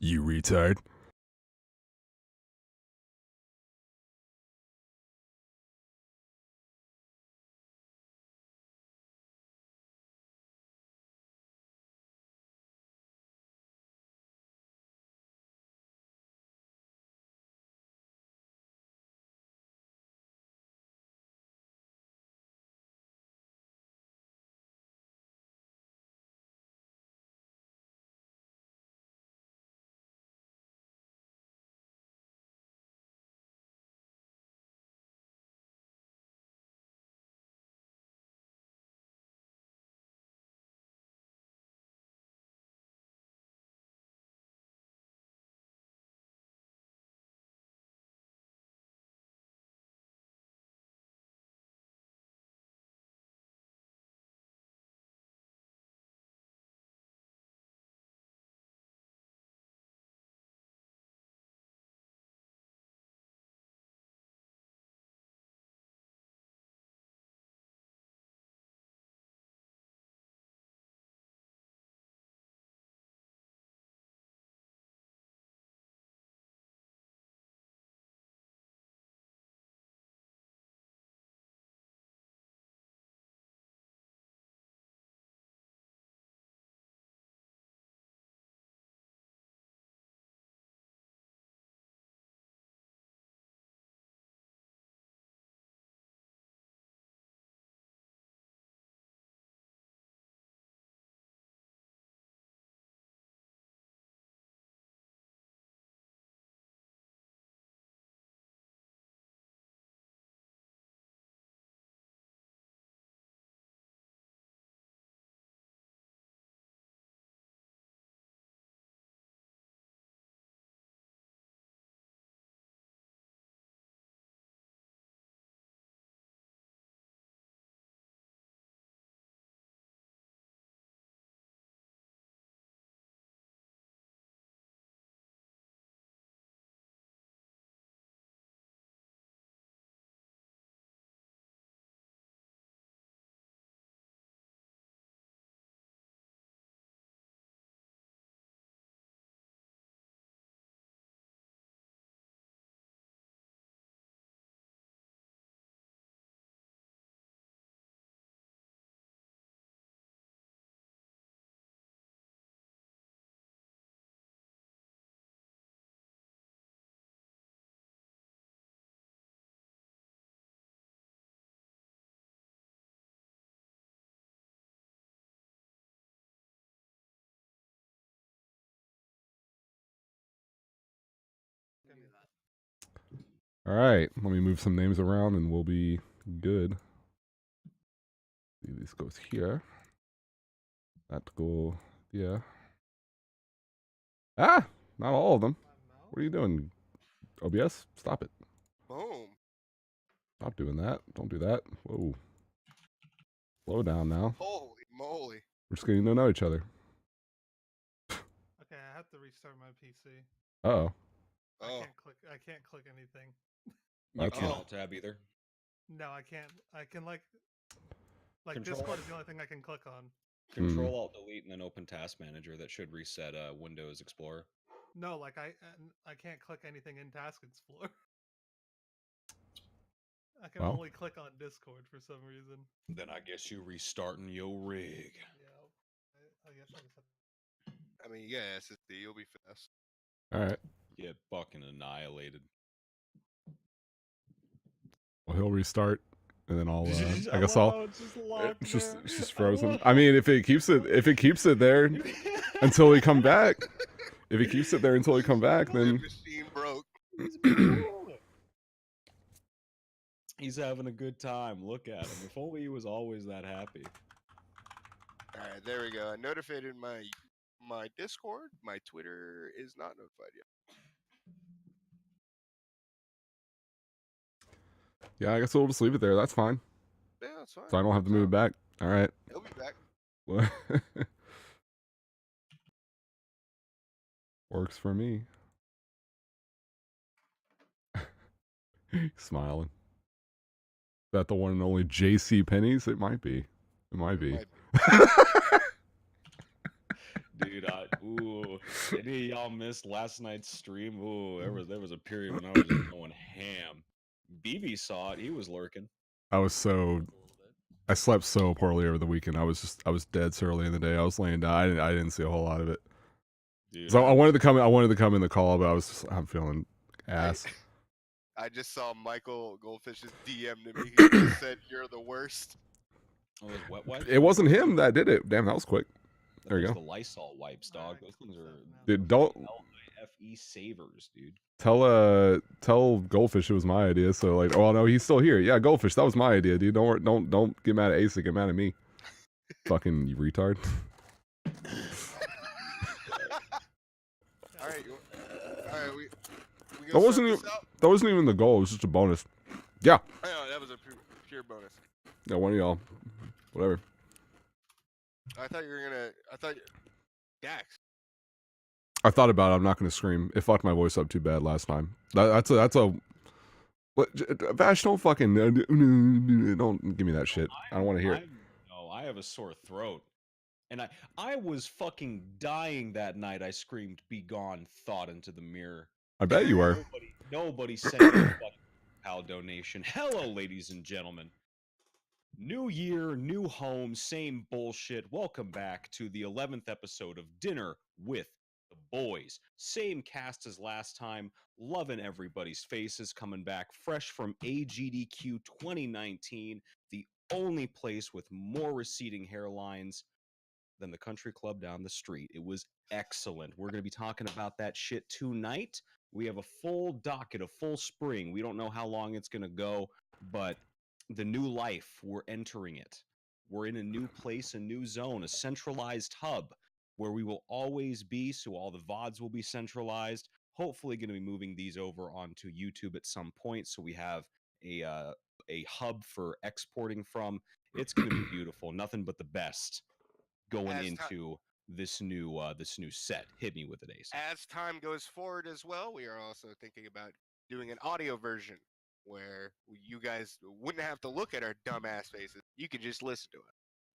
You retard. All right, let me move some names around and we'll be good. See, this goes here. That go, yeah. Ah, not all of them. What are you doing? OBS, stop it. Boom. Stop doing that. Don't do that. Whoa. Slow down now. Holy moly. We're just getting to know each other. Okay, I have to restart my PC. Uh-oh. Oh. I can't click anything. You That's can't not- alt tab either. No, I can't. I can like Control- Discord is the only thing I can click on. Control Alt Delete and then open Task Manager. That should reset Windows Explorer. No, like I can't click anything in Task Explorer. I can Well. only click on Discord for some reason. Then I guess you restarting your rig. Yeah, I guess I just have. I mean, yeah, SSD, you'll be fast. All right. Get fucking annihilated. Well, he'll restart, and then I'll. I I guess love I'll. how it's just locked It's there. just frozen. I mean, if it keeps it there until we come back, if it keeps it there until we come back, The then machine broke. He's having a good time. Look at him. If only he was always that happy. All right, there we go. I notified my Discord. My Twitter is not notified yet. yeah, I guess we'll just leave it there. That's fine. Yeah, that's fine. So I don't have to move it back. All right. He'll be back. Works for me. Smiling. Is that the one and only JC Pennies? It might be. It might be. Dude, dude. Any of y'all missed last night's stream? Ooh, there was a period when I was just going ham. BB saw it. He was lurking. I slept so poorly over the weekend. I was dead so early in the day. I was laying down. I didn't see a whole lot of it. Dude, So I wanted to come in the call, but I'm feeling ass. I just saw Michael Goldfish's DM to me. He just said, "You're the worst." Oh, those wet wipes? It wasn't him that did it. Damn, that was quick. There you Those go. the Lysol wipes, dog. Alright, Those things are Dude, don't LIFE savers, dude. tell Goldfish it was my idea. So like, oh no, he's still here. Yeah, Goldfish, that was my idea, dude. Don't get mad at Aceuhh, get mad at me. Fucking you retard. All right, we That gonna wasn't sort even this out? that wasn't even the goal. It was just a bonus. Yeah. I know, that was a pure bonus. Yeah, one of y'all. Whatever. I thought you were gonna. Dax. I thought about it. I'm not going to scream. It fucked my voice up too bad last time. That's a. What, Vash, don't fucking don't give me that shit. I don't want to hear it. No, I have a sore throat, and I was fucking dying that night. I screamed, "Be gone!" Thought into the mirror. I bet you were. Nobody sent me a fucking PayPal donation. Hello, ladies and gentlemen. New year, new home, same bullshit. Welcome back to the 11th episode of Dinner with the Boys. Same cast as last time. Loving everybody's faces. Coming back fresh from AGDQ 2019. The only place with more receding hairlines than the country club down the street. It was excellent. We're going to be talking about that shit tonight. We have a full docket, a full spring. We don't know how long it's going to go, but the new life, we're entering it. We're in a new place, a new zone, a centralized hub where we will always be. So all the VODs will be centralized. Hopefully going to be moving these over onto YouTube at some point. So we have a hub for exporting from. It's going to be beautiful. Nothing but the best going into this new set. Hit me with it, Ace. As time goes forward as well, we are also thinking about doing an audio version where you guys wouldn't have to look at our dumbass faces. You could just listen to it.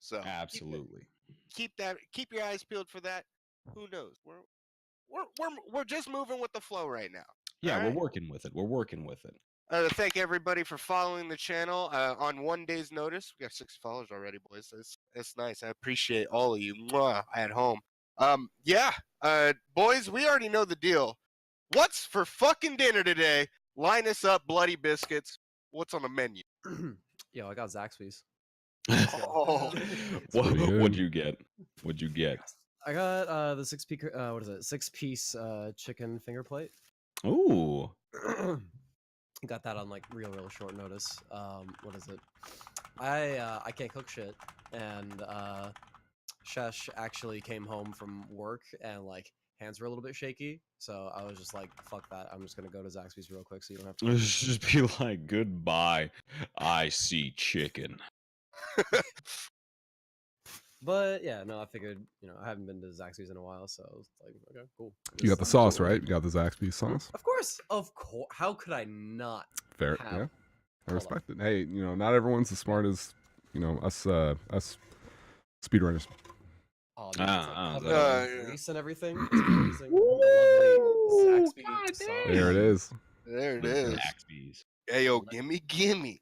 So Absolutely. keep your eyes peeled for that. Who knows? We're just moving with the flow right now. Yeah, All right? we're working with it. We're working with it. Thank everybody for following the channel on one day's notice. We got 6 followers already, boys. That's nice. I appreciate all of you. Mwah, at home. Boys, we already know the deal. What's for fucking dinner today? Line us up, bloody biscuits. What's on the menu? Yo, I got Zaxby's. Oh, What'd you get? What'd you get? I got the 6-piece. What is it? 6-piece chicken finger plate. Ooh. Got that on like real short notice. What is it? I can't cook shit, and Shesh actually came home from work and like hands were a little bit shaky, so I was just like, fuck that. I'm just gonna go to Zaxby's real quick so you don't have to. Let's just be like, goodbye. I see chicken. But yeah, no, I figured, I haven't been to Zaxby's in a while, so I was like, okay, cool. You got the sauce, right? You got the Zaxby's sauce. Of course. How could I not? Fair, have yeah. I all respect it. Hey, not everyone's as smart as us speedrunners. Oh, dude, it's, like, covered yeah. in grease and everything. It's amazing. The lovely Zaxby sauce. There it is. there it is. Zaxby's. Hey, yo, gimme.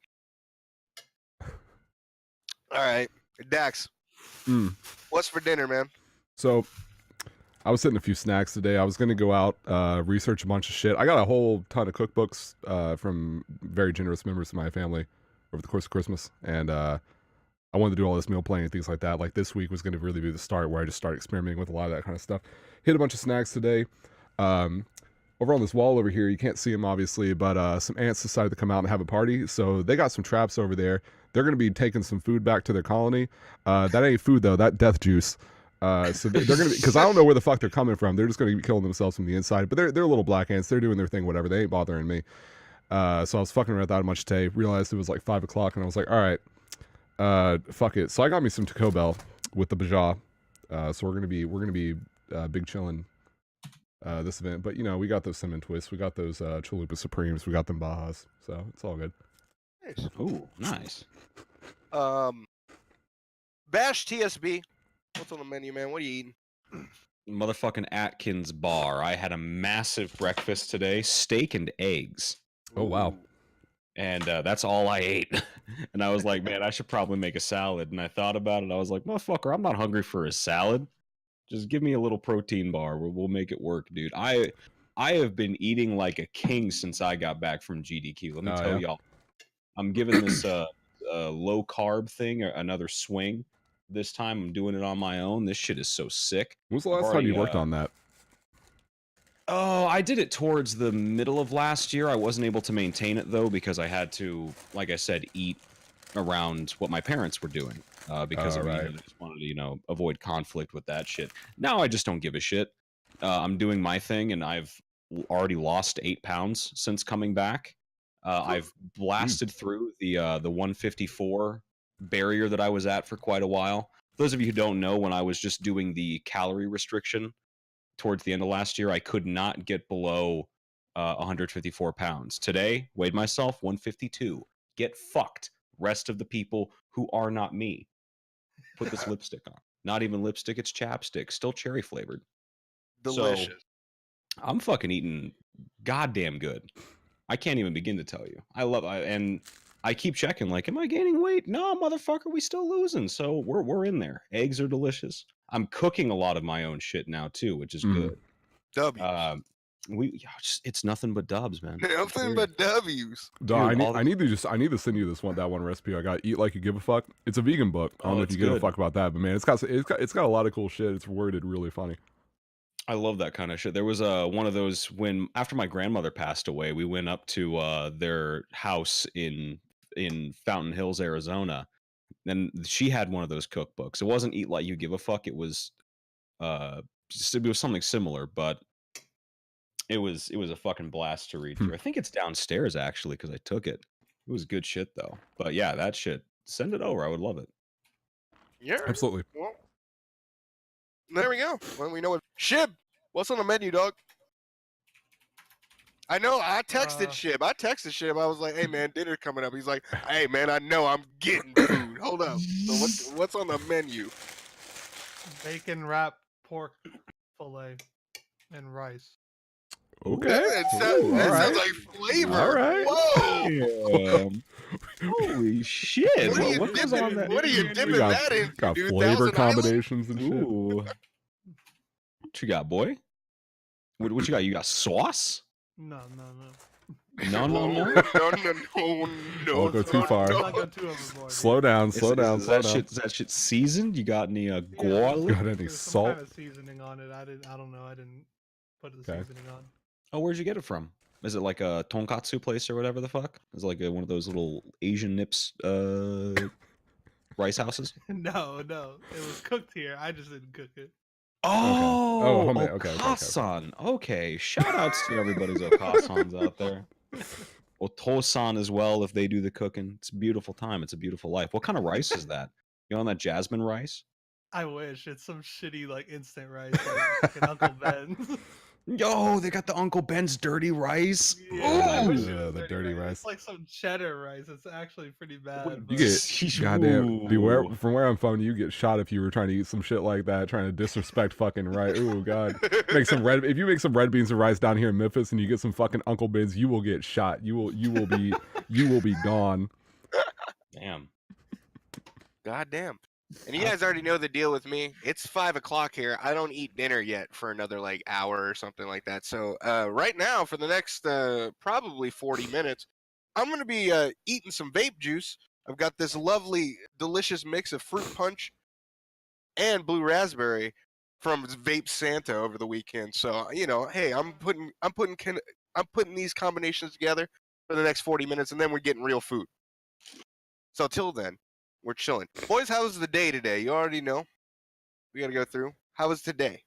All right, Dax. What's for dinner, man? So, I was hitting a few snacks today. I was going to go out, research a bunch of shit. I got a whole ton of cookbooks from very generous members of my family over the course of Christmas. And I wanted to do all this meal planning and things like that. Like this week was going to really be the start where I just started experimenting with a lot of that kind of stuff. Hit a bunch of snacks today. Over on this wall over here, you can't see them obviously, but some ants decided to come out and have a party. So they got some traps over there. They're going to be taking some food back to their colony. That ain't food though, that death juice. So they're going to be, because I don't know where the fuck they're coming from. They're just going to be killing themselves from the inside. But they're little black ants. They're doing their thing, whatever. They ain't bothering me. So I was fucking around with that a bunch today. Realized it was like 5 o'clock, and I was like, all right, fuck it. So I got me some Taco Bell with the Baja. So we're gonna be big chillin' this event. But we got those cinnamon twists. We got those Chalupa Supremes. We got them Bajas. So it's all good. Nice. Ooh, nice. VashTSB. What's on the menu, man? What are you eating? motherfucking Atkins bar. I had a massive breakfast today, steak and eggs. Oh, wow. Ooh. And that's all I ate. And I was like, man, I should probably make a salad. And I thought about it. I was like, motherfucker, I'm not hungry for a salad. Just give me a little protein bar. We'll make it work, dude. I have been eating like a king since I got back from GDQ. Let me tell y'all. I'm giving this low carb thing another swing. This time I'm doing it on my own. This shit is so sick. When was the last time you worked on that? Oh, I did it towards the middle of last year. I wasn't able to maintain it though because I had to, like I said, eat around what my parents were doing because of, I just wanted to, avoid conflict with that shit. Now I just don't give a shit. I'm doing my thing, and I've already lost 8 pounds since coming back. I've blasted through the 154 barrier that I was at for quite a while. Those of you who don't know, when I was just doing the calorie restriction towards the end of last year, I could not get below 154 pounds. Today, weighed myself 152. Get fucked. Rest of the people who are not me. Put this lipstick on. Not even lipstick, it's chapstick. Still cherry flavored. Delicious. So, I'm fucking eating goddamn good. I can't even begin to tell you. And I keep checking, like, am I gaining weight? No, motherfucker, we still losing. So we're in there. Eggs are delicious. I'm cooking a lot of my own shit now too, which is good. W's. It's nothing but dubs, man. Nothing but W's. Dog, Dude, I need to send you that one recipe I got. Eat Like You Give a Fuck. It's a vegan book. I don't know if you give a fuck about that, but man, it's got a lot of cool shit. It's worded really funny. I love that kind of shit. There was one of those when after my grandmother passed away, we went up to their house in Fountain Hills, Arizona, and she had one of those cookbooks. It wasn't Eat Like You Give a Fuck. It was something similar, but it was a fucking blast to read through. I think it's downstairs actually because I took it. It was good shit though. But yeah, that shit. Send it over. I would love it. Yeah, absolutely. Well, there we go. Well, we know it. Shib, what's on the menu, dog? I know. I texted Shib. I was like, "Hey man, dinner coming up." He's like, "Hey man, I know I'm getting food. Hold up. So what's on the menu?" Bacon wrapped pork fillet and rice. Okay. That sounds like flavor. All right. Whoa. Holy shit. What are you dipping that in? Got dude? flavor 1000 combinations and shit. Ooh. What you got, boy? What you got? You got sauce? No. No. Don't go too far. Don't go too overboard. Slow down. Is that shit seasoned? You got any garlic? Got any There's salt? some kind of seasoning on it. I don't know. I didn't put the seasoning on. Oh, where'd you get it from? Is it like a tonkatsu place or whatever the fuck? Is it like one of those little Asian nips rice houses? No. It was cooked here. I just didn't cook it. Oh, okay. Okasan. Okay. Shout outs to everybody's Okasans out there. Otosan as well if they do the cooking. It's a beautiful time. It's a beautiful life. What kind of rice is that? You on that jasmine rice? I wish. It's some shitty like instant rice like Uncle Ben's. Yo, they got the Uncle Ben's dirty rice. I wish it Yeah, was the dirty rice. It's like some cheddar rice. It's actually pretty bad. You but- get goddamn. Dude, from where I'm from, you get shot if you were trying to eat some shit like that, trying to disrespect fucking rice. Ooh, god. If you make some red beans and rice down here in Memphis, and you get some fucking Uncle Ben's, you will get shot. You will be gone. Damn. God damn. And you guys already know the deal with me. It's 5 o'clock here. I don't eat dinner yet for another like hour or something like that. So right now, for the next probably 40 minutes, I'm gonna be eating some vape juice. I've got this lovely, delicious mix of fruit punch and blue raspberry from Vape Santa over the weekend. So hey, I'm putting these combinations together for the next 40 minutes, and then we're getting real food. So till then, we're chilling. Boys, how was the day today? You already know. We got to go through. How was today?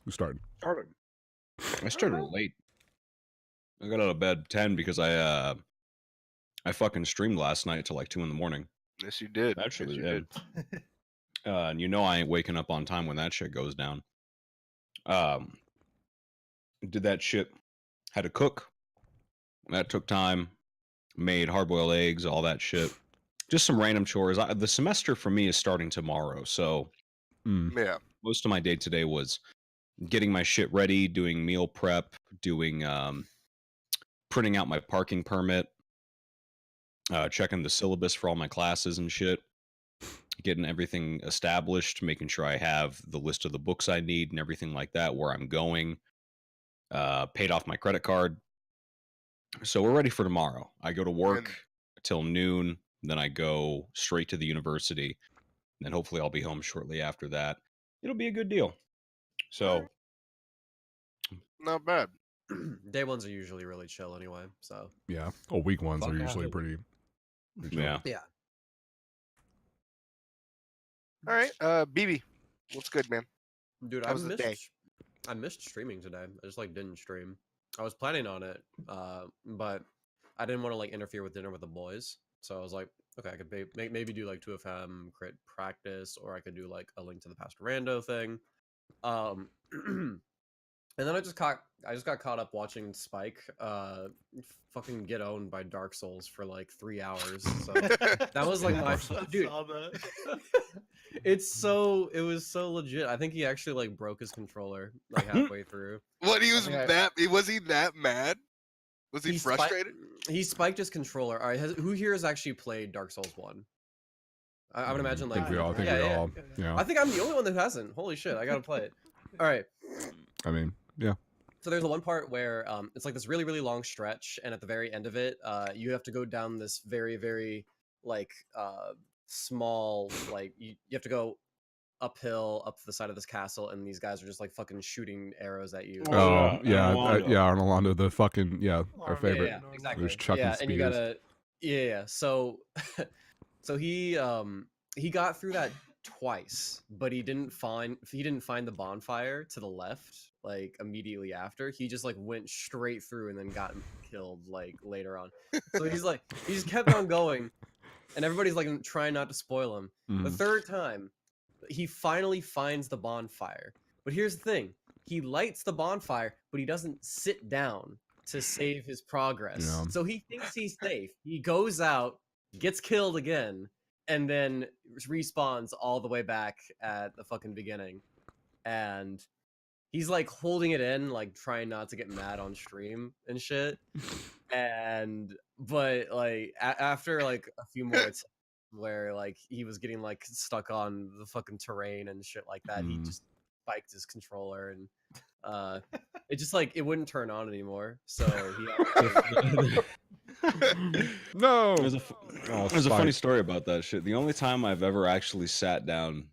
Who started? I started late. I got out of bed 10 because I fucking streamed last night till like 2 in the morning. Yes, you did. Actually, yes, you yeah. did. And I ain't waking up on time when that shit goes down. Did that shit. Had to cook. That took time. Made hard-boiled eggs, all that shit. Just some random chores. The semester for me is starting tomorrow, so Yeah. most of my day today was getting my shit ready, doing meal prep, doing printing out my parking permit, checking the syllabus for all my classes and shit, getting everything established, making sure I have the list of the books I need and everything like that, where I'm going, paid off my credit card. So we're ready for tomorrow. I go to work till noon, then I go straight to the university, and then hopefully I'll be home shortly after that. It'll be a good deal. So Not bad. Day ones are usually really chill anyway. So Yeah. Oh, week ones Fuck are yeah. usually pretty chill. yeah. yeah. All right, BB, what's good, man? Dude, How was the day? I missed streaming today. I just like didn't stream. I was planning on it, but I didn't want to like interfere with dinner with the boys. So I was like, okay, I could maybe do like 2FM crit practice, or I could do like a Link to the Past Rando thing. And then I just got caught up watching Spike fucking get owned by Dark Souls for like 3 hours. So that was like my dude. It was so legit. I think he actually like broke his controller like halfway through. What, he was I think was he that mad? Was he frustrated? He spiked his controller. All right, who here has actually played Dark Souls 1? I would imagine like I think we all. Yeah. I think I'm the only one that hasn't. Holy shit, I gotta play it. All right. I mean, yeah. So there's the one part where it's like this really, really long stretch, and at the very end of it, you have to go down this very, very like small, like you have to go uphill up the side of this castle, and these guys are just like fucking shooting arrows at you. Oh, yeah, Arnaldo. Arnaldo, the fucking our favorite. Yeah, exactly. There's chucking and you spears. gotta yeah. So so he got through that twice, but he didn't find the bonfire to the left like immediately after. He just like went straight through and then got killed like later on. So he just kept on going, and everybody's like trying not to spoil him. The third time, he finally finds the bonfire. But here's the thing: he lights the bonfire, but he doesn't sit down to save his progress. Yeah. So he thinks he's safe. He goes out, gets killed again, and then respawns all the way back at the fucking beginning. And he's like holding it in, like trying not to get mad on stream and shit. But like after like a few more attempts where like he was getting like stuck on the fucking terrain and shit like that, he just spiked his controller, and it just like it wouldn't turn on anymore. So he No. There's a funny story about that shit. The only time I've ever actually sat down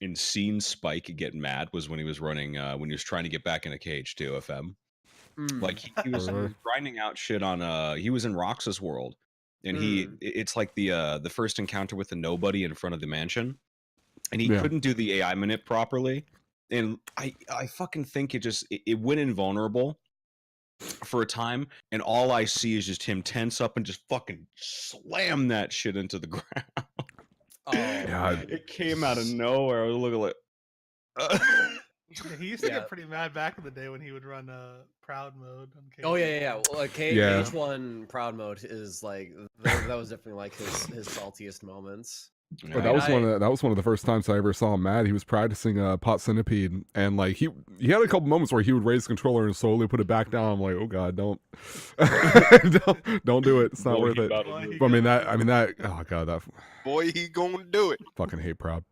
and seen Spike get mad was when he was running, when he was trying to get back in a cage to FM. Like he was grinding out shit on. He was in Roxas World, and it's like the first encounter with the nobody in front of the mansion, and he couldn't do the AI manip properly, and I fucking think it went invulnerable for a time, and all I see is just him tense up and just fucking slam that shit into the ground. Oh, God. It came out of nowhere. I was looking like Yeah, he used to get pretty mad back in the day when he would run proud mode on KH. Oh yeah. Well, KH1 proud mode is like that was definitely like his saltiest moments. But that was one of the first times I ever saw him mad. He was practicing Pot Centipede, and like he had a couple moments where he would raise the controller and slowly put it back down. I'm like, oh god, don't don't do it. It's not worth it. But I mean that oh god, that Boy, he gonna do it. fucking hate proud.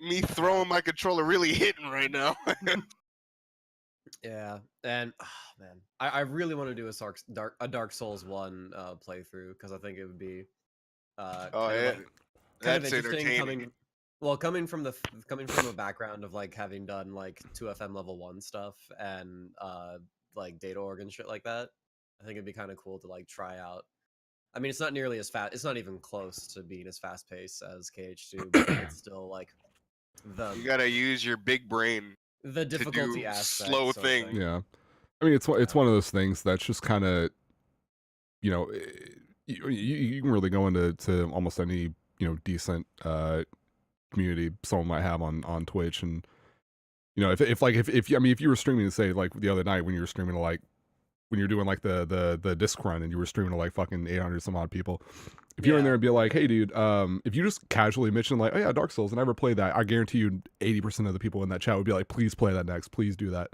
Me throwing my controller really hitting right now. Yeah, and man, I really want to do a Dark Souls 1 playthrough, because I think it would be kind of That's interesting entertaining. coming from a background of like having done like 2FM level 1 stuff and like data org and shit like that. I think it'd be kind of cool to like try out. I mean, it's not nearly as fast. It's not even close to being as fast paced as KH2, but it's still like You gotta use your big brain. the difficulty do aspect. slow sort of thing. thing. Yeah, I mean it's one of those things that's just kind of, you know, you can really go into almost any, you know, decent community someone might have on Twitch, and you know if you were streaming, say like the other night when you were streaming to like when you're doing like the disc run and you were streaming to like fucking 800 some odd people. If you're in there and be like, hey dude, if you just casually mention like, oh yeah, Dark Souls, I never played that, I guarantee you 80% of the people in that chat would be like, please play that next, please do that.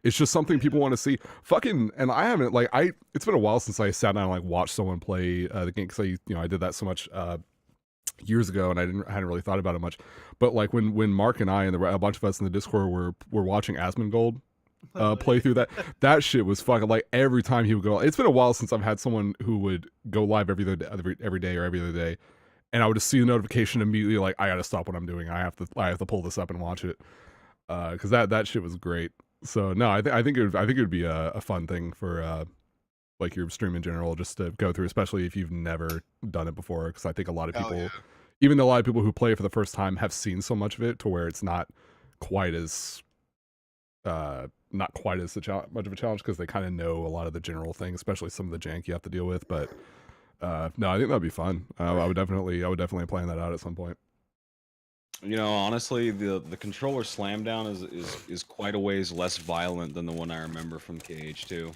It's just something people want to see. Fucking, and I haven't like it's been a while since I sat down and like watched someone play the game, because I did that so much years ago and I hadn't really thought about it much. But like when Mark and I and a bunch of us in the Discord were watching Asmongold play through that shit was fucking like every time he would go. It's been a while since I've had someone who would go live every day or every other day, and I would just see the notification immediately like I gotta stop what I'm doing. I have to pull this up and watch it because that shit was great. So no, I think it would be a fun thing for like your stream in general just to go through, especially if you've never done it before. Because I think a lot of people, even though a lot of people who play it for the first time have seen so much of it to where it's not quite as much of a challenge because they kind of know a lot of the general things, especially some of the jank you have to deal with. But no, I think that'd be fun. I would definitely plan that out at some point. You know, honestly, the controller slam down is quite a ways less violent than the one I remember from KH2.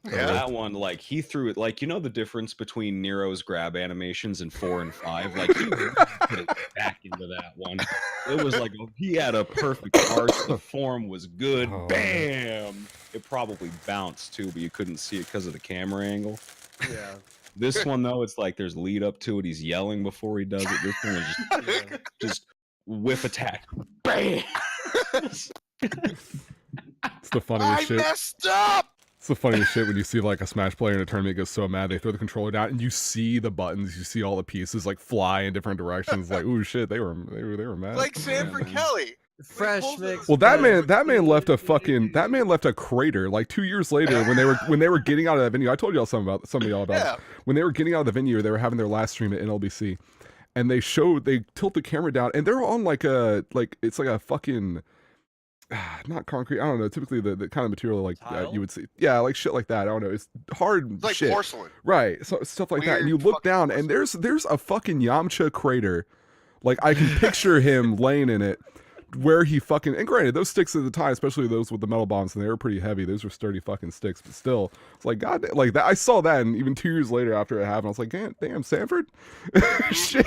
Yeah. That one, like, he threw it, like, you know the difference between Nero's grab animations in 4 and 5? Like, he put it back into that one. It was like, he had a perfect arch, the form was good, bam! It probably bounced, too, but you couldn't see it because of the camera angle. Yeah. This one, though, it's like there's lead up to it, he's yelling before he does it. This one is just whiff attack. Bam! It's the funniest shit. I messed up! It's the funniest shit when you see like a Smash player in a tournament get so mad they throw the controller down and you see the buttons, you see all the pieces like fly in different directions. Like, ooh shit, they were mad. Like Sanford Kelly. Fresh mix. Well, that man left a crater. Like 2 years later, when they were getting out of that venue, I told y'all some of y'all about it. When they were getting out of the venue, they were having their last stream at NLBC, and they tilt the camera down, and they're on it's like a fucking. Not concrete. I don't know. Typically, the kind of material like you would see, like shit like that. I don't know. It's hard. It's like shit. porcelain, right? So stuff like that. And you look down, porcelain. And there's a fucking Yamcha crater. Like I can picture him laying in it, where he fucking. And granted, those sticks at the time, especially those with the metal bombs, and they were pretty heavy. Those were sturdy fucking sticks, but still, it's like God, like that. I saw that, and even 2 years later after it happened, I was like, damn, Sanford, shit,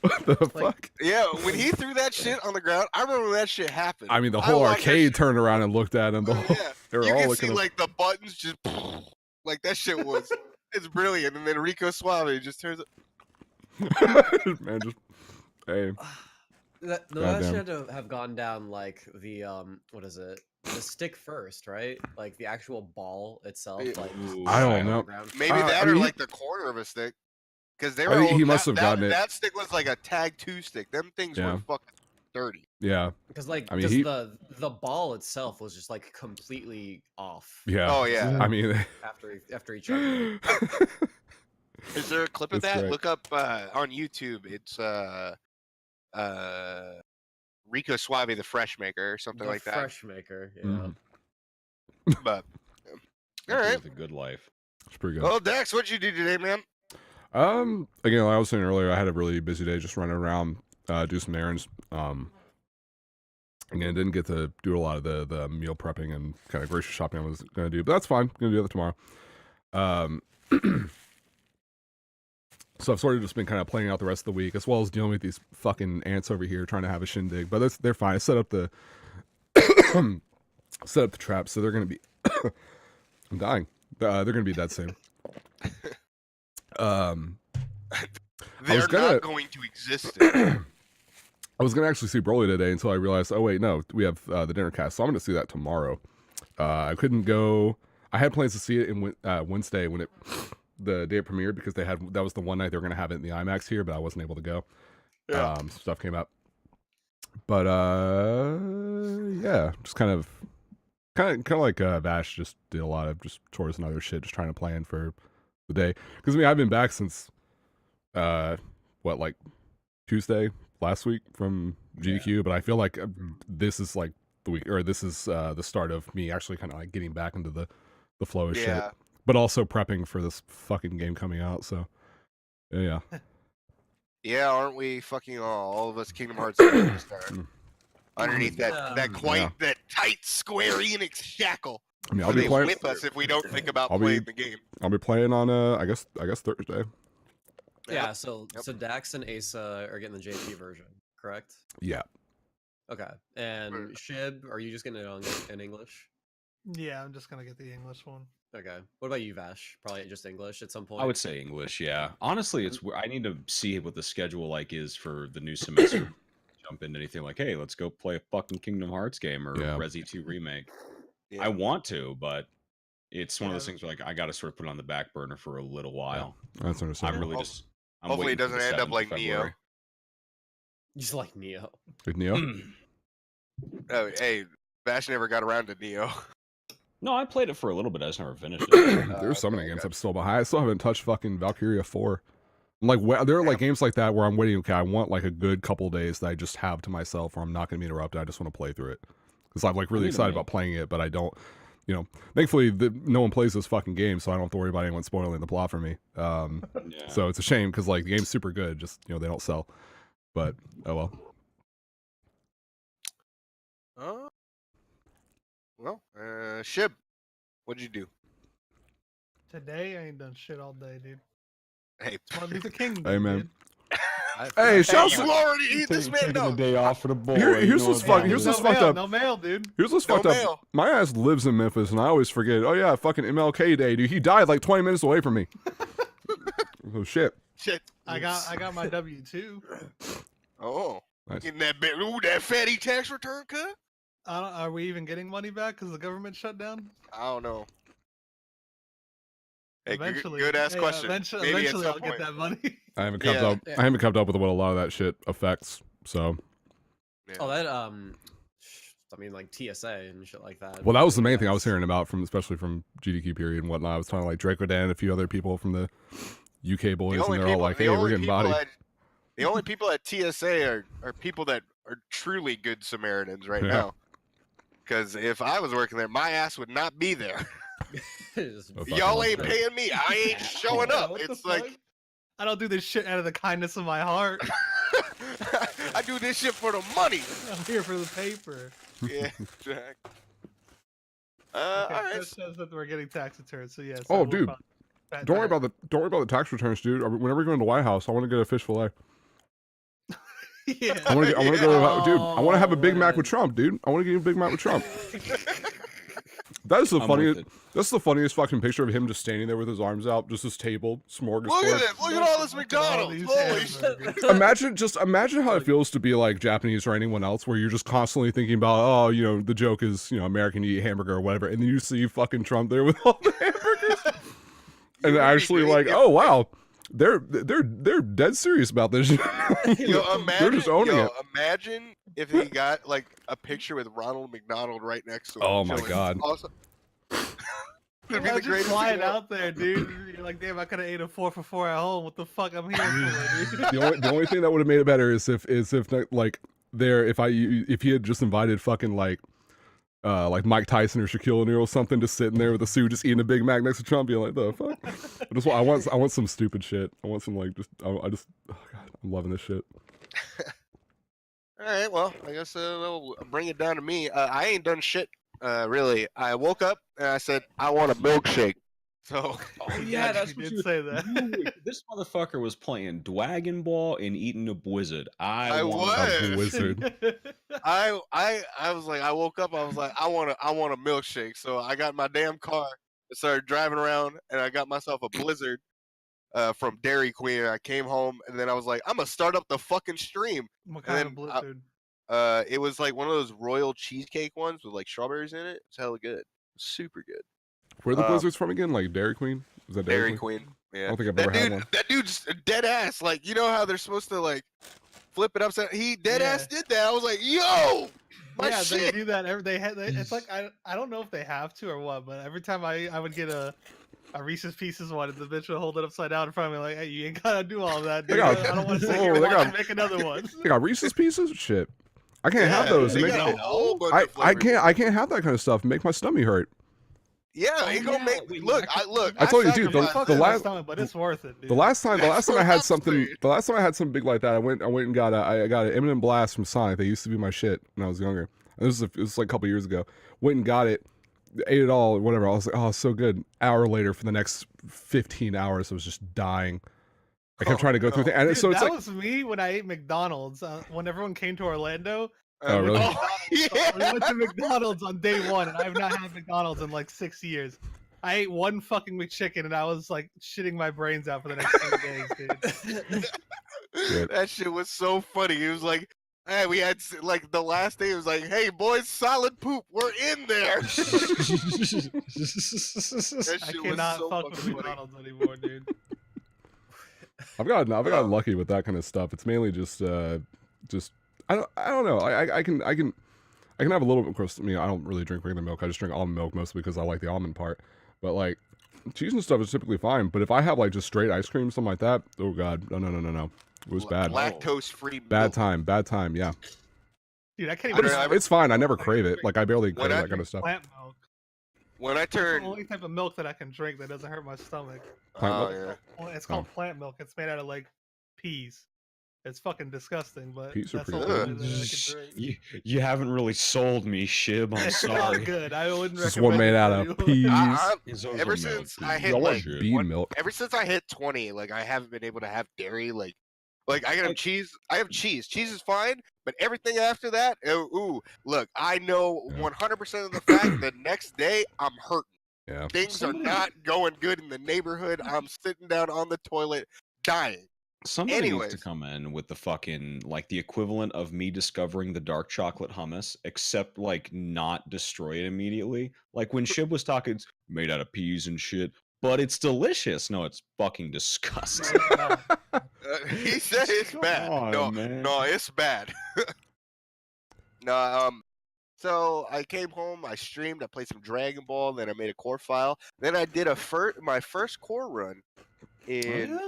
what the fuck? Yeah, when he threw that shit on the ground, I remember when that shit happened. I mean, the whole arcade turned around and looked at him. They were you all can looking see like the buttons just like that shit was. It's brilliant, and then Rico Suave just turns it. Man, just hey. That should have gone down like the what is it? The stick first, right? Like the actual ball itself. Like I don't know. Maybe that or like the corner of a stick. Because they were. He must have gotten it. That stick was like a tag 2 stick. Them things were fucking dirty. Yeah. Because like the ball itself was just like completely off. Yeah. Oh yeah. I mean after each other. Is there a clip of that? Great. Look up on YouTube. It's Rico Suave, the Fresh Maker, or something like that. Fresh Maker, yeah. Mm-hmm. But all right, the good life. It's pretty good. Well, Dax, what'd you do today, man? Again, like I was saying earlier, I had a really busy day, just running around, do some errands. Again, didn't get to do a lot of the meal prepping and kind of grocery shopping I was gonna do, but that's fine. I'm gonna do that tomorrow. So I've sort of just been kind of playing out the rest of the week, as well as dealing with these fucking ants over here trying to have a shindig. But they're fine. I set up the trap, so they're gonna be. I'm dying. They're gonna be dead soon. They're not going to exist. I was gonna actually see Broly today until I realized, oh wait, no, we have the dinner cast, so I'm gonna see that tomorrow. I couldn't go. I had plans to see it in Wednesday when the day it premiered, because that was the one night they were gonna have it in the IMAX here, but I wasn't able to go. Yeah. Stuff came up, but yeah, just kind of like Vash just did a lot of just chores and other shit, just trying to plan for the day. Because I mean, I've been back since like Tuesday last week from GDQ, but I feel like this is like the week, or this is the start of me actually kind of like getting back into the flow of shit, but also prepping for this fucking game coming out. So yeah. Yeah, aren't we fucking all of us Kingdom Hearts superstar underneath that tight Square Enix shackle? I mean, Or they whip us if we don't think about playing the game. I'll be playing on I guess Thursday. Yeah, Yep. so Dax and Asa are getting the JP version, correct? Yeah. Okay. And Shib, are you just getting it in English? Yeah, I'm just gonna get the English one. Okay. What about you, Vash? Probably just English at some point. I would say English, yeah. Honestly, I need to see what the schedule like is for the new semester. Jump into anything like, hey, let's go play a fucking Kingdom Hearts game or Resi 2 remake. Yeah. I want to, but it's one of those things where like I got to sort of put it on the back burner for a little while. Yeah, that's understandable. I'm really just. Hopefully, it doesn't end up like Neo. Just like Neo. Like Neo? Oh, hey, Bash never got around to Neo. No, I played it for a little bit. I just never finished it. There's so many games I'm still behind. I still haven't touched fucking Valkyria 4. Like there are like games like that where I'm waiting. Okay, I want like a good couple days that I just have to myself, where I'm not going to be interrupted. I just want to play through it because I'm like really excited about playing it, but I don't. You know, thankfully no one plays this fucking game, so I don't have to worry about anyone spoiling the plot for me. So it's a shame because like the game's super good, just they don't sell. But oh well. Shib, what'd you do? Today I ain't done shit all day, dude. Hey, Martin Luther King. Hey, man. Dude. Hey, shouts you already eat this man. Taking No. the day off for the boy. Here's what's fucked. Here's what's fucked up. No mail, dude. Here's what's No fucked mail. up. My ass lives in Memphis, and I always forget. Oh yeah, fucking MLK Day, dude. He died like 20 minutes away from me. Oh shit. Shit. I got my W-2. Oh, Nice. getting that bit. Ooh, that fatty tax return cut. Are we even getting money back because the government shut down? I don't know. Hey, Eventually, good ass hey, question. Eventually, Maybe at I'll some get point. that money. I haven't kept Yeah. up. I haven't kept up with what a lot of that shit affects. So, Yeah. Oh, that I mean, like TSA and shit like that. well, that was the main thing I was hearing about especially from GDQ period and whatnot. I was talking to like Draco Dan and a few other people from the UK boys, and they're all like, "Hey, we're getting body." The only people at TSA are people that are truly good Samaritans right now. Because if I was working there, my ass would not be there. Y'all ain't paying me. I ain't showing up. What the It's like fuck? I don't do this shit out of the kindness of my heart. I do this shit for the money. I'm here for the paper. Yeah, Jack. Okay, All right. that says that we're getting tax returns. So yes. Oh, I will dude. probably- Don't worry about the tax returns, dude. Whenever we go to the White House, I want to get a fish fillet. Yeah. I want to go, dude. I want to have a Big Mac with man. Trump, dude. I want to get a Big Mac with Trump. That is the I'm funniest. with it. That's the funniest fucking picture of him just standing there with his arms out, just his table, smorgasbord. Look at it. Look at all this Look at all McDonald's. these Holy shit. hamburgers. Imagine how it feels to be like Japanese or anyone else, where you're just constantly thinking about, oh, the joke is, American you eat hamburger or whatever, and then you see fucking Trump there with all the hamburgers, and they're actually like, oh wow, they're dead serious about this. They're just owning it. Imagine if he got like a picture with Ronald McDonald right next to him. Oh my chilling. God. Awesome. It'd be the Imagine greatest flying thing ever. out there, dude. You're like, damn, I could have ate a 4 for 4 at home. What the fuck I'm here for, dude? The only thing that would have made it better is if like if he had just invited fucking like Mike Tyson or Shaquille O'Neal or something, just sitting there with a suit, just eating a Big Mac next to Trump, being like, the fuck. I want some stupid shit. I want some like oh God, I'm loving this shit. All right, well, I guess we'll bring it down to me. I ain't done shit, really. I woke up and I said, I want a milkshake. So, Oh yeah, that's you what did you say that. This motherfucker was playing Dragon Ball and eating a blizzard. I want was. A wizard. I was like, I woke up, I was like, I want a milkshake. So I got my damn car and started driving around, and I got myself a blizzard from Dairy Queen. I came home, and then I was like, I'm gonna start up the fucking stream. What And kind of then blizzard? It was like one of those royal cheesecake ones with like strawberries in it. It's hella good. Super good. Where are the blizzards from again? Like Dairy Queen? Was that Dairy Queen. Yeah. I don't think I've ever had one. That dude's dead ass. Like, you know how they're supposed to like flip it upside. He dead ass did that. I was like, yo, my Yeah, they shit. do that. It's like I don't know if they have to or what, but every time I would get a Reese's Pieces one, and the bitch would hold it upside down in front of me like, hey, you ain't gotta do all that, dude. I don't want to sit here they and watch got- you make another one. They got Reese's Pieces? Shit. I can't have those. They It makes- got a whole bunch of I flavors. can't have that kind of stuff. It make my stomach hurt. Yeah, it gonna make wait, look. I told you, dude, the Fuck the my last- stomach, but it's worth it, dude. The last time That's I what had I'm something, saying. the last time I had something big like that, I went and got an M&M Blast from Sonic. They used to be my shit when I was younger. And it was like a couple years ago. Went and got it. ate it all, whatever. I was like, oh, it's so good. Hour later, for the next 15 hours, I was just dying. I kept trying to go through things. And Dude, so it's that like, was me when I ate McDonald's. When everyone came to Orlando, Oh, really? we went to McDonald's on day one, and I've not had McDonald's in like 6 years. I ate one fucking McChicken, and I was like shitting my brains out for the next 10 days, dude. Shit. That shit was so funny. It was like, hey, we had like the last day. It was like, hey boys, solid poop, we're in there. That I shit was cannot so fuck with fucking funny. McDonald's anymore, dude. I've gotten lucky with that kind of stuff. It's mainly just I don't know. I can have a little bit. Of course, I mean, I don't really drink regular milk. I just drink almond milk mostly because I like the almond part. But like cheese and stuff is typically fine. But if I have like just straight ice cream, something like that, oh god, no. It was bad. Lactose-free milk. Bad time. Yeah. Dude, I can't But even. it's fine. I never crave it. Like I barely crave I that kind of stuff. Plant milk. When I It's the turned, only type of milk that I can drink that doesn't hurt my stomach. Plant oh, milk? yeah. It's called plant milk. It's made out of like peas. It's fucking disgusting, but Peas are that's pretty all good. that I can drink. You haven't really sold me, Shib. I'm It's sorry. not good. I wouldn't This is recommend one made it out for of anyone. peas. It's also ever milk, since dude. I hit Y'all like like bean milk. ever since I hit 20, like I haven't been able to have dairy. Like I can have cheese. I have cheese. Cheese is fine, but everything after that, look, I know 100% of the fact that next day I'm hurting. Yeah. Things are Somebody- not going good in the neighborhood. I'm sitting down on the toilet, dying. Somebody needs Anyways. to come in with the fucking like the equivalent of me discovering the dark chocolate hummus, except like not destroy it immediately. Like when Shib was talking, it's made out of peas and shit, but it's delicious. No, it's fucking disgusting. He said it's Come bad. on, man. No, it's bad. No, so I came home, I streamed, I played some Dragon Ball, then I made a core file. Then I did my first core run in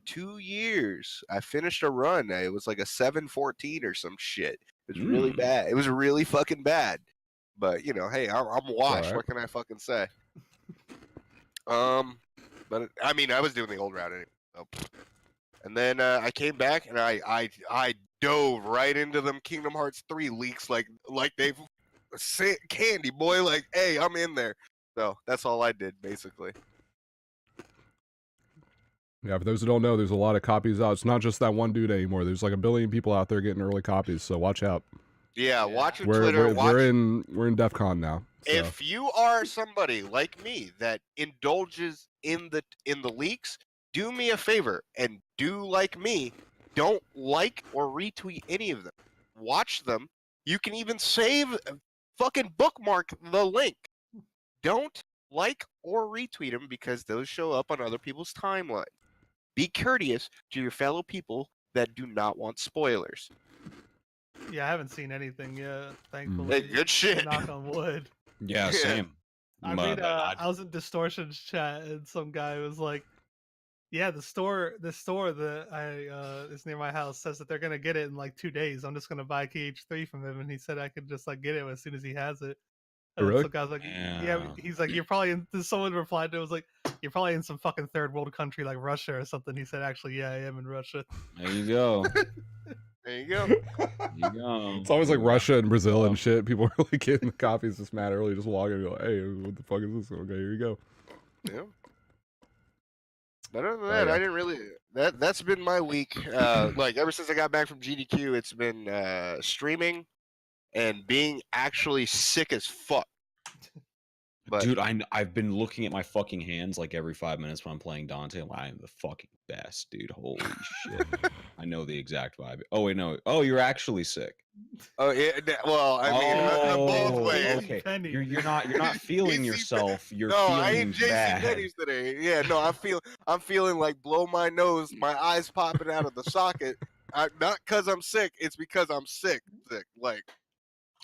2 years. I finished a run. It was like a 714 or some shit. It was really bad. It was really fucking bad. But you know, hey, I'm washed. alright. What can I fucking say? But I mean, I was doing the old route anyway. So. And then I came back and I dove right into them Kingdom Hearts 3 leaks like they've sent candy, boy. Like, hey, I'm in there. So that's all I did basically. Yeah, for those who don't know, there's a lot of copies out. It's not just that one dude anymore. There's like a billion people out there getting early copies, so watch out. Yeah, watch your We're Twitter. we're in DEF CON now. So. If you are somebody like me that indulges in the leaks, do me a favor and do like me. Don't like or retweet any of them. Watch them. You can even fucking bookmark the link. Don't like or retweet them because those show up on other people's timeline. Be courteous to your fellow people that do not want spoilers. Yeah, I haven't seen anything yet. Thankfully. Hey, good shit. Knock on wood. Yeah, same. I But made I was in Distortion's chat and some guy was like, "Yeah, the store that I is near my house says that they're gonna get it in like 2 days. I'm just gonna buy KH3 from him, and he said I could just like get it as soon as he has it." Oh, really? Some guy's like, "Yeah." Yeah. He's like, "You're probably in." Someone replied to it was like, "You're probably in some fucking third world country like Russia or something." He said, "Actually, yeah, I am in Russia." There you go. There you go. There you go. It's always like Russia and Brazil and shit. People are like getting the copies just mad early, just walking and go, hey, what the fuck is this? Okay, here you go. Yeah. But other than that, yeah. I didn't really. That's been my week. Like ever since I got back from GDQ, it's been streaming and being actually sick as fuck. But Dude, I've been looking at my fucking hands like every 5 minutes when I'm playing Dante. I am the fucking best, dude. Holy shit. I know the exact vibe. Oh, wait, no. Oh, you're actually sick. oh yeah, well, I mean, both ways. Okay. Penny. You're not feeling JC yourself. You're No, feeling I ain't JC bad. Penney's today. Yeah, no, I'm feeling like blow my nose, my eyes popping out of the socket. Not because I'm sick, it's because I'm sick. Like,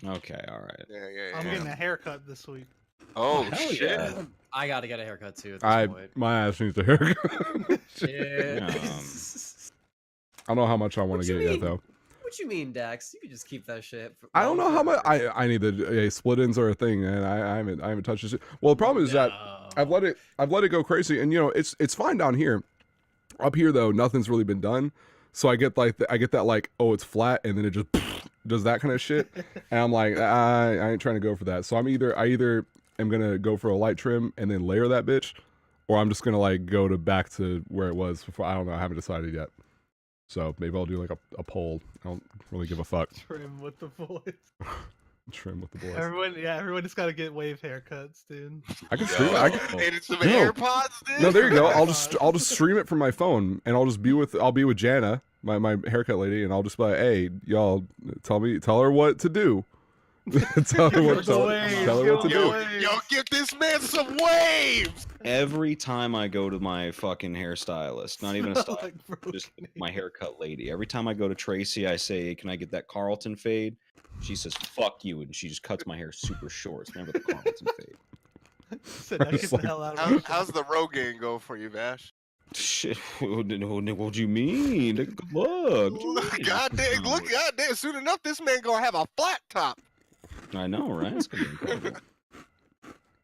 Okay, all right. yeah. I'm getting a haircut this week. Oh Hell shit. yeah. I gotta get a haircut too at this point. My ass needs a haircut. Yeah. I don't know how much I want What to you get yet mean? though. What you mean, Dax? You can just keep that shit. I don't know how much I need the split ends are a thing, and I haven't touched this. Well, the problem is that I've let it go crazy, and you know it's fine down here. Up here though, nothing's really been done, so I get that like, oh, it's flat, and then it just does that kind of shit, and I'm like, I ain't trying to go for that. So I either am gonna go for a light trim and then layer that bitch, or I'm just gonna like go to back to where it was before. I don't know. I haven't decided yet. So maybe I'll do like a poll. I don't really give a fuck. Trim with the boys. Trim with the boys. Everyone just gotta get wave haircuts, dude. I can stream it. I can, And some No. AirPods, dude. no, there you go. I'll AirPods. just stream it from my phone, and I'll be with Jana, my haircut lady, and I'll just be like, hey, y'all, tell her what to do. tell her what to do. Yo, give this man some waves. Every time I go to my fucking hairstylist, not even a Smell stylist, like just broken my haircut lady. Every time I go to Tracy, I say, "Can I get that Carlton fade?" She says, "Fuck you," and she just cuts my hair super short. Remember the Carlton fade? Said, "Now get It's the like- hell out of my How's the Rogaine go for you, Vash? Shit, what do you mean? Good luck. What do you mean? Goddamn, look, goddamn. Soon enough, this man gonna have a flat top. I know, right? It's gonna be incredible.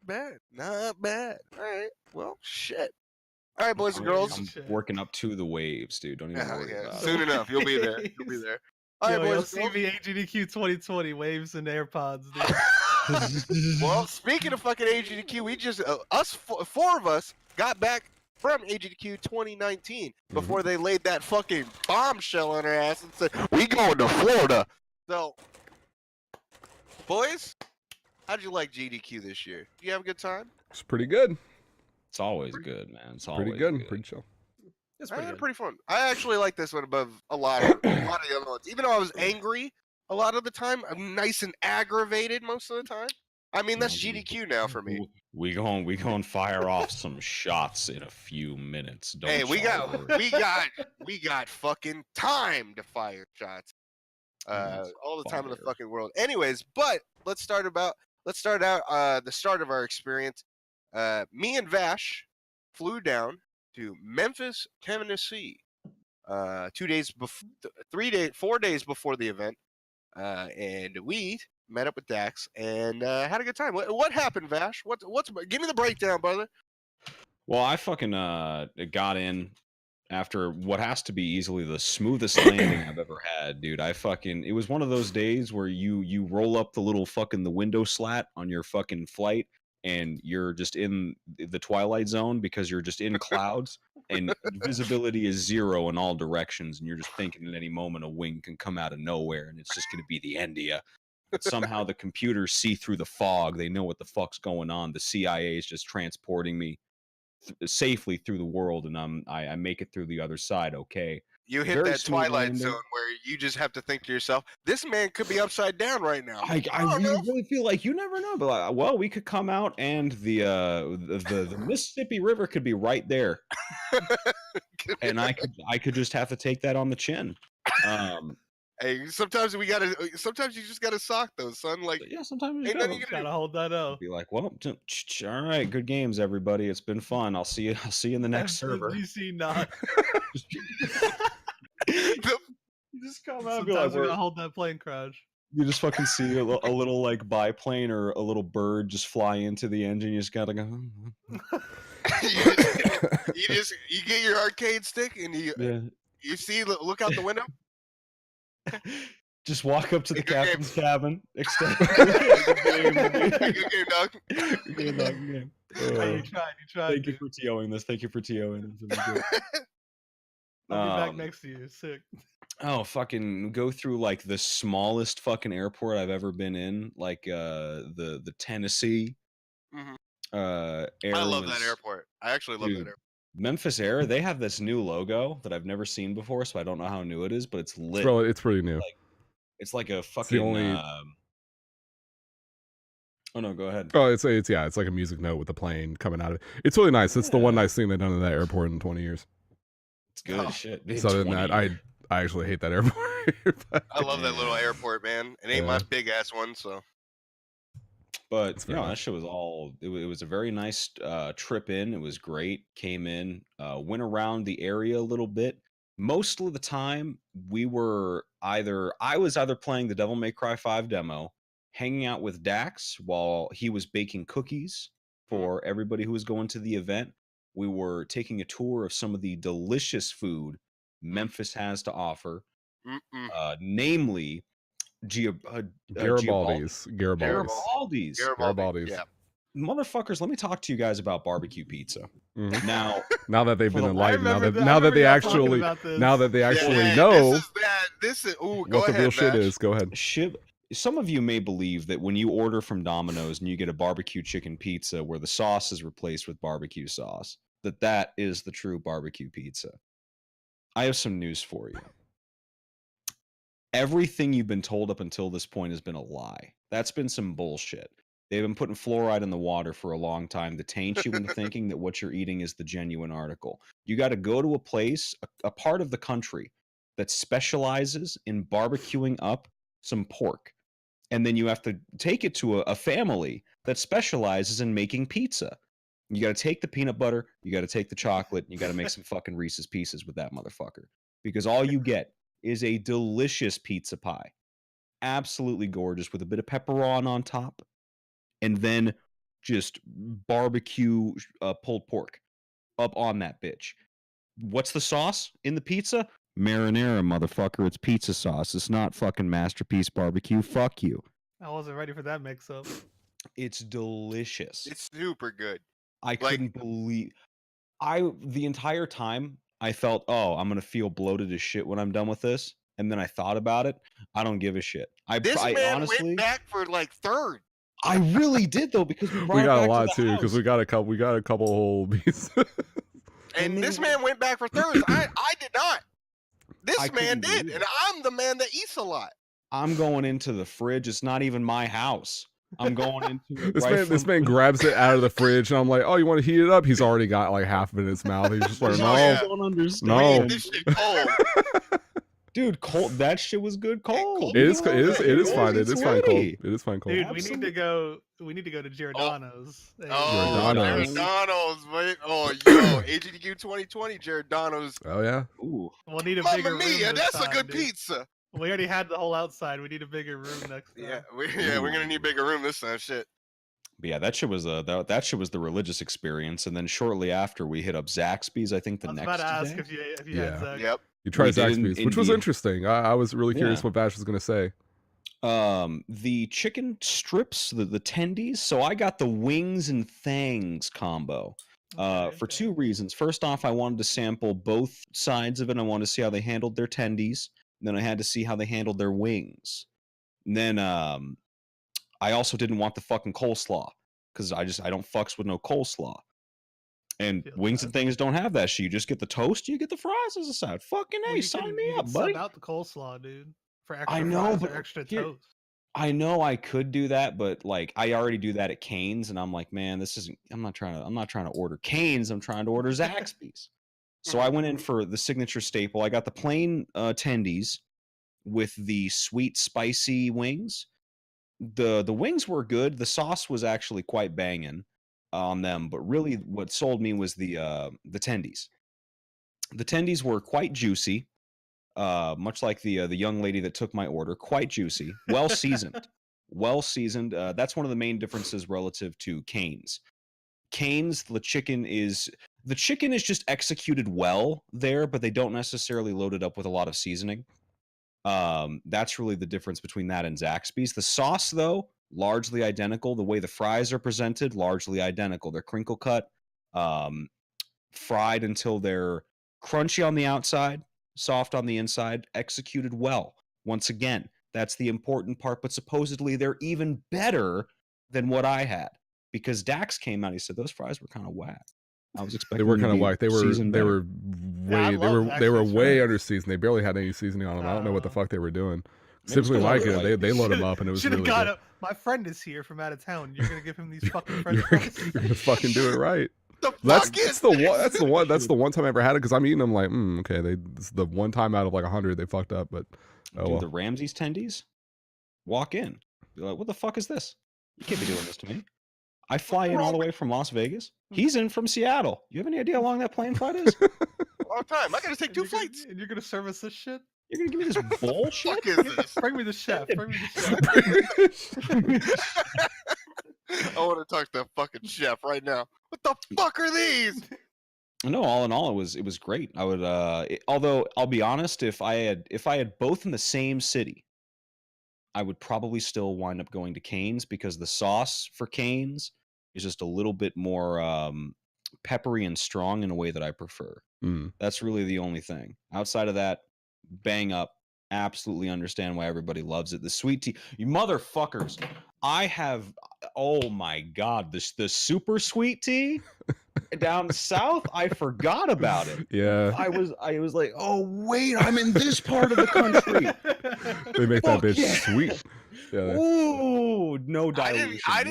Bad, not bad. All right, well, shit. All right, boys and girls. I'm Shit. working up to the waves, dude. Don't even worry about it. Soon enough, you'll be there. You'll be there. All right, Yo, boys and girls. CV AGDQ 2020 waves and AirPods, dude. Well, speaking of fucking AGDQ, we just four of us got back from AGDQ 2019 before they laid that fucking bombshell on our ass and said we going to Florida. So, boys, how'd you like GDQ this year? Did you have a good time? It's pretty good. It's always good, man. It's always Pretty good. Pretty chill. It's pretty good. Pretty fun. I actually like this one above a lot of the other ones. Even though I was angry a lot of the time, I'm nice and aggravated most of the time. I mean, that's GDQ now for me. We going fire off some shots in a few minutes. Don't Hey, we y'all worry. got fucking time to fire shots. That's All the time in the fire. fucking world. Anyways, but let's start out the start of our experience. Me and Vash flew down to Memphis, Tennessee. 4 days before the event. And we met up with Dax and had a good time. What happened, Vash? Give me the breakdown, brother. Well, I fucking got in after what has to be easily the smoothest landing I've ever had, dude. It was one of those days where you roll up the little fucking the window slat on your fucking flight and you're just in the twilight zone because you're just in clouds and visibility is zero in all directions and you're just thinking at any moment a wing can come out of nowhere and it's just going to be the end of you. But somehow the computers see through the fog. They know what the fuck's going on. The CIA is just transporting me safely through the world and I make it through the other side okay. You hit Very that smooth twilight landing. zone where you just have to think to yourself, this man could be upside down right now. I don't know. really feel like you never know, but like, well, we could come out and the Mississippi River could be right there, and I could just have to take that on the chin. Hey, sometimes you just gotta sock those, son. Like, Yeah, sometimes you ain't nothing you Gotta can hold that up. be like, well, all right, good games, everybody. It's been fun. I'll see you in the next server. GC not. do. You just come out and be Sometimes like, we gotta hold that plane crash. you just fucking see a little like biplane or a little bird just fly into the engine. You just gotta go. you get your arcade stick and Yeah. you see, look out the window. Just walk up to the Good game. captain's cabin. Extend. Good game, dog. Good luck, game. Hey, you tried. Thank you Dude. for TOing this. Thank you for TOing this. I'll be back next to you. Sick. Oh, fucking go through like the smallest fucking airport I've ever been in, like the Tennessee. Mhm. Air I love that was- airport. I actually love that Dude, airport. Memphis Air, they have this new logo that I've never seen before, so I don't know how new it is, but it's lit. It's pretty new. It's like a fucking. only- Oh no, go ahead. Oh, it's like a music note with a plane coming out of it. It's really nice. It's the one Yeah. nice thing they've done in that airport in 20 years. It's good Oh. as shit. So other than that, I actually hate that airport. But- I love that little airport, man. It ain't my Yeah. big ass one, so. But It's you very know, that nice. shit was all. It was a very nice trip in. It was great. Came in, went around the area a little bit. Most of the time, I was either playing the Devil May Cry 5 demo, hanging out with Dax while he was baking cookies for everybody who was going to the event. We were taking a tour of some of the delicious food Memphis has to offer, namely Garibaldi's. Garibaldi's. Garibaldi's. Garibaldi. Garibaldi's. Yeah. motherfuckers, let me talk to you guys about barbecue pizza. Mhm. Now that they've For been the- enlightened, now remember that the- I now that remember they y'all talking actually about this. now that they actually Yeah, know This is ooh, what go the ahead, real shit Vash. is, go ahead. Shib, some of you may believe that when you order from Domino's and you get a barbecue chicken pizza where the sauce is replaced with barbecue sauce, that is the true barbecue pizza. I have some news for you. Everything you've been told up until this point has been a lie. That's been some bullshit. They've been putting fluoride in the water for a long time to taint you into thinking that what you're eating is the genuine article. You got to go to a place, a part of the country that specializes in barbecuing up some pork. And then you have to take it to a family that specializes in making pizza. You got to take the peanut butter, you got to take the chocolate, and you got to make some fucking Reese's Pieces with that motherfucker. Because all you get is a delicious pizza pie. Absolutely gorgeous with a bit of pepperon on top. And then just barbecue pulled pork up on that bitch. What's the sauce in the pizza? Marinara, motherfucker. It's pizza sauce. It's not fucking Masterpiece Barbecue. Fuck you. I wasn't ready for that mix-up. It's delicious. It's super good. I couldn't believe the entire time I felt, oh, I'm gonna feel bloated as shit when I'm done with this. And then I thought about it. I don't give a shit. I Man honestly went back for like third. I really did though, because we brought We got it a back lot to the too, because house. we got a couple whole pieces. And then this we- man went back for third. I did not. This I man couldn't did, believe and it. I'm the man that eats a lot. I'm going into the fridge. It's not even my house. I'm going into it This man grabs it out of the fridge, and I'm like, "Oh, you want to heat it up?" He's already got like half of it in his mouth. He's just like, Oh, "No, yeah. don't understand. No. This shit cold. Dude, cold. That shit was good cold. it is fine. It It's is fine cold. ready. It is fine cold." Dude, Absolutely. we need to go to Giordano's. Hey, Oh, Giordano's. Giordano's, mate. Oh, yo, AGDQ 2020, Giordano's. Oh yeah, Ooh. we'll need a Mamma bigger room mia, this that's a time, good dude. pizza. We already had the whole outside. We need a bigger room next time. Yeah, we're gonna need a bigger room this time. Shit. But yeah, that shit was that shit was the religious experience, and then shortly after we hit up Zaxby's. I think the I was next about to ask day. if you had Yeah. Zach. Yep. you tried We did Zaxby's, which was indeed. interesting. I was really curious Yeah. what Vash was gonna say. The chicken strips, the tendies. So I got the wings and thangs combo. Okay, For okay. two reasons. First off, I wanted to sample both sides of it. I wanted to see how they handled their tendies. Then I had to see how they handled their wings. And then I also didn't want the fucking coleslaw because I don't fucks with no coleslaw. And Feel wings that. and things don't have that shit. You just get the toast, you get the fries as a side. Fucking Well, hey, you sign can- me you up, can buddy. Sub out the coleslaw, dude, for extra I know, fries but or extra here- toast. I know I could do that, but like I already do that at Cane's, and I'm like, man, this isn't. I'm not trying to order Cane's. I'm trying to order Zaxby's. So I went in for the signature staple. I got the plain tendies with the sweet spicy wings. The wings were good. The sauce was actually quite banging on them, but really what sold me was the tendies. The tendies were quite juicy. Much like the young lady that took my order, quite juicy, well seasoned, well seasoned. That's one of the main differences relative to Cane's. Cane's, the chicken is just executed well there, but they don't necessarily load it up with a lot of seasoning. That's really the difference between that and Zaxby's. The sauce, though, largely identical. The way the fries are presented, largely identical. They're crinkle cut, fried until they're crunchy on the outside, soft on the inside, executed well. Once again, that's the important part, but supposedly they're even better than what I had because Dax came out. He said those fries were kind of whack. I was expecting They were them to kind of be whack. They seasoned better. I love they were Zaxby's way fries. under seasoned. They barely had any seasoning on them. I don't know what the fuck they were doing. Maybe Typically, it's 'cause Mike, I was they load them up, and it was Should have really got good. him. My friend is here from out of town. You're gonna give him these fucking French You're, fries. you're gonna fucking do it right. The That's fuck is the this? one. That's the one time I ever had it because I'm eating them like, okay. This is the one time out of like 100 they fucked up, but oh Dude, well. the Ramsey's tendies, walk in. Be like, what the fuck is this? You can't be doing this to me. I fly in all the way from Las Vegas. He's in from Seattle. You have any idea how long that plane flight is? Long time. I gotta take And two you're gonna- flights. and you're gonna serve us this shit? You're gonna give me this bullshit? Fuck is this? Bring me the chef. Bring me the chef. I want to talk to the fucking chef right now. What the fuck are these? No, all in all, it was great. I would, although I'll be honest, if I had both in the same city, I would probably still wind up going to Cane's because the sauce for Cane's is just a little bit more peppery and strong in a way that I prefer. Mm. That's really the only thing. Outside of that, bang up. Absolutely understand why everybody loves it. The sweet tea, you motherfuckers. I have, oh my god, the super sweet tea down south. I forgot about it. Yeah, I was like, oh wait, I'm in this part of the country. they make that Fuck bitch yeah. sweet. Yeah, Ooh, no dilution. I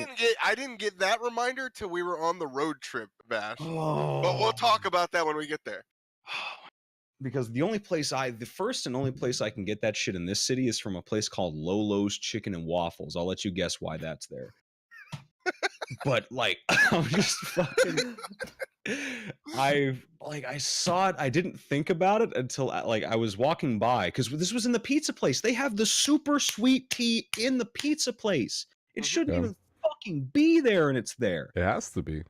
didn't get that reminder till we were on the road trip, Vash. Oh. But we'll talk about that when we get there. Because the first and only place I can get that shit in this city is from a place called Lolo's Chicken and Waffles. I'll let you guess why that's there. But like, I'm just fucking. I saw it. I didn't think about it until I was walking by, because this was in the pizza place. They have the super sweet tea in the pizza place. It shouldn't Yeah. even fucking be there, and it's there. it has to be.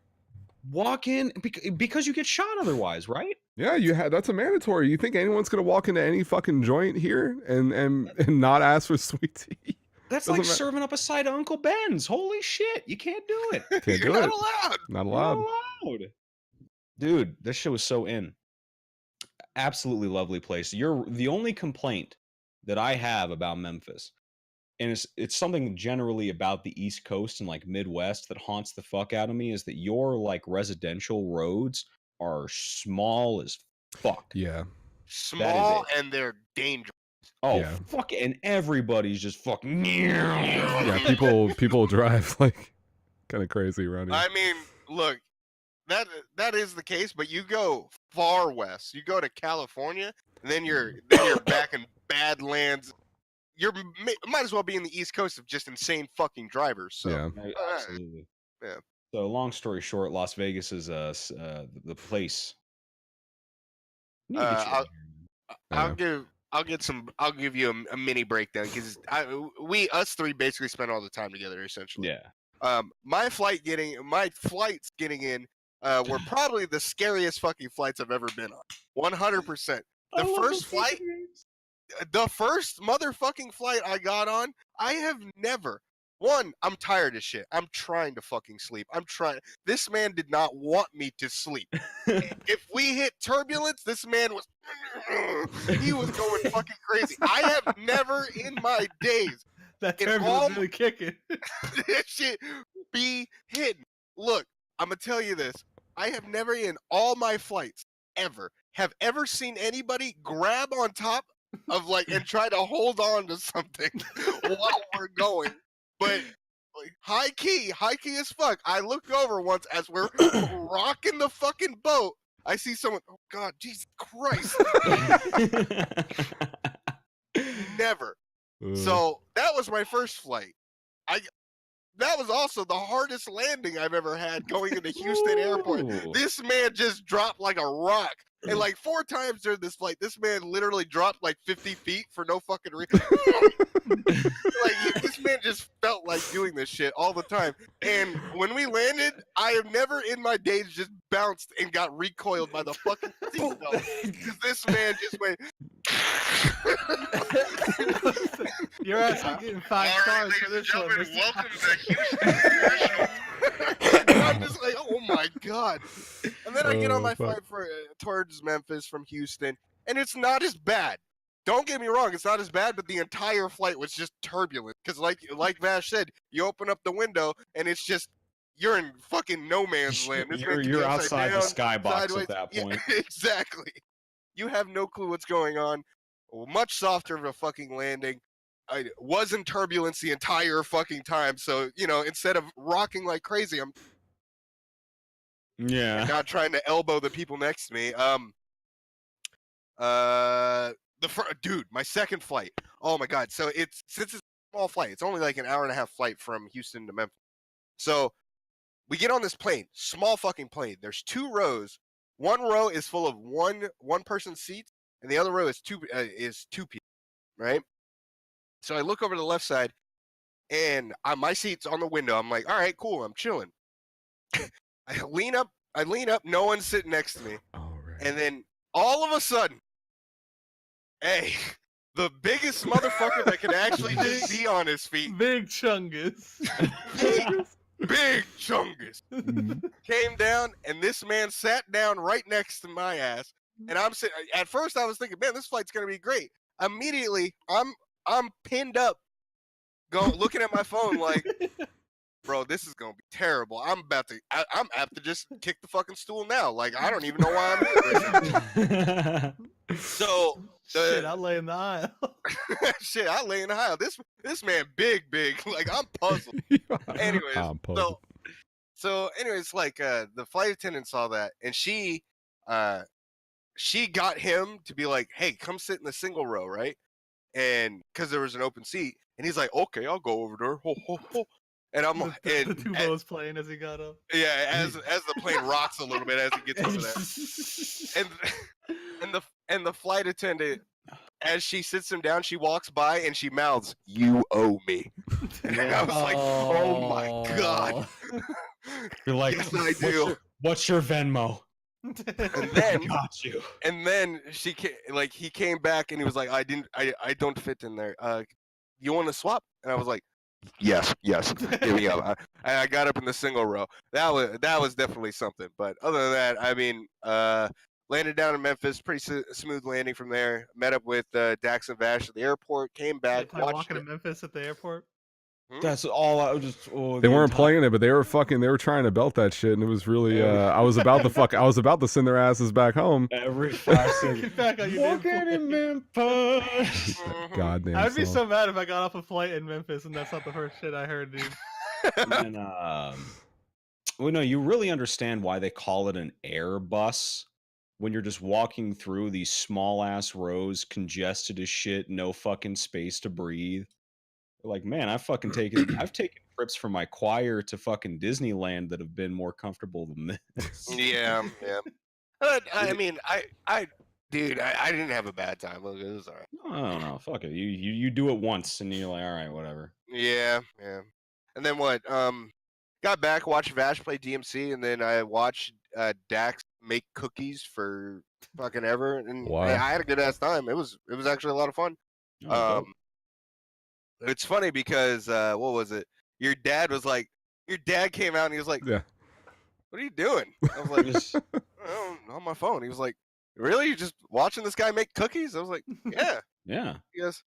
Walk in because you get shot otherwise, right? Yeah, that's a mandatory. You think anyone's gonna walk into any fucking joint here and not ask for sweet tea? That's Doesn't like ma- serving up a side of Uncle Ben's. Holy shit, you can't do it. Can't You're do not it. allowed. Not Not allowed. allowed. Dude, this shit was so in. Absolutely lovely place. You're the only complaint that I have about Memphis, and it's something generally about the East Coast and like Midwest that haunts the fuck out of me, is that your like residential roads are small as fuck. Yeah. Small and they're dangerous. Oh Yeah. fuck it. And everybody's just fucking Yeah, people drive like kind of crazy around here. I mean, look, that is the case, but you go far west, you go to California, and then you're back in Badlands. Might as well be in the East Coast of just insane fucking drivers. So Yeah. Absolutely. Yeah. So long story short, Las Vegas is the place. You need to get you I'll- out here. I'll give you a mini breakdown, because us three basically spend all the time together essentially. Yeah. My flights getting in were probably the scariest fucking flights I've ever been on. 100%. I love first the fucking flight- games. The first motherfucking flight I got on, I have never. One, I'm tired of shit. I'm trying to fucking sleep. This man did not want me to sleep. If we hit turbulence, this man was. He was going fucking crazy. I have never in my days That in term all- was really kicking. this shit be hidden. Look, I'm gonna tell you this. I have never in all my flights have ever seen anybody grab on top of and try to hold on to something while we're going. But high key as fuck. I looked over once as we're rocking the fucking boat. I see someone. Oh God, Jesus Christ! Never. So that was my first flight. That was also the hardest landing I've ever had going into Houston Airport. Ooh. This man just dropped like a rock. And 4 times during this flight, this man literally dropped 50 feet for no fucking reason. This man just felt like doing this shit all the time. And when we landed, I have never in my days just bounced and got recoiled by the fucking seatbelt. Because this man just went. You're actually getting 5 stars for this one. Mr. welcome to Houston International. And I'm just like, oh my God. And then I get on my fuck. flight towards Memphis from Houston, and it's not as bad. Don't get me wrong, it's not as bad, but the entire flight was just turbulent. Because like Vash said, you open up the window, and it's just, you're in fucking no man's land. This man could be You're upside outside the down, skybox sideways. at that Yeah, point. exactly. You have no clue what's going on. Much softer of a fucking landing. I was in turbulence the entire fucking time. So, instead of rocking like crazy, I'm Yeah. not trying to elbow the people next to me. Dude, my second flight. Oh my God. So since it's a small flight, it's only like an hour and a half flight from Houston to Memphis. So we get on this plane, small fucking plane. There's 2 rows. One row is full of one person seats, and the other row is two people, right? So I look over to the left side, and my seat's on the window. I'm like, all right, cool, I'm chilling. I lean up, no one's sitting next to me. All right. And then all of a sudden, the biggest motherfucker that could actually just be on his feet. Big Chungus. Big Chungus Mhm. came down, and this man sat down right next to my ass. And I'm sitting. At first, I was thinking, man, this flight's gonna be great. Immediately, I'm pinned up, looking at my phone like, bro, this is gonna be terrible. I'm about to just kick the fucking stool now. Like, I don't even know why I'm here right now. So Shit, I'll lay in the aisle. shit, I lay in the aisle. This man, big. Like, I'm puzzled. Anyways, I'm puzzled. so anyways, like the flight attendant saw that, and she got him to be like, hey, come sit in the single row, right? And because there was an open seat, and he's like, okay, I'll go over there. Ho, ho, ho. And I'm The tuba was playing as he got up. yeah, as the plane rocks a little bit as he gets over there. And the flight attendant, as she sits him down, she walks by and she mouths, "You owe me." And I was like, "Oh my god!" You're like, yes, I do. What's your Venmo? And then Got you. And then he came back and he was like, I don't fit in there. You want to swap? And I was like, yes, give me up. I got up in the single row. That was definitely something. But other than that, I mean, landed down in Memphis, pretty smooth landing from there. Met up with Dax and Vash at the airport. Came back, watched walking it. to Memphis at the airport. That's all I was just. They weren't playing it, but they were trying to belt that shit, and it was really. I was about to send their asses back home. Every 5 seconds. Get back on your damn Walking plane. in Memphis. Goddamn. I'd be son. so mad if I got off a flight in Memphis and that's not the first shit I heard, dude. And well, no, you really understand why they call it an Airbus when you're just walking through these small ass rows, congested as shit, no fucking space to breathe. Like, man, I've taken trips from my choir to fucking Disneyland that have been more comfortable than this. Yeah. But I mean, dude, I didn't have a bad time. It was all right. I don't know. Fuck it. You do it once and you're like, all right, whatever. Yeah. And then what? Got back, watched Vash play DMC, and then I watched Dax make cookies for fucking ever, and Wow. I had a good ass time. It was actually a lot of fun. Oh, dope. It's funny because what was it? Your dad came out and he was like, Yeah. "What are you doing?" I was like, "Oh, on my phone." He was like, "Really? You just watching this guy make cookies?" I was like, "Yeah." Yeah. He goes,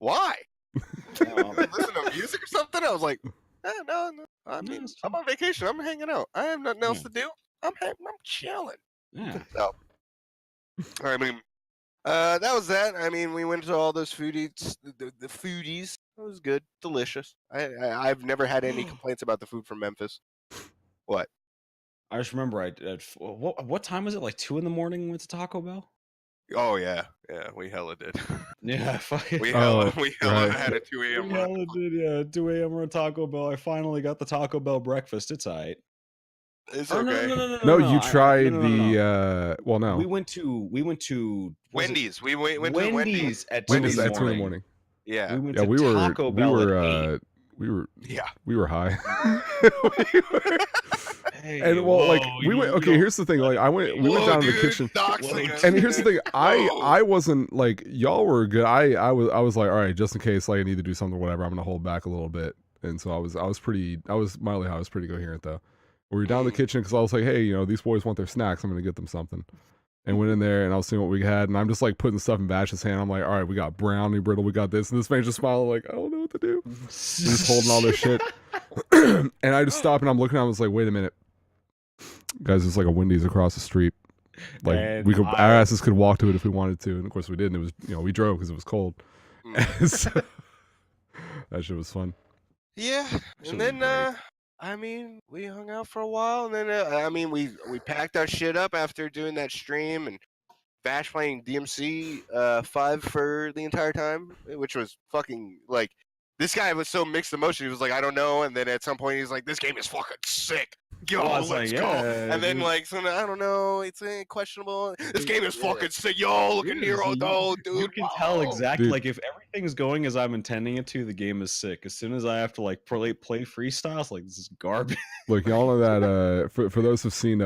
"Why? Listen to music or something?" I was like, No. I mean, I'm on vacation. I'm hanging out. I have nothing else to do. I'm chilling. Yeah. So, I mean, that was that. I mean, we went to all those foodies. The foodies. It was good, delicious. I've never had any complaints about the food from Memphis. What? I just remember what time was it? Like 2 a.m. we went to Taco Bell? Oh yeah, we hella did. Yeah, fuck it. We hella right. had a 2 a.m. We hella did, yeah. 2 a.m. we're at Taco Bell. I finally got the Taco Bell breakfast. It's alright. It's Oh, okay. No, you tried the. Well, no. We went to Wendy's. We went to Wendy's Wendy's at 2 Wendy's in at the 2 in the morning. morning. Yeah. We went Yeah, to we were. Taco Bell at 8. We were high. Hey, And well, like whoa, we went. you Okay, don't- here's the thing. Like we went down to the kitchen. And here's the thing, I wasn't like y'all were good. I was like, all right, just in case like I need to do something or whatever, I'm gonna hold back a little bit. And so I was mildly high. I was pretty coherent though. We were down in the kitchen because I was like, hey, you know, these boys want their snacks. I'm gonna get them something. And went in there and I was seeing what we had, and I'm just like putting stuff in Bash's hand. I'm like, all right, we got brownie brittle, we got this, and this man's just smiling like, I don't know what to do. He's holding all this shit. And I just stopped and I'm looking at him, I was like, wait a minute. Guys, it's like a Wendy's across the street. Like And our asses could walk to it if we wanted to, and of course we didn't. It was, you know, we drove because it was cold. So, that shit was fun. Yeah, Shit and was then great. I mean, we hung out for a while, and then I mean, we packed our shit up after doing that stream, and Bash playing DMC 5 for the entire time, which was fucking like. This guy was so mixed emotion. He was like, I don't know, and then at some point he's like, this game is fucking sick. Yo, I was let's like, go. yeah, And then dude. like, so I don't know, it's questionable. This game is Yeah. fucking sick. Yo, look at Nero, though, dude. You can tell wow. exactly, Dude. like, if everything's going as I'm intending it to, the game is sick. As soon as I have to, like, play freestyle, it's like, this is garbage. Look, y'all know that for those who've seen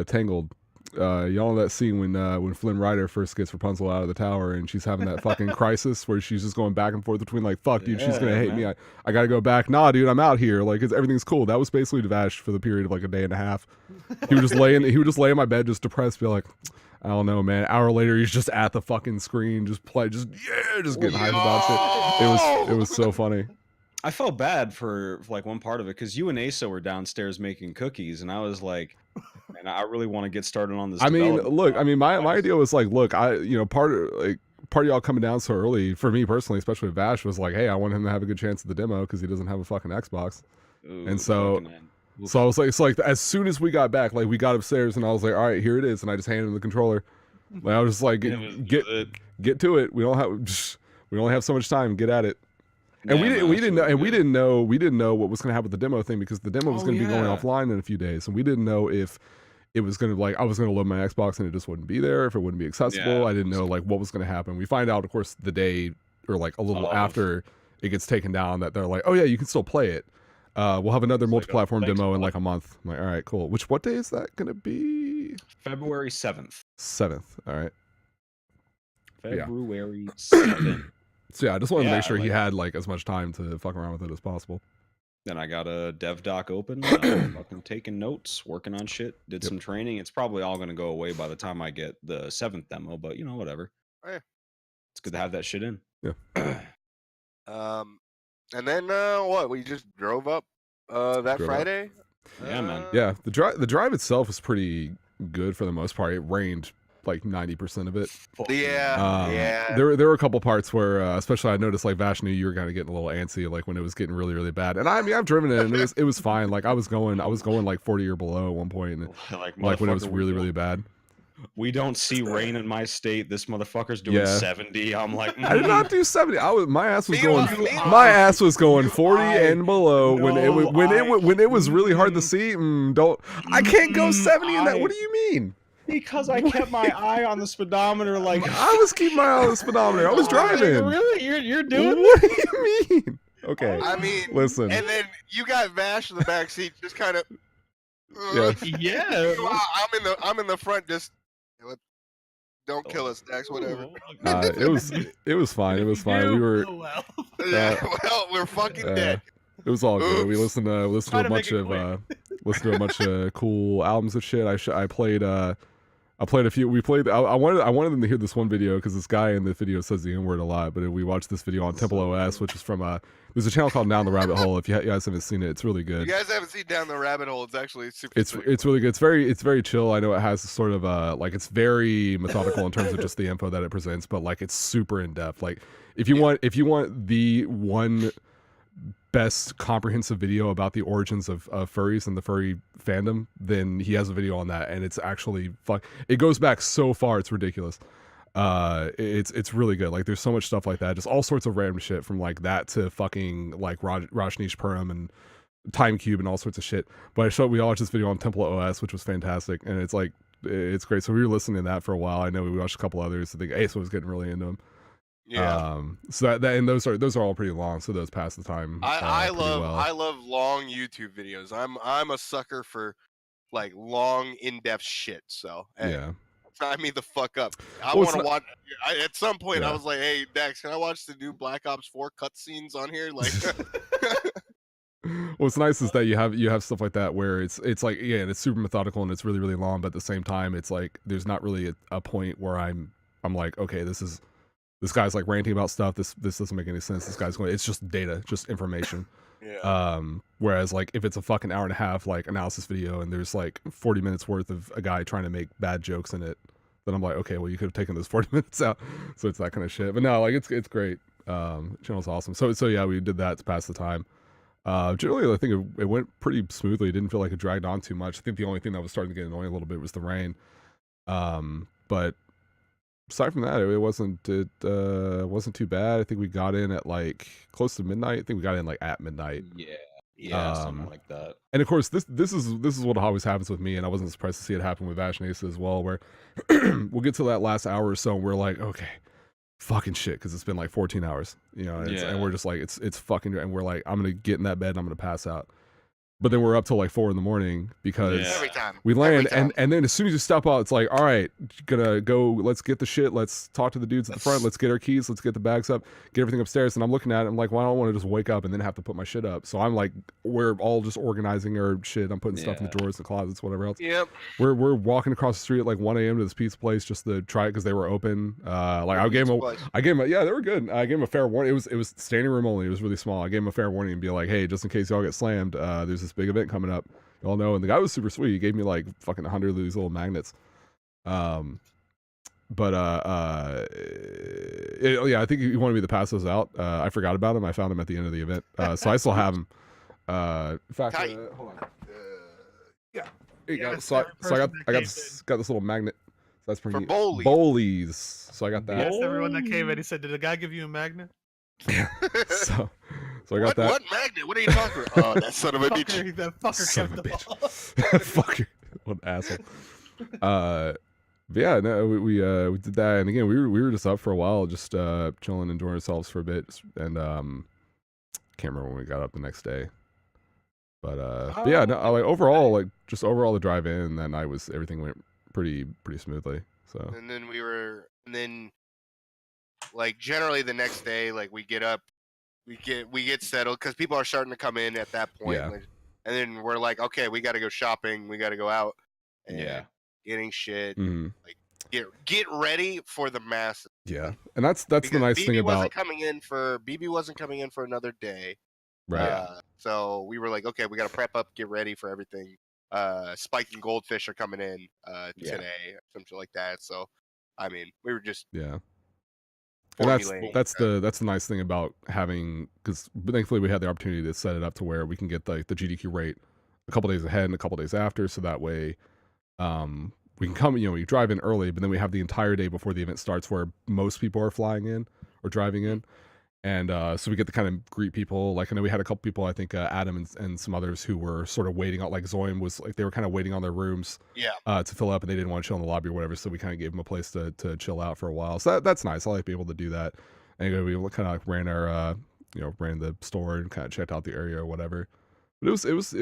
Tangled, y'all know that scene when Flynn Rider first gets Rapunzel out of the tower and she's having that fucking crisis where she's just going back and forth between like, fuck, dude, she's gonna hate me. I gotta go back. Nah, dude, I'm out here. Like, everything's cool. That was basically Vash for the period of like a day and a half. He would just lay in my bed, just depressed, be like, I don't know, man. Hour later, he's just at the fucking screen, just getting hype about shit. It was so funny. I felt bad for like one part of it because you and Aceuhh were downstairs making cookies, and I was like, man, I really want to get started on this. I mean, development look, stuff. I mean, my idea was like, look, part of y'all coming down so early for me personally, especially with Vash, was like, hey, I want him to have a good chance at the demo because he doesn't have a fucking Xbox. Ooh, And so fucking I was like, it's like as soon as we got back, like we got upstairs and I was like, all right, here it is, and I just handed him the controller. Like, I was just like, get to it. We only have so much time. Get at it. And we didn't know what was going to happen with the demo thing because the demo was going to be going offline in a few days, and we didn't know if it was going to I was going to load my Xbox and it just wouldn't be there, if it wouldn't be accessible. I didn't know like what was going to happen. We find out, of course, the day or like a little after it gets taken down that they're like, oh yeah, you can still play it. We'll have another multi-platform demo in like a month. I'm like, all right, cool. What day is that going to be? February 7th. 7th. All right. February 7th. So yeah, I just wanted to make sure he had like as much time to fuck around with it as possible. Then I got a dev doc open, fucking taking notes, working on shit, did some training. It's probably all going to go away by the time I get the 7th demo, but you know, whatever. Oh, yeah. It's good to have that shit in. Yeah. And then what? We just drove up that Friday. Yeah, man. Yeah, the drive itself was pretty good for the most part. It rained like 90% of it. Yeah. There were a couple parts where, especially I noticed like Vash knew you were kind of getting a little antsy, like when it was getting really, really bad. And I mean, I've driven it and it was fine. Like I was going like 40 or below at one point, and, like when it was really, really bad. We don't see rain in my state. This motherfucker's doing 70. I'm like, I did not do 70. My ass was going 40 and below when it was really hard to see. I can't go 70 in that. What do you mean? Because I kept my eye on the speedometer. Like I was keeping my eye on the speedometer. I was driving. Really? You're doing? What do you mean? Okay. I mean, listen. And then you got Vash in the back seat, just kind of. Yeah. I'm in the front, just. Don't kill us, Dax. Whatever. It was fine. It was fine. We were. Well, we're fucking dead. It was all good. We listened to a bunch of cool albums and shit. I played a few. I wanted them to hear this one video because this guy in the video says the N-word a lot. But we watched this video on Temple OS, which is from there's a channel called Down the Rabbit Hole. If you guys haven't seen it, it's really good. If you guys haven't seen Down the Rabbit Hole, it's actually super. It's really good. It's very chill. I know it has sort of like it's very methodical in terms of just the info that it presents, but like it's super in depth. Like if you want the one best comprehensive video about the origins of furries and the furry fandom, then he has a video on that, and it's actually it goes back so far, it's ridiculous. It's really good. Like there's so much stuff like that, just all sorts of random shit from like that to fucking like Rajneesh Purim and Time Cube and all sorts of shit. But we all watched this video on Temple OS, which was fantastic, and it's like it's great. So we were listening to that for a while. I know we watched a couple others. I think Aceuhh was getting really into them. Yeah. So that and those are all pretty long, so those pass the time. I love long YouTube videos. I'm a sucker for like long, in-depth shit. So yeah. Sign me the fuck up. I want to watch. At some point, I was like, "Hey, Dax, can I watch the new Black Ops 4 cutscenes on here?" Like, what's nice is that you have stuff like that where it's like and it's super methodical and it's really, really long, but at the same time, it's like there's not really a point where I'm like, okay, this guy's like ranting about stuff. This doesn't make any sense. This guy's going. It's just data, just information. Yeah. Whereas like if it's a fucking hour and a half like analysis video and there's like 40 minutes worth of a guy trying to make bad jokes in it, then I'm like, okay, well you could have taken those 40 minutes out. So it's that kind of shit. But no, like it's great. Channel's awesome. So yeah, we did that to pass the time. Generally I think it went pretty smoothly. It didn't feel like it dragged on too much. I think the only thing that was starting to get annoying a little bit was the rain. But aside from that, it wasn't too bad. I think we got in at like close to midnight. I think we got in like at midnight. Yeah, something like that. And of course, this is what always happens with me, and I wasn't surprised to see it happen with Vash and Aceuhh as well. Where we'll get to that last hour or so, and we're like, okay, fucking shit, because it's been like 14 hours, you know, and we're just like, it's fucking, and we're like, I'm gonna get in that bed, and I'm gonna pass out. but then we're up till like 4 a.m. because Yeah. Every time. we land, Every time. and then as soon as you step out, it's like, all right, gonna go. Let's get the shit. Let's talk to the dudes at the front. Let's get our keys. Let's get the bags up. Get everything upstairs. And I'm looking at it. I'm like, well, I don't want to just wake up and then have to put my shit up. So I'm like, we're all just organizing our shit. I'm putting stuff in the drawers, the closets, whatever else. Yep. We're walking across the street at like 1 a.m. to this pizza place just to try it because they were open. Like I gave them yeah, they were good. I gave them a fair warning. It was standing room only. It was really small. I gave them a fair warning and be like, hey, just in case y'all get slammed, there's this big event coming up. Y'all know. And the guy was super sweet. He gave me like fucking 100 of these little magnets. Yeah, I think he wanted me to pass those out. I forgot about him. I found him at the end of the event. So I still have them. In fact, hold on. Yeah. Here you go. Yes, So I every got person that got came this little magnet. So that's pretty For neat. Bowlies. Bowlies. So I got He that. asked everyone that came in. He said, "Did the guy give you a magnet?" so I got that. What magnet? What are you talking about? Oh, that son of a bitch. Fucker, that fucker Son kept of the a bitch. ball. Fucker. What an asshole. But yeah, no, we did that, and again, we were just up for a while, just chilling, enjoying ourselves for a bit, and can't remember when we got up the next day. But yeah, no, like overall the drive in that night everything went pretty smoothly. So And then like generally the next day, like we get up, we get settled because people are starting to come in at that point. Yeah. Like, and then we're like, okay, we got to go shopping, we got to go out, and Yeah. getting shit, mhm. get ready for the masses. Yeah, and that's the Because nice BB thing about BB wasn't coming in for another day. right. So we were like, okay, we got to prep up, get ready for everything. Spike and Goldfish are coming in today, or something like that. So, I mean, we were just Yeah. And formulating. that's the nice thing about having, because thankfully we had the opportunity to set it up to where we can get the GDQ rate a couple days ahead and a couple days after, so that way we can come, we drive in early, but then we have the entire day before the event starts where most people are flying in or driving in, and so we get to kind of greet people. Like I know we had a couple people, I think Adam and some others who were sort of waiting out, like Zoim was like, they were kind of waiting on their rooms to fill up, and they didn't want to chill in the lobby or whatever, so we kind of gave them a place to chill out for a while. So that's nice. I like being able to do that. And we kind of like ran our ran the store and kind of checked out the area or whatever. But it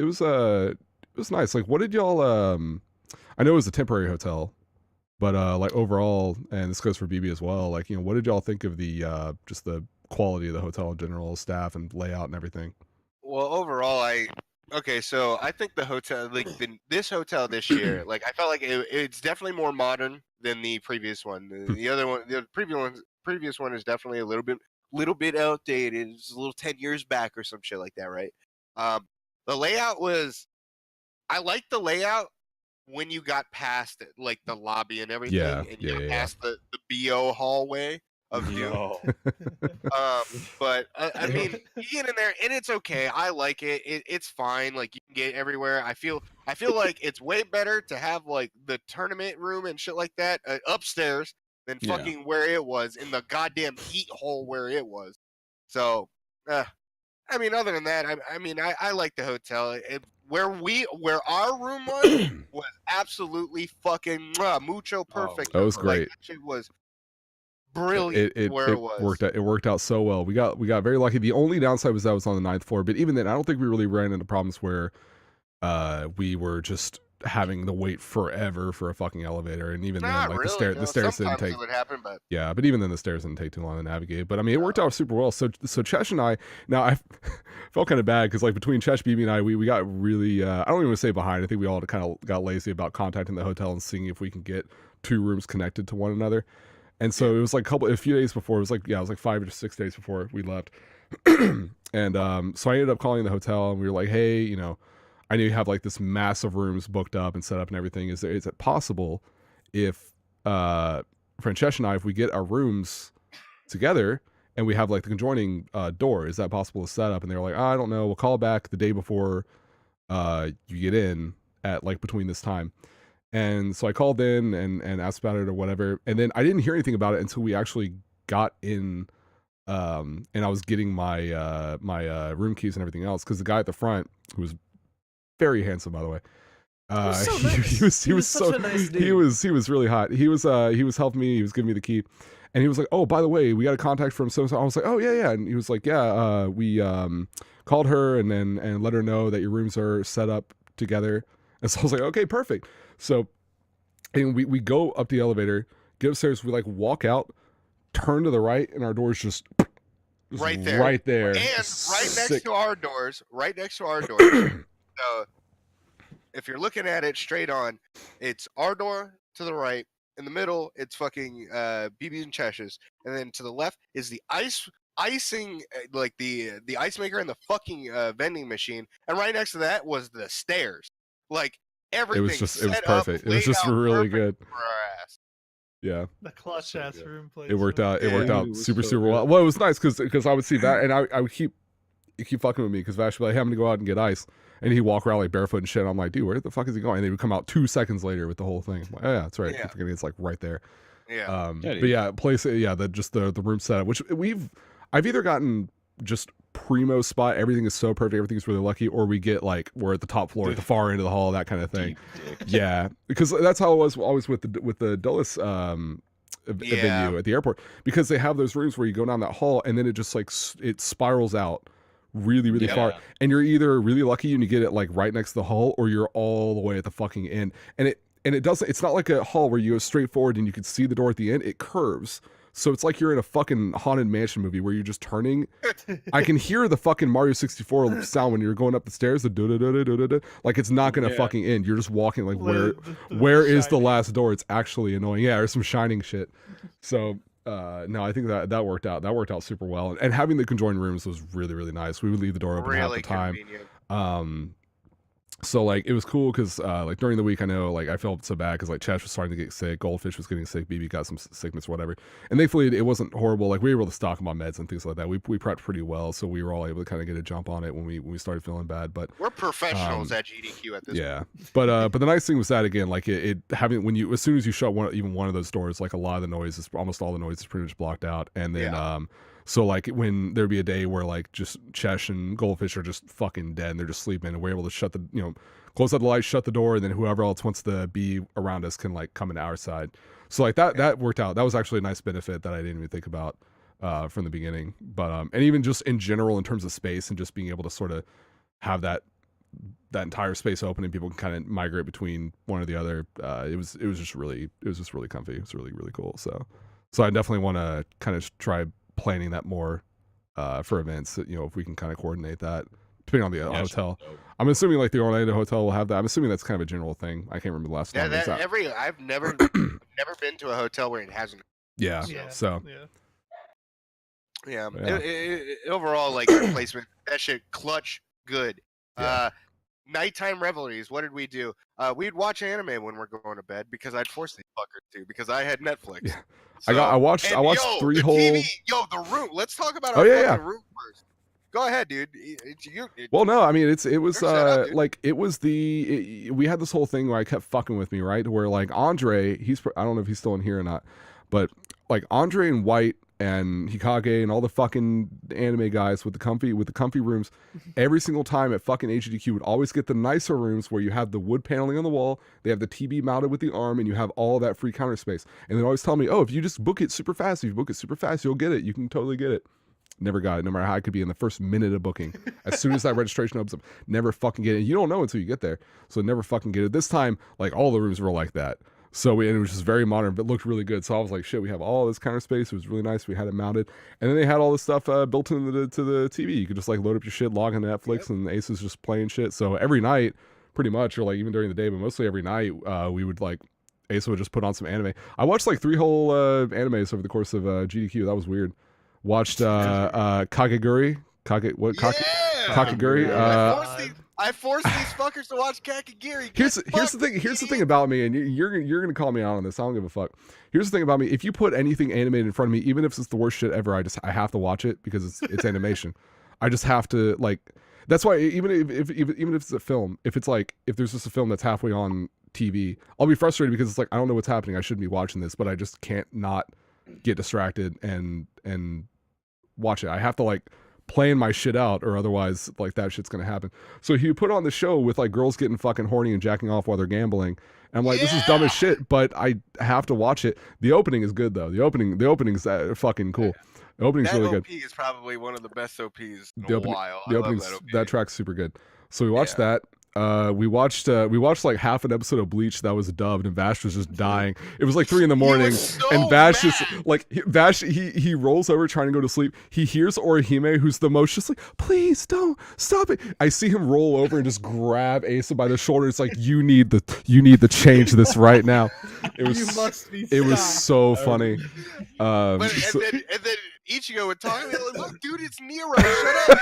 was nice. Like, what did y'all I know it was a temporary hotel, but like overall, and this goes for BB as well, like, what did y'all think of the just the quality of the hotel in general, staff and layout and everything? Well, overall, so I think the hotel, like this hotel this year, like I felt like it's definitely more modern than the previous one. The other one, the previous one is definitely a little bit outdated. It's a little 10 years back or some shit like that, right? The layout I liked the layout when you got past it, like the lobby and everything, and you got past the BO hallway of Doom. But I mean, you get in there and it's okay. I like it. It's fine. Like you can get everywhere. I feel like it's way better to have like the tournament room and shit like that upstairs than fucking where it was in the goddamn heat hole where it was. So, I mean, other than that, I like the hotel. Where our room was absolutely fucking mucho perfect. That was great. Like, that shit was brilliant. It was. It worked out so well. We got very lucky. The only downside was that I was on the 9th floor, but even then, I don't think we really ran into problems where we were just having to wait forever for a fucking elevator, and even then, like really, the stairs didn't take. It would happen, but yeah, but even then, the stairs didn't take too long to navigate. But I mean, it worked out super well. So Chesh and I, now I felt kind of bad because like between Chesh, BB, and I, we got really I don't even want to say behind. I think we all kind of got lazy about contacting the hotel and seeing if we can get 2 rooms connected to one another. And so it was like a few days before. It was like 5 or 6 days before we left. And so I ended up calling the hotel, and we were like, hey, I know you have like this massive rooms booked up and set up and everything. Is it possible if Francesca and I, if we get our rooms together and we have like the conjoining door, is that possible to set up? And they were like, I don't know. We'll call back the day before you get in at like between this time. And so I called in and asked about it or whatever. And then I didn't hear anything about it until we actually got in and I was getting my my room keys and everything else, because the guy at the front, who was very handsome, by the way, he was so nice dude. He was really hot. He was helping me. He was giving me the key, And he was like, "Oh, by the way, we got a contact from so and so." I was like, "Oh yeah." And he was like, "Yeah, we called her and let her know that your rooms are set up together." And so I was like, "Okay, perfect." So and we go up the elevator, get upstairs, we like walk out, turn to the right, and our door's just Right there. Right there. And right Sick. next to our doors. So if you're looking at it straight on, it's our door to the right. In the middle, it's fucking BB's and Chesh's, and then to the left is the icing, like the ice maker and the fucking vending machine, and right next to that was the stairs. Like everything. It was perfect. It was just really good. For our ass. Yeah. The clutch So ass good. room place. It worked out. It worked Yeah. out It was super so super good. well. Well, it was nice because I would see that, and I would keep fucking with me because Vash would be like, "Hey, I'm gonna go out and get ice," and he'd walk around like barefoot and shit. And I'm like, "Dude, where the fuck is he going?" And they would come out 2 seconds later with the whole thing. I'm like, "Oh yeah, that's right. I Yeah. keep forgetting it's like right there." Yeah. But yeah, the room setup, which I've either gotten just primo spot, everything is so perfect, everything's really lucky, or we get like we're at the top floor at the far end of the hall, that kind of thing. Deep dick. Yeah, because that's how it was always with the Dulles venue at the airport, because they have those rooms where you go down that hall and then it just like it spirals out really far, Yeah. and you're either really lucky and you get it like right next to the hall, or you're all the way at the fucking end, and it doesn't, it's not like a hall where you go straight forward and you can see the door at the end. It curves, so it's like you're in a fucking haunted mansion movie where you're just turning. I can hear the fucking Mario 64 sound when you're going up the stairs, the da-da-da-da-da-da. Like it's not gonna Yeah. fucking end. You're just walking like where is the last door? It's actually annoying. Yeah, there's some shining shit. So no, I think that worked out. That worked out super well. And having the conjoined rooms was really nice. We would leave the door open half Really the time. convenient. So like it was cool because like during the week, I know like I felt so bad because like Chesh was starting to get sick, Goldfish was getting sick, BB got some sickness, whatever. And thankfully it wasn't horrible. Like we were able to stock them on meds and things like that. We prepped pretty well, so we were all able to kind of get a jump on it when we started feeling bad. But We're professionals at GDQ at this point. yeah, but the nice thing was that again, like it having when you as soon as you shut even one of those doors, like a lot of the noise is almost all the noise is pretty much blocked out, and then so like when there'd be a day where like just Chesh and Goldfish are just fucking dead and they're just sleeping, and we're able to shut the close out the lights, shut the door, and then whoever else wants to be around us can like come into our side. So like that worked out. That was actually a nice benefit that I didn't even think about from the beginning. But and even just in general in terms of space and just being able to sort of have that entire space open and people can kind of migrate between one or the other. It was just really comfy. It was really cool. So I definitely want to kind of try planning that more for events. If we can kind of coordinate that. Depending on the hotel. I'm assuming like the Orlando hotel will have that. I'm assuming that's kind of a general thing. I can't remember the last time. I've never been to a hotel where it hasn't. Yeah. So Yeah. Yeah. Overall, like placement, that shit clutch good. Yeah. Nighttime revelries. What did we do? We'd watch anime when we're going to bed because I'd force these fuckers to because I had Netflix. Yeah. So, I watched 3 the whole. TV, the room. Let's talk about our room first. Go ahead, dude. Well, no, I mean it was set up, dude. like it was we had this whole thing where I kept fucking with me, right? Where like Andre, I don't know if he's still in here or not, but like Andre and White and Hikage and all the fucking anime guys with the comfy rooms, every single time at fucking AGDQ would always get the nicer rooms where you have the wood paneling on the wall, they have the TV mounted with the arm, and you have all that free counter space. And they always tell me, oh, if you just book it super fast, you'll get it. You can totally get it. Never got it, no matter how I could be in the first minute of booking. As soon as that registration opens up, never fucking get it. You don't know until you get there, so never fucking get it. This time, like all the rooms were like that. So and it was just very modern, but looked really good. So I was like, shit, we have all this counter space. It was really nice. We had it mounted, and then they had all this stuff built into the TV. You could just like load up your shit, log into Netflix, and Ace is just playing shit. So every night, pretty much, or like even during the day, but mostly every night, we would like Ace would just put on some anime. I watched like 3 whole animes over the course of GDQ. That was weird. Watched Kakeguri. Kakeguri. I forced these fuckers to watch Kakeguri. Here's the thing about me, and you're gonna call me out on this. I don't give a fuck. Here's the thing about me: if you put anything animated in front of me, even if it's the worst shit ever, I have to watch it because it's animation. I just have to like. That's why even if it's a film, if there's just a film that's halfway on TV, I'll be frustrated because it's like I don't know what's happening. I shouldn't be watching this, but I just can't not get distracted and watch it. I have to like playing my shit out, or otherwise like that shit's gonna happen. So he put on the show with like girls getting fucking horny and jacking off while they're gambling. And I'm like, this is dumb as shit, but I have to watch it. The opening is good though. The opening's fucking cool. The opening's That really OP good. is probably one of the best OPs in The a opening, while. the I love opening's that OP. that track's super good. So we watched that. We watched like half an episode of Bleach that was dubbed, and Vash was just dying. It was like 3 a.m, was so and Vash just mad. like Vash he rolls over trying to go to sleep. He hears Orihime, who's the most just like, please don't stop it. I see him roll over and just grab Asa by the shoulder. It's like, you need to change this right now. It was You must be it was stopped. so funny. But, So- and then Ichigo would talk to me like, look, dude, it's Nero. Shut up.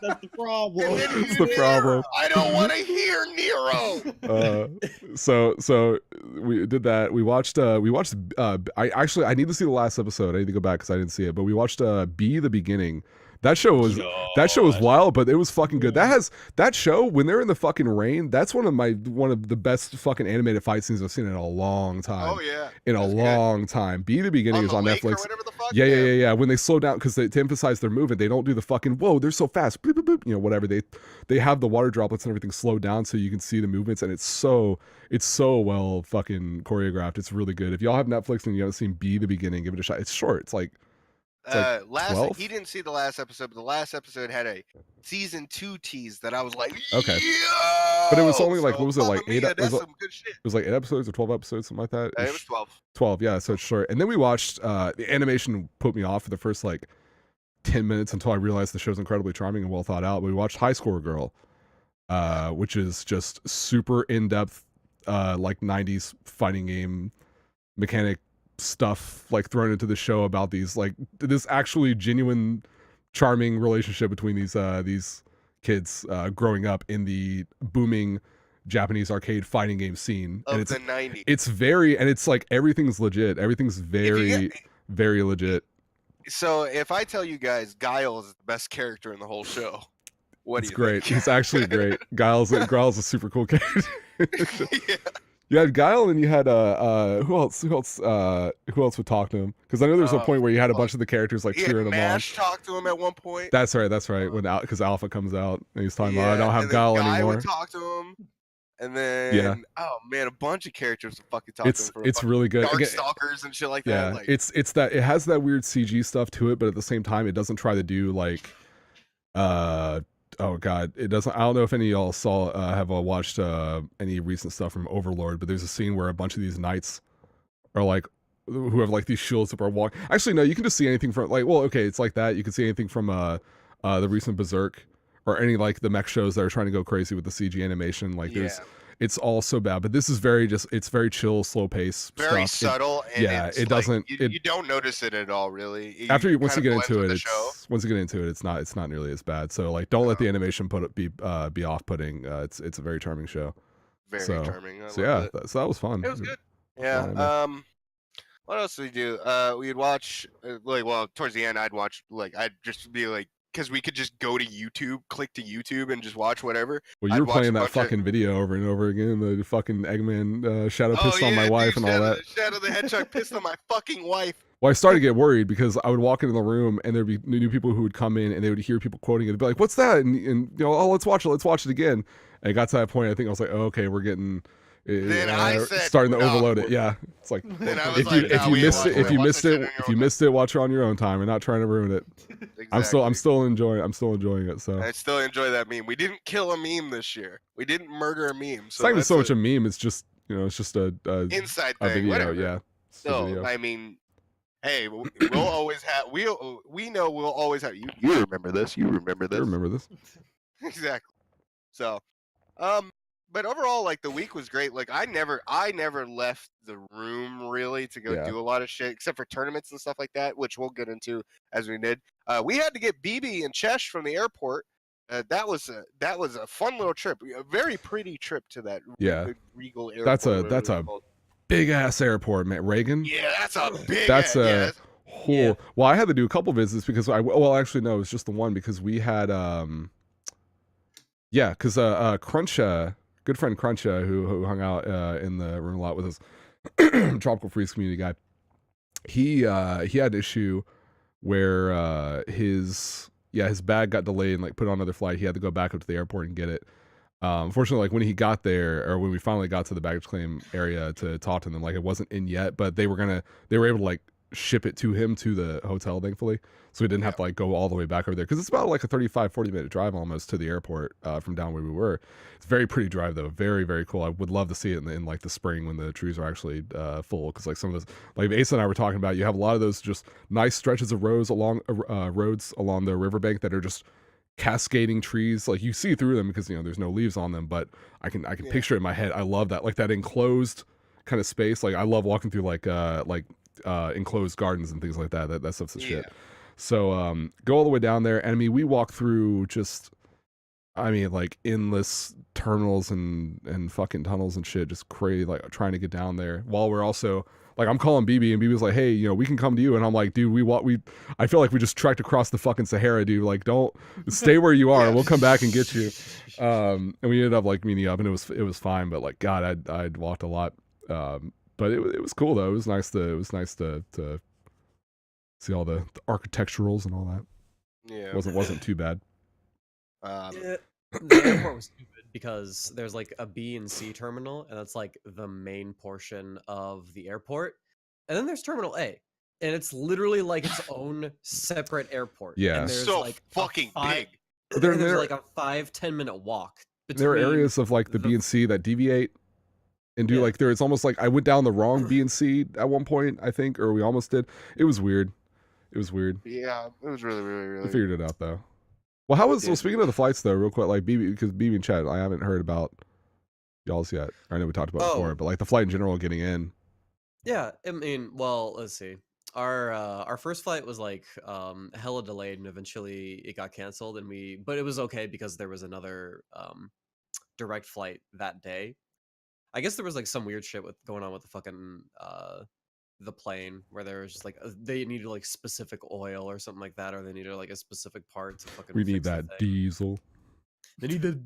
That's the problem. And then That's the problem. I don't want to hear Nero. So we did that. We watched I need to see the last episode. I need to go back because I didn't see it, but we watched Be the Beginning. That show was wild, but it was fucking good. That show, when they're in the fucking rain, that's one of the best fucking animated fight scenes I've seen in a long time. Oh yeah. In a That's long time. Be the Beginning is the on lake or Netflix. whatever the fuck? Yeah. When they slow down, because to emphasize their movement, they don't do the fucking whoa, they're so fast, boop, boop, boop, whatever. They have the water droplets and everything slowed down so you can see the movements, and it's so well fucking choreographed. It's really good. If y'all have Netflix and you haven't seen Be the Beginning, give it a shot. It's short. It's like like 12? He didn't see the last episode, but the last episode had a season 2 tease that I was like, Okay. yo! But it was only like, So, what was it, like Mamma 8 Mia, that's was some good shit. it was like 8 episodes or 12 episodes, something like that. It was 12. 12, yeah, so it's short. And then we watched the animation put me off for the first like 10 minutes until I realized the show's incredibly charming and well thought out. But we watched High Score Girl, which is just super in-depth like 90s fighting game mechanic stuff like thrown into the show about these like this actually genuine charming relationship between these kids growing up in the booming Japanese arcade fighting game scene. Of And it's the 90s. it's very, and it's like everything's legit. Everything's very very legit. So if I tell you guys Guile is the best character in the whole show, what It's do you great. think? He's actually great. Guile's a super cool character. Yeah. You had Guile, and you had who else would talk to him? Because I know there's a point where you had a bunch of the characters like He had cheering him on. Nash talk to him at one point. That's right. When because Alpha comes out and he's talking about, I don't and have then Guile Guy anymore. would talk to him. And then, oh man, a bunch of characters would fucking talk to him. For It's really good. Again, Darkstalkers and shit like yeah, that. Like, it's that it has that weird CG stuff to it, but at the same time, it doesn't try to do like, oh god, it doesn't. I don't know if any of y'all saw have watched any recent stuff from Overlord, but there's a scene where a bunch of these knights are like, who have like these shields that are walking. Actually, no, you can just see anything from like, well, okay, it's like that. You can see anything from the recent Berserk or any like the mech shows that are trying to go crazy with the CG animation. Like there's. It's all so bad, but this is it's very chill, slow pace, very stuff. subtle. And yeah, it's it like, doesn't. You don't notice it at all, really. Once you get blends into with it, the show. it's not nearly as bad. So like, don't let the animation be off putting. It's a very charming show. Very so, charming. So yeah, so that was fun. It was good. Yeah. What else did we do? We'd watch towards the end, I'd just be like, because we could just go to YouTube, click to YouTube, and just watch whatever. Well, you were playing that fucking video over and over again. The fucking Eggman shadow pissed on my wife and all that. Shadow the Hedgehog pissed on my fucking wife. Well, I started to get worried because I would walk into the room and there'd be new people who would come in and they would hear people quoting it. They'd be like, "What's that?" And let's watch it again. And it got to that point. I think I was like, "Oh, okay, we're getting." Then I said, starting to overload it. Yeah, it's like if you missed it, watch it on your own time. We're not trying to ruin it. Exactly. I'm still enjoying it. So I still enjoy that meme. We didn't kill a meme this year. We didn't murder a meme. So it's not even so much a meme. It's just it's just a inside a thing. video. Whatever. Yeah. So I mean, hey, we'll always have we know we'll always have you. You remember this? You remember this? I remember this. Exactly. So, but overall, like the week was great. Like I never left the room really to go do a lot of shit except for tournaments and stuff like that, which we'll get into as we did. We had to get BB and Chesh from the airport. That was a fun little trip. A very pretty trip to that. Regal airport. That's a big ass airport, man. Reagan. Yeah, that's a big. Whole. Yeah. Well, I had to do a couple visits because actually no, it was just the one because we had Crunch. Good friend Crunch, who hung out in the room a lot with us, Tropical Freeze community guy. He had an issue where his yeah, his bag got delayed and like put on another flight. He had to go back up to the airport and get it. Unfortunately, like when he got there, or when we finally got to the baggage claim area to talk to them, like it wasn't in yet, but they were able to like ship it to him to the hotel, thankfully, so we didn't have to like go all the way back over there, because it's about like a 35-40 minute drive almost to the airport from down where we were. It's a very pretty drive though, very very cool. I would love to see it in like the spring when the trees are actually full, because like some of those, like Asa and I were talking about, you have a lot of those just nice stretches of roads along the riverbank that are just cascading trees. Like you see through them because there's no leaves on them, but I can picture it in my head. I love that, like that enclosed kind of space. Like I love walking through like enclosed gardens and things like that. That stuff's the shit. So go all the way down there, and I mean we walk through just like endless terminals and fucking tunnels and shit, just crazy, like trying to get down there, while we're also like, I'm calling BB, and BB's like, hey, we can come to you. And I'm like, dude, I feel like we just trekked across the fucking Sahara, dude. Like, don't stay where you are. We'll come back and get you. And we ended up like meeting up, and it was fine. But like, God, I'd walked a lot. But it was cool though. It was nice to see all the architecturals and all that. Yeah. Wasn't too bad. The airport was stupid because there's like a B and C terminal, and that's like the main portion of the airport. And then there's Terminal A, and it's literally like its own separate airport. Yeah. And there's So like fucking big. There's like a 5-10 minute walk. There are areas of like the B and C that deviate and do like it's almost like I went down the wrong B and C at one point, I think, or we almost did. It was weird. Yeah, it was really, really, really. We figured it out though. Well, so speaking of the flights though, real quick, like BB, because BB and Chad, I haven't heard about y'all's yet. I know we talked about it before, but like the flight in general getting in. Yeah, I mean, well, let's see. Our first flight was like hella delayed, and eventually it got canceled, but it was okay because there was another direct flight that day. I guess there was like some weird shit going on with the fucking the plane, where there was just like they needed like specific oil or something like that, or they needed like a specific part to fucking We need fix the that thing. diesel. They need the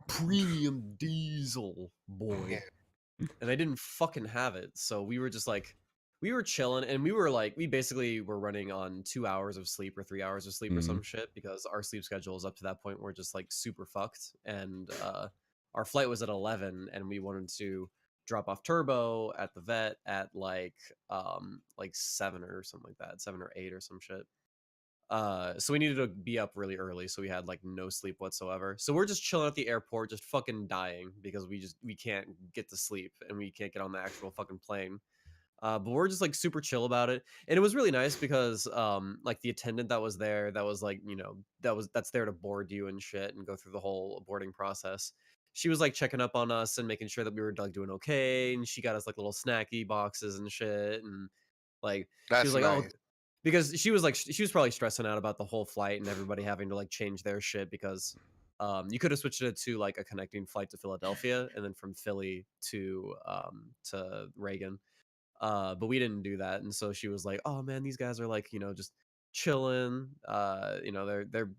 premium diesel, boy. Yeah. And they didn't fucking have it, so we were just like, we were chilling, and we basically were running on 2 hours of sleep or 3 hours of sleep or some shit, because our sleep schedule is up to that point where we're just like super fucked. And our flight was at 11, and we wanted to drop off Turbo at the vet at like 7 or something like that, 7 or 8 or some shit. So we needed to be up really early, so we had like no sleep whatsoever. So we're just chilling at the airport, just fucking dying because we can't get to sleep, and we can't get on the actual fucking plane. But we're just like super chill about it, and it was really nice because like the attendant that was there, that was like that's there to board you and shit and go through the whole boarding process. She was like checking up on us and making sure that we were like doing okay, and she got us like little snacky boxes and shit, and like That's she was like, nice. oh, because she was probably stressing out about the whole flight and everybody having to like change their shit, because you could have switched it to like a connecting flight to Philadelphia, and then from Philly to Reagan. But we didn't do that, and so she was like, oh man, these guys are like, just chilling, they're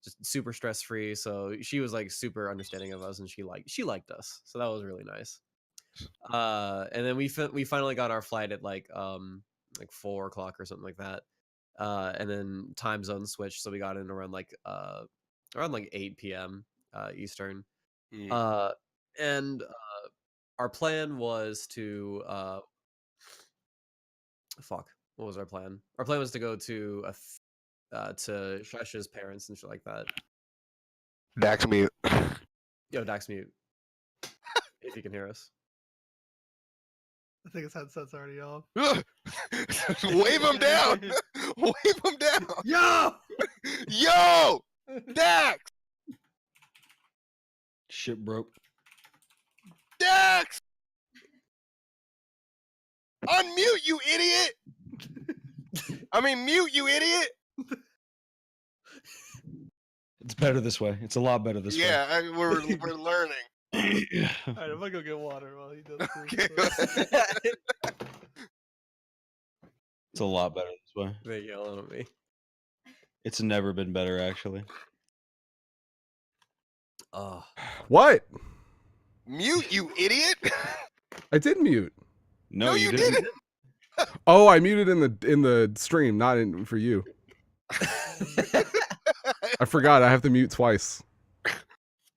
just super stress free. So she was like super understanding of us, and she liked us, so that was really nice. And then we finally got our flight at like 4 o'clock or something like that, and then time zone switched, so we got in around like 8 p.m. Eastern. And our plan was to what was our plan? Our plan was to go to to Shesh's parents and shit like that. Dax mute. Yo, Dax mute. If you can hear us. I think his headset's already off. Wave him down. Wave him down. Yo! Yo! Dax! Shit broke. Dax! Unmute, you idiot! I mean, mute, you idiot! It's better this way. It's a lot better this way. Yeah, we're learning. All right, I'm gonna go get water while he does this. Okay. It's a lot better this way. They're yelling at me. It's never been better, actually. Oh, What? Mute, you idiot! I did mute. No, you didn't. didn't. Oh, I muted in the stream, not for you. I forgot. I have to mute twice.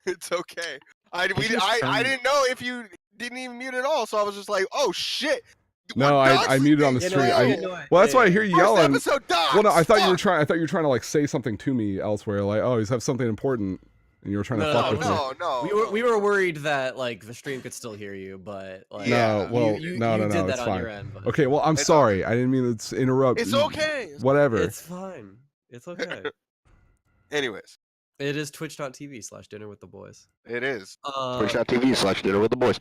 It's okay. I you just turn- didn't know if you didn't even mute at all, so I was just like, oh shit. No, We're I done muted on the with stream. these. I No. didn't know it. Well, that's why I hear you First yelling. episode dogs. Well, no, I thought you were Fuck. trying to like say something to me elsewhere, like, oh, he's have something important, and you were trying to No, fuck no, with me. No. We were worried that like the stream could still hear you, but like Yeah. No, well, you no, did that it's on fine. your end. But Okay, well, I'm It's sorry. I didn't mean to interrupt. It's okay. Whatever. it's fine. It's okay. Anyways, It is twitch.tv/dinner with the boys. it is. Twitch.tv/dinner with the boys.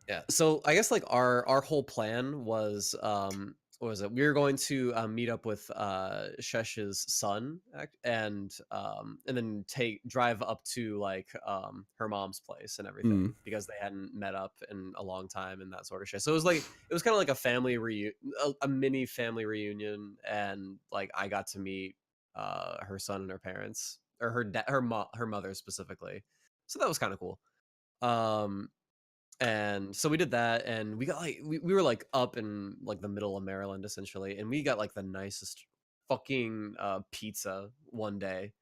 Yeah. So I guess like our whole plan was what was it? We were going to meet up with Shesh's son and then drive up to like her mom's place and everything because they hadn't met up in a long time and that sort of shit. So it was kind of like a family a mini family reunion, and like I got to meet her son and her parents, or her mother specifically. So that was kind of cool. And so we did that, and we got like we were like up in like the middle of Maryland essentially, and we got like the nicest fucking pizza one day.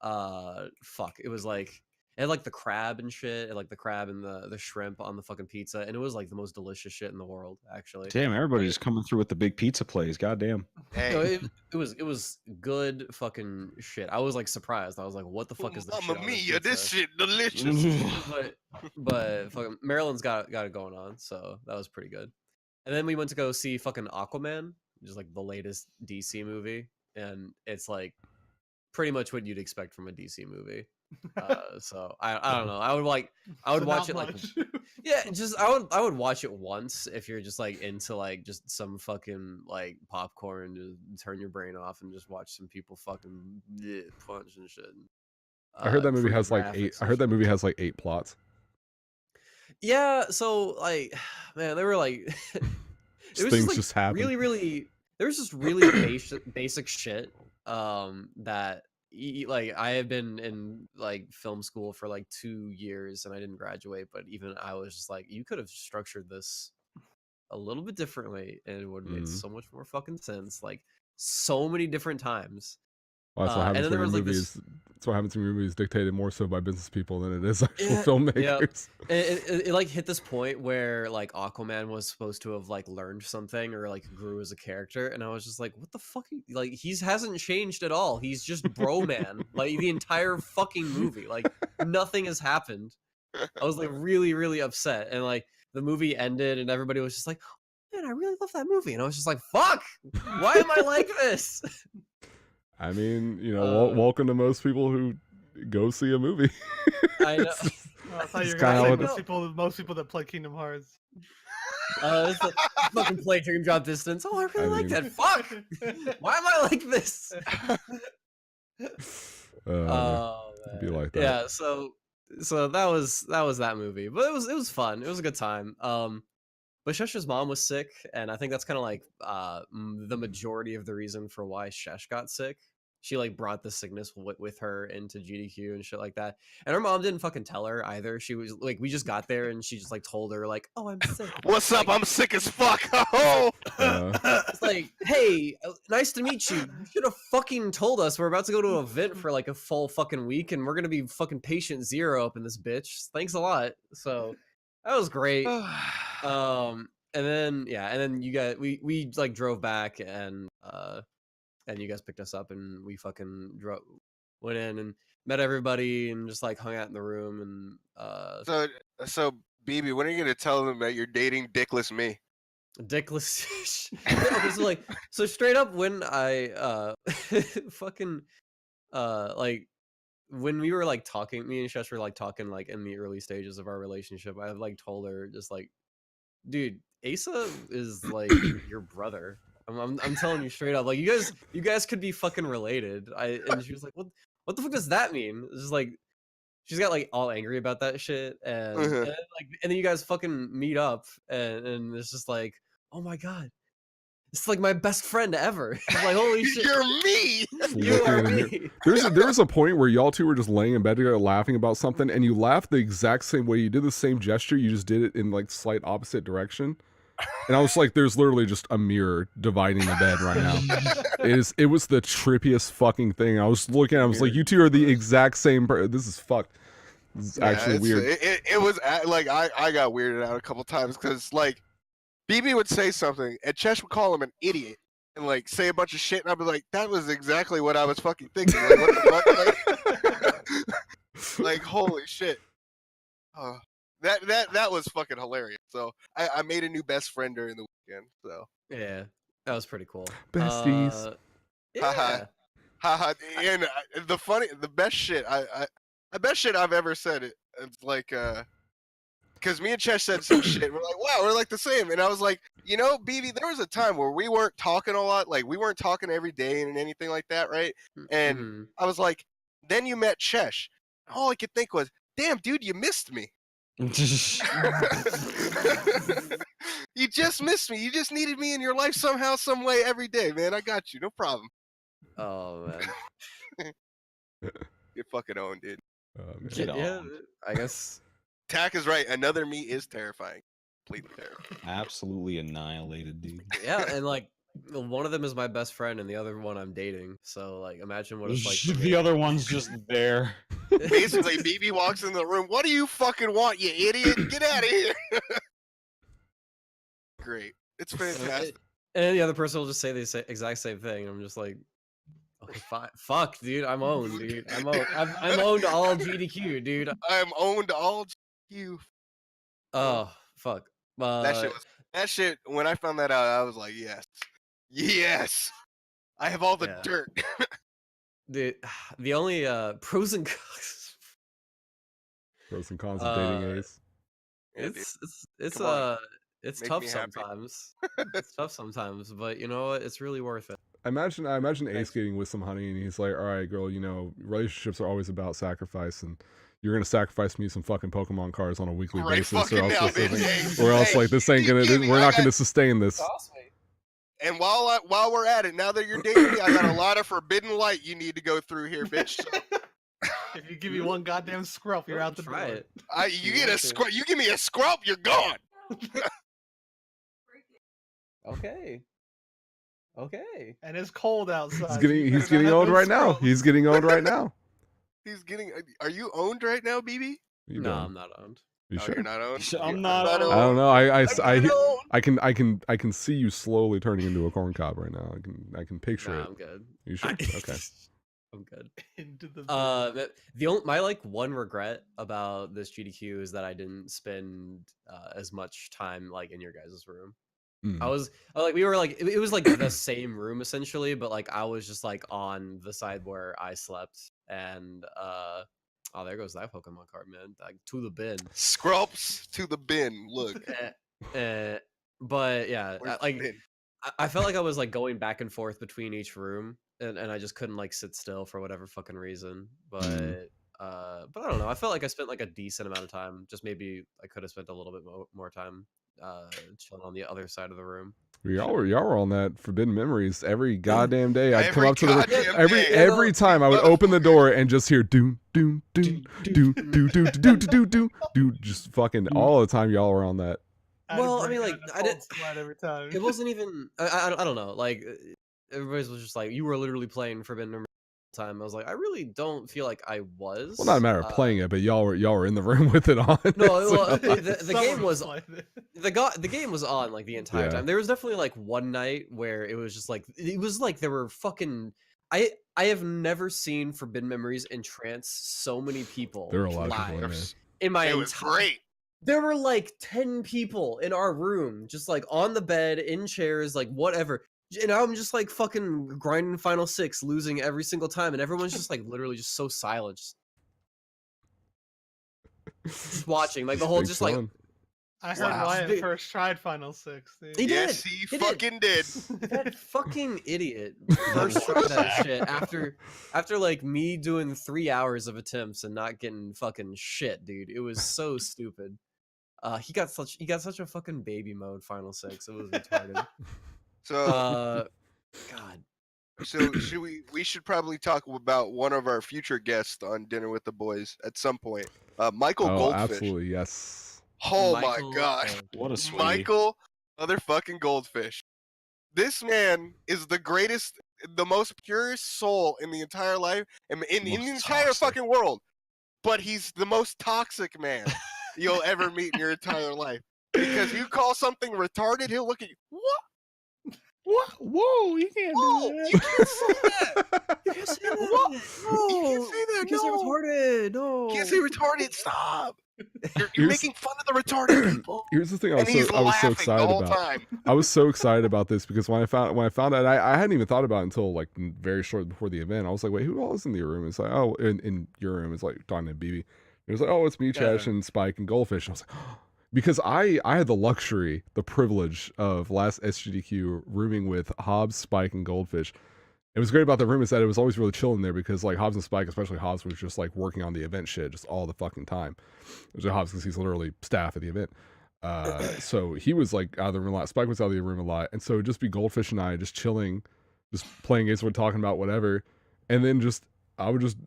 It was like it had like the crab and shit, and like the crab and the shrimp on the fucking pizza, and it was like the most delicious shit in the world, actually. Damn, everybody's coming through with the big pizza plays. Goddamn. No, Hey, it was good fucking shit. I was like surprised. I was like, what the fuck is this shit Mamma on this mia, this pizza? shit delicious. but fucking Maryland's got it going on, so that was pretty good. And then we went to go see fucking Aquaman, which is like the latest DC movie, and it's like pretty much what you'd expect from a DC movie. So I don't know. I would So watch not it like much. yeah, just I would watch it once if you're just like into like just some fucking like popcorn to turn your brain off and just watch some people fucking punch and shit. I heard that movie pretty has like graphics 8. and I heard that shit. movie has like 8 plots. Yeah, so like, man, they were like, it was Things like just happen. really. There was just really basic shit. That like I have been in like film school for like 2 years and I didn't graduate, but even I was just like, you could have structured this a little bit differently, and it would have made so much more fucking sense. Like so many different times. Well, that's what and happens then there when was like movies. this. That's what happens when movies dictated more so by business people than it is actual Yeah, filmmakers. It like hit this point where like Aquaman was supposed to have like learned something or like grew as a character, and I was just like, what the fuck? Like he hasn't changed at all. He's just bro man like the entire fucking movie. Like nothing has happened. I was like really upset, and like the movie ended and everybody was just like, oh, man, I really love that movie, and I was just like, fuck, why am I like this? I mean, you know, welcome to most people who go see a movie. I know. Oh, I thought you It's were gonna say kinda most people that play Kingdom Hearts. It's like, fucking play Dream Drop Distance. Oh, I really like mean- that. Fuck! Why am I like this? It'd be like that. Yeah, so that was that movie, but it was fun. It was a good time. But Shesh's mom was sick, and I think that's kind of like the majority of the reason for why Shesh got sick. She like brought the sickness with her into GDQ and shit like that. And her mom didn't fucking tell her either. She was like, we just got there and she just like told her like, oh, I'm sick. What's up? I'm sick as fuck. Oh. It's like, hey, nice to meet you. You should have fucking told us. We're about to go to an event for like a full fucking week, and we're gonna be fucking patient zero up in this bitch. Thanks a lot. So that was great. And then you guys we like drove back, and you guys picked us up, and we fucking went in and met everybody and just like hung out in the room, and So BB, when are you gonna tell them that you're dating dickless me? dickless. Okay, so straight up, when I fucking like when we were like talking, me and Shesh were like talking like in the early stages of our relationship, I like told her just like, dude, Aceuhh is like your brother. I'm telling you straight up, like you guys could be fucking related. And she was like, what the fuck does that mean? It's just like she's got like all angry about that shit, and, and then you guys fucking meet up, and it's just like, oh my god, it's like my best friend ever. I'm like, holy shit, You're me. you are me. There was a point where y'all two were just laying in bed together laughing about something, and you laughed the exact same way. You did the same gesture, you just did it in like slight opposite direction. And I was like, there's literally just a mirror dividing the bed right now. It was the trippiest fucking thing. I was looking at it, I was like, you two are the exact same this is fucked. This is actually weird. It was like I got weirded out a couple times because like BB would say something and Chesh would call him an idiot and like say a bunch of shit and I'd be like, that was exactly what I was fucking thinking. Like, what the fuck? Like holy shit. That was fucking hilarious. So I made a new best friend during the weekend. So Yeah, that was pretty cool. Besties. Yeah. haha. And the best shit the best shit I've ever said it's like because me and Chesh said some shit. We're like, wow, we're like the same. And I was like, you know, BB, there was a time where we weren't talking a lot. Like we weren't talking every day and anything like that, right? And I was like, then you met Chesh. All I could think was, damn, dude, you missed me. You just missed me. You just needed me in your life somehow, some way, every day, man. I got you, no problem. Oh man. Get fucking owned, dude. Get Yeah, on. I guess. Tack is right. Another me is terrifying. Completely terrifying. Absolutely annihilated, dude. Yeah, and like one of them is my best friend, and the other one I'm dating. So like, imagine what it's like. For me. The other one's just there. Basically, BB walks in the room. What do you fucking want, you idiot? Get out of here. Great. It's fantastic. And the other person will just say the exact same thing. I'm just like, okay, fine. Fuck, dude. I'm owned, dude. I'm owned. I'm owned all GDQ, dude. I'm owned all you. Oh, fuck. That shit, when I found that out, I was like, yes. Yes. I have all the Yeah. dirt. The only pros and cons. Pros and cons of dating Ace. Yeah, dude. It's Come on. it's Make tough me happy. sometimes. It's tough sometimes, but you know what? It's really worth it. I imagine Ace getting with some honey, and he's like, "All right, girl, you know, relationships are always about sacrifice, and you're gonna sacrifice me some fucking Pokemon cards on a weekly Right basis, fucking or else, now, this bitch. isn't- Hey, or else hey, like this ain't you gonna, give me- we're I not got- gonna sustain this." And while we're at it, now that you're dating me, I got a lot of forbidden light you need to go through here, bitch. So, If you give me one goddamn scrub, you're out the Try door. it. you You get a want to. scrub. You give me a scrub, you're gone. Okay. Okay. And it's cold outside. so you He's better getting not have owned no right now. scrubs. He's getting owned right now. He's getting. Are you owned right now, BB? You No, doing? I'm not owned. You Oh, sure? you're not owned. I'm You're not I owned. don't know. I'm not owned. I can see you slowly turning into a corn cob right now. I can picture Nah, it. I'm good. You sure? Okay. I'm good. Into the My like one regret about this GDQ is that I didn't spend as much time like in your guys' room. Mm. We were like it was like the same room essentially, but like I was just like on the side where I slept, and oh, there goes that Pokemon card, man. Like to the bin. Scrubs to the bin. Look. But yeah, Where's the like bin? I felt like I was like going back and forth between each room, and I just couldn't like sit still for whatever fucking reason. But I don't know. I felt like I spent like a decent amount of time. Just maybe I could have spent a little bit more time chilling on the other side of the room. Y'all were on that Forbidden Memories every goddamn day. I'd come Every up to the goddamn every day. every time I would open the door and just hear doom doom doom doom doom doom doom doom doom doom, just fucking all the time. Y'all were on that. Well, I mean, like, I didn't- Sweat every time. It wasn't even. I don't know. Like everybody was just like, you were literally playing Forbidden Memories all the time. I was like, I really don't feel like I was. Well, not a matter of playing it, but y'all were in the room with it on. No, So, well, the Someone game was playing it. the game was on like the entire Yeah. time. There was definitely like one night where it was just like there were fucking. I have never seen Forbidden Memories entrance so many people there were a lot of live people in there. in my It was entire. great. There were like 10 people in our room, just like on the bed, in chairs, like whatever. And I'm just like fucking grinding Final Six, losing every single time, and everyone's just like literally just so silent, just watching, like the whole, Big just like chillin'. I heard Wow. Wyatt They- first tried Final Six. Dude. He Yes, did. he He did. fucking did. that fucking idiot first tried that shit after like me doing 3 hours of attempts and not getting fucking shit, dude. It was so stupid. He got such a fucking baby mode Final Six. It was retarded. So, God. so we should probably talk about one of our future guests on Dinner with the Boys at some point. Michael Oh, Goldfish. absolutely, yes. Oh Michael, my god. What a sweetie. Michael Motherfucking Goldfish. This man is the greatest, the most purest soul in the entire life, in the entire fucking world. But he's the most toxic man you'll ever meet in your entire life. Because you call something retarded, he'll look at you. What? What? Whoa, you can't Whoa, do that. you can't say that. You can't say that. What? No. You can't say that. You can't say No. retarded. No. You can't say retarded. Stop. You're Here's- making fun of the retarded people. Here's the thing And he's I was so laughing excited the whole about. time. I was so excited about this because when I found out, I hadn't even thought about it until like very short before the event. I was like, wait, who all is in the room? It's like, oh, in your room, it's like talking to BB. It was like, oh, it's me, Chesh, and Spike and Goldfish. And I was like, oh. Because I had the luxury, the privilege of last SGDQ rooming with Hobbs, Spike, and Goldfish. It was great about the room is that it was always really chill in there because like Hobbs and Spike, especially Hobbs, was just like working on the event shit just all the fucking time. It was Hobbs because he's literally staff at the event. So he was like out of the room a lot. Spike was out of the room a lot. And so it'd just be Goldfish and I just chilling, just playing games, talking about whatever. And then I would just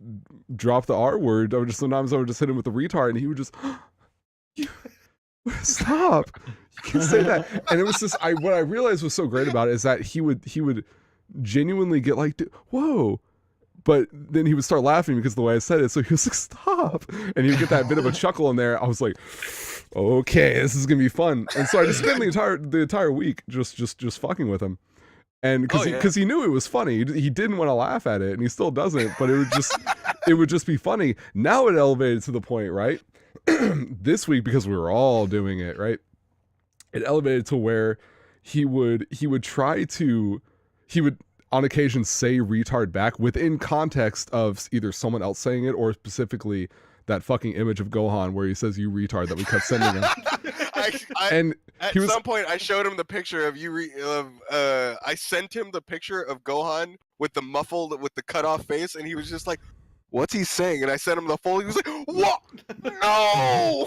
drop the R word. Sometimes I would just hit him with the retard and he would just, stop. You can't say that. And it was just, what I realized was so great about it is that he would genuinely get like, whoa. But then he would start laughing because of the way I said it. So he was like, stop. And he would get that bit of a chuckle in there. I was like, okay, this is going to be fun. And so I just spent the entire week just fucking with him. And because he knew it was funny. He didn't want to laugh at it and he still doesn't, but it would just be funny. Now it elevated to the point, right? This week, because we were all doing it, right? It elevated to where he would on occasion say retard back within context of either someone else saying it or specifically that fucking image of Gohan where he says you retard that we kept sending him. At some point I showed him the picture of I sent him the picture of Gohan with the muffled with the cut off face and he was just like, what's he saying? And I sent him the full, he was like, what? No.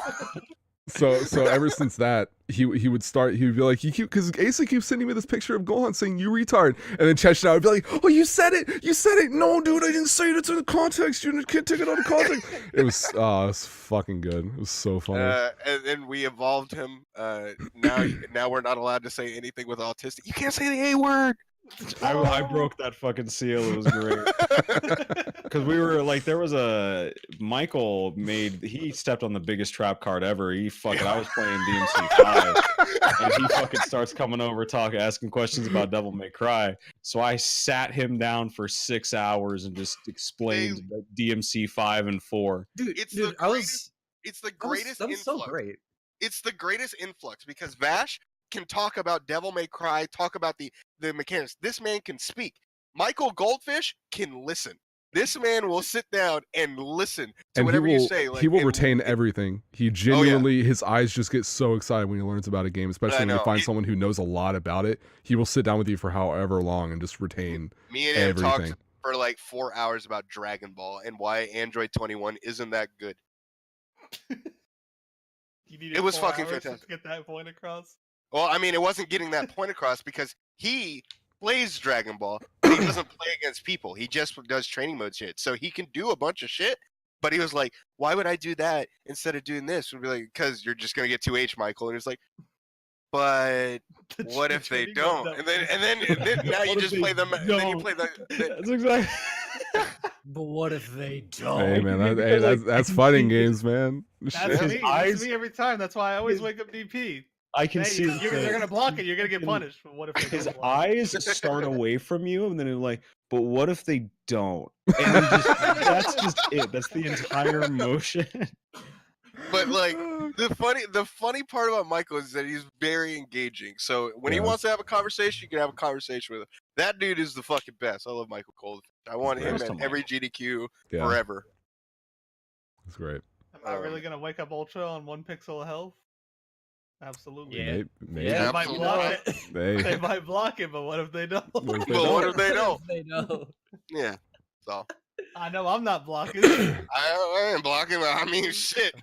So ever since that, he would be like, because Aceuhh keeps sending me this picture of Gohan saying you retard, and then Chesh and I would be like, oh, you said it, no dude, I didn't say it, it's in the context, you can't take it out of context. It was fucking good. It was so funny. And then we evolved him. Now we're not allowed to say anything with autistic. You can't say the A word. I broke that fucking seal. It was great. Because we were like, there was he stepped on the biggest trap card ever. I was playing DMC5 and he fucking starts coming over asking questions about Devil May Cry. So I sat him down for 6 hours and just explained DMC5 and 4. Dude, it's the greatest that was influx. so great. It's the greatest influx because Vash can talk about Devil May Cry, talk about the mechanics. This man can speak. Michael Goldfish can listen. This man will sit down and listen to whatever you say. He will retain everything. He genuinely, his eyes just get so excited when he learns about a game, especially when you find someone who knows a lot about it. He will sit down with you for however long and just retain me and him talked for like 4 hours about Dragon Ball and why Android 21 isn't that good. It was fucking fantastic to get that point across. Well, I mean, it wasn't getting that point across because he plays Dragon Ball, but he doesn't play against people. He just does training mode shit. So he can do a bunch of shit, but he was like, why would I do that instead of doing this? We'd be like, because you're just going to get 2H, Michael. And it's like, but what if they don't? And then now you just play them. Then you play the That's exactly. But what if they don't? Hey man, that's fighting games, man. That's me. That's me every time. That's why I always wake up DP. I can see they're gonna block it. You're gonna get punished. But what if they his don't block eyes start away from you, and then it's like, but what if they don't? And then that's just it. That's the entire motion. But like the funny part about Michael is that he's very engaging. So when he wants to have a conversation, you can have a conversation with him. That dude is the fucking best. I love Michael Goldfish. I want him at every GDQ forever. That's great. Am I really gonna wake up Ultra on 1 pixel of health? Absolutely. Yeah. Maybe. They might block it. They might block it, but what if they don't? What if they don't? They know. Yeah. So I know I'm not blocking. I ain't blocking. I mean, shit. They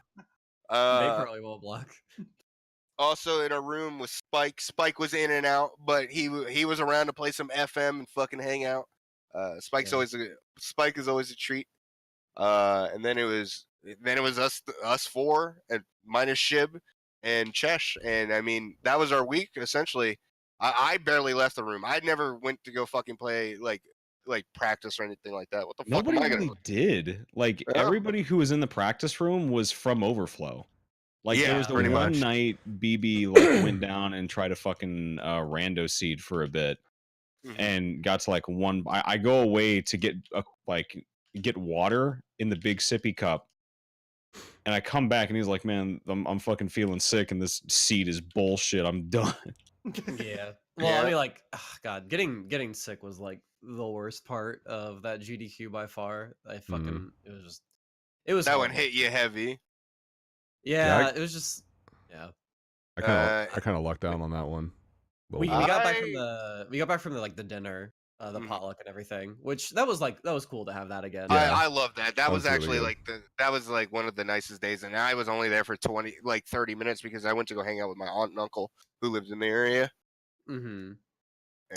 probably won't block. Also in a room with Spike. Spike was in and out, but he was around to play some FM and fucking hang out. Spike is always a treat. And then it was us four and minus Shib. and Chesh, and I mean that was our week essentially. I barely left the room. I never went to go fucking play like practice or anything like that. What the fuck Nobody am I really gonna? did. Like Yeah. everybody who was in the practice room was from Overflow. Like there Yeah, was the pretty one much. night BB like went down and tried to fucking rando seed for a bit Mhm. and got to like one. I go away to get get water in the big sippy cup, and I come back and he's like, "Man, I'm fucking feeling sick, and this seed is bullshit. I'm done." Yeah. Well, Yeah. I mean, like, God, getting sick was like the worst part of that GDQ by far. I fucking, it was That one horrible. hit you heavy. Yeah, it was just, yeah. I Uh, kind of lucked out on that one. a We little bit. got back from the like the dinner, the Mhm. potluck and everything, which that was cool to have that again. Yeah. I love that. That was was really actually good. that was like one of the nicest days, and I was only there for 30 minutes because I went to go hang out with my aunt and uncle who lived in the area. Mm-hmm.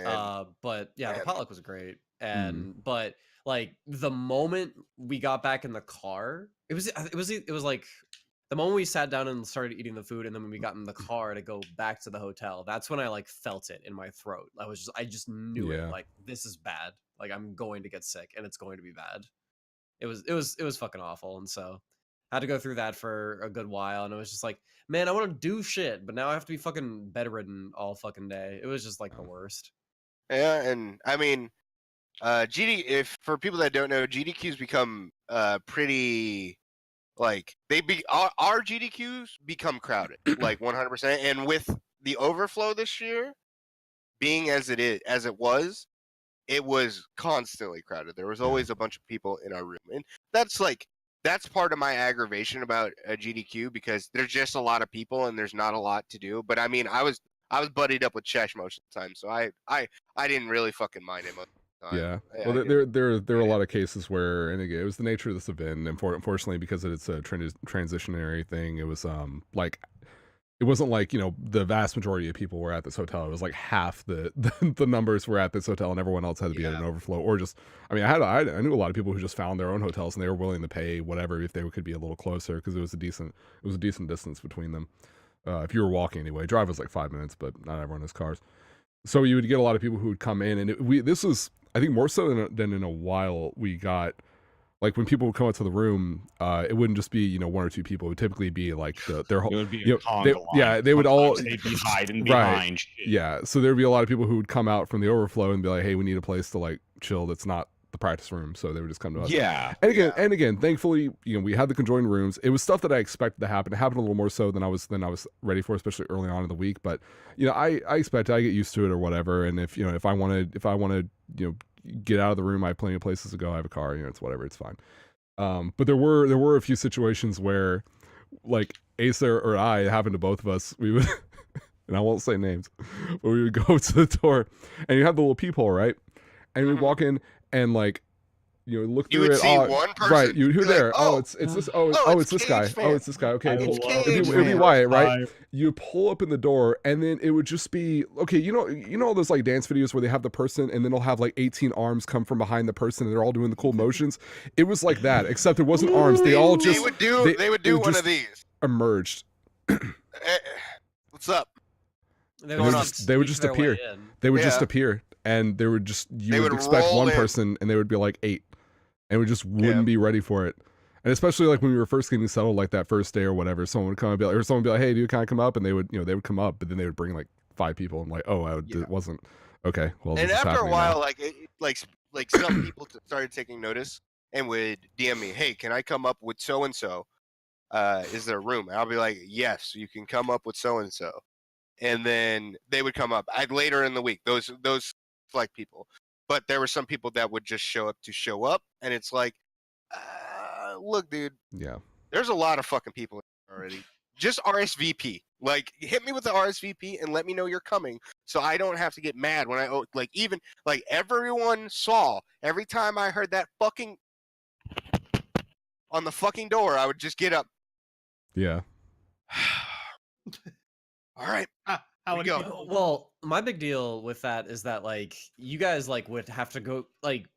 And But yeah, the man. potluck was great, Mm. and but like the moment we got back in the car, it was like the moment we sat down and started eating the food, and then when we got in the car to go back to the hotel, that's when I like felt it in my throat. I just knew it. Yeah. Like, this is bad. Like, I'm going to get sick, and it's going to be bad. It was fucking awful, and so I had to go through that for a good while, and it was just like, man, I want to do shit, but now I have to be fucking bedridden all fucking day. It was just like the worst. Yeah, and I mean, if for people that don't know, GDQs become pretty like our GDQs become crowded like 100%, and with the overflow this year being as it was, it was constantly crowded. There was always a bunch of people in our room, and that's part of my aggravation about a GDQ because there's just a lot of people and there's not a lot to do. But I mean, I was buddied up with Chesh most of the time, so I didn't really fucking mind it most of the time. Yeah. I Well, didn't- there are a lot of cases where, and again, it was the nature of this event. And unfortunately, because it's a transitionary thing, it was like it wasn't like the vast majority of people were at this hotel. It was like half the numbers were at this hotel, and everyone else had to be at an overflow. Or just, I mean, I knew a lot of people who just found their own hotels, and they were willing to pay whatever if they could be a little closer because it was a decent distance between them. If you were walking anyway, drive was like 5 minutes, but not everyone has cars. So you would get a lot of people who would come in, and this was, I think, more so than in a while. We got like when people would come out to the room, it wouldn't just be one or two people. It would typically be like their whole. It would be you a know, conga line. they would all. Sometimes they'd be hiding Right. behind shit. Yeah, so there'd be a lot of people who would come out from the overflow and be like, "Hey, we need a place to like chill. That's not the practice room." So they would just come to us. Yeah. And again, thankfully, we had the conjoined rooms. It was stuff that I expected to happen. It happened a little more so than I was ready for, especially early on in the week. But I expect I get used to it or whatever. And if I want to get out of the room, I have plenty of places to go. I have a car. It's whatever. It's fine. But there were a few situations where, like Aceuhh or I, it happened to both of us. We would, and I won't say names, but we would go to the door, and you have the little peephole, right? And we'd walk in, and like, look You through would it. see one person, right? Who be like, there? "Oh, It's this. it's It's this guy. Cage fan. Oh, it's this guy. Okay, It's cool. Cage It'd be fan. Wyatt, right? You pull up in the door, and then it would just be okay. You know all those like dance videos where they have the person, and then they'll have like 18 arms come from behind the person, and they're all doing the cool motions. It was like that, except it wasn't arms. They all just they would do one of these. emerged. What's up? They would just appear. They would just appear, and they would just They would would expect roll one in. person, and they would be like 8, and we just wouldn't be ready for it. And especially like when we were first getting settled, like that first day or whatever, someone would come and be like, "Hey, do you kind of come up?" And they would come up, but then they would bring like 5 people, and like, "Oh, it wasn't okay." Well, And this is after a happening while, now. like some people started taking notice and would DM me, "Hey, can I come up with so and so? Is there room?" And I'll be like, "Yes, you can come up with so and so." And then they would come up later in the week. Those like people, but there were some people that would just show up, and it's like, look, dude, Yeah. there's a lot of fucking people already. Just RSVP. Like, hit me with the RSVP and let me know you're coming, so I don't have to get mad when everyone saw every time I heard that fucking on the fucking door, I would just get up. Yeah. All right. How we many go. people? Well, my big deal with that is that like you guys like would have to go like,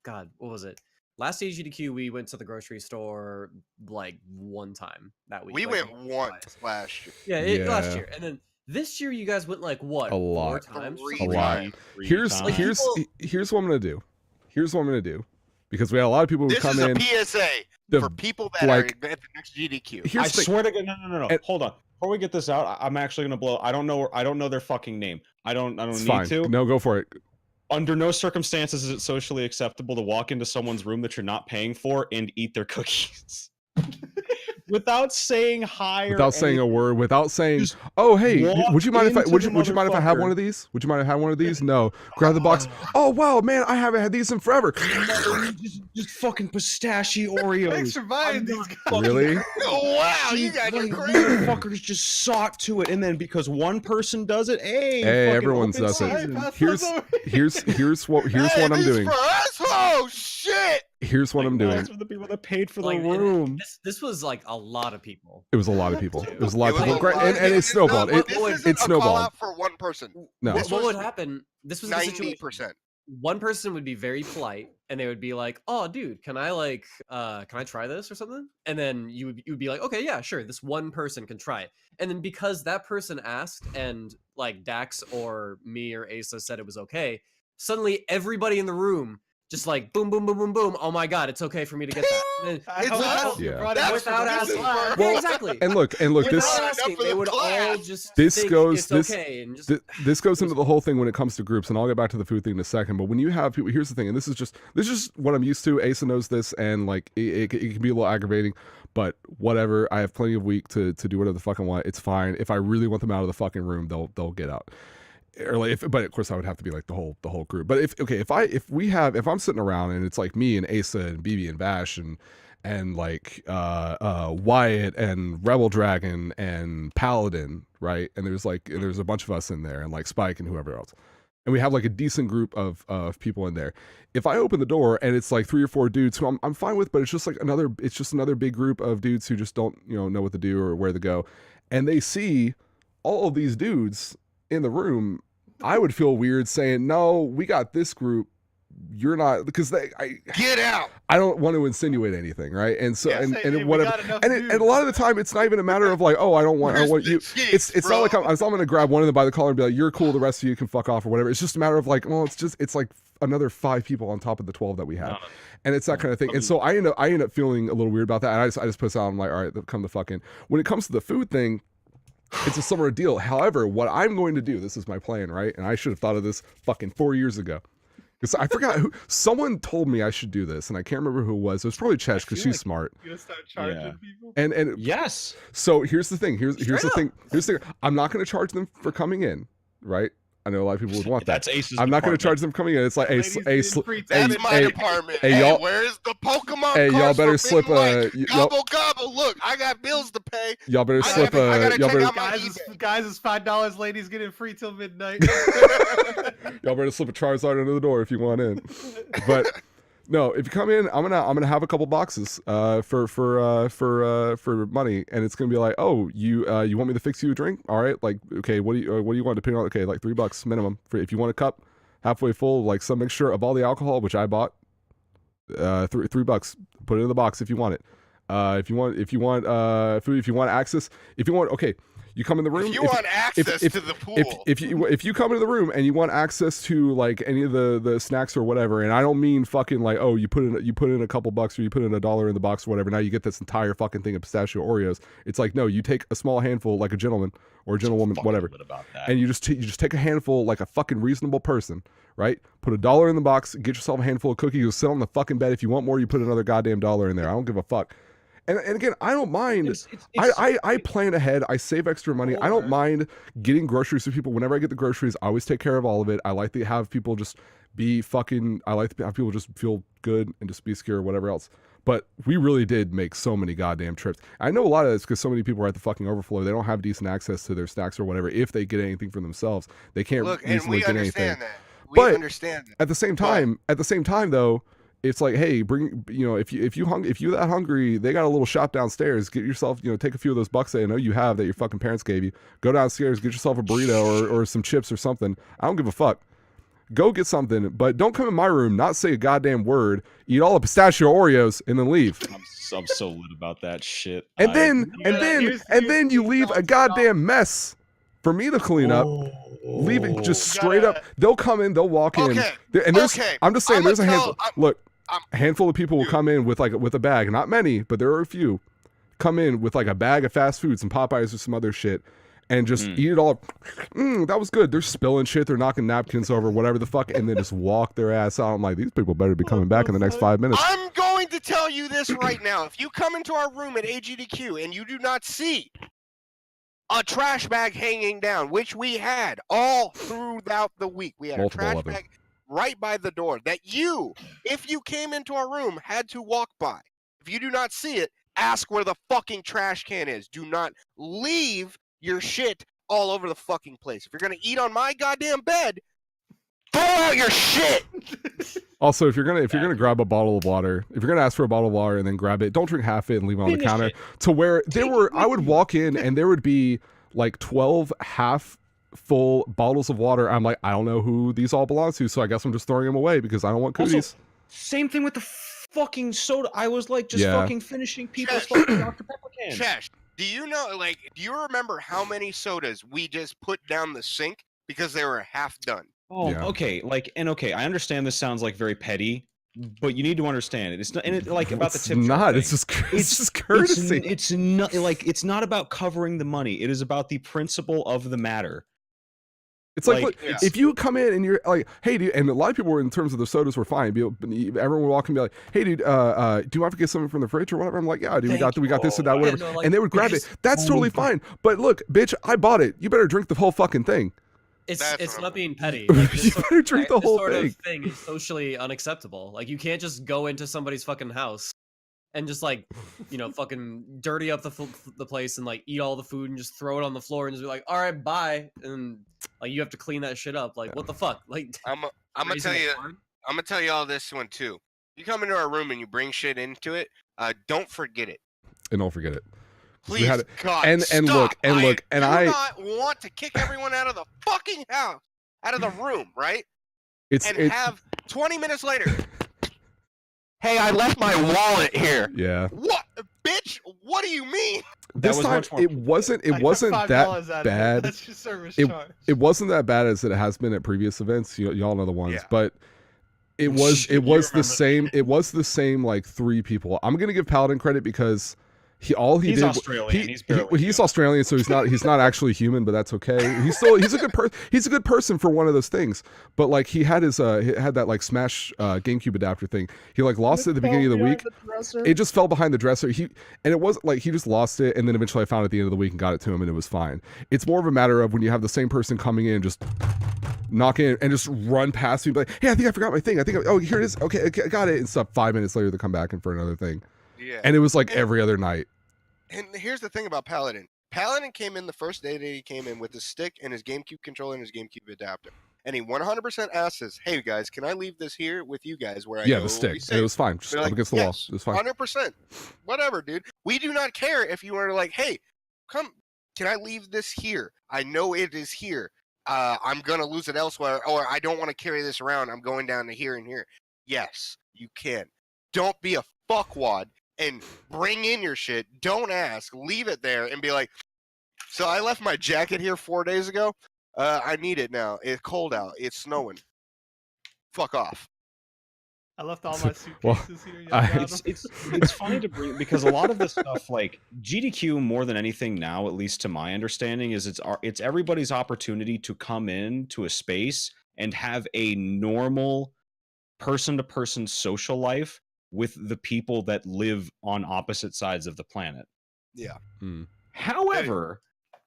God, what was it? Last AGDQ, we went to the grocery store like one time that week. We like, went once last year. Yeah, last Yeah. year, and then this year you guys went like what? A 4 lot. times? Three A lot. times. Here's Like, people- here's what I'm gonna do. Here's what I'm gonna do, because we had a lot of people who This come is a in. PSA the- for people that like- are at the next GDQ. Here's I the thing. swear to God, no. And- Hold on. Before we get this out, I'm actually gonna blow. I don't know their fucking name. I don't It's need fine. to. No, go for it. Under no circumstances is it socially acceptable to walk into someone's room that you're not paying for and eat their cookies. Without saying hi, Without saying a anything. word, without saying, Just "Oh, hey, walk would you mind if I into would the you mind if I have one motherfucker. of these? Would you mind if I have one of these?" No. Grab the box. Oh wow, man, I haven't had these in forever. just fucking pistachio Oreos. Thanks for buying I'm these not guys. fucking- Really? Oh wow, you Jeez, guys are like, crazy. motherfuckers just sought to it, and then because one person does it, hey, Hey, fucking everyone open does it. Hey, season. pass Here's those over here's what Hey, I'm these doing. For us? Oh shit! Here's what I'm doing. Those are the people that paid for Like, the and room. This was like a lot of people. It was a lot of people. It was a lot of It was people. a Great, lot. and it snowballed. This It isn't it a call snowballed. out for one person. No. This What was would happen? This was the situation. 90%. One person would be very polite, and they would be like, "Oh, dude, can I try this or something?" And then you would be like, "Okay, yeah, sure." This one person can try it, and then because that person asked, and like Dax or me or Asa said it was okay, suddenly everybody in the room just like boom, boom, boom, boom, boom. Oh my god, it's okay for me to get that. And then I It's hope us. you Yeah. brought it That's up without this for is asking, for- yeah, exactly. And look, Without this Enough asking, for they the would all class. just This think goes- it's this- okay and just this goes into the whole thing when it comes to groups, and I'll get back to the food thing in a second. But when you have people, here's the thing, and this is just what I'm used to. Asa knows this, and like it can be a little aggravating, but whatever. I have plenty of week to do whatever the fuck I want. It's fine. If I really want them out of the fucking room, they'll get out. Or like, but of course I would have to be like the whole group. But if I'm sitting around and it's like me and Asa and BB and Vash and like Wyatt and Rebel Dragon and Paladin, right? And there's a bunch of us in there, and like Spike and whoever else. And we have like a decent group of people in there. If I open the door and it's like 3 or 4 dudes who I'm fine with, but it's just another big group of dudes who just don't, know what to do or where to go. And they see all of these dudes in the room, I would feel weird saying, "No, we got this group. You're not," because Get out. I don't want to insinuate anything, right? And so Yeah, say, "Hey, we whatever. got enough And a lot of the time, it's not even a matter of like, "Oh, I want you." It's not like I'm going to grab one of them by the collar and be like, "You're cool. The rest of you can fuck off," or whatever. It's just a matter of like, well, it's like another 5 people on top of the 12 that we have, and it's that kind of thing. And so I end up feeling a little weird about that. And I just put it out. I'm like, all right, come the fuck in. When it comes to the food thing, it's a similar deal. However, what I'm going to do, this is my plan, right? And I should have thought of this fucking 4 years ago. Because I forgot who, someone told me I should do this, and I can't remember who it was. It was probably Chesh, because feel she's like- smart. You gonna start charging Yeah. people? And Yes. so here's the thing. Here's the Straight thing. Here's the thing. I'm not going to charge them for coming in, right? I know a lot of people would want that. That's Ace's I'm not going to department. charge them for coming in. It's like Ladies getting free That's time. my department. hey, Hey, y'all- where's the Pokemon hey, y'all cards better for slip being like, y'all gobble gobble. Look, I got bills to pay. y'all better I slip gotta y'all check better out my Guys is $5. Ladies getting free till midnight. y'all better slip a Charizard under the door if you want in. But no, if you come in, I'm gonna have a couple boxes for money, and it's gonna be like, oh, you want me to fix you a drink? All right, like, okay, what do you want? Depending on, okay, like $3 minimum for if you want a cup halfway full, like some mixture of all the alcohol, which I bought, $3. Put it in the box if you want it. If you want food, if you want access, okay, you come in the room. If you want access to the pool, if you come into the room and you want access to like any of the snacks or whatever, and I don't mean fucking like, oh, you put in a couple bucks or you put in $1 in the box or whatever, now you get this entire fucking thing of pistachio Oreos. It's like, no, you take a small handful like a gentleman or a gentlewoman, Fucking whatever, lit about that. and you just take a handful like a fucking reasonable person, right? Put $1 in the box, get yourself a handful of cookies, you sit on the fucking bed. If you want more, you put another goddamn $1 in there. I don't give a fuck. And again, I don't mind. I plan ahead. I save extra money. I don't mind getting groceries for people. Whenever I get the groceries, I always take care of all of it. I like to have people just be fucking. I like to have people just feel good and just be secure or whatever else. But we really did make so many goddamn trips. I know a lot of it's because so many people are at the fucking overflow. They don't have decent access to their snacks or whatever. If they get anything for themselves, they can't look, and easily we get anything. understand that. We But understand that. At the same time, though, it's like, hey, bring, if you're that hungry, they got a little shop downstairs. Get yourself, take a few of those bucks that I know you have that your fucking parents gave you. Go downstairs, get yourself a burrito or some chips or something. I don't give a fuck. Go get something, but don't come in my room, not say a goddamn word, eat all the pistachio Oreos, and then leave. I'm so lit about that shit. And then you here's leave a goddamn mess for me to clean up. Leave it just straight up. They'll come in, they'll walk in. And there's, I'm just saying, there's a handful. Look, a handful of people will come in with a bag. Not many, but there are a few. Come in with like a bag of fast food, some Popeyes or some other shit, and just eat it all. That was good. They're spilling shit. They're knocking napkins over, whatever the fuck, and then just walk their ass out. I'm like, these people better be coming back in the next 5 minutes. I'm going to tell you this right now. If you come into our room at AGDQ and you do not see a trash bag hanging down, which we had all throughout the week, we had Multiple a trash of them. bag right by the door that you, if you came into our room, had to walk by. If you do not see it, ask where the fucking trash can is. Do not leave your shit all over the fucking place. If you're gonna eat on my goddamn bed, throw out your shit. Also, if you're gonna grab a bottle of water, if you're gonna ask for a bottle of water and then grab it, don't drink half it and leave it on the counter. To where I would walk in and there would be like 12 half full bottles of water. I'm like, I don't know who these all belong to, so I guess I'm just throwing them away because I don't want cooties. Also, same thing with the fucking soda. I was like just fucking finishing people's fucking Dr. Pepper cans. Chesh, do you know, do you remember how many sodas we just put down the sink because they were half done? Oh, Yeah. okay. I understand this sounds like very petty, but you need to understand it. It's not, and it, like about the tip. It's just courtesy. It's not like it's not about covering the money. It is about the principle of the matter. It's like, look, if you come in and you're like, hey, dude, and a lot of people were, in terms of the sodas were fine. Everyone would walk and be like, hey, dude, do you want to get something from the fridge or whatever? I'm like, yeah, dude, we got this or that, whatever. no, like, and they would grab it. That's totally fine. But look, bitch, I bought it. You better drink the whole fucking thing. It's not being petty. Like, You better drink the whole sort thing. of thing is socially unacceptable. Like, you can't just go into somebody's fucking house and just like, fucking dirty up the place and like eat all the food and just throw it on the floor and just be like, all right, bye. And like you have to clean that shit up. Like, what the fuck? Like, I'm gonna tell you all this one too. You come into our room and you bring shit into it. Don't forget it. And don't forget it. Please, God, and stop. look, and I do not want to kick everyone out of the fucking house, out of the room, right? Have 20 minutes later. Hey, I left my wallet here. Yeah. What, bitch? What do you mean? This time it wasn't that bad. That's your service It, charge. it wasn't that bad as it has been at previous events. Y'all know the ones, but it was the same. It was the same like 3 people. I'm gonna give Paladin credit because he's Australian. He's Australian, so he's not actually human, but that's okay. He's a good person. He's a good person for one of those things. But like he had that like Smash GameCube adapter thing. He like lost it at the beginning of the week. It just fell behind the dresser. He just lost it, and then eventually I found it at the end of the week and got it to him, and it was fine. It's more of a matter of when you have the same person coming in, just knock in and just run past me, like, hey, I think I forgot my thing. Oh, here it is. Okay, I got it. And stuff. 5 minutes later, they come back in for another thing. Yeah. And it was like every other night. And here's the thing about Paladin. Paladin came in the first day that he came in with his stick and his GameCube controller and his GameCube adapter. And he 100% asked us, hey, guys, can I leave this here with you guys where I go? The stick. And it was fine. Just up against the wall. It was fine. 100%. Whatever, dude. We do not care if you are like, hey, come, can I leave this here? I know it is here. I'm going to lose it elsewhere, or I don't want to carry this around. I'm going down to here and here. Yes, you can. Don't be a fuckwad and bring in your shit. Don't ask. Leave it there and be like, so I left my jacket here 4 days ago. I need it now. It's cold out. It's snowing. Fuck off. I left all my suitcases here. It's funny to bring because a lot of this stuff, like GDQ, more than anything now, at least to my understanding, is it's everybody's opportunity to come in to a space and have a normal person-to-person social life with the people that live on opposite sides of the planet. Yeah. However,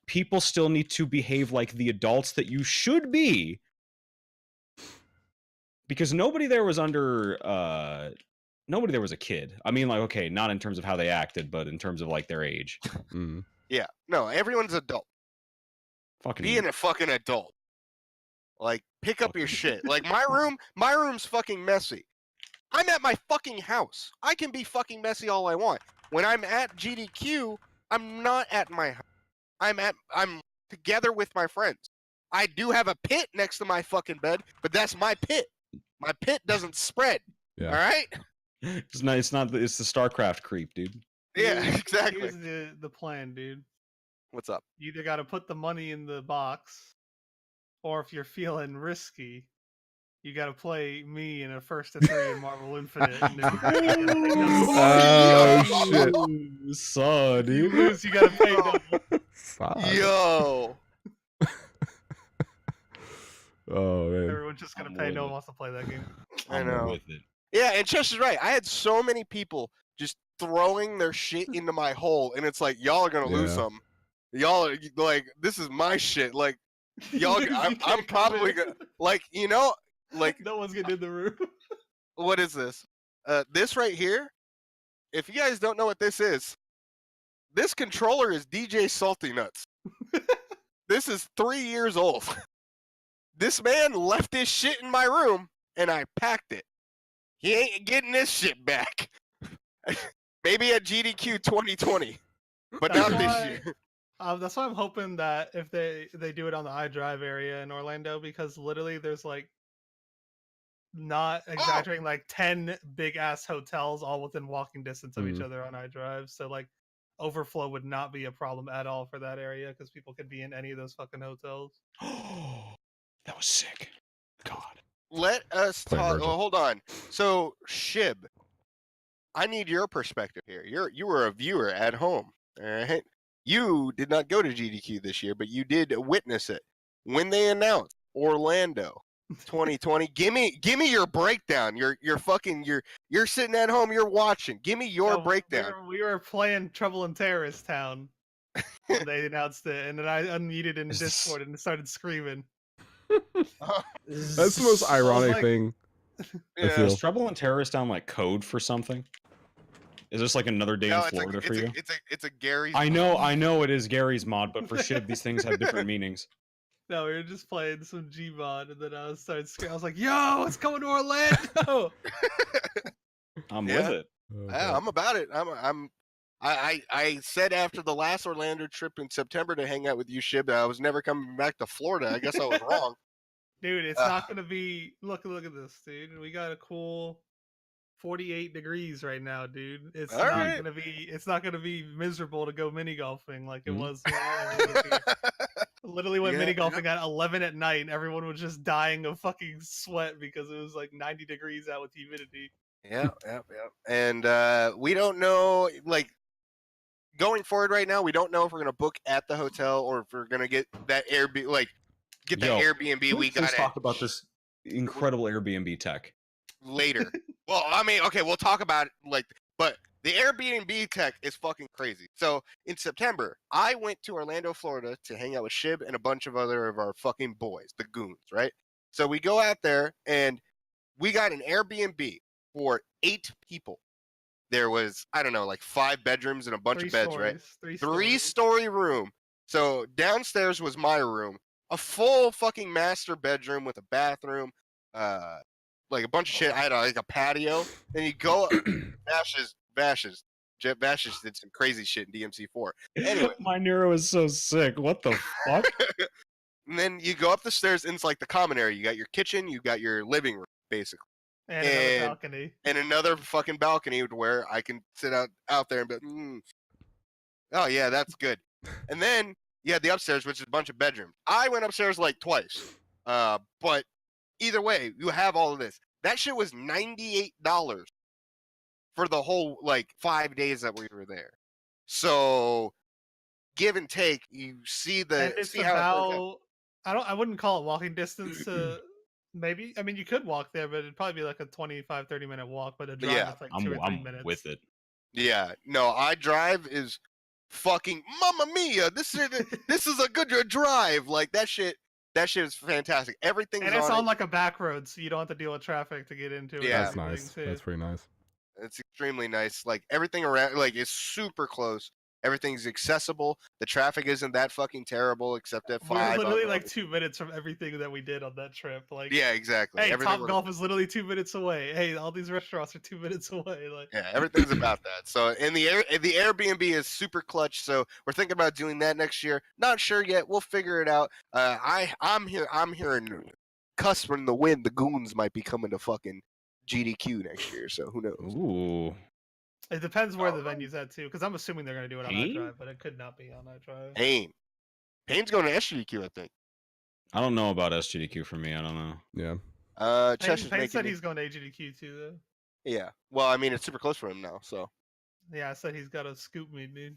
people still need to behave like the adults that you should be, because nobody there was a kid. I mean, like, okay, not in terms of how they acted, but in terms of like their age. Yeah. No, everyone's adult. Being a fucking adult. Like, pick up your shit. Like, my room's fucking messy. I'm at my fucking house. I can be fucking messy all I want. When I'm at GDQ, I'm not at my house. I'm together with my friends. I do have a pit next to my fucking bed, but that's my pit. My pit doesn't spread. Yeah. All right. It's not. It's not. It's the StarCraft creep, dude. Yeah, Here's- exactly. Here's the plan, dude. What's up? You either got to put the money in the box, or if you're feeling risky, you got to play me in a 1st to 3 in Marvel Infinite. And if Oh shit. So, you dude. lose, you got to pay double. Fuck. Yo. Oh man. Everyone's just gonna I'm pay. with No one it. wants to play that game. I I'm know. with it. Yeah, and Chess is right. I had so many people just throwing their shit into my hole, and it's like y'all are gonna lose Yeah. some. Y'all are like, this is my shit. Like, y'all, You I'm can't probably come gonna in. like, like No one's getting in the room. what is this? This right here. If you guys don't know what this is, this controller is DJ Salty Nuts. This is 3 years old. This man left his shit in my room, and I packed it. He ain't getting this shit back. Maybe at GDQ 2020, but That's not this why- year. That's why I'm hoping that if they do it on the iDrive area in Orlando, because literally there's like, not exaggerating, like 10 big ass hotels all within walking distance of each Mhm. other on iDrive. So like, overflow would not be a problem at all for that area because people could be in any of those fucking hotels. That was sick. God. Let us Plain talk. version. Oh, hold on. So Shib, I need your perspective here. You were a viewer at home. All right. You did not go to GDQ this year, but you did witness it when they announced Orlando 2020. Give me your breakdown. You're sitting at home. You're watching. Give me your Yeah, breakdown. We were playing Trouble in Terrorist Town when they announced it, and then I unmuted in Is this- Discord and started screaming. That's the most ironic like- thing. Yeah. feel- Is Trouble and Terrorist down like code for something? Is this like another day No, in Florida for you? It's a Gary's. I know it is Gary's mod, but for Shib, these things have different meanings. No, we were just playing some Gmod, and then I started screaming. I was like, "Yo, it's coming to Orlando!" I'm Yeah. with it. Oh, Yeah, God. I'm about it. I said after the last Orlando trip in September to hang out with you, Shib, that I was never coming back to Florida. I guess I was wrong. Dude, it's Uh. not gonna be. Look at this, dude. We got a cool 48 degrees right now, dude. It's All not right. gonna be. It's not gonna be miserable to go mini golfing like it Mhm. was. when we lived here. Literally went Yeah, mini yeah. golfing at 11 at night, and everyone was just dying of fucking sweat because it was like 90 degrees out with humidity. Yeah. And we don't know, like, going forward right now, we don't know if we're gonna book at the hotel or if we're gonna get that Airbnb, like, get the Yo, Airbnb we got Let's talk at about this incredible Airbnb tech. later. Well, I mean, okay, we'll talk about it, like, but the Airbnb tech is fucking crazy. So in September, I went to Orlando, Florida to hang out with Shib and a bunch of other of our fucking boys, the goons, right? So we go out there and we got an Airbnb for 8 people. There was, I don't know, like 5 bedrooms and a bunch Three of beds, right? stories. Three stories. 3-story room. So downstairs was my room, a full fucking master bedroom with a bathroom, like a bunch of shit. I had like a patio. Then you go up, Jeff Vashes did some crazy shit in DMC4. Anyway. My Nero is so sick. What the fuck? And then you go up the stairs, and it's like the common area. You got your kitchen, you got your living room, basically, And another and- balcony. and another fucking balcony where I can sit out there and be like, oh yeah, that's good. And then you had the upstairs, which is a bunch of bedrooms. I went upstairs like twice, but either way, you have all of this. That shit was $98 for the whole like 5 days that we were there. So give and take, you see And it's see how it works out. about. I wouldn't call it walking distance to. Maybe, I mean, you could walk there, but it'd probably be like a 25-30 minute walk. But a drive Yeah, is like 2 or 3 I'm minutes. with it. Yeah, no, iDrive is fucking Mamma Mia. This is a good drive. Like that shit is fantastic. Everything's And it's on on it. like a back road, so you don't have to deal with traffic to get into it. Yeah. That's and nice. everything, too. That's pretty nice. It's extremely nice. Like everything around, like is super close. Everything's accessible. The traffic isn't that fucking terrible, except at We're 5. literally like 2 minutes from everything that we did on that trip. Like, Yeah, exactly. hey, Everything Top was- Golf is literally 2 minutes away. Hey, all these restaurants are 2 minutes away. Like, Yeah, everything's about that. So, and the Airbnb is super clutch. So we're thinking about doing that next year. Not sure yet. We'll figure it out. I'm hearing cusping the wind. The goons might be coming to fucking GDQ next year. So who knows? Ooh. it depends where the venue's at too, because I'm assuming they're gonna do it on Pain? iDrive, but it could not be on iDrive. Payne's going to SGDQ, I think. I don't know about SGDQ for me. I don't know. Yeah. Cheshire's Payne making said me- he's going to AGDQ too, though. Yeah. Well, I mean, it's super close for him now. So. Yeah, I said he's got to scoop me, dude.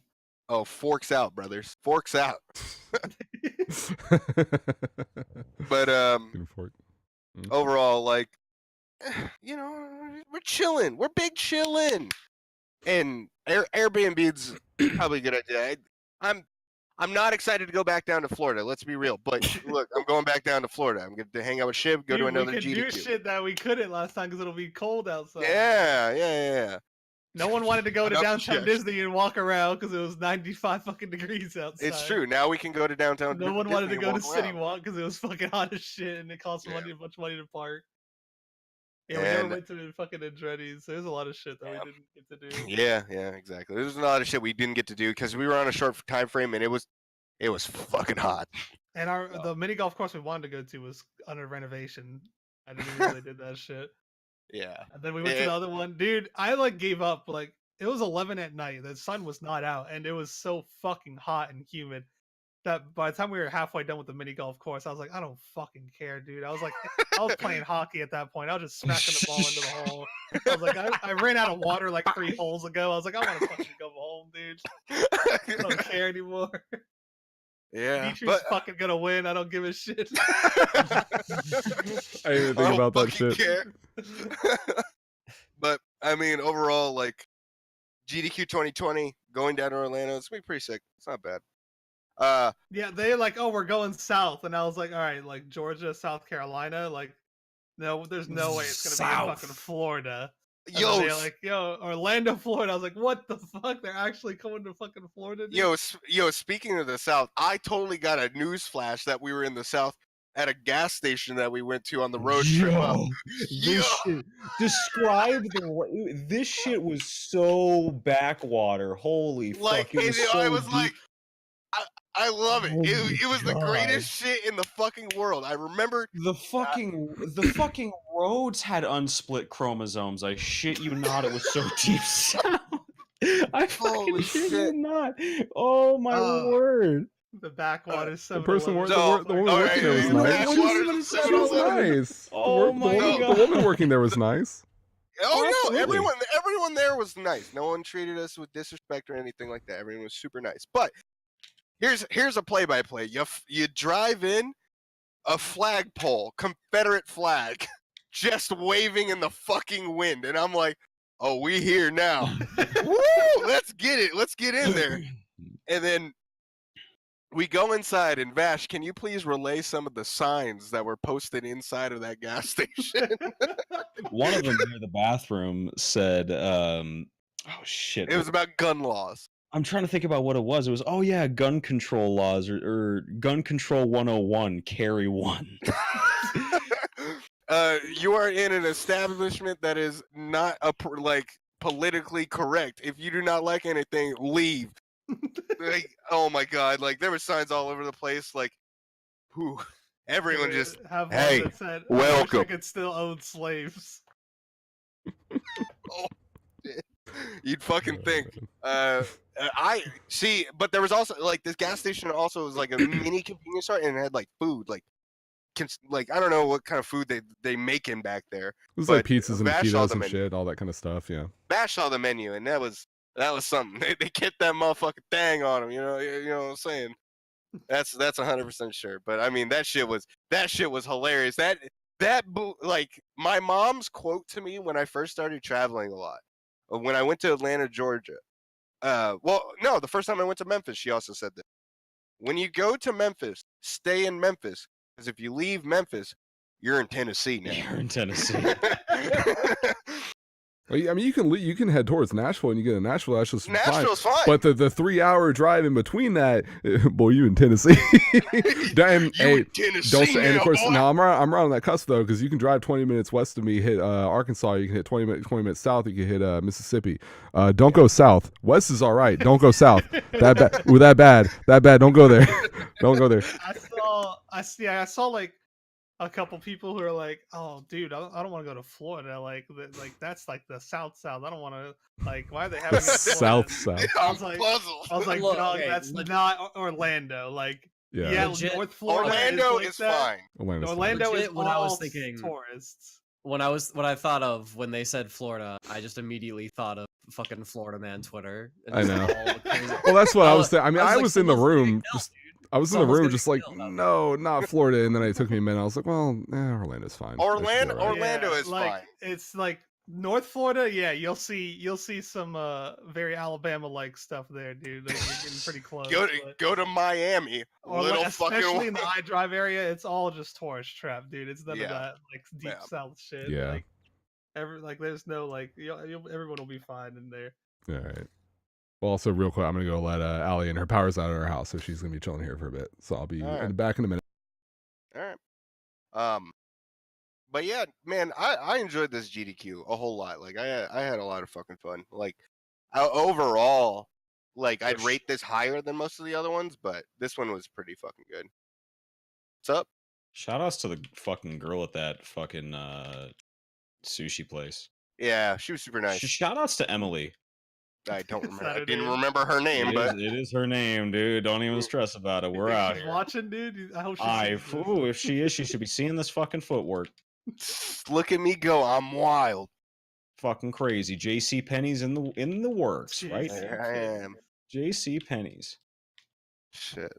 Oh, forks out, brothers. Forks out. But Good fork. overall, like, we're chilling. We're big chilling. And Airbnb's probably a good idea. I'm not excited to go back down to Florida. Let's be real. But look, I'm going back down to Florida. I'm going to hang out with Shib, go to Dude, another we can GDQ. do shit that we couldn't last time because it'll be cold outside. Yeah. No one wanted to go to Enough downtown shit. Disney and walk around because it was 95 fucking degrees outside. It's true. Now we can go to downtown. No one wanted to Disney go and to walk City around. Walk because it was fucking hot as shit and it cost Yeah. a bunch of money to park. Yeah, we never And- went to fucking Andretti's. There's a lot of shit that we didn't get to do. Yeah, exactly. There's a lot of shit we didn't get to do because we were on a short time frame and it was fucking hot. And the mini golf course we wanted to go to was under renovation. I didn't even really did that shit. Yeah. And then we went to the other one. Dude, I like gave up. Like, it was 11 at night. The sun was not out. And it was so fucking hot and humid that by the time we were halfway done with the mini golf course, I was like, I don't fucking care, dude. I was like, I was playing hockey at that point. I was just smacking the ball into the hole. I was like, I ran out of water like 3 holes ago. I was like, I want to fucking go home, dude. I don't care anymore. Yeah. Dietrich's fucking gonna win. I don't give a shit. I didn't even think about that shit. Care. But I mean, overall, like GDQ 2020 going down to Orlando, it's gonna be pretty sick. It's not bad. Yeah, they like, oh, we're going south, and I was like, all right, like Georgia, South Carolina, like, no, there's no way it's gonna be in fucking Florida. And then they're like, yo, Orlando, Florida. I was like, what the fuck? They're actually coming to fucking Florida? Dude? Yo, speaking of the South, I totally got a news flash that we were in the South at a gas station that we went to on the road trip up. This shit, describe this shit was so backwater. Holy Like, fuck! It was I so was deep. like, I love it. Oh It was the my greatest shit in the fucking world. I remember the fucking roads had unsplit chromosomes. I shit you not. It was so deep sound. I fucking Holy shit shit. you not. Oh my word. The backwater. The person, the So, woman all working there was right, nice. Backwaters She was 7-Eleven. nice. Oh my The woman working there was nice. Oh no, Absolutely. everyone there was nice. No one treated us with disrespect or anything like that. Everyone was super nice. But here's a play-by-play. You drive in, a flagpole, Confederate flag, just waving in the fucking wind, and I'm like, oh, we here now. Woo! Let's get it. Let's get in there. And then we go inside, and Vash, can you please relay some of the signs that were posted inside of that gas station? One of them near the bathroom said, oh shit. It was about gun laws. I'm trying to think about what it was. It was, oh yeah, gun control laws or gun control 101, carry one. You are in an establishment that is not politically correct. If you do not like anything, leave. Like, oh my god, like there were signs all over the place. Like, whew, everyone just have one hey, that said, welcome. I wish I could still own slaves. you'd fucking think. I see, but there was also like this gas station also was like a mini convenience store and it had like food, like I don't know what kind of food they make in back there. It was But like pizzas and Vash saw fajitas the and menu. shit, all that kind of stuff. Yeah. Bash saw the menu and that was something. They kept that motherfucking thing on them. You know what I'm saying? That's 100% sure. But I mean that shit was hilarious. Like my mom's quote to me when I first started traveling a lot, when I went to Atlanta, Georgia. Well, no, the first time I went to Memphis, she also said that when you go to Memphis, stay in Memphis, because if you leave Memphis, you're in Tennessee now. You're in Tennessee. Well, I mean, you can head towards Nashville, and you get to Nashville. That's just fine. Nashville's fine. But the 3-hour drive in between that, boy, you in Tennessee. Damn, You hey, in Tennessee don't say. And of now, course, boy. now I'm right on that cusp though, because you can drive 20 minutes west of me, hit Arkansas. You can hit 20 minutes south. You can hit Mississippi. Don't go south. West is all right. Don't go south. That bad. Ooh, that bad. That bad. Don't go there. Don't go there. I saw like a couple people who are like, "Oh, dude, I don't want to go to Florida. Like that's like the South. I don't want to. Like, why are they having The it in Florida?" South. I I'm was like, puzzled. Look, dog, okay, that's leg- not Orlando. Like, Yeah. yeah, Legit- North Florida Orlando is, like is that. fine. Atlanta's fine. Orlando is Legit, what I was all thinking- tourists. What I thought of when they said Florida, I just immediately thought of fucking Florida man Twitter. And I just know. all the crazy- Well, that's what I Oh, was saying. I mean, I like, was in the someone's getting room, killed, just dude. I was in the Someone's room, getting just like, killed out there. no, not Florida. And then it took me a minute. I was like, well, Orlando's fine. That should be all right. Orlando is like, fine. It's like North Florida. Yeah, you'll see some very Alabama like stuff there, dude. Like, you're getting pretty close. but- Go to Miami. Little especially fucking. in the iDrive area, it's all just tourist trap, dude. It's none Yeah. of that like deep Yeah. south shit. Yeah. Like there's no like everyone will be fine in there. All right. Well, also real quick, I'm gonna go let Allie and her power's out of her house, so she's gonna be chilling here for a bit. So I'll be All right. back in a minute. All right. But yeah, man, I enjoyed this GDQ a whole lot. Like I had a lot of fucking fun. Like overall, like I'd rate this higher than most of the other ones, but this one was pretty fucking good. What's up? Shout outs to the fucking girl at that fucking sushi place. Yeah, she was super nice. Shout outs to Emily. I don't Is remember. that I her didn't name? remember her name, It but is her name, dude. Don't even stress about it. You We're think out she's here. watching, dude. I hope she's I seeing this. fool. If she is, she should be seeing this fucking footwork. look at me go. I'm wild. Fucking crazy. JC Penney's in the works, right? JC. There I am. JC Penney's. Shit.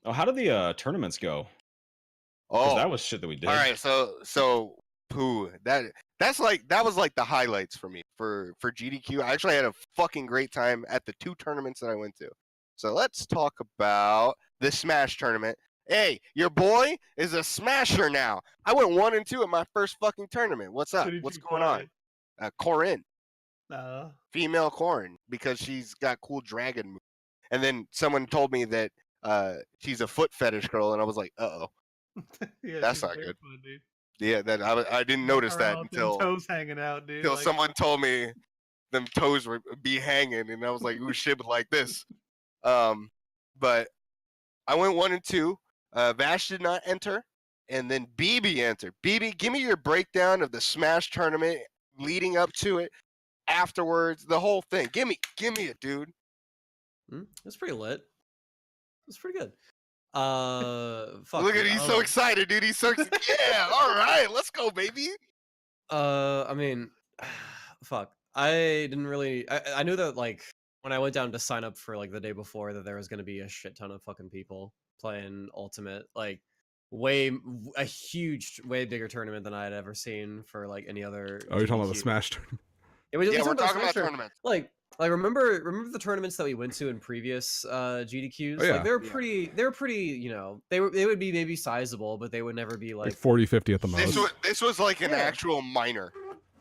Oh, how did the tournaments go? 'Cause Oh, that was shit that we did. all right. So poo. That was like the highlights for me for GDQ. I actually had a fucking great time at the 2 tournaments that I went to. So let's talk about the Smash tournament. Hey, your boy is a smasher now. I went 1 and 2 at my first fucking tournament. What's up? Who did What's you going play? on? Corin, No. female Corin, because she's got cool dragon moves. And then someone told me that she's a foot fetish girl, and I was like, uh-oh. Yeah, That's she's not very good. fun, dude. Yeah, that I didn't notice that Around with them until toes hanging out, dude. until like, someone told me them toes would be hanging, and I was like, ooh, Shib would like this. But I went 1 and 2. Vash did not enter, and then BB entered. BB, give me your breakdown of the Smash tournament leading up to it, afterwards, the whole thing. Give me it, dude. It's pretty lit. It's pretty good. Fuck. Look at dude, he's I so don't excited, dude. He's so excited. Yeah, all right, let's go, baby. know. I mean, fuck. I didn't really. I knew that like when I went down to sign up for like the day before that there was gonna be a shit ton of fucking people playing Ultimate, like a huge, way bigger tournament than I had ever seen for like any other. Oh, you're talking about the GDQ. Smash tournament. Yeah, Yeah, we're talking Smash about tournament. tournaments. Like remember the tournaments that we went to in previous GDQs? Oh, yeah. Like they were Yeah. pretty, you know, they would be maybe sizable, but they would never be Like like 40, 50 at the most. This was like an Yeah. actual minor.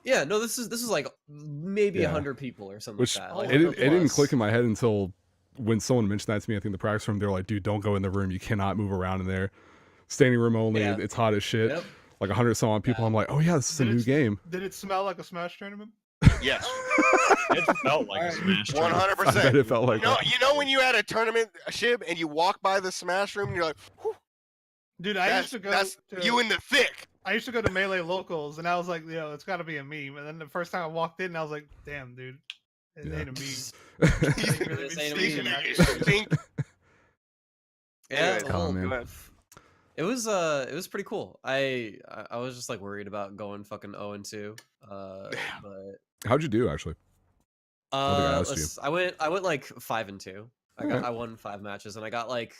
yeah, no, this is like maybe Yeah. 100 people or something Which like that. Oh, Like, it 100 didn't plus. click in my head until when someone mentioned that to me. I think in the practice room, they're like, "Dude, don't go in the room. You cannot move around in there. Standing room only. Yeah. It's hot as shit. Yep. Like 100 some odd people." Yeah. I'm like, "Oh yeah, this is a Did new it- game." Did it smell like a Smash tournament? Yes, It felt like a Alright. Smash tournament. 100%. I bet it felt like that. You know when you had a tournament, Shib, and you walk by the Smash room and you're like, whew, Dude, I used to go. that's to, you in the thick. I used to go to Melee Locals, and I was like, yo, it's got to be a meme. And then the first time I walked in, I was like, damn, dude, it Yeah. ain't a meme. He's They really This be ain't a stinking meme. out here. stink. Yeah, Anyways. Oh, well, man. it was pretty cool. I was just like worried about going fucking 0 and 2. But How'd you do actually? I think I asked you. I went like 5 and 2. Alright. I won 5 matches, and I got like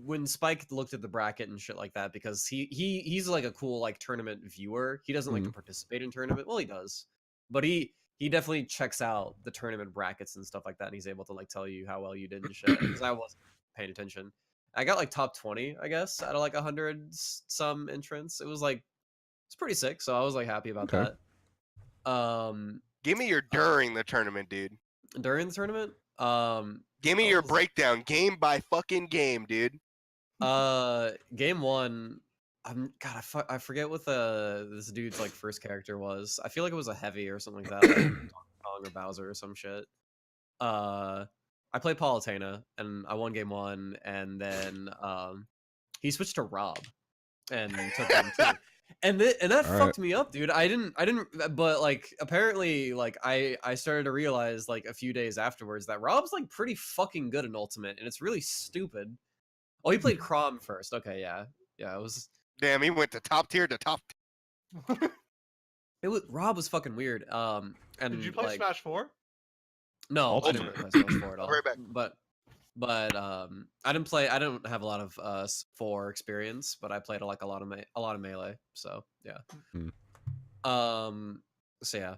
when Spike looked at the bracket and shit like that, because he's like a cool like tournament viewer. He doesn't like to participate in tournament. Well, he does, but he definitely checks out the tournament brackets and stuff like that, and he's able to like tell you how well you did and shit. Because I wasn't paying attention. I got like top 20, I guess, out of like 100 some entrants. It was like it's pretty sick. So I was like happy about Okay. that. Give me your during the tournament, dude. During the tournament, Give me I your was- breakdown, game by fucking game, dude. game one. I forget what this dude's like first character was. I feel like it was a heavy or something like that, like Donkey Kong or Bowser or some shit. I played Palutena and I won game one, and then he switched to Rob and took game two. And that All fucked me up, dude. I didn't but like apparently like I started to realize like a few days afterwards that Rob's like pretty fucking good in Ultimate, and it's really stupid. Oh, he played Crom first. Okay, yeah. Yeah, it was Damn, he went to top tier to top. Rob was fucking weird. And Did you play like, Smash 4? No, I didn't Ultimate. really play Smash 4 at I'll all. be right back. But I didn't play. I don't have a lot of 4 experience, but I played like a lot of melee. So yeah. So yeah.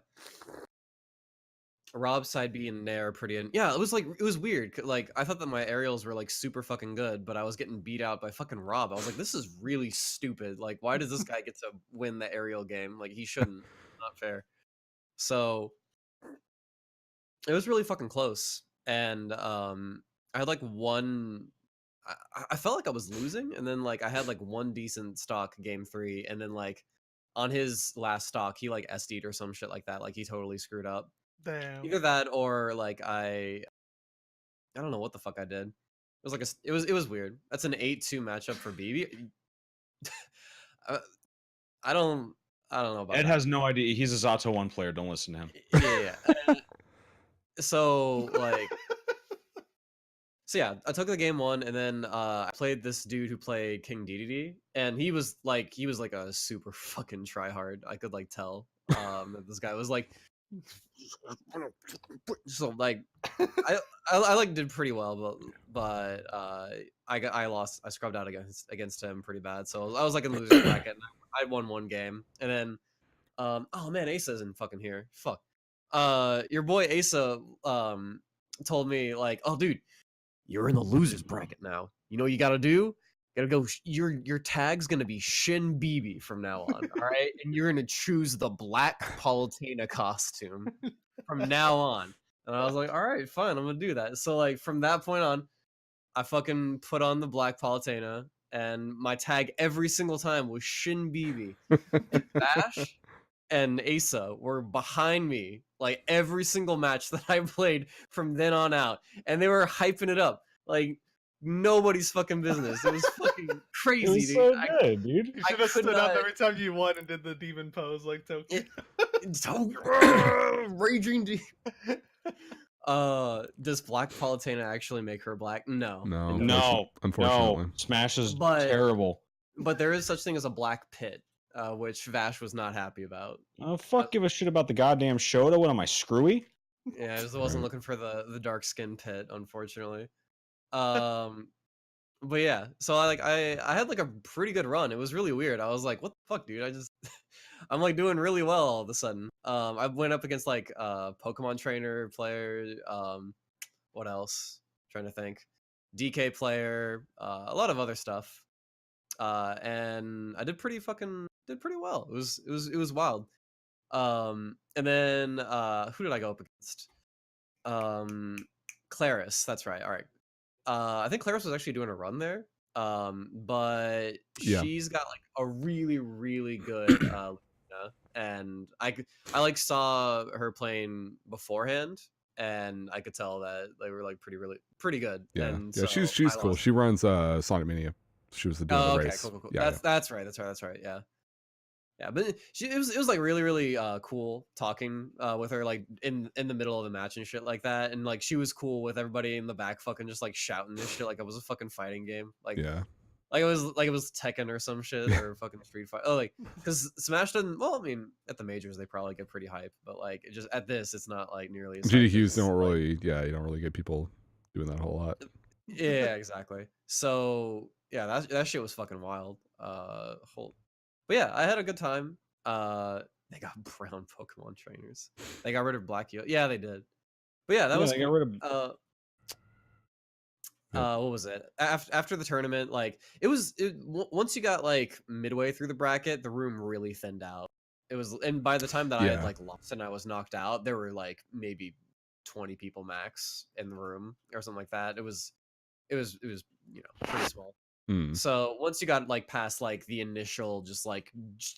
Rob's side B and Nair are pretty. Yeah, it was weird. Like I thought that my aerials were like super fucking good, but I was getting beat out by fucking Rob. I was like, this is really stupid. Like, why does this guy get to win the aerial game? Like he shouldn't. Not fair. So it was really fucking close, and I had like one. I felt like I was losing, and then like I had like one decent stock game 3, and then like on his last stock he like SD'd or some shit like that. Like he totally screwed up. Damn. Either that or like I don't know what the fuck I did. It was like it was weird. That's an 8-2 matchup for BB. I don't know about Ed that. has no idea. He's a Zato 1 player. Don't listen to him. Yeah. So like so yeah, I took the game 1, and then I played this dude who played King DDD, and he was like a super fucking tryhard. I could like tell that this guy was like so like I like did pretty well, but I lost. I scrubbed out against him pretty bad. So I was like in the loser bracket, and I won one game, and then oh man, Asa isn't fucking here. Fuck. Your boy Asa told me like, oh dude, you're in the losers bracket now. You know what you gotta do? You gotta go. Your tag's gonna be Shin BB from now on. All right, and you're gonna choose the black Palutena costume from now on. And I was like, all right, fine, I'm gonna do that. So like from that point on, I fucking put on the black Palutena, and my tag every single time was Shin BB. And Bash and Asa were behind me like every single match that I played from then on out, and they were hyping it up like nobody's fucking business. It was fucking crazy, It was dude. so good, dude. You should have could stood up not- every time you won and did the demon pose like Toki. Raging deep. Does black Palutena actually make her black? No. No, It doesn't. No, unfortunately. no, Smash is But- terrible. But there is such thing as a black pit, which Vash was not happy about. Oh fuck, give a shit about the goddamn Shota. What am I, screwy? Yeah, I just wasn't Right. looking for the dark skin pit, unfortunately. But yeah, so I had like a pretty good run. It was really weird. I was like, what the fuck, dude? I'm like doing really well all of a sudden. I went up against like Pokemon trainer player, what else? trying to think. DK player, a lot of other stuff. And I did pretty well. It was wild. And then who did I go up against? Claris, that's right. All right. I think Claris was actually doing a run there. But Yeah. she's got like a really, really good Luna, and I like saw her playing beforehand, and I could tell that they were like pretty good. Yeah, And yeah, so she's I cool. lost. She runs Sonic Mania. She was the dude Oh, of the okay, race. cool. Yeah, That's right. Yeah. Yeah, but it was like really cool talking with her like in the middle of the match and shit like that, and like she was cool with everybody in the back fucking just like shouting this shit like it was a fucking fighting game, like yeah. it was Tekken or some shit or fucking Street Fighter. Oh, like because Smash doesn't. Well, I mean, at the majors they probably get pretty hype, but like it just at this it's not like nearly as hype GDQs as, don't like- really, you don't really get people doing that a whole lot. Yeah, exactly. So yeah, that shit was fucking wild. But yeah, I had a good time. They got brown Pokemon trainers. They got rid of Black Yo. Yeah, they did. But yeah, that was They got cool. rid of. What was it? After the tournament, like once you got like midway through the bracket, the room really thinned out. It was, and by the time that I had Yeah. like lost and I was knocked out, there were like maybe 20 people max in the room or something like that. It was pretty small. Hmm. So once you got like past like the initial just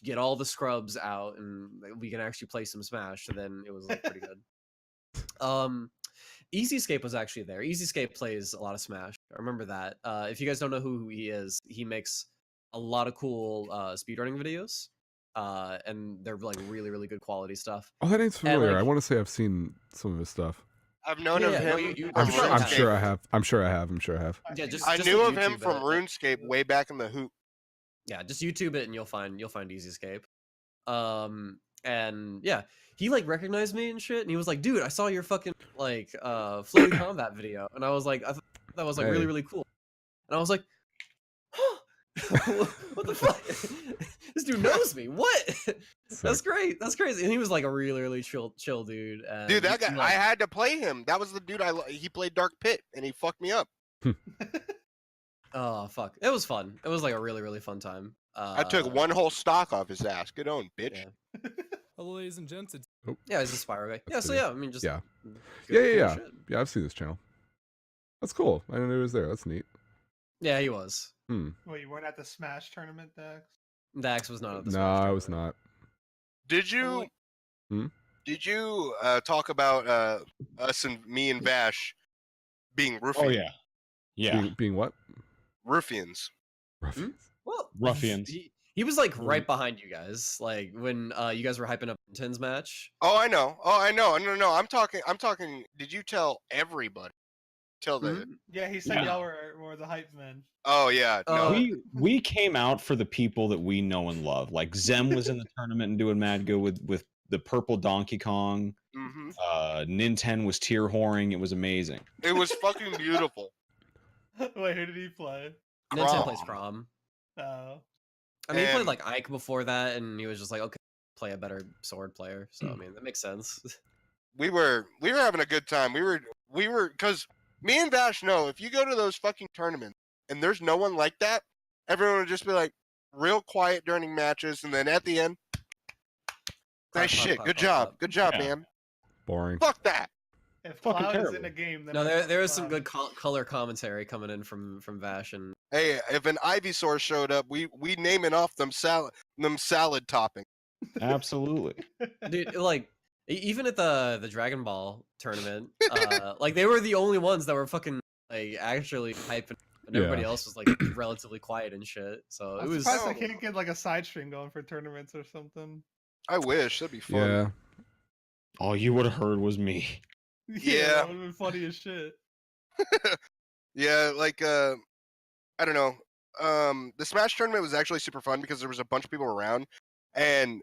get all the scrubs out and we can actually play some Smash, then it was like pretty good. EasyScape was actually there. EasyScape plays a lot of Smash. I remember that. If you guys don't know who he is, he makes a lot of cool speedrunning videos. And they're like really, really good quality stuff. Oh, that name's familiar. like- I want to say I've seen some of his stuff. I've known Yeah, of yeah, no, him. you- from you probably I'm have. sure I have. I'm sure I have. Yeah, just I just knew like of him YouTube from it. RuneScape way back in the hoop. Yeah, just YouTube it and you'll find EasyScape. And yeah, he like recognized me and shit, and he was like, "Dude, I saw your fucking like floaty combat video," and I was like, that was like really, Hey. really cool. And I was like, what the fuck? This dude knows me. What? That's Sick. great. That's crazy. And he was like a really, really chill dude. And Dude, that guy, he, I had to play him. That was the dude he played Dark Pit, and he fucked me up. oh fuck, it was fun. It was like a really, really fun time. I took one whole stock off his ass. Good on, bitch. Yeah. Hello, ladies and gents. It's Yeah, he's a Spyro guy. Yeah, so pretty- yeah, I mean, just yeah. good, Yeah. cool shit. Yeah, I've seen this channel. That's cool. I didn't know he was there. That's neat. Yeah, he was. Hmm. Wait, you weren't at the Smash tournament, Dax? Dax was not at the No, Smash I was tournament. not. Did you? Hmm? Did you talk about us and me and Vash being ruffians? Oh yeah, yeah. Being what? Ruffians. Ruffians. Well, Ruffians. He was like right behind you guys, like when you guys were hyping up Ten's match. Oh, I know. Oh, I know. No. I'm talking. Did you tell everybody? Tell the. Mhm. Yeah, he said Yeah. y'all were the hype men. Oh yeah. No. We came out for the people that we know and love. Like Zem was in the tournament and doing mad good with the purple Donkey Kong. hmm Ninten was tear whoring. It was amazing. It was fucking beautiful. Wait, who did he play? Ninten plays Grom. Prom. Oh. I mean, he played And- like Ike before that, and he was just like, okay, play a better sword player. So I mean, that makes sense. We were having a good time. We were because me and Vash know if you go to those fucking tournaments and there's no one like that, everyone would just be like real quiet during matches, and then at the end, nice Clap, shit, clap, good clap, job, clap. good job, Yeah. man. Boring. Fuck that. If Fucking Cloud is in terrible. a game, then No, I there was some Cloud. good color commentary coming in from Vash, and Hey, if an Ivysaur showed up, we naming off them salad topping. Absolutely. dude, like even at the Dragon Ball tournament, like they were the only ones that were fucking like actually hyping, and everybody Yeah. else was like relatively quiet and shit. So it I'm was. surprised I can't get like a side stream going for tournaments or something. I wish that'd be fun. Yeah. All you would have heard was me. Yeah. That would have been funny as shit. Yeah, like I don't know. The Smash tournament was actually super fun because there was a bunch of people around, and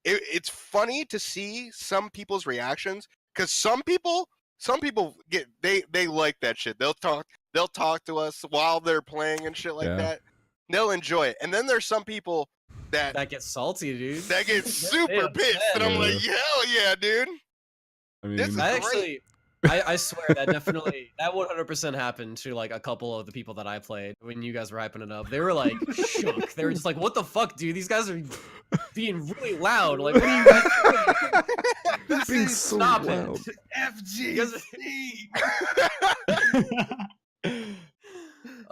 it's funny to see some people's reactions because some people get they like that shit. They'll talk to us while they're playing and shit like Yeah. that. They'll enjoy it, and then there's some people that That gets salty, dude. get super upset. pissed, and I'm like, hell yeah, dude. I mean, This is I great. actually, I swear that definitely that 100% happened to like a couple of the people that I played when you guys were hyping it up. They were like shook. They were just like, "What the fuck, dude? These guys are being really loud. Like, what are you guys doing? being so Stop loud. it." FGC.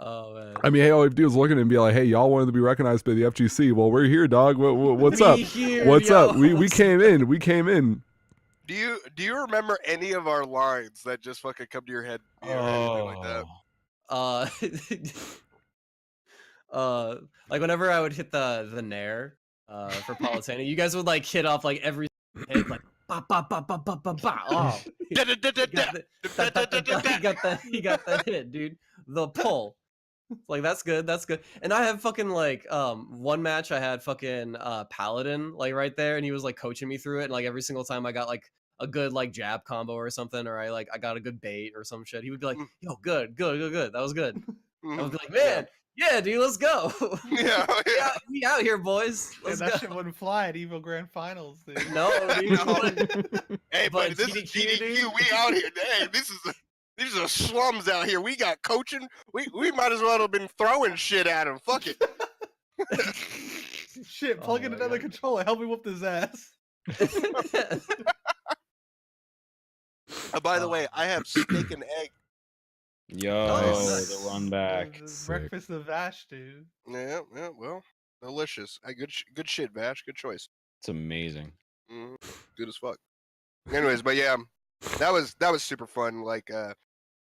Oh man. I mean, hey, all you have to do is look at it and be like, "Hey, y'all wanted to be recognized by the FGC. Well, we're here, dog. What's up? We here, What's yo. up? We came in. We came in." Do you remember any of our lines that just fucking come to your head? Anything like that? Like whenever I would hit the nair for Politania, you guys would like hit off like every hit like ba ba ba ba ba ba ba. Oh, he got the hit, dude. The pull. Like that's good. That's good. And I have fucking like one match I had fucking Paladin like right there, and he was like coaching me through it. And like every single time I got like a good like jab combo or something, or I got a good bait or some shit, he would be like, "Yo, good. That was good." I would be like, "Man, yeah, dude, let's go. Yeah, yeah. We out here, boys. Yeah, Let's that go." shit wouldn't fly at Evo Grand Finals, dude. No, dude. No. Hey, buddy, But this is DDQ, DDQ. dude. We out here. Hey, this These are slums out here. We got coaching. We might as well have been throwing shit at him. Fuck it. Shit, plug Oh in my another God. controller. Help me whoop his ass. By the way, I have steak and egg. Yo, Nice. the run back. This Sick. breakfast of Vash, dude. Yeah, well, delicious. Good shit, Vash. Good choice. It's amazing. Good as fuck. Anyways, but yeah, that was super fun. Like,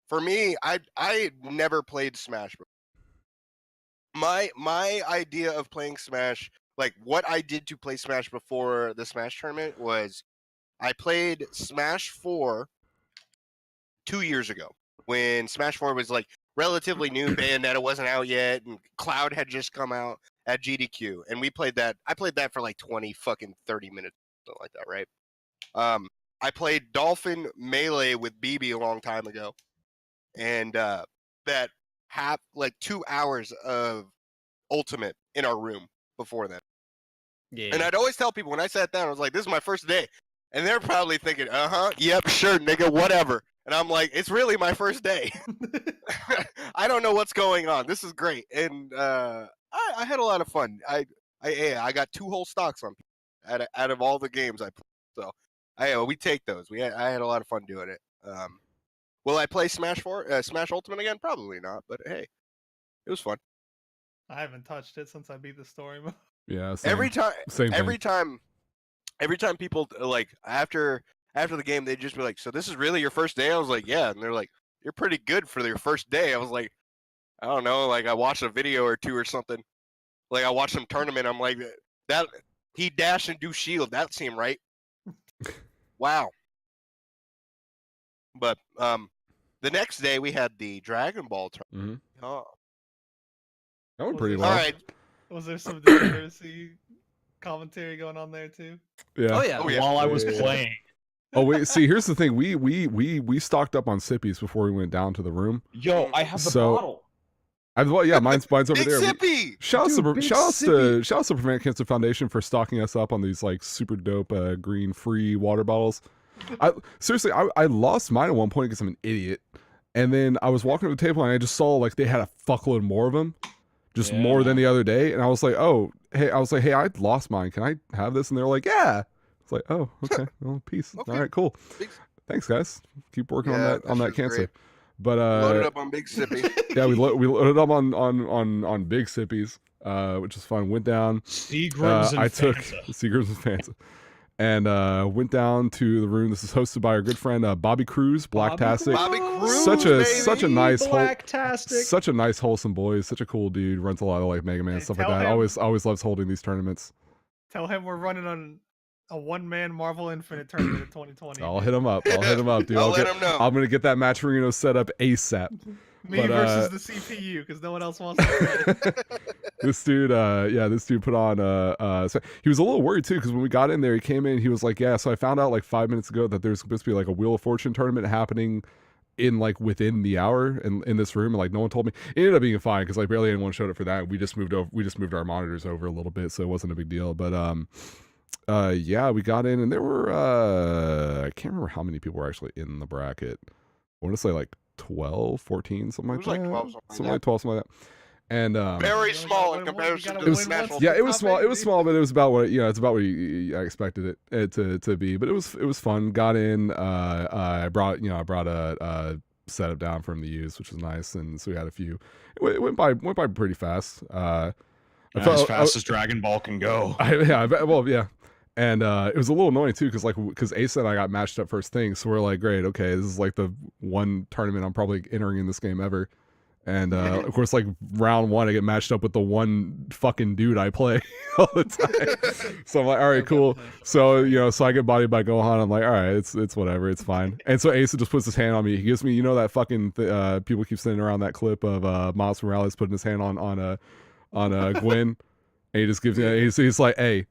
for me, I never played Smash. My idea of playing Smash, like what I did to play Smash before the Smash tournament was, I played Smash 4 2 years ago when Smash 4 was like relatively new. Bayonetta wasn't out yet, and Cloud had just come out at GDQ, and we played that. I played that for like 30 minutes, something like that, right? I played Dolphin Melee with BB a long time ago, and that like 2 hours of Ultimate in our room before that. Yeah. And I'd always tell people when I sat down, I was like, "This is my first day," and they're probably thinking, "Yep, sure, nigga, whatever." And I'm like, "It's really my first day. I don't know what's going on. This is great." And I had a lot of fun. I got 2 whole stocks on out of all the games I played. So we take those. I had a lot of fun doing it. Will I play Smash Ultimate again? Probably not. But hey, it was fun. I haven't touched it since I beat the story mode. Yeah. Same. Every time, Same every thing. time people like after the game, they'd just be like, "So this is really your first day?" I was like, "Yeah," and they're like, "You're pretty good for your first day." I was like, "I don't know." Like I watched a video or two or something. Like I watched some tournament. I'm like, that he dash and do shield. That seemed right. Wow. But the next day we had the Dragon Ball tournament. Mm-hmm. Oh. That went Was pretty it- well. All right. Was there some degeneracy commentary going on there too? Yeah. Oh yeah. Oh, yeah. While I was Yeah. playing. Oh wait, see, here's the thing. We stocked up on sippies before we went down to the room. Yo, I have the So- bottle. Yeah, mine's over Big there. Sippy. Shout out Dude, big to Prevent Cancer Foundation for stocking us up on these like super dope green free water bottles. Seriously, I lost mine at one point because I'm an idiot, and then I was walking to the table and I just saw like they had a fuckload more of them, just Yeah, more than man. the other day, and I was like, hey, I lost mine. Can I have this? And they're like, yeah. It's like, oh, okay, well, peace. Okay. All right, cool. Thanks. Thanks, guys. Keep working Yeah, on that shit's cancer. great. But Loaded up on Big Sippy. yeah, we loaded up on big sippies, which is fun. Went down. Seagrams and I took Fanta. Seagrams and Fanta, and went down to the room. This is hosted by our good friend Bobby Cruz, Blacktastic. Bobby Cruz, Such baby. a nice Blacktastic. such a nice wholesome boy. Such a cool dude. Runs a lot of like Mega Man Hey, and stuff like tell that. him- Always loves holding these tournaments. Tell him we're running on a one-man Marvel Infinite tournament in 2020. I'll hit him up. I'll hit him up, dude. I'll let him know. I'm gonna get that match Reno set up ASAP. Me but, versus the CPU because no one else wants to play. This dude, this dude put on, so he was a little worried too, because when we got in there, he came in, he was like, yeah, so I found out like 5 minutes ago that there's supposed to be like a Wheel of Fortune tournament happening in like within the hour in this room, and like no one told me. It ended up being fine, because like barely anyone showed up for that. We just moved our monitors over a little bit, so it wasn't a big deal. But yeah, we got in, and there were, I can't remember how many people were actually in the bracket. I want to say like 12, 14, something It like was that. like 12, something like 12, something like that. And Very You small only in gotta win one- you comparison gotta to the win Smash once Ultimate. yeah, it the was top small. eight, It was dude. small, but it was about what it's about what I expected it to be. But it was fun. Got in. I brought a setup down from the use, which was nice, and so we had a few. It went by pretty fast. I As felt- fast as Dragon Ball can go. yeah. And it was a little annoying too, because Ace and I got matched up first thing, so we're like, great, okay, this is like the one tournament I'm probably entering in this game ever. And of course, like round one, I get matched up with the one fucking dude I play all the time. So I'm like, all right, cool. So so I get bodied by Gohan. I'm like, all right, it's whatever, it's fine. And so Ace just puts his hand on me. He gives me, that fucking people keep sending around that clip of Miles Morales putting his hand on Gwen, and he just gives me. He's like, hey,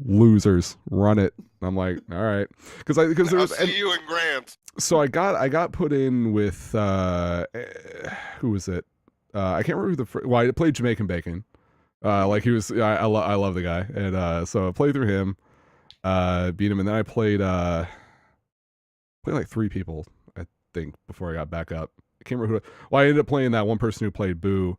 losers, run it. And I'm like, all right, because there I'll was. see you in Grant. So I got put in with who was it? I can't remember who I played Jamaican Bacon. Like he was, I love the guy, and so I played through him, beat him, and then I played like 3 people. I think, before I got back up. I can't remember who. Well, I ended up playing that one person who played Boo,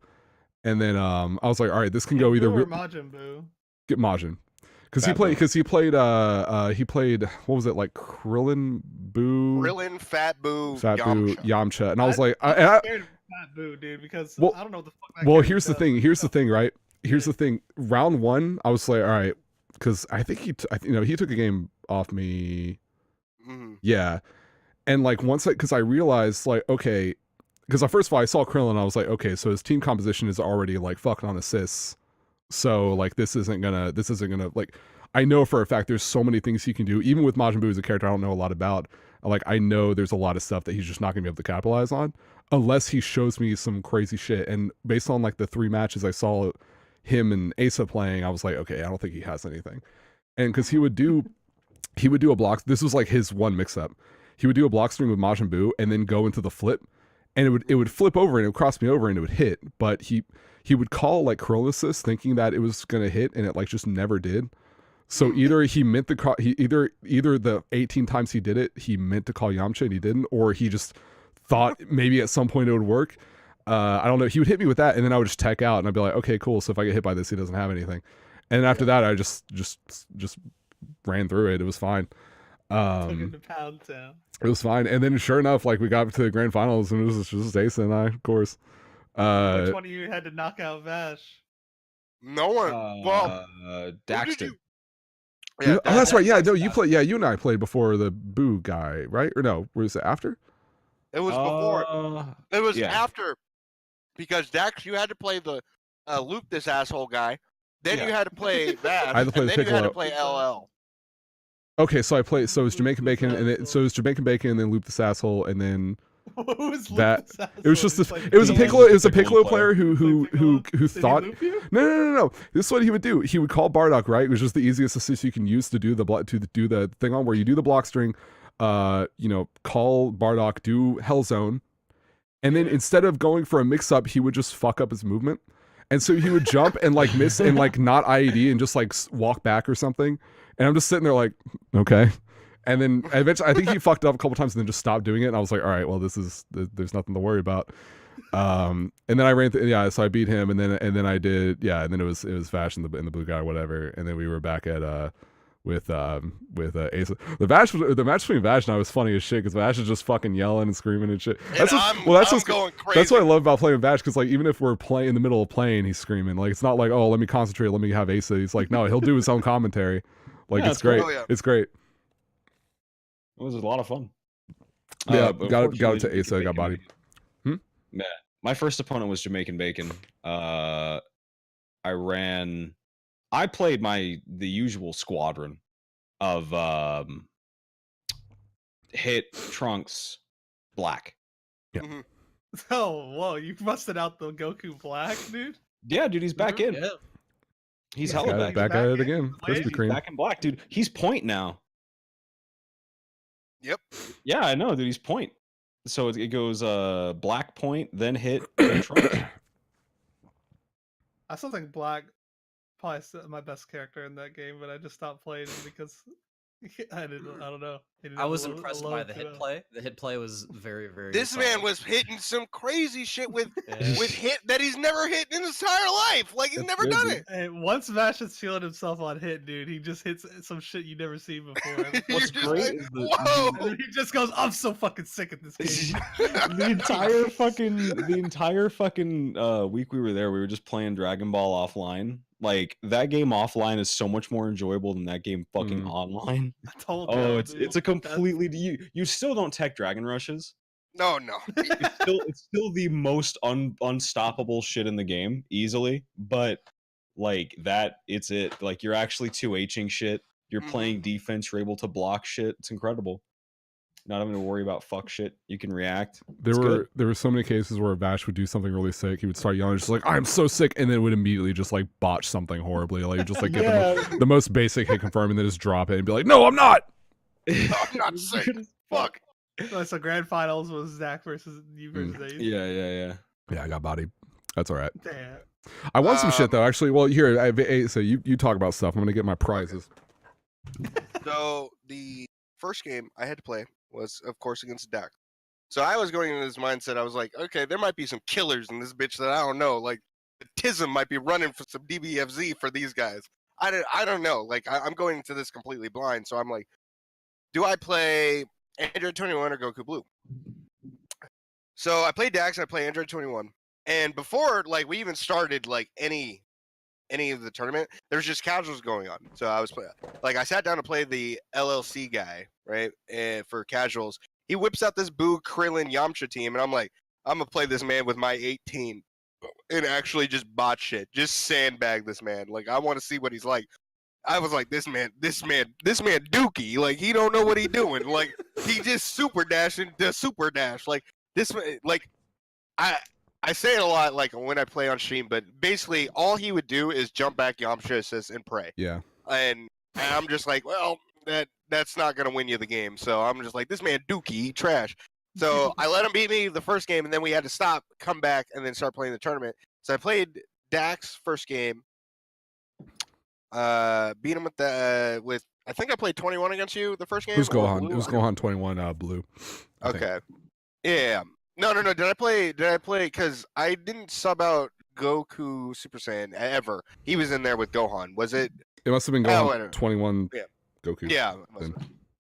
and then I was like, all right, this can go either. Boo or Majin Buu. Get Majin. Because he played what was it, like Krillin, Boo, Krillin, Fat Boo, Fat Boo, Yamcha. Yamcha, and I was like, I'm scared of Fat Boo, dude, because Well- I don't know what the fuck. That well, character here's the does. thing. Here's the thing, right? Here's the thing. Round one, I was like, all right, because I think he took a game off me. Mhm. Yeah, and like because I realized like, okay, because first of all I saw Krillin, I was like, okay, so his team composition is already like fucking on assists, so like this isn't gonna like, I know for a fact there's so many things he can do, even with Majin Buu as a character I don't know a lot about. Like I know there's a lot of stuff that he's just not gonna be able to capitalize on unless he shows me some crazy shit. And based on like the 3 matches I saw him and Aceuhh playing, I was like, okay, I don't think he has anything. And because he would do a block. This was like his one mix-up. He would do a block string with Majin Buu and then go into the flip, and it would flip over and it would cross me over and it would hit. But he would call like curl assist thinking that it was gonna hit, and it like just never did. So either he meant to call, either the 18 times he did it, he meant to call Yamcha and he didn't, or he just thought maybe at some point it would work. I don't know. He would hit me with that, and then I would just tech out, and I'd be like, okay, cool. So if I get hit by this, he doesn't have anything. And after that, I just ran through it. It was fine. Took him to Pound Town. It was fine. And then sure enough, like we got to the grand finals, and it was just Ace and I, of course. Which one of you had to knock out Vash? No one. Well, Dax did did. you? Yeah, oh, that's right. Yeah, no, Dax- you play. Yeah, you and I played before the Boo guy, right? Or no? Was it after? It was before. It was yeah. after, because Dax, you had to play the loop this asshole guy. Then Yeah. you had to play Vash. I had to play and the then you had to Piccolo. play LL. Okay, so I played. So it was Jamaican Bacon, and then Jamaican Bacon, and then Loop this asshole, and then What was that. Lucas' It was asshole? just this. He's like, It was a Yeah, Piccolo. It was a Piccolo Piccolo player who Did he thought. loop you? No. This is what he would do. He would call Bardock, right? It was just the easiest assist you can use to do the do the thing on where you do the block string, call Bardock, do Hellzone, and then instead of going for a mix up, he would just fuck up his movement. And so he would jump and like miss and like not IED and just like walk back or something. And I'm just sitting there like, okay. And then eventually, I think he fucked up a couple times and then just stopped doing it. And I was like, all right, well, there's nothing to worry about. And then I ran through, so I beat him, and then I did, and then it was Vash and the blue guy or whatever, and then we were back at with Ace. The match between Vash and I was funny as shit because Vash is just fucking yelling and screaming and shit. And I'm going crazy. That's what I love about playing Vash, because like even if we're playing in the middle of playing, he's screaming. Like it's not like, oh, let me concentrate, let me have Ace. He's like, no, he'll do his own commentary. Like Yeah, it's great. cool. Oh, yeah. It's great. It was a lot of fun. Yeah, But got it unfortunately, to Aceuhh, got Jamaican bodied. Bacon- Yeah, my first opponent was Jamaican Bacon. I played the usual squadron of Hit, Trunks, Black. Oh, whoa! You busted out the Goku Black, dude. Yeah, dude, he's back in. Yeah. He's Yeah, hella Got back. it back at it in. again. Krispy He's Kreme. Back in Black, dude. He's point now. Yep. Yeah, I know, dude. He's point. So it goes Black point, then Hit, then Trunks. I still think Black probably still my best character in that game, but I just stopped playing him because I don't know. He didn't I have was a impressed low by the to hit play. The hit play was very, very. This man solid. was hitting some crazy shit with Yeah. hit that he's never hit in his entire life. Like he's That's never good, done dude. it. Hey, once Vash is feeling himself on hit, dude, he just hits some shit you never seen before. You're What's just great like, is the- whoa. And then he just goes, "I'm so fucking sick of this game." the entire fucking week we were there, we were just playing Dragon Ball offline. Like that game offline is so much more enjoyable than that game fucking online. I told Oh, you, it's dude. a completely you still don't tech Dragon Rushes. No. It's still the most unstoppable shit in the game easily, but like that it's it. Like you're actually 2Hing shit. You're Mhm. playing defense, you're able to block shit. It's incredible. Not having to worry about fuck shit. You can react. There It's were good. so many cases where Vash would do something really sick. He would start yelling, just like, "I'm so sick," and then would immediately just like botch something horribly, like just like get the most basic hit confirm, and then just drop it and be like, "No, I'm not." I'm not sick. Fuck. So grand finals was Zach versus you versus Ace. Yeah. Yeah, I got bodied. That's all right. Damn. I want some shit though. Actually, well, here, so you talk about stuff. I'm gonna get my prizes. So the first game I had to play was, of course, against Dak. So I was going into this mindset. I was like, okay, there might be some killers in this bitch that I don't know. Like, Tism might be running for some DBFZ for these guys. I don't know. Like, I'm going into this completely blind. So I'm like, do I play Android 21 or Goku Blue? So I play DAX. I play Android 21. And before, like, we even started like any of the tournament, there's just casuals going on. So I was I sat down to play the LLC guy, right? And for casuals, he whips out this Boo, Krillin, Yamcha team, and I'm like, I'm gonna play this man with my 18 and actually just bot shit, just sandbag this man. Like, I want to see what he's like. I was like, this man Dookie, like, he don't know what he doing. Like, he just super dash and does super dash. Like, this, like, I say it a lot, like, when I play on stream, but basically all he would do is jump back, Yamcha assist, and pray. Yeah. And I'm just like, well, that's not gonna win you the game. So I'm just like, this man Dookie, trash. So I let him beat me the first game, and then we had to stop, come back, and then start playing the tournament. So I played DAX first game. Beat him with I think I played 21 against you the first game. It was or Gohan. Blue? It was Gohan 21 blue. I think. Okay. Yeah. No. Did I play? Because I didn't sub out Goku Super Saiyan ever. He was in there with Gohan. Was it? It must have been Oh, Gohan 21 Yeah. Goku. Yeah. then.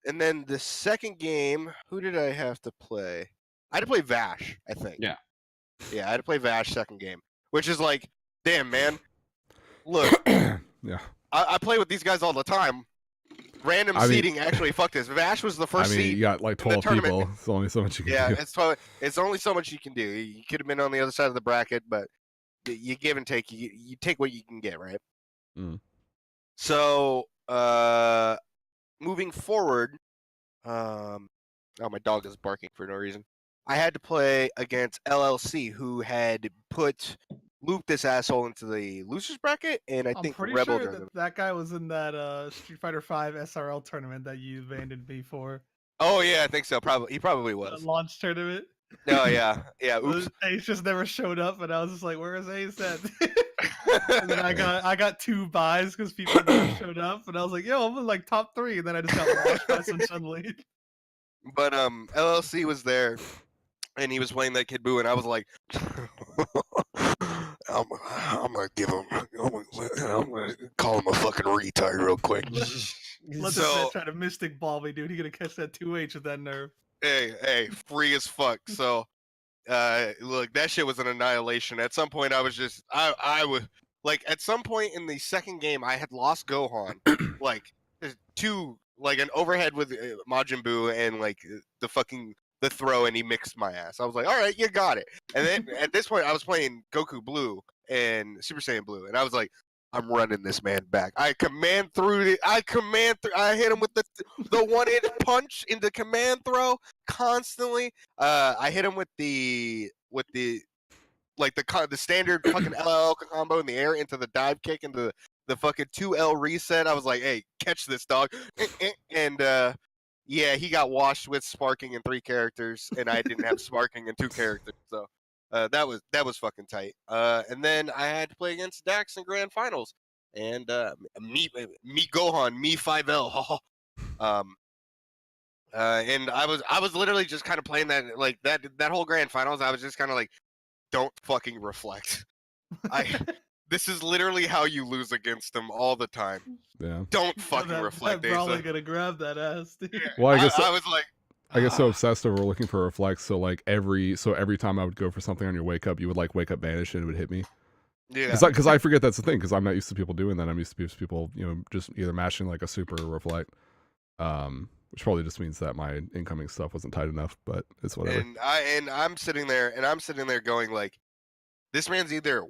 And then the second game, who did I have to play? I had to play Vash, I think. Yeah. Yeah, I had to play Vash second game, which is like, damn, man. Look, Yeah. I play with these guys all the time. Random seeding actually fucked us. Vash was the first seed. You got like in the 12 tournament. people. It's only so much you can Yeah, do. it's only so much you can do. You could have been on the other side of the bracket, but you give and take. You take what you can get, right? Mm. So, moving forward, oh, my dog is barking for no reason. I had to play against LLC, who had looped this asshole into the losers bracket, and I I'm think pretty Rebel sure joined them. that guy was in that Street Fighter V SRL tournament that you abandoned me for. Oh yeah, I think so. He probably The was. launch tournament. Oh yeah. Oops. Ace just never showed up, and I was just like, "Where is Ace at?" And then I got 2 buys because people never showed up, and I was like, "Yo, I'm in like top 3," and then I just got washed by some Chun-Li. But LLC was there, and he was playing that Kid Buu, and I was like, I'm gonna give him, I'm gonna call him a fucking retard real quick. Let this man try to mystic ball me, dude. He gonna catch that 2H with that nerve. Hey, free as fuck. So, look, that shit was an annihilation. At some point, I was just, I was like, at some point in the second game, I had lost Gohan, like an overhead with Majin Buu and like the throw, and he mixed my ass. I was like, all right, you got it. And then at this point, I was playing Goku Blue and Super Saiyan Blue, and I was like, I'm running this man back. I hit him with the 1-inch punch into command throw constantly. I hit him with the standard fucking LL combo in the air into the dive kick into the fucking 2L reset. I was like, hey, catch this dog. And yeah, he got washed with sparking in 3 characters, and I didn't have sparking in 2 characters. So that was fucking tight. And then I had to play against DAX in grand finals, and me Gohan, me 5L. And I was literally just kind of playing that whole grand finals. I was just kind of like, don't fucking reflect. This is literally how you lose against them all the time. Yeah. Don't fucking reflect. I'm probably gonna grab that ass, dude. Yeah. Well, I guess I was like, I get so obsessed over looking for reflex. So like every time I would go for something on your wake up, you would like wake up vanish and it would hit me. yeah, Because I forget that's the thing. Because I'm not used to people doing that. I'm used to people, just either mashing like a super or reflect. Which probably just means that my incoming stuff wasn't tight enough. But it's whatever. and I'm sitting there going like, this man's either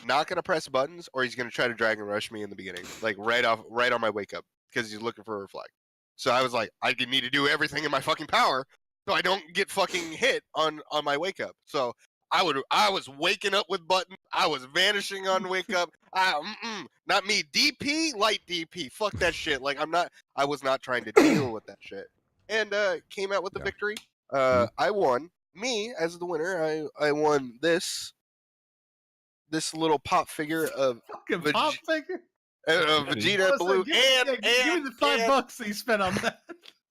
not gonna press buttons, or he's gonna try to drag and rush me in the beginning, like right on my wake up, because he's looking for a reflect. So I was like, I need to do everything in my fucking power so I don't get fucking hit on my wake up. So I was waking up with buttons. I was vanishing on wake up. Not me. DP, light DP. Fuck that shit. Like I was not trying to deal with that shit. And came out with the victory. I won. Me as the winner. I won this little pop figure of Fucking pop figure. Vegeta Blue, give me the $5 that you spent on that.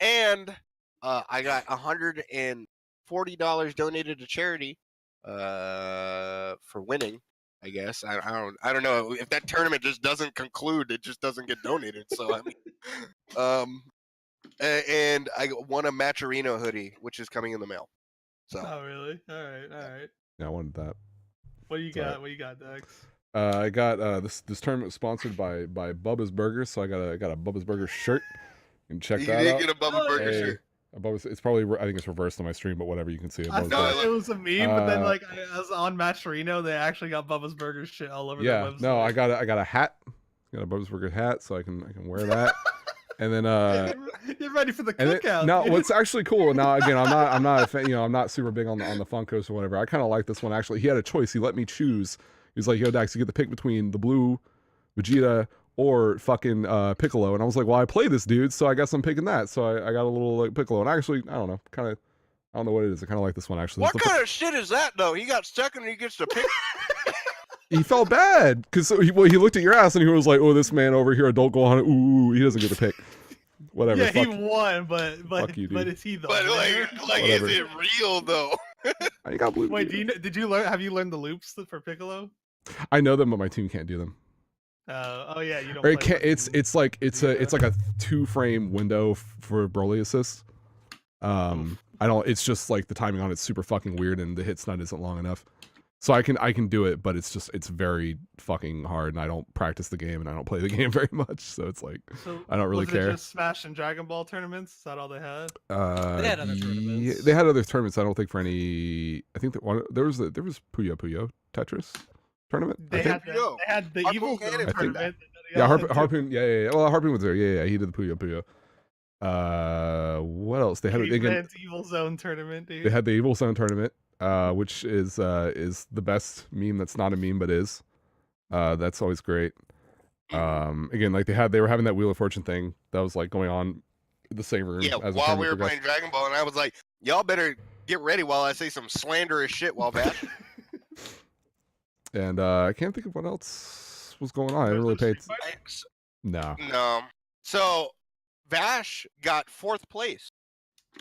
And I got 140 $40 donated to charity for winning. I guess I don't know if that tournament just doesn't conclude, it just doesn't get donated. So I mean, and I won a Matcherino hoodie, which is coming in the mail. So Oh really? All right. Yeah, I wanted that. What do you Sorry. got? What you got, Dex? I got this tournament was sponsored by Bubba's Burgers, so I got a Bubba's Burgers shirt. You can check you that did out. get a Bubba Burger Hey, shirt. it's probably, I think it's reversed on my stream, but whatever, you can see it. I Bubba's thought Burgers. it was a meme, but then Uh, like I was on Matcherino, they actually got Bubba's Burgers shit all over Yeah, their website. no, I got a hat. Got a Bubba's Burger hat, so I can wear that. And then You're ready for the and then, cookout. now dude. what's actually cool. Now again, I'm not a fan, I'm not super big on the Funkos or whatever. I kind of like this one actually. He had a choice. He let me choose. He was like, "Yo, Dax, you get the pick between the blue Vegeta or fucking Piccolo." And I was like, "Well, I play this dude, so I guess I'm picking that." So I got a little like Piccolo, and actually, I don't know, I don't know what it is. I kind of like this one actually. What kind of shit is that though? He got second and he gets to pick. He felt bad because he looked at your ass and he was like, "Oh, this man over here, don't go on it. Ooh, he doesn't get the pick." Whatever. Yeah, he fuck, won, but fuck you, dude. is he the But winner? like Whatever. is it real though? I got blue. Wait, did you learn? Have you learned the loops for Piccolo? I know them, but my team can't do them. Oh yeah, you don't. Or it play can't, with them. it's like Yeah. it's like a 2-frame window for Broly assist. I don't. It's just like the timing on it's super fucking weird, and the hit stun isn't long enough. So I can do it, but it's very fucking hard, and I don't practice the game, and I don't play the game very much. So it's like So I don't really was care. It just Smash and Dragon Ball tournaments? Is that all they had? They had other tournaments. They had other tournaments. I don't think for any. I think that there was Puyo Tetris tournament. I They think. had the Harpoon Evil had Zone it, tournament. Yeah, Harpoon. Yeah. Well, Harpoon was there. Yeah. He did the Puyo. What else? They had again. Evil Zone tournament, dude. They had the Evil Zone tournament, which is the best meme that's not a meme but is. That's always great. Again, like they were having that Wheel of Fortune thing that was like going on in the same room. Yeah, as the while tournament we were progressed. playing Dragon Ball, and I was like, y'all better get ready while I say some slanderous shit while Vash. And I can't think of what else was going on. I didn't really pay. No. No. So Vash got 4th place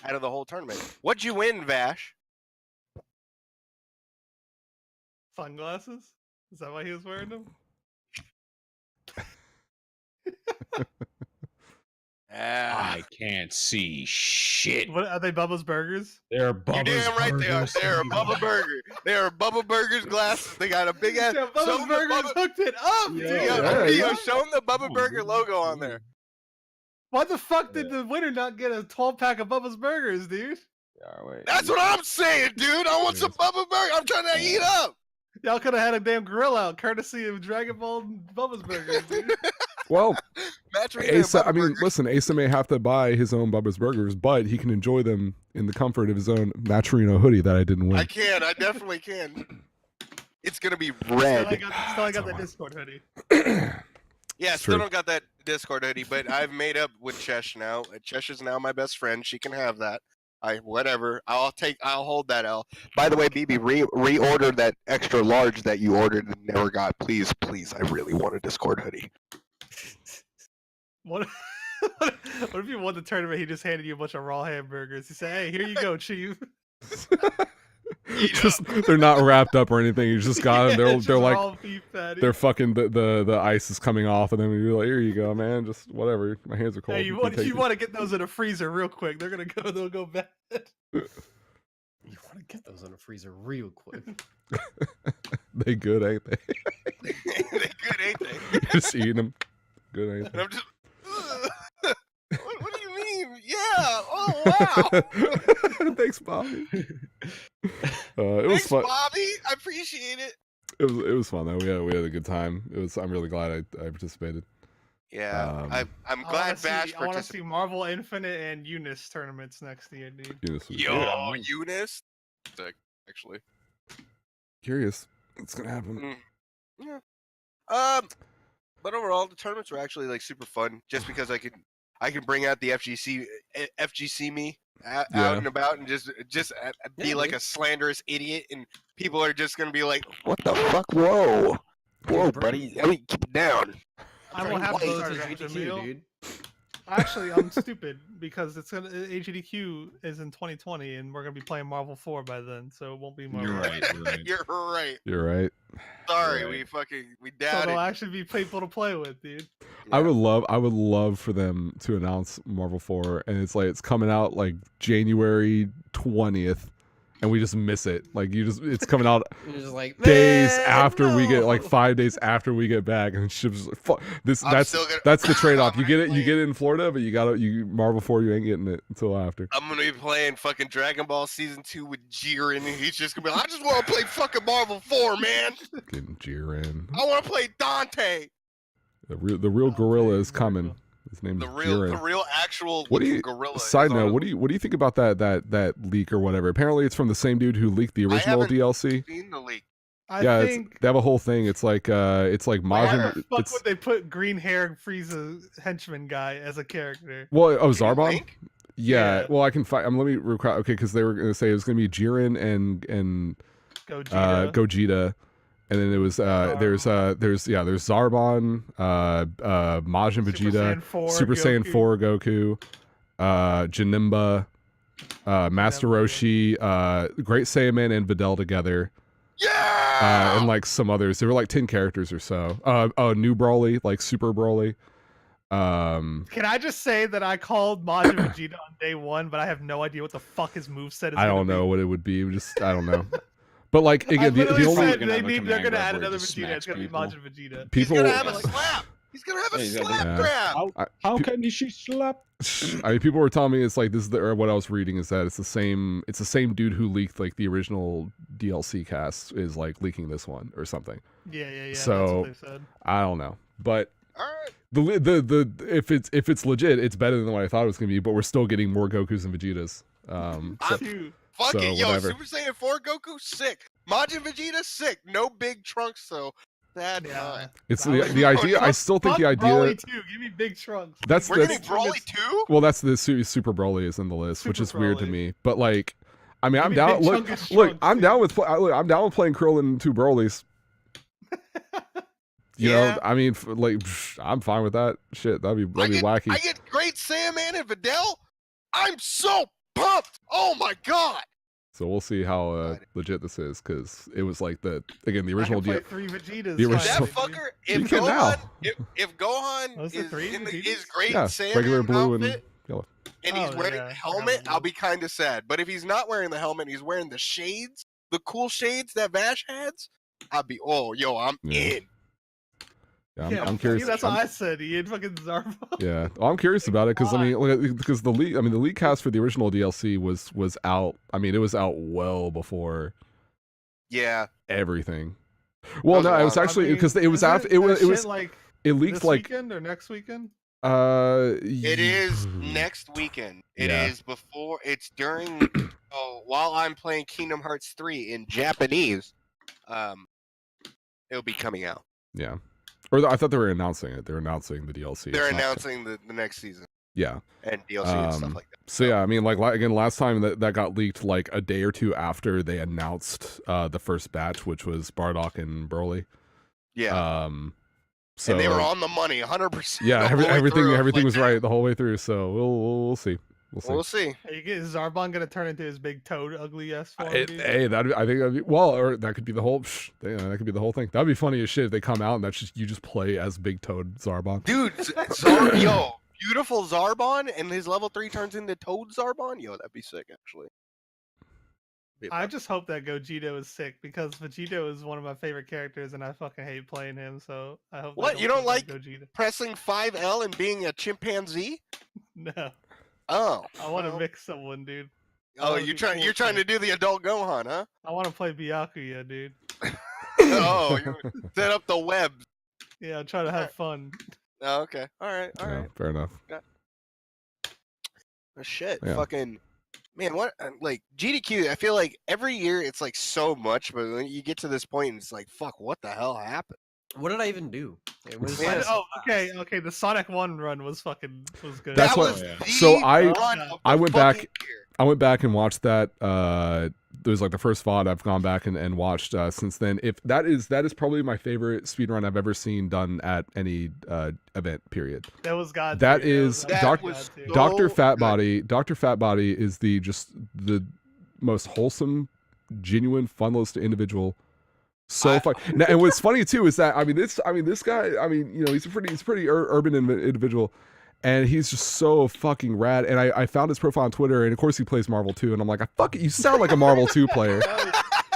out of the whole tournament. What'd you win, Vash? Sunglasses? Is that why he was wearing them? I can't see shit. What are they? Bubba's Burgers? They're You Bubba's damn right they are. Burgers. They're a Bubba Burger. They are Bubba Burgers glasses. They got a big ass. Yeah, show Bubba's 'em the Burgers Bubba- hooked it up, Yeah. dude. Yeah, yeah. show them the Bubba Burger logo on there. Why the fuck did the winner not get a 12-pack of Bubba's Burgers, dude? That's what I'm saying, dude. I want some Bubba Burger. I'm trying to eat up. Y'all could have had a damn grill out, courtesy of Dragon Ball and Bubba's Burgers, dude. Well, Matcherino Asa, Bubba I mean, Burgers. listen, Asa may have to buy his own Bubba's Burgers, but he can enjoy them in the comfort of his own Matcherino hoodie that I didn't win. I can. I definitely can. It's gonna be Still red. I got the Discord hoodie. Yeah, It's still true. don't got that Discord hoodie, but I've made up with Chesh now. Chesh is now my best friend. She can have that. Whatever. I'll hold that L. By the way, BB, reorder that extra large that you ordered and never got. Please, I really want a Discord hoodie. What if you won the tournament? He just handed you a bunch of raw hamburgers. He said, "Hey, here you go, Chief." Just they're not wrapped up or anything. You just got them. It's They're just like raw beef patty. they're fucking the ice is coming off, and then you're like, here you go, man. Just whatever. My hands are cold. Hey, you can take it." want to get those in a freezer real quick? They'll go bad. You want to get those in a freezer real quick. They good, ain't they? They're good, ain't they? Just eating them. Good, ain't And they? I'm just. What do you mean? Yeah. Oh wow. Thanks, Bobby. It was Thanks, fun. Bobby. I appreciate it. It was fun though. We had a good time. I'm really glad I participated. Yeah, I'm I wanna glad see- Vash I want to participated. see Marvel Infinite and Eunice tournaments next year, dude. Eunice was Yo, good. Eunice. Sick, actually. Curious. What's gonna happen? Yeah. But overall, the tournaments were actually like super fun, just because I can bring out the FGC me out Yeah. and about and just be Yeah, like dude. a slanderous idiot, and people are just gonna be like, What the fuck? Whoa. Whoa, Bro. buddy. I mean, keep it down. I won't have to Wait, start to after GDQ, meal. dude. Actually, I'm stupid because AGDQ is in 2020 and we're gonna be playing Marvel 4 by then, so it won't be Marvel. You're right. You're right. You're right. You're right. Sorry, Right. we So doubted. there'll actually be people to play with, dude. I would love for them to announce Marvel 4, and it's like it's coming out like January 20th, and we just miss it. Like it's coming out You're just like days "Man, after we get, like no." 5 days after we get back, and Shib's like, fuck this. I'm That's still gonna- that's the trade off. I'm You get it gonna in Florida, but you Marvel 4, you ain't getting it until after. I'm gonna be playing fucking Dragon Ball Season 2 with Jiren, and he's just gonna be like, I just want to play fucking Marvel 4, man. Getting Jiren. I want to play Dante. The real gorilla is very coming. cool. His name The is real Jiren. actual What do you? gorilla. is Side note, on- what do you think about that leak or whatever? Apparently, it's from the same dude who leaked the I original haven't DLC. seen the leak? I Yeah, think they have a whole thing. It's like why Majin. the fuck It's would they put green hair Frieza henchman guy as a character? well, Can you Zarbon. link? Yeah, Yeah. well, I can find. Let me recall. Okay, because they were going to say it was going to be Jiren and Gogeta. Gogeta, and then it was there's Zarbon, Majin Super Vegeta, Saiyan 4 Super Saiyan Goku. 4 Goku, Janemba, Master Janemba, Roshi, Great Saiyaman, and Videl together, Yeah. and like some others. There were like 10 characters or so. New Broly, like Super Broly. Can I just say that I called Majin Vegeta on day 1, but I have no idea what the fuck his moveset is. I don't know what it would be. I don't know. But like I again, literally the only said gonna have a they're command gonna grab add where he another just Vegeta. It's smacks gonna be people. Majin Vegeta. He's people. gonna have a slap. He's gonna have a Yeah, he's got the- slap Yeah. grab. How can she slap? I mean, people were telling me it's like this is or what I was reading is that it's the same dude who leaked like the original DLC cast is like leaking this one or something. Yeah. So- that's what they said. I don't know, but All right. the if it's legit, it's better than what I thought it was gonna be. But we're still getting more Gokus and Vegetas. So, Dude, Fuck So, it, yo, whatever. Super Saiyan 4 Goku, sick. Majin Vegeta, sick. No big trunks, though. That yeah. it's I was- the idea. I still think Fuck the idea. Broly too. Give me big trunks. That's We're the getting Broly too? well, that's the Super Broly is in the list, which Super is weird to Broly. me. But like, I mean, Give I'm me down. big Look, chungus look, trunks, I'm dude. down with I'm down with playing Krillin and 2 Brolys. You Yeah. know, I mean, I'm fine with that. Shit, that'd be wacky. I get Great Saiyaman and Videl. I'm so pumped. Oh my god. So we'll see how legit this is, because it was like the original I can play deal. 3 Vegetas. the That original- finally, dude. fucker, You if can now. Gohan Was it is 3 in Vegetas? his Great Yeah, Saiyaman regular blue and outfit, yellow. and he's Oh, wearing yeah, the I forgot helmet, about I'll that. be kind of sad. But if he's not wearing the helmet, and he's wearing the shades, the cool shades that Vash has, I'd be, I'm Yeah. in. Yeah, I'm curious. See, that's what I said. He had fucking Zarbon. Yeah, well, I'm curious about it because I mean, because the leak cast for the original DLC was out. I mean, it was out well before Yeah. everything. Well, was a no, it long was time. actually because it was after it was like it leaked this like weekend or next weekend. It is next weekend. It is Yeah. before. It's during. While I'm playing Kingdom Hearts 3 in Japanese, it'll be coming out. Yeah, or I thought they were announcing it. They're announcing the DLC. They're It's not- announcing the next season Yeah. and DLC and stuff like that. So yeah, I mean, like again, last time that got leaked like a day or two after they announced the first batch, which was Bardock and Broly. Yeah. So and they were on the money, 100%. yeah, the whole way everything through. everything Like, was right the whole way through. So we'll see. We'll see. We'll see. Is Zarbon gonna turn into his big toad ugly ass form? dude? Hey, I think that'd be well, or that could be the whole. That could be the whole thing. That'd be funny as shit if they come out and that's just you just play as Big Toad Zarbon. Dude, beautiful Zarbon, and his level 3 turns into Toad Zarbon. Yo, that'd be sick, actually. Be I fun. just hope that Gogeta is sick because Vegeta is one of my favorite characters and I fucking hate playing him. So I hope. they What, you don't bring back like- Gogeta? Pressing 5L and being a chimpanzee? No, Oh. I want to well. mix someone, dude. I Oh, wanna you're be trying. cool You're trying to with do the adult Gohan, huh? I want to play Byakuya, dude. Oh, you set up the web. Yeah, I'm trying to have fun. Oh, okay. All right. All Yeah, right. fair enough. Oh, shit. Yeah. Fucking. Man, what? Like GDQ. I feel like every year it's like so much, but when you get to this point, it's like, fuck, what the hell happened? What did I even do? It was Yeah. just- Oh, okay. The Sonic 1 run was good. That's that what- was yeah. the So I- run of the I went fucking back- year. I went back and watched that was like the first VOD I've gone back and watched since then. If that is probably my favorite speedrun I've ever seen done at any event. Period. That was God. That tier. is That was so Dr. good. Fatbody. Dr. Fatbody is the most wholesome, genuine, funless individual. So fun. Now, and what's funny too is that this guy. He's a pretty urban individual. And he's just so fucking rad. And I found his profile on Twitter, and of course he plays Marvel 2. And I'm like, fuck it, you sound like a Marvel 2 player.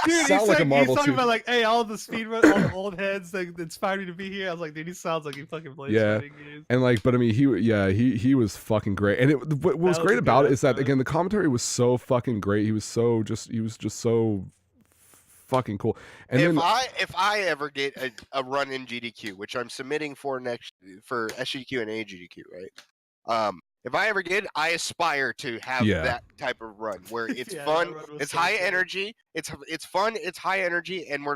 Dude, sound like a Marvel he's talking 2. about like, hey, all the speedrun, all the old heads that inspired me to be here. I was like, dude, he sounds like he fucking plays fighting games. And like, but I mean, he was fucking great. And what was great about it is that again, the commentary was so fucking great. He was just so fucking cool. And if I ever get a run in GDQ, which I'm submitting for SGDQ and AGDQ, right? If I ever get, I aspire to have that type of run where it's fun, it's high energy, it's fun, it's high energy, and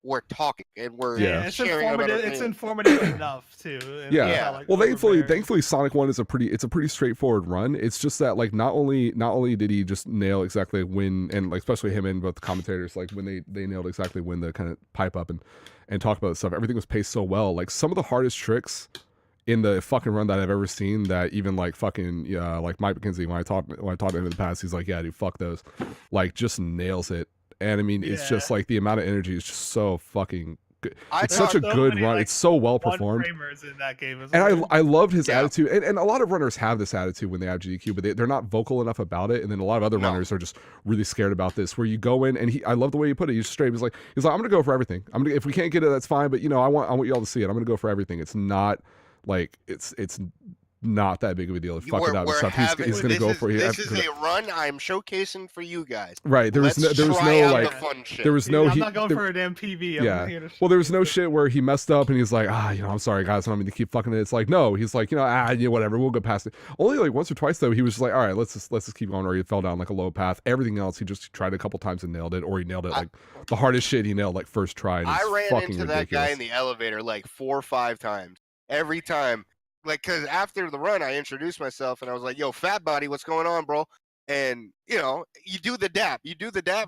we're talking and we're it's sharing informative. It's informative enough too. And Yeah. Well, thankfully, Sonic 1 is a pretty straightforward run. It's just that like not only did he just nail exactly when, and like especially him and both the commentators, like when they nailed exactly when to kind of pipe up and talk about this stuff. Everything was paced so well. Like some of the hardest tricks in the fucking run that I've ever seen, that even like fucking like Mike McKenzie, when I talked to him in the past, he's like, yeah, dude, fuck those. Like just nails it. And I mean, it's just like the amount of energy is just so fucking good. It's such a good run. It's so well performed. In that game and I loved his attitude. And a lot of runners have this attitude when they have GDQ, but they're not vocal enough about it. And then a lot of other runners are just really scared about this. Where you go in, and I love the way he put it. He's straight. He's like, I'm gonna go for everything. If we can't get it, that's fine. But I want y'all to see it. I'm gonna go for everything. It's not like it's not that big of a deal. If fuck it up and stuff. He's gonna go for it. This is a run I'm showcasing for you guys. Right. There was no fun shit. there was no. I'm not going for a damn PB. Well, there was no shit where he messed up and he's like, I'm sorry guys, I don't mean to keep fucking it. It's like, no, he's like, whatever, we'll go past it. Only like once or twice though, he was just like, all right, let's just keep going. Or he fell down like a low path. Everything else, he just tried a couple times and nailed it, or he nailed it like the hardest shit he nailed like first try. I ran into that guy in the elevator like 4 or 5 times. Every time. Like, because after the run, I introduced myself and I was like, yo, Fat Body, what's going on, bro? And, you do the dap.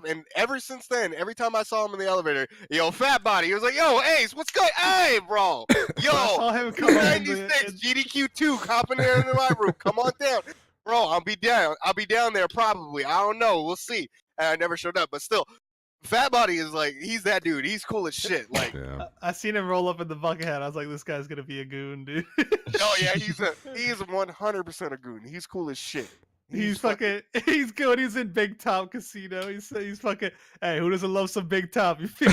And ever since then, every time I saw him in the elevator, yo, Fat Body, he was like, yo, Ace, what's good? Hey, bro. Yo, 96, GDQ2, hopping there into my room. Come on down. Bro, I'll be down there probably. I don't know. We'll see. And I never showed up. But still, Fat Body is like, he's that dude. He's cool as shit. Like, I seen him roll up in the bucket hat. I was like, this guy's gonna be a goon, dude. Oh yeah, he's 100% a goon. He's cool as shit. He's he's good. He's in Big Top Casino. He's fucking. Hey, who doesn't love some Big Top? You feel?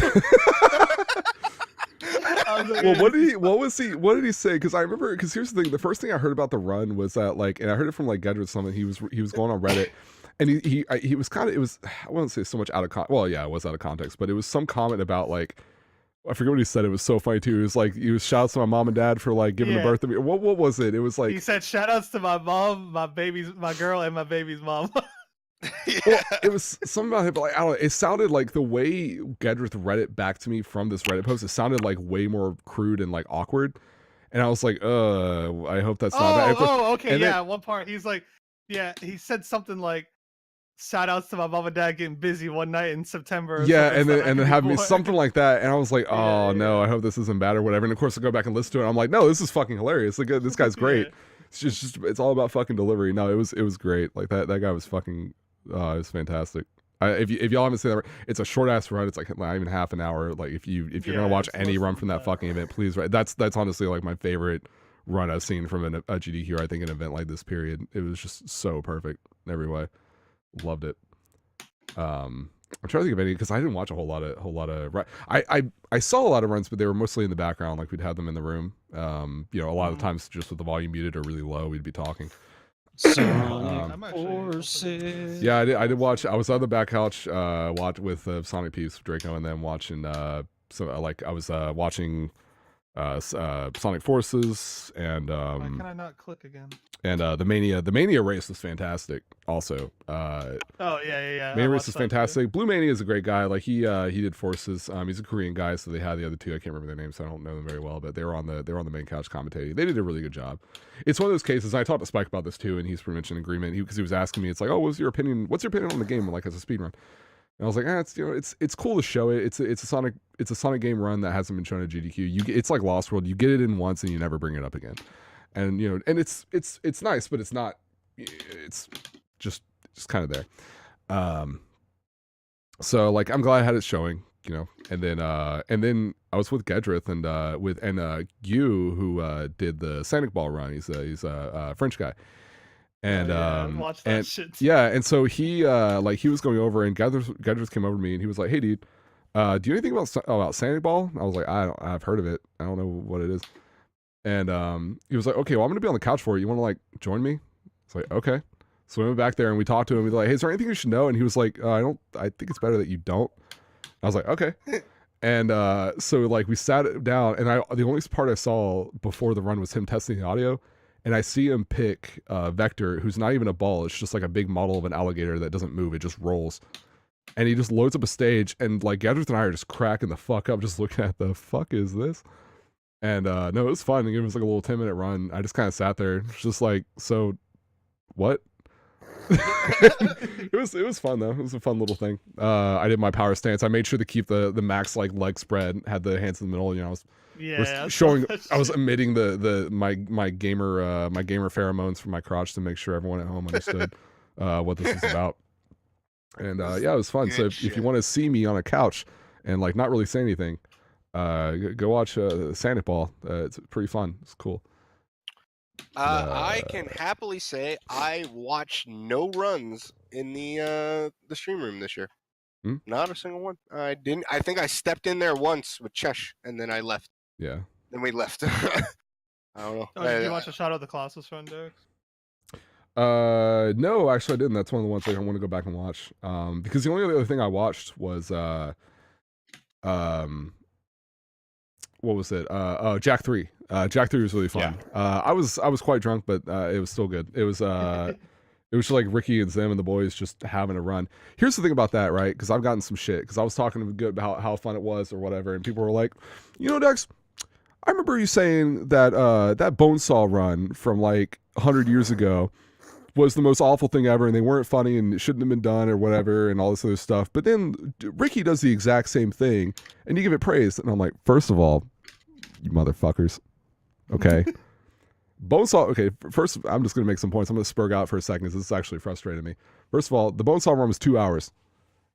Well, what did he say? Because I remember. Because here's the thing. The first thing I heard about the run was that and I heard it from Gedrid Summit. He was going on Reddit. And he was kind of, it was, I wouldn't say so much out of context. Well, yeah, it was out of context, but it was some comment about I forget what he said. It was so funny too. It was like, he was shouts to my mom and dad for giving the birth to me. What was it? It was like, he said shout outs to my mom, my girl, and my baby's mom. Well, it was something about him, but I don't know. It sounded like the way Gedrid read it back to me from this Reddit post, it sounded way more crude and awkward. And I was like, I hope that's not that. Okay. And then, one part, he's like, he said something like, shout outs to my mom and dad getting busy one night in September. Yeah, and then have me something like that, and I was like, no, I hope this isn't bad or whatever. And of course, I go back and listen to it. I'm like, no, this is fucking hilarious. Like, this guy's great. It's just it's all about fucking delivery. No, it was great. Like that guy was fucking, it was fantastic. If y'all haven't seen that, it's a short ass run. It's not even half an hour. Like if you're gonna watch any run from that fucking event, please. That's honestly my favorite run I've seen from a GDQ. I think an event like this. Period. It was just so perfect in every way. Loved it. I'm trying to think of any because I didn't watch a whole lot of. I saw a lot of runs, but they were mostly in the background. Like we'd have them in the room. A lot of times just with the volume muted or really low, we'd be talking. Yeah, I did watch. I was on the back couch, watch with Sonic Peeps, Draco, and then watching. I was watching Sonic Forces and why can I not click again? And the Mania race was fantastic also. Mania race is fantastic. Blue Mania is a great guy. Like he did Forces. He's a Korean guy, so they had the other two. I can't remember their names, so I don't know them very well, but they were on the main couch commentating. They did a really good job. It's one of those cases, I talked to Spike about this too, and he's pretty much in agreement because he was asking me, it's like, oh, what's your opinion on the game, like as a speedrun? I was like, it's cool to show it. It's a Sonic game run that hasn't been shown at GDQ. It's like Lost World. You get it in once and you never bring it up again. And and it's nice, but it's not. It's just kind of there. So like I'm glad I had it showing. And then I was with Gedrith and you who did the Sonic Ball run. He's a French guy. And I watched that shit too. yeah, and so he was going over, and Gedrith came over to me and he was like, "Hey, dude, do you know anything about Sonic Ball?" I was like, I've heard of it. I don't know what it is. And he was like, "Okay, well, I'm gonna be on the couch for you. You want to like join me?" It's like, okay. So we went back there and we talked to him. We were like, "Hey, is there anything you should know?" And he was like, I think it's better that you don't." I was like, okay. And so like we sat down, and the only part I saw before the run was him testing the audio. And I see him pick Vector, who's not even a ball. It's just like a big model of an alligator that doesn't move. It just rolls. And he just loads up a stage. And like Gadget and I are just cracking the fuck up, just looking at the fuck is this? And no, it was fun. It was like a little 10-minute run. I just kind of sat there, just like, so what? it was fun though. It was a fun little thing. I did my power stance. I made sure to keep the max like leg spread. Had the hands in the middle. I was showing. I was emitting my gamer pheromones from my crotch to make sure everyone at home understood what this was about. And yeah, it was fun. So if you want to see me on a couch and like not really say anything, go watch Sonic Ball. It's pretty fun. It's cool. I can happily say I watched no runs in the stream room this year. Not a single one. I didn't. I think I stepped in there once with Chesh, and then I left. Yeah. Then we left. I don't know. Oh, did you watch a Shadow of the Colossus run, Derek? No, actually I didn't. That's one of the ones I want to go back and watch. Because the only other thing I watched was what was it? Jack 3. Jack 3 was really fun. Yeah. I was quite drunk, but it was still good. It was it was just like Ricky and Zim and the boys just having a run. Here's the thing about that, right? Because I've gotten some shit because I was talking about how fun it was or whatever, and people were like, Dex, I remember you saying that that Bonesaw run from like 100 years ago was the most awful thing ever, and they weren't funny and it shouldn't have been done or whatever and all this other stuff. But then Ricky does the exact same thing, and you give it praise. And I'm like, first of all, you motherfuckers. Okay. Bonesaw, okay, first, I'm just going to make some points. I'm going to spurg out for a second because this is actually frustrating me. First of all, the Bonesaw run was 2 hours.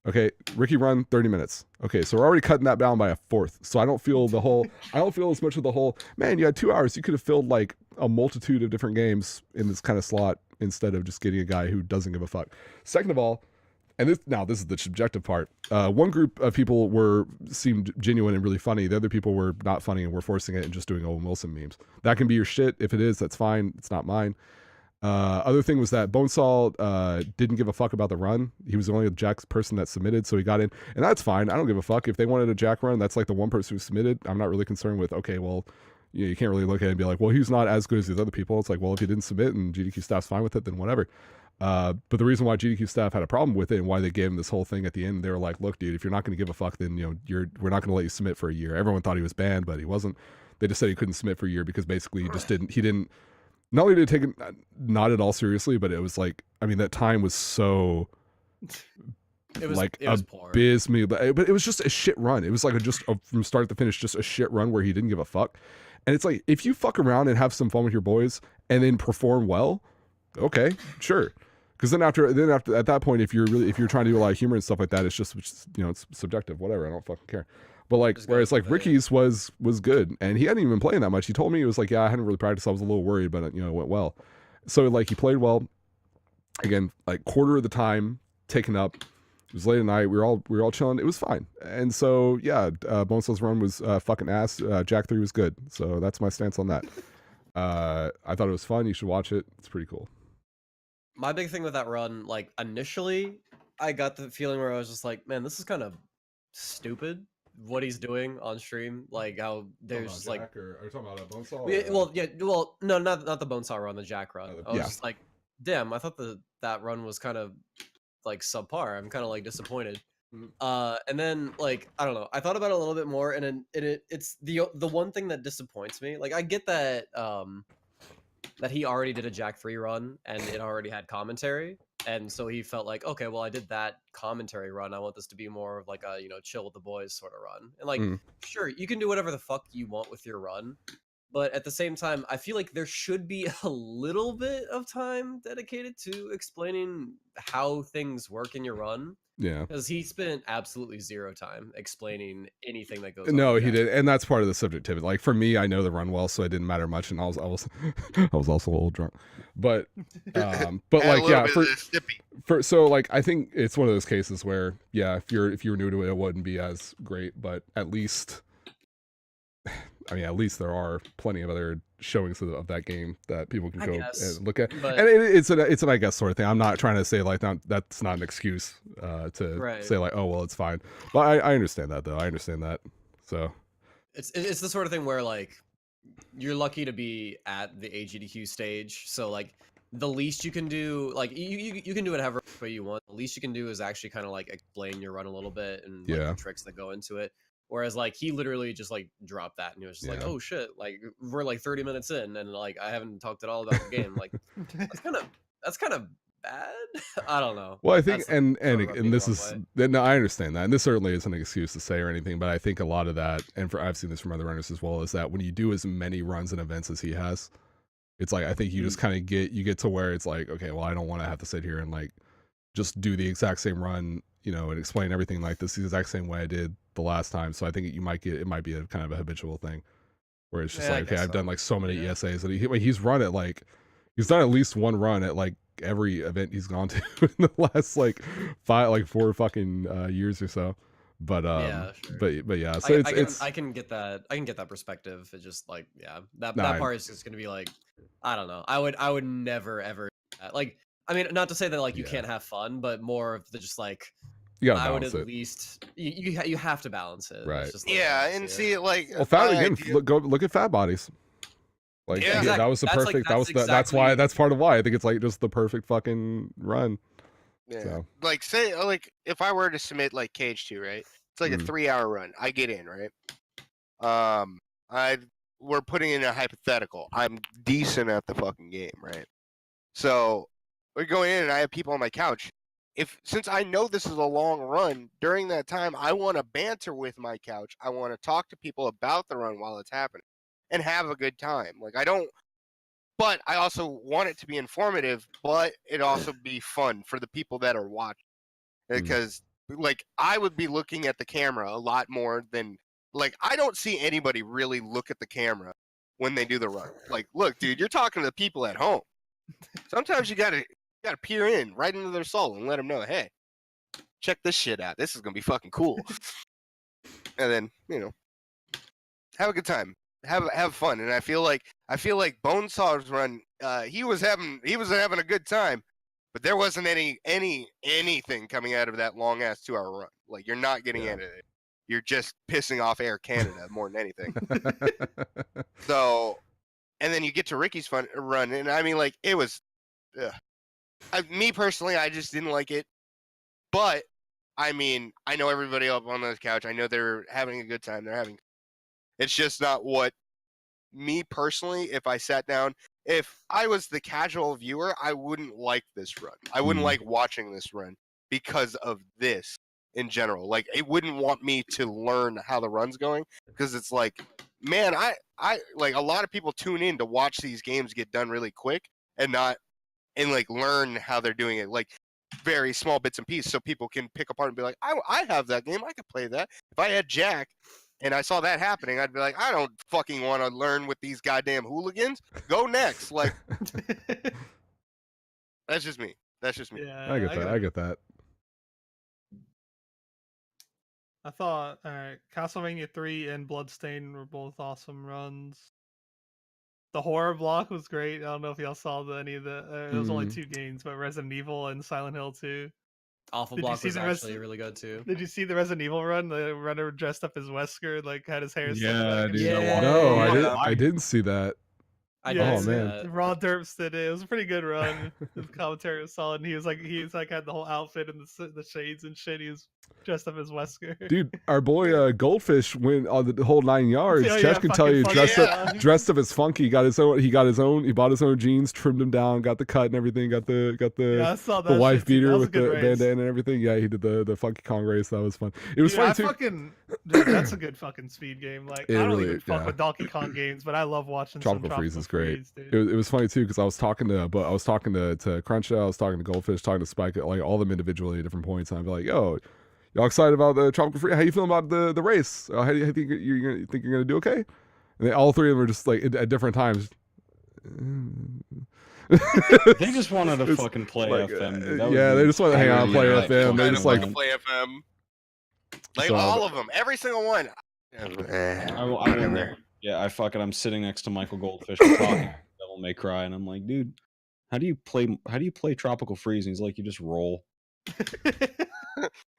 Okay, Ricky run 30 minutes. Okay, so we're already cutting that down by a fourth. So I don't feel as much of the whole, man, you had 2 hours. You could have filled like a multitude of different games in this kind of slot instead of just getting a guy who doesn't give a fuck. Second of all, and this is the subjective part. One group of people seemed genuine and really funny. The other people were not funny and were forcing it and just doing Owen Wilson memes. That can be your shit. If it is, that's fine. It's not mine. Other thing was that Bonesaw didn't give a fuck about the run. He was the only Jack's person that submitted, so he got in. And that's fine. I don't give a fuck. If they wanted a Jack run, that's like the one person who submitted. I'm not really concerned with, okay, well, you can't really look at it and be like, well, he's not as good as these other people. It's like, well, if he didn't submit and GDQ staff's fine with it, then whatever. But the reason why GDQ staff had a problem with it and why they gave him this whole thing at the end, they were like, look, dude, if you're not going to give a fuck, then we're not going to let you submit for a year. Everyone thought he was banned, but he wasn't. They just said he couldn't submit for a year because basically he didn't not only did he take it not at all seriously, but it was like, I mean, that time was so it was abysmally, but it was just a shit run. It was like from start to finish, just a shit run where he didn't give a fuck. And it's like, if you fuck around and have some fun with your boys and then perform well, okay, sure. Because then after at that point, if you're trying to do a lot of humor and stuff like that, it's just it's subjective, whatever. I don't fucking care. But like, whereas like Ricky's was good, and he hadn't even been playing that much. He told me, he was like, yeah, I hadn't really practiced. I was a little worried, but it went well. So like he played well. Again, like quarter of the time taken up. It was late at night. We were all chilling. It was fine. And so yeah, Bonesaw's run was fucking ass. Jack 3 was good. So that's my stance on that. I thought it was fun. You should watch it. It's pretty cool. My big thing with that run, like initially, I got the feeling where I was just like, man, this is kind of stupid. What he's doing on stream, like how there's just like, are you talking about a Bonesaw? No, not the Bonesaw run, the Jack run. I was just like, damn, I thought that run was kind of like subpar. I'm kind of like disappointed. And then like I don't know, I thought about it a little bit more, and it's the one thing that disappoints me. Like I get that that he already did a Jack 3 run and it already had commentary, And so he felt like, okay, well, I did that commentary run. I want this to be more of like a, chill with the boys sort of run. And like, sure, you can do whatever the fuck you want with your run. But at the same time, I feel like there should be a little bit of time dedicated to explaining how things work in your run. Yeah. Because he spent absolutely zero time explaining anything that goes on. No, he did, and that's part of the subjectivity. Like for me, I know the run well, so it didn't matter much, and I was I was also a little drunk, but like yeah, so like I think it's one of those cases where yeah, if you were new to it, it wouldn't be as great, but at least. I mean, at least there are plenty of other showings of that game that people can go and look at, and it's an I guess sort of thing. I'm not trying to say like that's not an excuse to say like, oh well, it's fine. But I understand that though. I understand that. So it's the sort of thing where like you're lucky to be at the AGDQ stage. So like the least you can do, like you can do it however way you want. The least you can do is actually kind of like explain your run a little bit and like, the tricks that go into it. Whereas like he literally just like dropped that and he was just like, oh shit, like we're like 30 minutes in and like I haven't talked at all about the game. Like that's kind of bad. I don't know. Well, I think and this is no, I understand that, and this certainly isn't an excuse to say or anything, but I think a lot of that, and I've seen this from other runners as well, is that when you do as many runs and events as he has, it's like I think you just kind of get to where it's like, okay, well, I don't want to have to sit here and like just do the exact same run, and explain everything like this the exact same way I did the last time. So I think it might be a kind of a habitual thing where it's just like, okay, I've done like so many ESAs that he's run it like he's done at least one run at like every event he's gone to in the last like 4 fucking years or so. But but yeah, so I can get that perspective. It's just like that part is just gonna be like, I don't know. I would never ever like. I mean, not to say that like you can't have fun, but more of the just like. You gotta I would balance at it. least you have to balance it. Right. Just like see it like well, fat again. Look at fat bodies. Like that was the perfect. That's why. That's part of why I think it's like just the perfect fucking run. Yeah. So. Like say like if I were to submit like Cage 2, right? It's like a 3-hour run. I get in, right? We're putting in a hypothetical. I'm decent at the fucking game, right? So we're going in and I have people on my couch. Since I know this is a long run, during that time, I want to banter with my couch. I want to talk to people about the run while it's happening and have a good time. But I also want it to be informative, but it also be fun for the people that are watching. Because, like, I would be looking at the camera a lot more than, like, I don't see anybody really look at the camera when they do the run. Like, look, dude, you're talking to the people at home. Sometimes you gotta peer in right into their soul and let them know, hey, check this shit out. This is gonna be fucking cool. And then have a good time, have fun. And I feel like Bonesaw's run, he was having a good time, but there wasn't anything coming out of that long ass 2-hour run. Like you're not getting out of it. You're just pissing off Air Canada more than anything. So, and then you get to Ricky's run, and I mean, like it was. Me personally, I just didn't like it. But, I mean, I know everybody up on the couch. I know they're having a good time. It's just not what me personally, if I sat down, if I was the casual viewer, I wouldn't like this run. I wouldn't like watching this run because of this in general. Like, it wouldn't want me to learn how the run's going because it's like, man, I like a lot of people tune in to watch these games get done really quick and like learn how they're doing it, like very small bits and pieces, so people can pick apart and be like, I have that game, I could play that. If I had Jack and I saw that happening, I'd be like, I don't fucking want to learn with these goddamn hooligans. Go next. Like, that's just me. Yeah, I get that. I thought Castlevania 3 and Bloodstained were both awesome runs. The horror block was great. I don't know if y'all saw any of the. It was only 2 games, but Resident Evil and Silent Hill 2. Awful block was actually really good too. Did you see the Resident Evil run? The runner dressed up as Wesker, like had his hair. Yeah, dude. No, I didn't see that. I Yeah, Oh, did see man. that. Raw Derps did it. It was a pretty good run. His commentary was solid. And he was like had the whole outfit and the shades and shit. He was dressed up as Wesker. Dude, our boy Goldfish went on the whole 9 yards. Oh, Chesh yeah, can tell you, fucking dressed up as Funky. He bought his own jeans, trimmed them down, got the cut and everything, got the I saw that wife shit, too. That beater was a with good the race. bandana and everything. Yeah, he did the Funky Kong race. That was fun. It was Dude, funny too. Dude, that's a good fucking speed game. Like, It I don't really- even fuck yeah. with Donkey Kong games, but I love watching Tropical some Freeze is great. dude. It was funny too because I was talking to Cruncha, I was talking to Goldfish, talking to Spike, like all of them individually at different points. And I'd be like, "Yo, y'all excited about the Tropical Freeze? How you feeling about the race? How do you think you're gonna do okay?" And all three of them were just like at different times. They just wanted to fucking play like, FM. Dude. They just wanted to hang out and play FM. They just like play FM. Like So- all of them, every single one. I will never. Yeah, I'm sitting next to Michael Goldfish and talking Devil May Cry, and I'm like, dude, how do you play Tropical Freeze? And he's like, you just roll.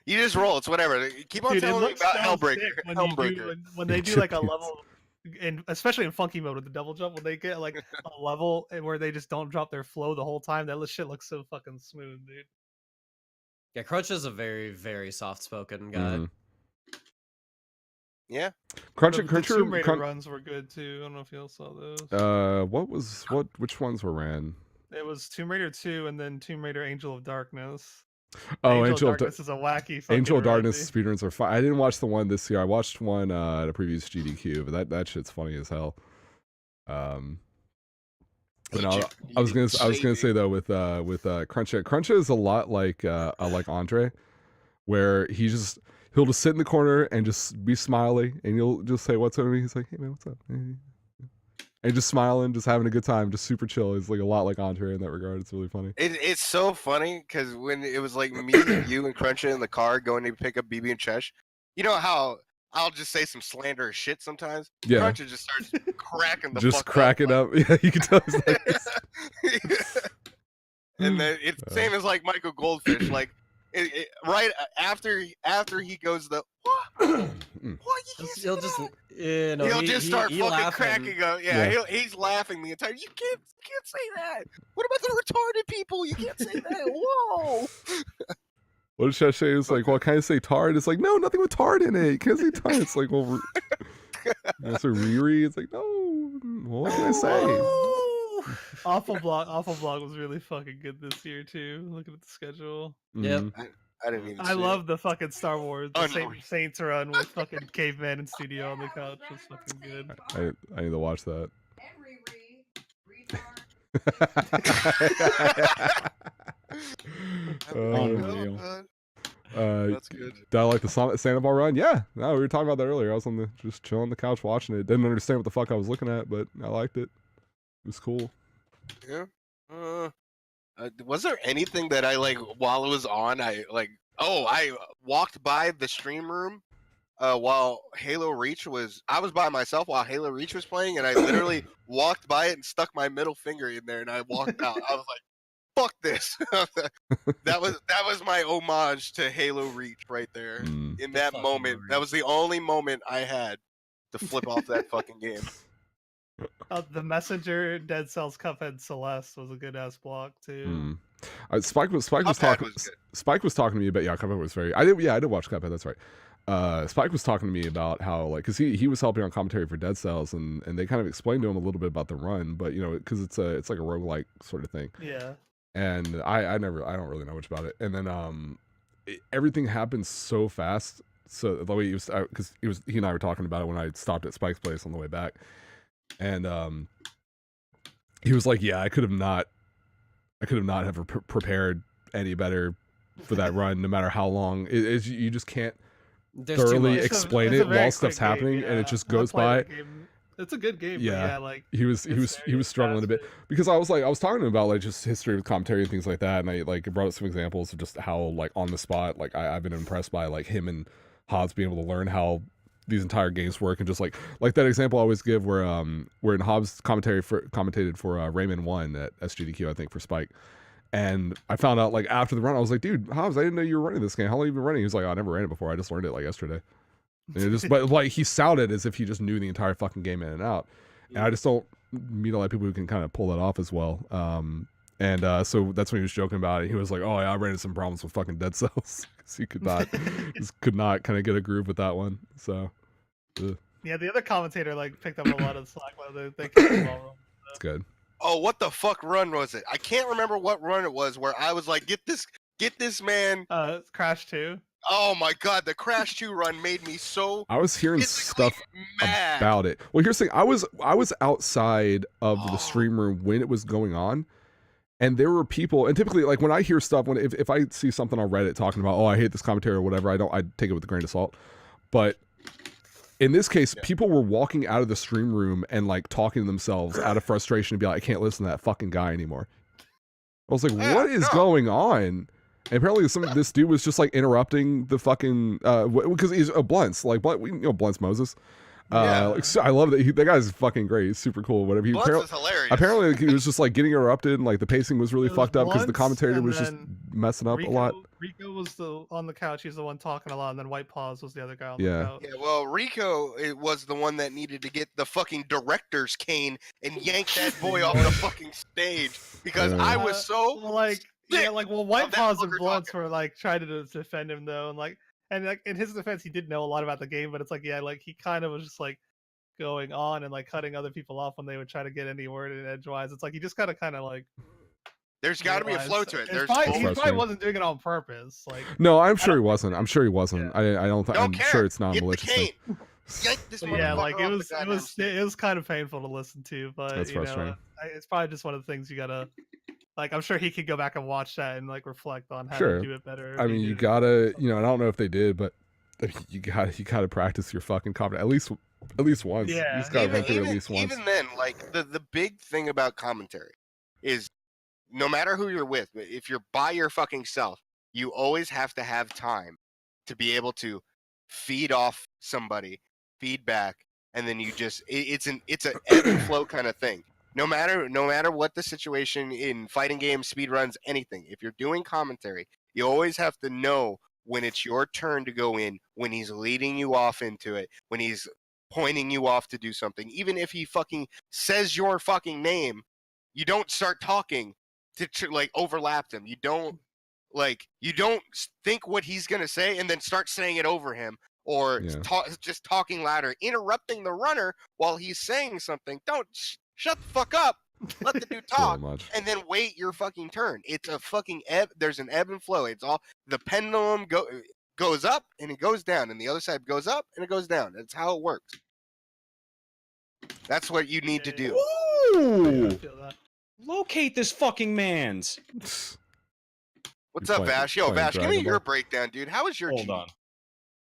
You just roll. It's whatever. Keep on Dude, it telling me looks about so Hellbreaker. sick Hellbreaker. when they do like a level, and especially in funky mode with the double jump, when they get like a level where they just don't drop their flow the whole time, that shit looks so fucking smooth, dude. Yeah, Crunch is a very, very soft-spoken guy. mhm. Yeah. The Tomb Raider Crunch. runs were good too. I don't know if y'all saw those. Which ones were ran? It was Tomb Raider 2 and then Tomb Raider Angel of Darkness. Oh, Angel of Darkness is a wacky fucking Angel of run, Darkness dude. speedruns are fun. I didn't watch the one this year. I watched one at a previous GDQ, but that shit's funny as hell. But no, I was gonna say though with Cruncha is a lot like Andre, where he'll just sit in the corner and just be smiley, and you'll just say what's up to me. He's like, hey man, what's up? And just smiling, just having a good time, just super chill. He's like a lot like Andre in that regard. It's really funny. It's so funny because when it was like me, you, and Cruncha in the car going to pick up BB and Chesh, you know how I'll just say some slanderous shit sometimes? Yeah. Cruncha just starts cracking the Just fuck cracking up. up. Yeah, you can tell. He's like, And then it's the same as like Michael Goldfish. Like right after he goes the what? What? You can't say He'll just, that? you know, He'll just start he fucking laughing. cracking up. Yeah. He's laughing the entire. You can't say that. What about the retarded people? You can't say that. Whoa. what did Chesh say? It's like, well, can I say tard? It's like, no, nothing with tard in it. You can't say tard. It's like, well, so Riri. It's like, no. What can I say? Awful Block was really fucking good this year too. Looking at the schedule. Yep. Mhm. I didn't even. I love the fucking Star Wars, the Unreal. Saints run with fucking caveman in studio on the couch was fucking good. I need to watch that. Unreal. That's good. Did I like the Sandoval run? Yeah. No, we were talking about that earlier. I was just chilling on the couch watching it. Didn't understand what the fuck I was looking at, but I liked it. It was cool. Yeah. Was there anything that I like while it was on? I walked by the stream room while Halo Reach was. I was by myself while Halo Reach was playing, and I literally walked by it and stuck my middle finger in there, and I walked out. I was like, "Fuck this!" that was my homage to Halo Reach right there. Mm. In that Fucking moment, that Reach. was the only moment I had to flip off that fucking game. The Messenger, Dead Cells, Cuphead, Celeste was a good ass block too. Spike was Cuphead talking. was good. Spike was talking to me about Cuphead was very. I did watch Cuphead. That's right. Spike was talking to me about how like because he was helping on commentary for Dead Cells and they kind of explained to him a little bit about the run, but you know because it's like a roguelike sort of thing. Yeah. And I don't really know much about it. And then everything happened so fast. So the way he was because he and I were talking about it when I stopped at Spike's place on the way back. And he was like, "Yeah, I could have not have prepared any better for that run, no matter how long. You just can't There's too thoroughly much. explain It's a it very while quick stuff's game, happening, and yeah. it just I goes played by." that game. It's a good game, Yeah. but yeah, like He was struggling a bit because I was talking to him about like just history with commentary and things like that, and I like brought up some examples of just how like on the spot like I've been impressed by like him and Hobbs being able to learn how these entire games work, and just like that example I always give where in Hobbs commentated for Rayman 1 at SGDQ I think for Spike, and I found out like after the run I was like, dude, Hobbs, I didn't know you were running this game. How long have you been running? He was like, oh, I never ran it before. I just learned it like yesterday. And it just but like he sounded as if he just knew the entire fucking game in and out, and I just don't meet a lot of people who can kind of pull that off as well. So that's when he was joking about it. He was like, "Oh yeah, I ran into some problems with fucking Dead Cells because he could not, just could not kind of get a groove with that one." So, Yeah, the other commentator like picked up a lot of slack while they kept the ball rolling. it's good. Oh, what the fuck run was it? I can't remember what run it was where I was like, get this man. Crash 2. Oh my god, the Crash 2 run made me so I was hearing physically stuff mad. about it. Well, here's the thing. I was outside of the stream room when it was going on, and there were people. And typically, like when I hear stuff, if I see something on Reddit talking about, oh, I hate this commentary or whatever, I take it with a grain of salt. But in this case, people were walking out of the stream room and like talking to themselves out of frustration to be like, I can't listen to that fucking guy anymore. I was like, what is going on? And apparently this dude was just like interrupting the fucking because he's a Blunts, like Blunts Moses. So I love that that guy's fucking great. He's super cool. Whatever. Blunts is hilarious. Apparently he was just like getting interrupted and like the pacing was really fucked up because the commentator was just messing up a lot. Rico was on the couch. He's the one talking a lot, and then White Paws was the other guy on the couch. Yeah, well, Rico was the one that needed to get the fucking director's cane and yank that boy off the fucking stage because I was so White Paws and Blunts were like trying to defend him though, and like in his defense, he did know a lot about the game, but it's like he kind of was just like going on and like cutting other people off when they would try to get any word in edgewise. It's like he just kind of like. There's got to be a flow to it. He probably wasn't doing it on purpose. Like no, I'm sure he wasn't. I'm sure he wasn't. Yeah. I don't think. I'm sure it's not a malicious thing. Yeah, like it was kind of painful to listen to, but that's frustrating. It's probably just one of the things you gotta. Like, I'm sure he could go back and watch that and like reflect on how to do it better. I mean, you gotta, I don't know if they did, but you gotta practice your fucking comedy at least once. Yeah, you just gotta run through it at least once. Even then, like the big thing about commentary is no matter who you're with, if you're by your fucking self, you always have to have time to be able to feed off somebody, feedback, and then you just it's an ebb and flow kind of thing. No matter what the situation in fighting games, speedruns, anything, if you're doing commentary, you always have to know when it's your turn to go in, when he's leading you off into it, when he's pointing you off to do something. Even if he fucking says your fucking name, you don't start talking to like overlap them. You don't think what he's gonna say and then start saying it over him, or just talking louder, interrupting the runner while he's saying something. Don't shut the fuck up. Let the dude talk, and then wait your fucking turn. It's a fucking ebb. There's an ebb and flow. It's all the pendulum goes up and it goes down, and the other side goes up and it goes down. That's how it works. That's what you need to do. Ooh. Locate this fucking man's. What's up, Vash? Yo, Vash, give me your breakdown, dude. How was your Hold on.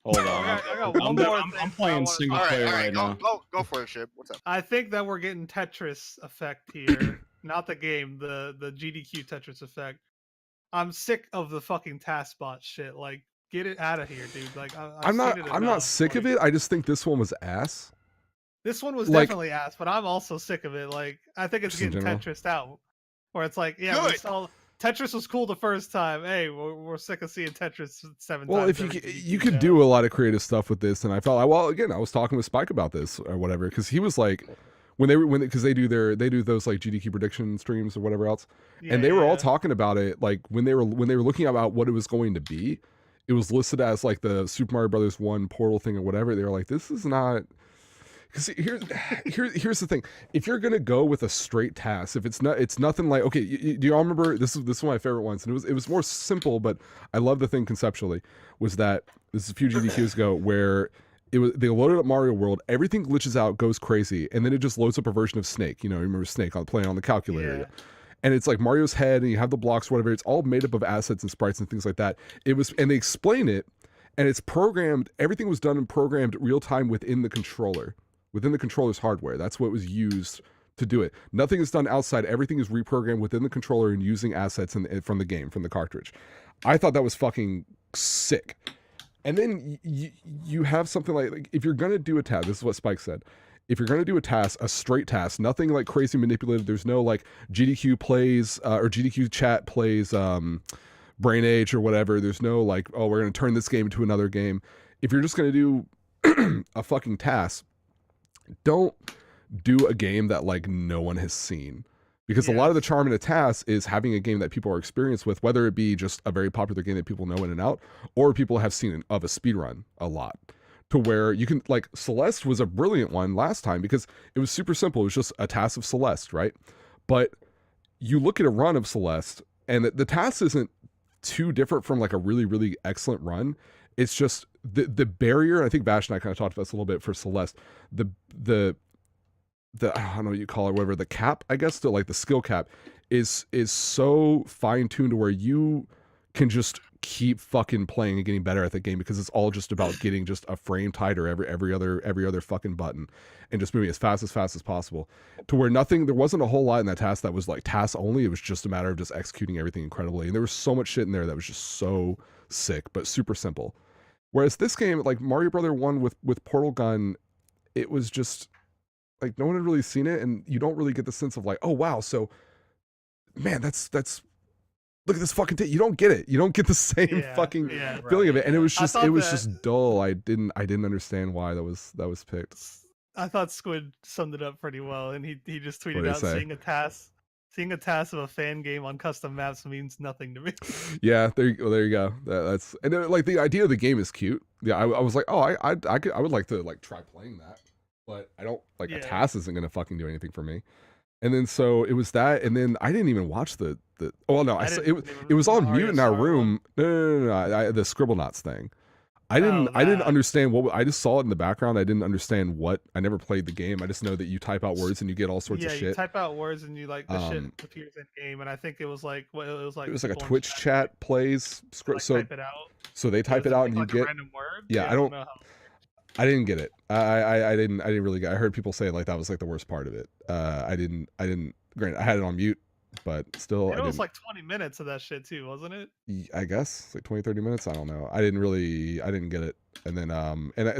I'm playing single player right now. Go for it, Shib. What's up? I think that we're getting Tetris effect here. Not the game, the GDQ Tetris effect. I'm sick of the fucking task bot shit. Like, get it out of here, dude. Like, I'm not sick of it. I just think this one was ass. This one was definitely ass, but I'm also sick of it. Like, I think it's getting Tetris out. Where it's like, yeah, Tetris was cool the first time. Hey, we're sick of seeing Tetris 7 times. Well, if you could do a lot of creative stuff with this, and I felt again, I was talking with Spike about this or whatever, because he was like, because they do those like GDQ prediction streams or whatever else, and they were all talking about it like when they were looking about what it was going to be, it was listed as like the Super Mario Brothers 1 Portal thing or whatever. They were like, this is not. Because here's the thing: if you're gonna go with a straight task, if it's nothing like, okay, do you all remember this is one of my favorite ones, and it was more simple, but I love the thing conceptually. Was that this is a few GDQs ago where they loaded up Mario World, everything glitches out, goes crazy, and then it just loads up a version of Snake. You remember Snake playing on the calculator. Yeah. And it's like Mario's head, and you have the blocks, whatever. It's all made up of assets and sprites and things like that. And they explain it, and it's programmed. Everything was done and programmed real time within the controller. Within the controller's hardware. That's what was used to do it. Nothing is done outside. Everything is reprogrammed within the controller and using assets from the game, from the cartridge. I thought that was fucking sick. And then you have something like if you're going to do a task, this is what Spike said. If you're going to do a task, a straight task, nothing like crazy manipulated. There's no like GDQ plays or GDQ chat plays Brain Age or whatever. There's no like, oh, we're going to turn this game into another game. If you're just going to do a fucking task, don't do a game that like no one has seen. Because a lot of the charm in a task is having a game that people are experienced with, whether it be just a very popular game that people know in and out, or people have seen of a speedrun a lot. To where you can, like, Celeste was a brilliant one last time because it was super simple. It was just a task of Celeste, right? But you look at a run of Celeste, and the task isn't too different from like a really, really excellent run. It's just the barrier. I think Vash and I kind of talked about this a little bit for Celeste. The I don't know what you call it, whatever, the cap, I guess, like the skill cap is so fine-tuned to where you can just keep fucking playing and getting better at the game because it's all just about getting just a frame tighter every other fucking button and just moving as fast as possible, to where there wasn't a whole lot in that task that was like task only. It was just a matter of just executing everything incredibly, and there was so much shit in there that was just so sick but super simple. Whereas this game, like Mario Brother 1 with Portal Gun, it was just like no one had really seen it, and you don't really get the sense of like, oh wow, so man, that's look at this fucking you don't get it. You don't get the same fucking feeling of it. And it was just dull. I didn't understand why that was picked. I thought Squid summed it up pretty well, and he just tweeted out seeing a task of a fan game on custom maps means nothing to me. Yeah, there you go. That's and like the idea of the game is cute. Yeah, I was like, oh, I would like to like try playing that, but I don't like a task isn't gonna fucking do anything for me. And then so it was that, and then I didn't even watch the. Oh no, it was on mute in our room. No, the Scribblenauts thing. I didn't understand what I just saw it in the background. I didn't understand what. I never played the game. I just know that you type out words and you get all sorts of shit. Yeah, you type out words and you like the shit appears in game. And I think it was like a Twitch chat plays script. So type it out. So they type it out and you get a random word. Yeah, I didn't get it. I didn't really get. I heard people say like that was like the worst part of it. I didn't. Granted, I had it on mute, but still, it was like 20 minutes of that shit too, wasn't it? I guess like 20-30 minutes. I don't know. I didn't get it. And then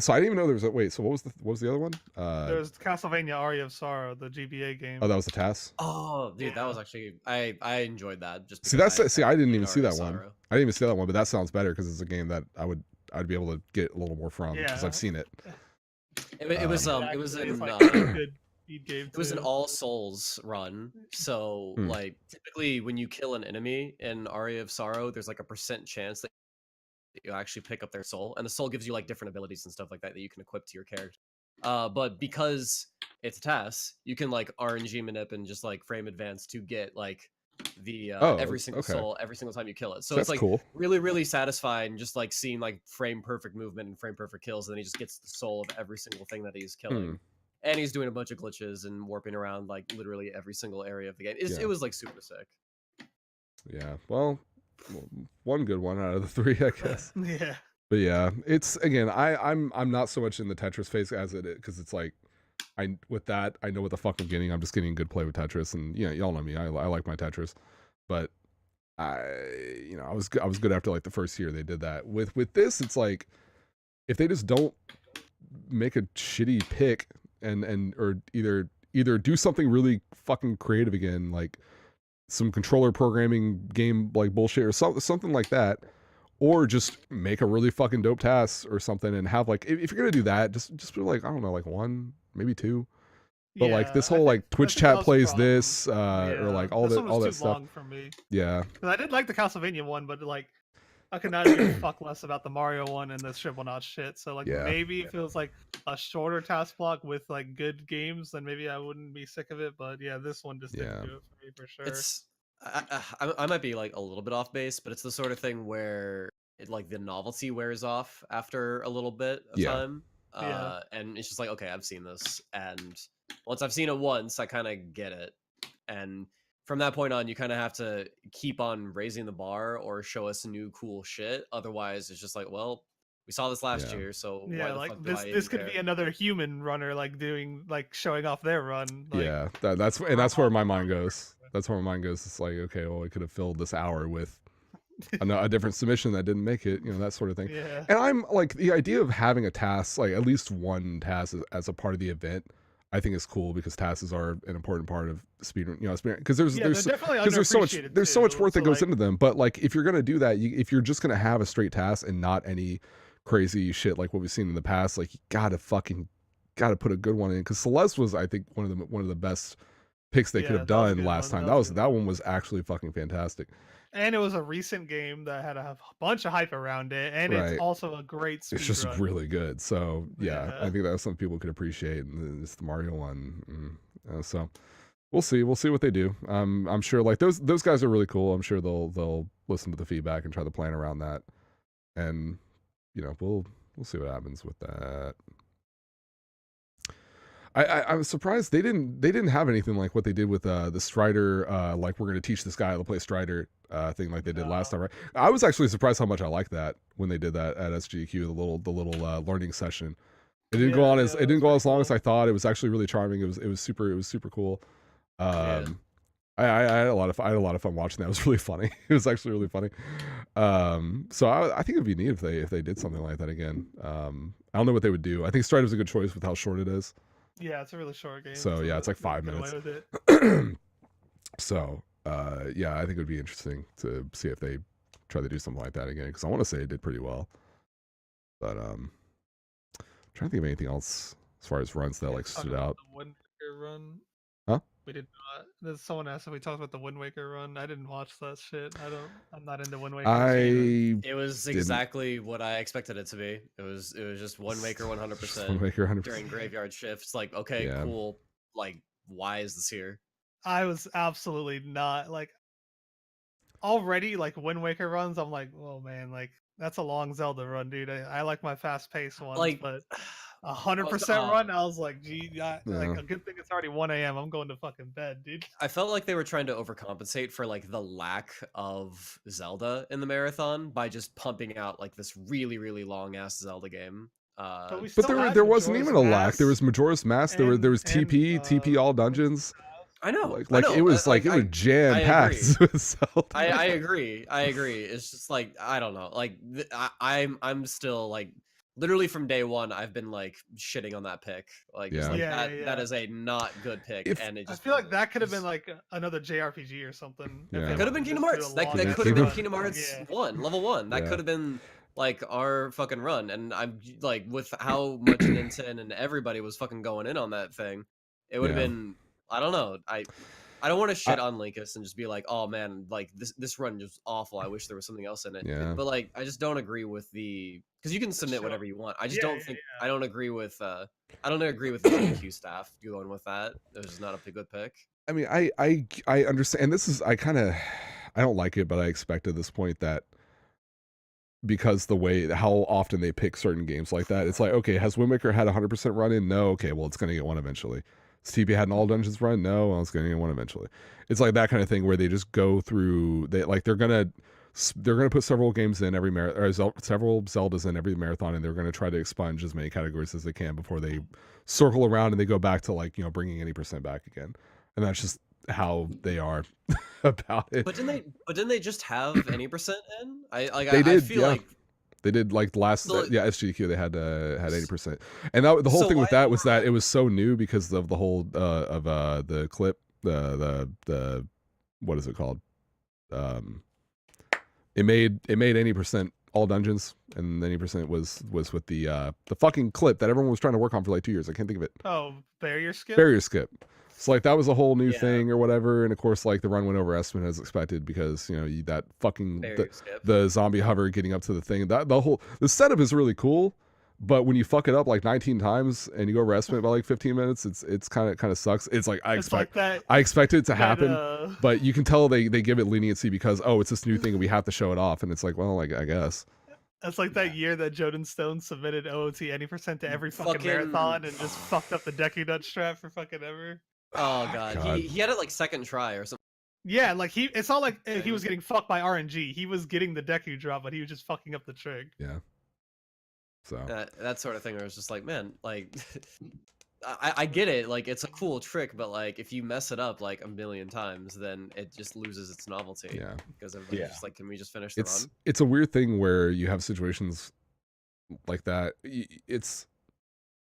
so I didn't even know there was a wait. So what was the other one? There was Castlevania Aria of Sorrow, the GBA game. Oh, that was the task. Oh, dude, that was actually I enjoyed that. Just I didn't even see that one. I didn't even see that one, but that sounds better because it's a game that I'd be able to get a little more from because I've seen it. It was in like a good speed game. It was an All Souls run. So like typically when you kill an enemy in Aria of Sorrow, there's like a % chance that you actually pick up their soul, and the soul gives you like different abilities and stuff like that you can equip to your character. But because it's a task, you can like RNG manip and just like frame advance to get like the every single soul every single time you kill it. So it's like cool. really, really satisfying just like seeing like frame perfect movement and frame perfect kills, and then he just gets the soul of every single thing that he's killing. And he's doing a bunch of glitches and warping around like literally every single area of the game. It was like super sick. Yeah, well, one good one out of the 3, I guess. Yeah. But yeah, it's again, I'm not so much in the Tetris phase as it is, because it's like I know what the fuck I'm getting. I'm just getting good play with Tetris, and y'all know me. I like my Tetris, but I was good after like the first year they did that. With this, it's like if they just don't make a shitty pick or either do something really fucking creative again, like some controller programming game like bullshit or something like that, or just make a really fucking dope task or something and have like if you're gonna do that, just be like, I don't know, like 1, maybe 2. But like this whole like Twitch chat plays this or like all that stuff. Long for me. Yeah. I did like the Castlevania one, but like I could not give a fuck less about the Mario one and the Scribblenauts shit. So like maybe if it was like a shorter task block with like good games, then maybe I wouldn't be sick of it. But yeah, this one just didn't do it for me for sure. It's I might be like a little bit off base, but it's the sort of thing where like the novelty wears off after a little bit of time. And it's just like, okay, I've seen this, and once I've seen it once, I kind of get it. And from that point on, you kind of have to keep on raising the bar or show us new cool shit. Otherwise, it's just like, well, we saw this last year, so why the fuck do I this could care? be another human runner like showing off their run. Like, that's where my mind goes. That's where my mind goes. It's like, okay, well, we could have filled this hour with a different submission that didn't make it, that sort of thing. Yeah. And I'm like, the idea of having a task, like at least one task as a part of the event, I think is cool, because tasks are an important part of speedrun, because there's so much work that goes into them. But like, if you're gonna do that, if you're just gonna have a straight task and not any crazy shit like what we've seen in the past, like you gotta fucking got to put a good one in because Celeste was, I think, one of the best picks they could Yeah, have that was a done good last one. time. That was a good That one was actually fucking fantastic. And it was a recent game that had a bunch of hype around it, and it's Right. also a great speed It's just run. really good. So yeah, Yeah. I think that's something people could appreciate. And it's the Mario one. So we'll see. We'll see what they do. I'm sure like those guys are really cool. I'm sure they'll listen to the feedback and try to plan around that. And we'll see what happens with that. I was surprised they didn't have anything like what they did with the Strider, like we're gonna teach this guy how to play Strider thing like they did last time, right? I was actually surprised how much I liked that when they did that at SGDQ, the little learning session. It didn't go on as long as I thought. It was actually really charming. It was super cool. I had a lot of fun watching that. It was really funny. It was actually really funny. So I think it'd be neat if they did something like that again. I don't know what they would do. I think Strider's a good choice with how short it is. Yeah, it's a really short game. So yeah, it's like 5 get away minutes. with it. So yeah, I think it would be interesting to see if they try to do something like that again because I want to say it did pretty well. But I'm trying to think of anything else as far as runs that like stood out. The Wind Waker run. Huh? We did not. There's someone asked if we talked about the Wind Waker run. I didn't watch that shit. I'm not into Wind Waker. It was exactly what I expected it to be. It was just Wind Waker 100%. Wind Waker 100%. During graveyard shifts. Like, okay, Yeah. cool. Like, why is this here? I was absolutely not like already like Wind Waker runs. I'm like, oh man, like that's a long Zelda run, dude. I like my fast paced ones, Like, but 100% run. I was like, gee, like a good thing it's already 1 a.m. I'm going to fucking bed, dude. I felt like they were trying to overcompensate for like the lack of Zelda in the marathon by just pumping out like this really, really long ass Zelda game. But there wasn't even a lack. There was Majora's Mask. There was TP all dungeons. I know. Like it was jam packed with Zelda. I agree. It's just like I don't know. Like I'm still like literally from day one I've been like shitting on that pick. Like, just, like that is a not good pick. And it just I feel like that could have been like another JRPG or something. Yeah. It could have been Kingdom Hearts. That could have been Kingdom Hearts 1, level 1. That could have been like our fucking run. And I'm like with how much Nintendo and everybody was fucking going in on that thing, it would have been I don't know. I don't want to shit on Linkus and just be like, oh man, like this run is awful. I wish there was something else in it. Yeah. But like, I just don't agree with because you can submit whatever you want. I just don't think I don't agree with the AGDQ staff going with that. It was just not a good pick. I mean, I understand. And this is I don't like it, but I expect at this point that because the way how often they pick certain games like that, it's like, okay, has Wind Waker had 100% run in? No. Okay, well, it's gonna get one eventually. TP had an all dungeons run? No, well, it's going to get one eventually. It's like that kind of thing where they just go through. They're gonna put several games in every several Zeldas in every marathon, and they're gonna try to expunge as many categories as they can before they circle around and they go back to like bringing any percent back again. And that's just how they are about it. But didn't they just have any percent in? I feel like. They did like last SGDQ they had 80%, and the whole thing with that was that it was so new because of the whole of the clip the what is it called? It made 80% all dungeons, and 80% was with the fucking clip that everyone was trying to work on for like 2 years. I can't think of it. Oh, barrier skip. Barrier skip. So like that was a whole new thing or whatever, and of course like the run went over estimate as expected because that fucking the zombie hover getting up to the thing, that the setup is really cool, but when you fuck it up like 19 times and you go over estimate by like 15 minutes, it's kind of sucks. It's like I expected it to happen, but you can tell they give it leniency because it's this new thing and we have to show it off, and it's like, well, like I guess. That's like that year that Joden Stone submitted OOT any percent to every fucking marathon and just fucked up the Deku Nut strap for fucking ever. Oh god. He had it like second try or something. Yeah, like it's not like he was getting fucked by RNG. He was getting the Deku drop, but he was just fucking up the trig. Yeah. So that sort of thing, where it's just like, man, like I get it, like it's a cool trick, but like if you mess it up like a million times, then it just loses its novelty. Yeah. Because everybody's just like, can we just finish the run? It's a weird thing where you have situations like that. It's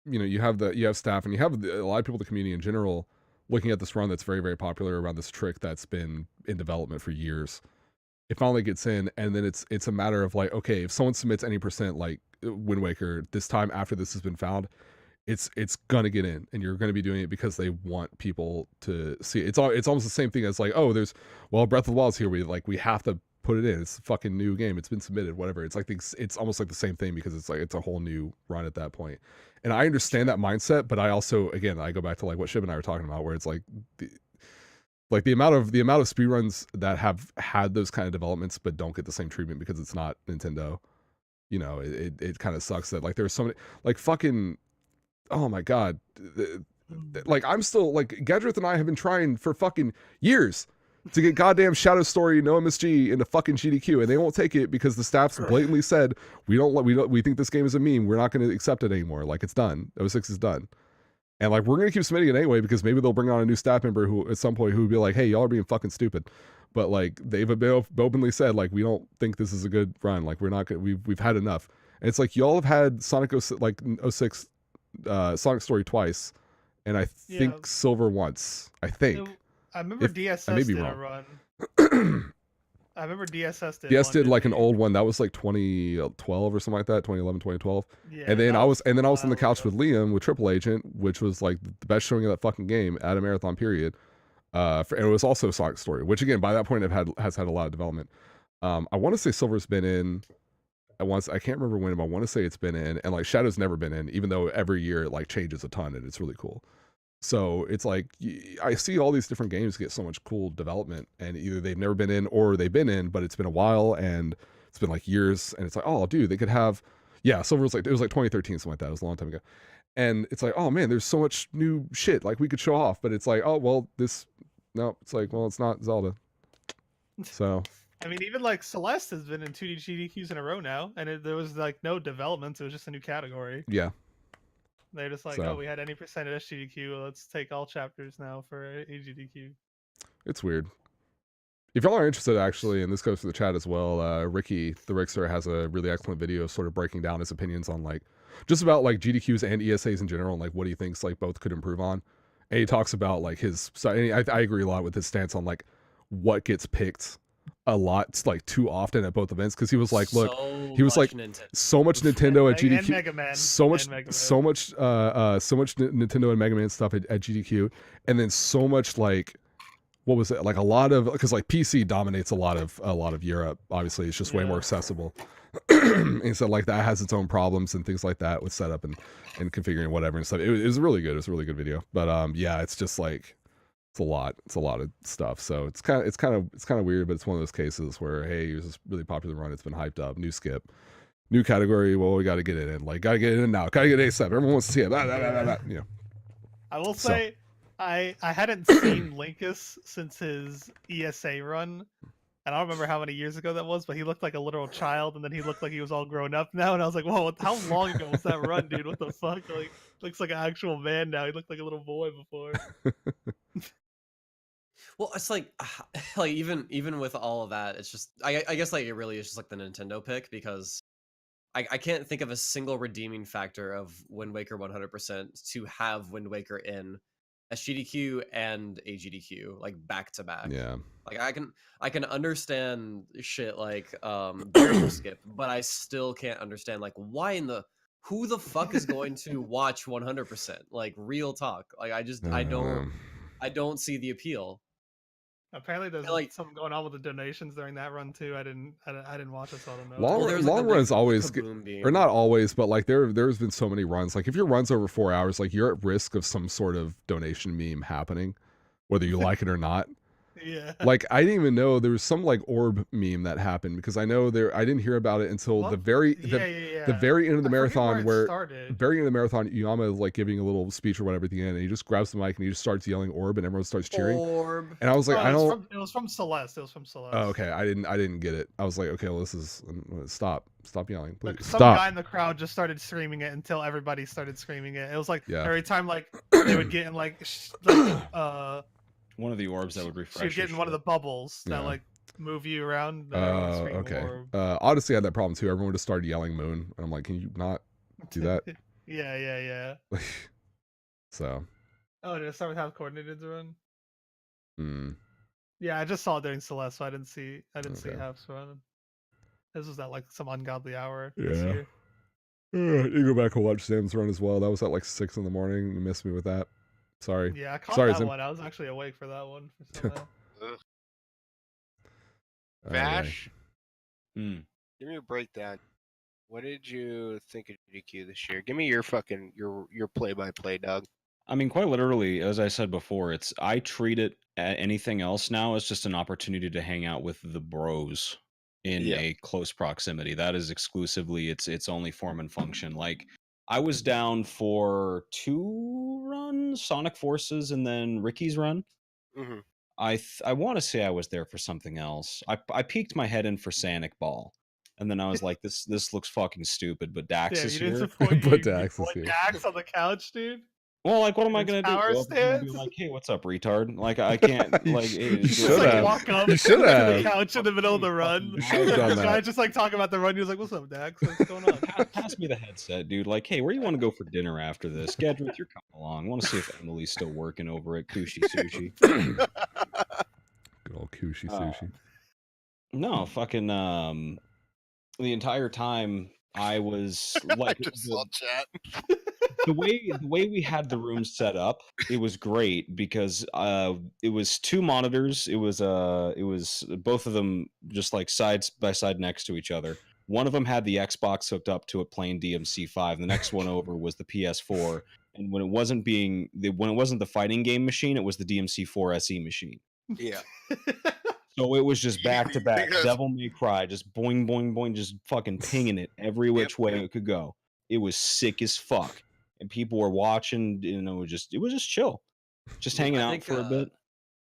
you have staff and you have a lot of people in the community in general looking at this run that's very, very popular around this trick that's been in development for years. It finally gets in, and then it's a matter of like, okay, if someone submits any percent like Wind Waker this time after this has been found, it's gonna get in, and you're gonna be doing it because they want people to see it. It's almost the same thing as like, oh, Breath of the Wild's here. We have to put it in. It's a fucking new game. It's been submitted, whatever. It's like it's almost like the same thing because it's like it's a whole new run at that point. And I understand that mindset, but I also, again, I go back to like what Shib and I were talking about, where it's like the amount of speedruns that have had those kind of developments but don't get the same treatment because it's not Nintendo. You know, it kind of sucks that like there's so many like fucking, oh my god, like I'm still like Gadrith and I have been trying for fucking years to get goddamn Shadow Story No MSG into fucking GDQ, and they won't take it because the staff's blatantly said we think this game is a meme. We're not going to accept it anymore. Like it's done. 06 is done. And like we're gonna keep submitting it anyway because maybe they'll bring on a new staff member who at some point who would be like, hey, y'all are being fucking stupid. But like they've openly said like we don't think this is a good run. Like we're not gonna, we've had enough. And it's like y'all have had Sonic 06 Sonic Story twice, and I think Silver once. I think. I remember DSS I may be did wrong. a run. I remember DSS did. DS one, did like didn't an they? old one that was like 2012 or something like that, 2011, 2012. Yeah, and then that I was on the while couch ago. with Liam with Triple Agent, which was like the best showing of that fucking game at a marathon period. And it was also Sonic Story, which again by that point has had a lot of development. I want to say Silver's been in. I can't remember when, but I want to say it's been in, and like Shadow's never been in, even though every year it like changes a ton and it's really cool. So it's like I see all these different games get so much cool development, and either they've never been in or they've been in, but it's been a while and it's been like years, and it's like, oh, dude, they could have, Silver was like, it was like 2013, something like that. It was a long time ago, and it's like, oh man, there's so much new shit like we could show off, but it's like, oh well, it's like, well, it's not Zelda, so. I mean, even like Celeste has been in 2D GDQs in a row now, and there was like no developments. It was just a new category. Yeah. They're just like, So. oh, we had any percent at SGDQ. Let's take all chapters now for AGDQ. It's weird. If y'all are interested, actually, and this goes to the chat as well, Ricky the Rickster has a really excellent video sort of breaking down his opinions on like just about like GDQs and ESAs in general, and like what he thinks like both could improve on. And he talks about like his. I agree a lot with his stance on like what gets picked a lot, like too often at both events, because he was like, look, he was like, so much Nintendo at GDQ, and Mega Man, so much Nintendo Nintendo and Mega Man stuff at GDQ, and then so much like. What was it like? A lot of, because like PC dominates a lot of Europe. Obviously, it's just way more accessible. And so like that has its own problems and things like that with setup and configuring whatever and stuff. It was really good. It was a really good video. But it's just like it's a lot. It's a lot of stuff. So it's kind of weird. But it's one of those cases where hey, here's this really popular run. It's been hyped up. New skip, new category. Well, we got to get it in. Like got to get it in now. Got to get it ASAP. Everyone wants to see it. You know. I will say. I hadn't seen Linkus since his ESA run, and I don't remember how many years ago that was, but he looked like a literal child, and then he looked like he was all grown up now, and I was like, whoa, how long ago was that run, dude? What the fuck? Like, looks like an actual man now. He looked like a little boy before. Well, it's like even with all of that, it's just I guess like it really is just like the Nintendo pick, because I can't think of a single redeeming factor of Wind Waker 100% to have Wind Waker in SGDQ and AGDQ like back to back. Yeah. Like I can understand shit like barrier skip, but I still can't understand like who the fuck is going to watch 100%? Like real talk. Like I don't see the appeal. Apparently, there's like something going on with the donations during that run too. I didn't watch it, so I don't know. Long runs always, or not always, but like there's been so many runs. Like if your run's over 4 hours, like you're at risk of some sort of donation meme happening, whether you like it or not. Yeah. Like I didn't even know there was some like orb meme that happened, because I know I didn't hear about it until the very end of the marathon, where very end of the marathon, Yama is like giving a little speech or whatever at the end, and he just grabs the mic and he just starts yelling orb, and everyone starts cheering. Orb. And I was like, it was from Celeste. It was from Celeste. Oh, okay. I didn't get it. I was like, okay, well, this is stop yelling, please. Like, some stop. guy in the crowd just started screaming it until everybody started screaming it. It was like every time like they would get in one of the orbs that would refresh. She'd get in one of the bubbles that like move you around. Okay. Odyssey had that problem too. Everyone just started yelling moon, and I'm like, can you not do that? Yeah. So. Oh, did it start with how coordinated to run? Hmm. Yeah, I just saw it during Celeste, so I didn't see Half's run. This was at like some ungodly hour this year. You go back and watch Sam's run as well. That was at like 6 in the morning. You missed me with that. Sorry. Yeah, I caught Sorry, that Sam. one. I was actually awake for that one. For some reason. Ugh. Aye, aye. Vash, Hmm. give me a breakdown. What did you think of GDQ this year? Give me your fucking your play-by-play, dog. I mean, quite literally, as I said before, I treat it anything else now as just an opportunity to hang out with the bros in Yeah. a close proximity. That is exclusively its only form and function. Like I was down for 2 runs, Sonic Forces, and then Ricky's run. hmm I want to say I was there for something else. I peeked my head in for Sanic Ball, and then I was like, this looks fucking stupid. But Dax Damn, is you didn't here. support But you Dax is put here. Dax on the couch, dude. Well, like, what am I It's gonna do? power Go up and be stance? like, hey, what's up, retard? Like, I can't. Like, You Just should like have. walk up You should to the have. couch in the middle of the run. You should have done This guy that. just like talking about the run. He was like, "What's up, Dax? What's going on?" Pass me the headset, dude. Like, hey, where do you want to go for dinner after this? Gedrick, you're coming along. I want to see if Emily's still working over at Kushi Sushi. Good old Kushi Uh, sushi. No, fucking the entire time I was like chat. the way we had the room set up, it was great because it was 2 monitors. It was both of them just like side by side next to each other. One of them had the Xbox hooked up to it playing DMC5. The next one over was the PS4. And when it wasn't the fighting game machine, it was the DMC4 SE machine. Yeah. So it was just back to back, Because- Devil May Cry, just boing, boing, boing, just fucking pinging it every which way it could go. It was sick as fuck, and people were watching. You know, it was just chill, just hanging out for a bit.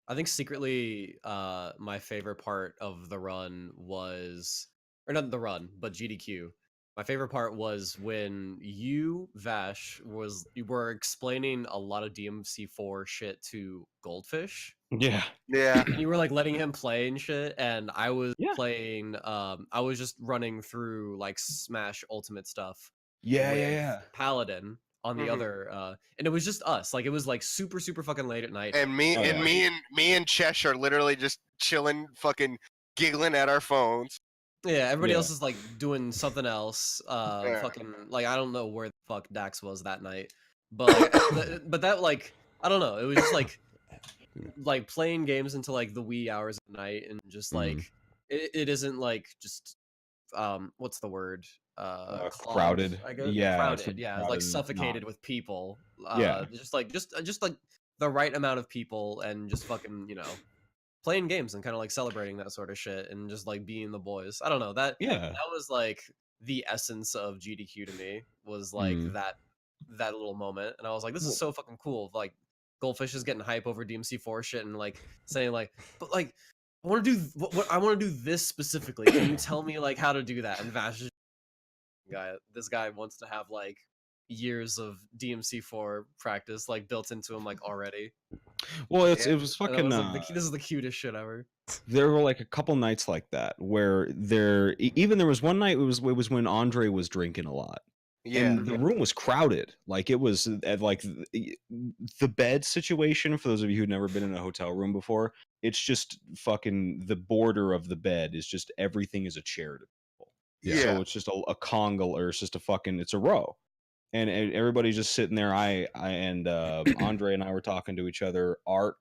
I think secretly, my favorite part of the run was, or not the run, but GDQ. My favorite part was when you, Vash, you were explaining a lot of DMC4 shit to Goldfish. Yeah, Yeah. And you were like letting him play and shit, and I was Yeah. playing. I was just running through like Smash Ultimate stuff. yeah, with yeah. Paladin on the Mhm. other, and it was just us. Like it was like super fucking late at night. And me Oh, and yeah. me and Chesh are literally just chilling, fucking giggling at our phones. Yeah, everybody Yeah. else is like doing something else. Yeah. Fucking like I don't know where the fuck Dax was that night, but like, but that like I don't know. It was just like playing games into like the wee hours of the night and just like it isn't like just what's the word clogged, Crowded. I guess. Yeah, Crowded. Yeah, it's crowded like and suffocated not. with people. Yeah. just like the right amount of people and just fucking playing games and kind of like celebrating that sort of shit and just like being the boys. I don't know, that Yeah. was like the essence of GDQ to me, was like that little moment, and I was like, this is so fucking cool. Like Goldfish is getting hype over DMC4 shit and like saying like, but like I want to do what I want to do this specifically. Can you tell me like how to do that? And Vash is this guy wants to have like years of DMC4 practice like built into him like already. Well, it was And I fucking. was like, this is the cutest shit ever. There were like a couple nights like that where there was one night it was when Andre was drinking a lot. Yeah. And the room was crowded. Like it was like the bed situation, for those of you who've never been in a hotel room before, it's just fucking the border of the bed is just everything is a chair to people. Yeah. So it's just a conga, or it's just it's a row. And everybody's just sitting there. I and Andre and I were talking to each other. Ark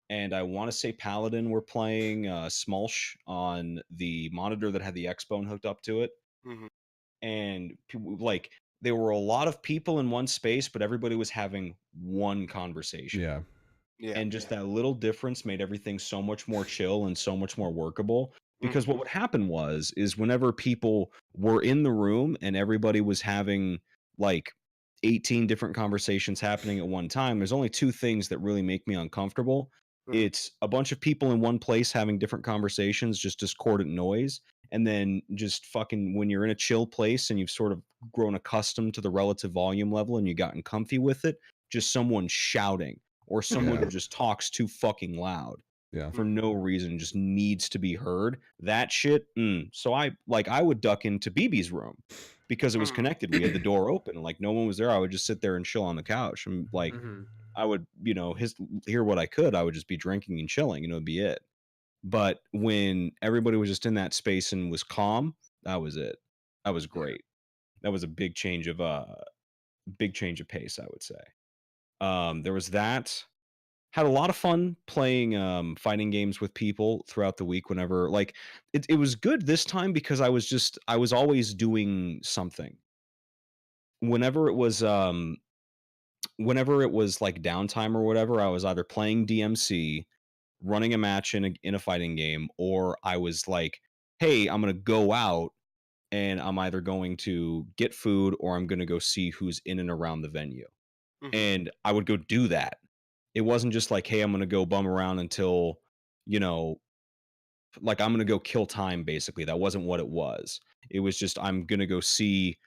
and I want to say Paladin were playing Smulsh on the monitor that had the X-Bone hooked up to it. Mhm. And like there were a lot of people in one space, but everybody was having one conversation. Yeah. Yeah. And just that little difference made everything so much more chill and so much more workable. Because what would happen is whenever people were in the room and everybody was having like 18 different conversations happening at one time, there's only 2 things that really make me uncomfortable. It's a bunch of people in one place having different conversations, just discordant noise. And then just fucking when you're in a chill place and you've sort of grown accustomed to the relative volume level and you've gotten comfy with it, just someone shouting or someone Yeah. who just talks too fucking loud Yeah. for no reason, just needs to be heard. That shit. So I would duck into BB's room because it was connected. We had the door open and like no one was there. I would just sit there and chill on the couch. And like I would, hear what I could. I would just be drinking and chilling, it'd be it. But when everybody was just in that space and was calm, that was it. That was great. That was a big change of pace, I would say. There was that. Had a lot of fun playing fighting games with people throughout the week whenever like it was good this time because I was always doing something. Whenever it was like downtime or whatever, I was either playing DMC, running a match in a fighting game, or I was like, hey, I'm gonna go out and I'm either going to get food or I'm gonna go see who's in and around the venue. Mhm. And I would go do that. It wasn't just like, hey, I'm gonna go bum around until, you know, like I'm gonna go kill time, basically. That wasn't what it was. It was just I'm gonna go see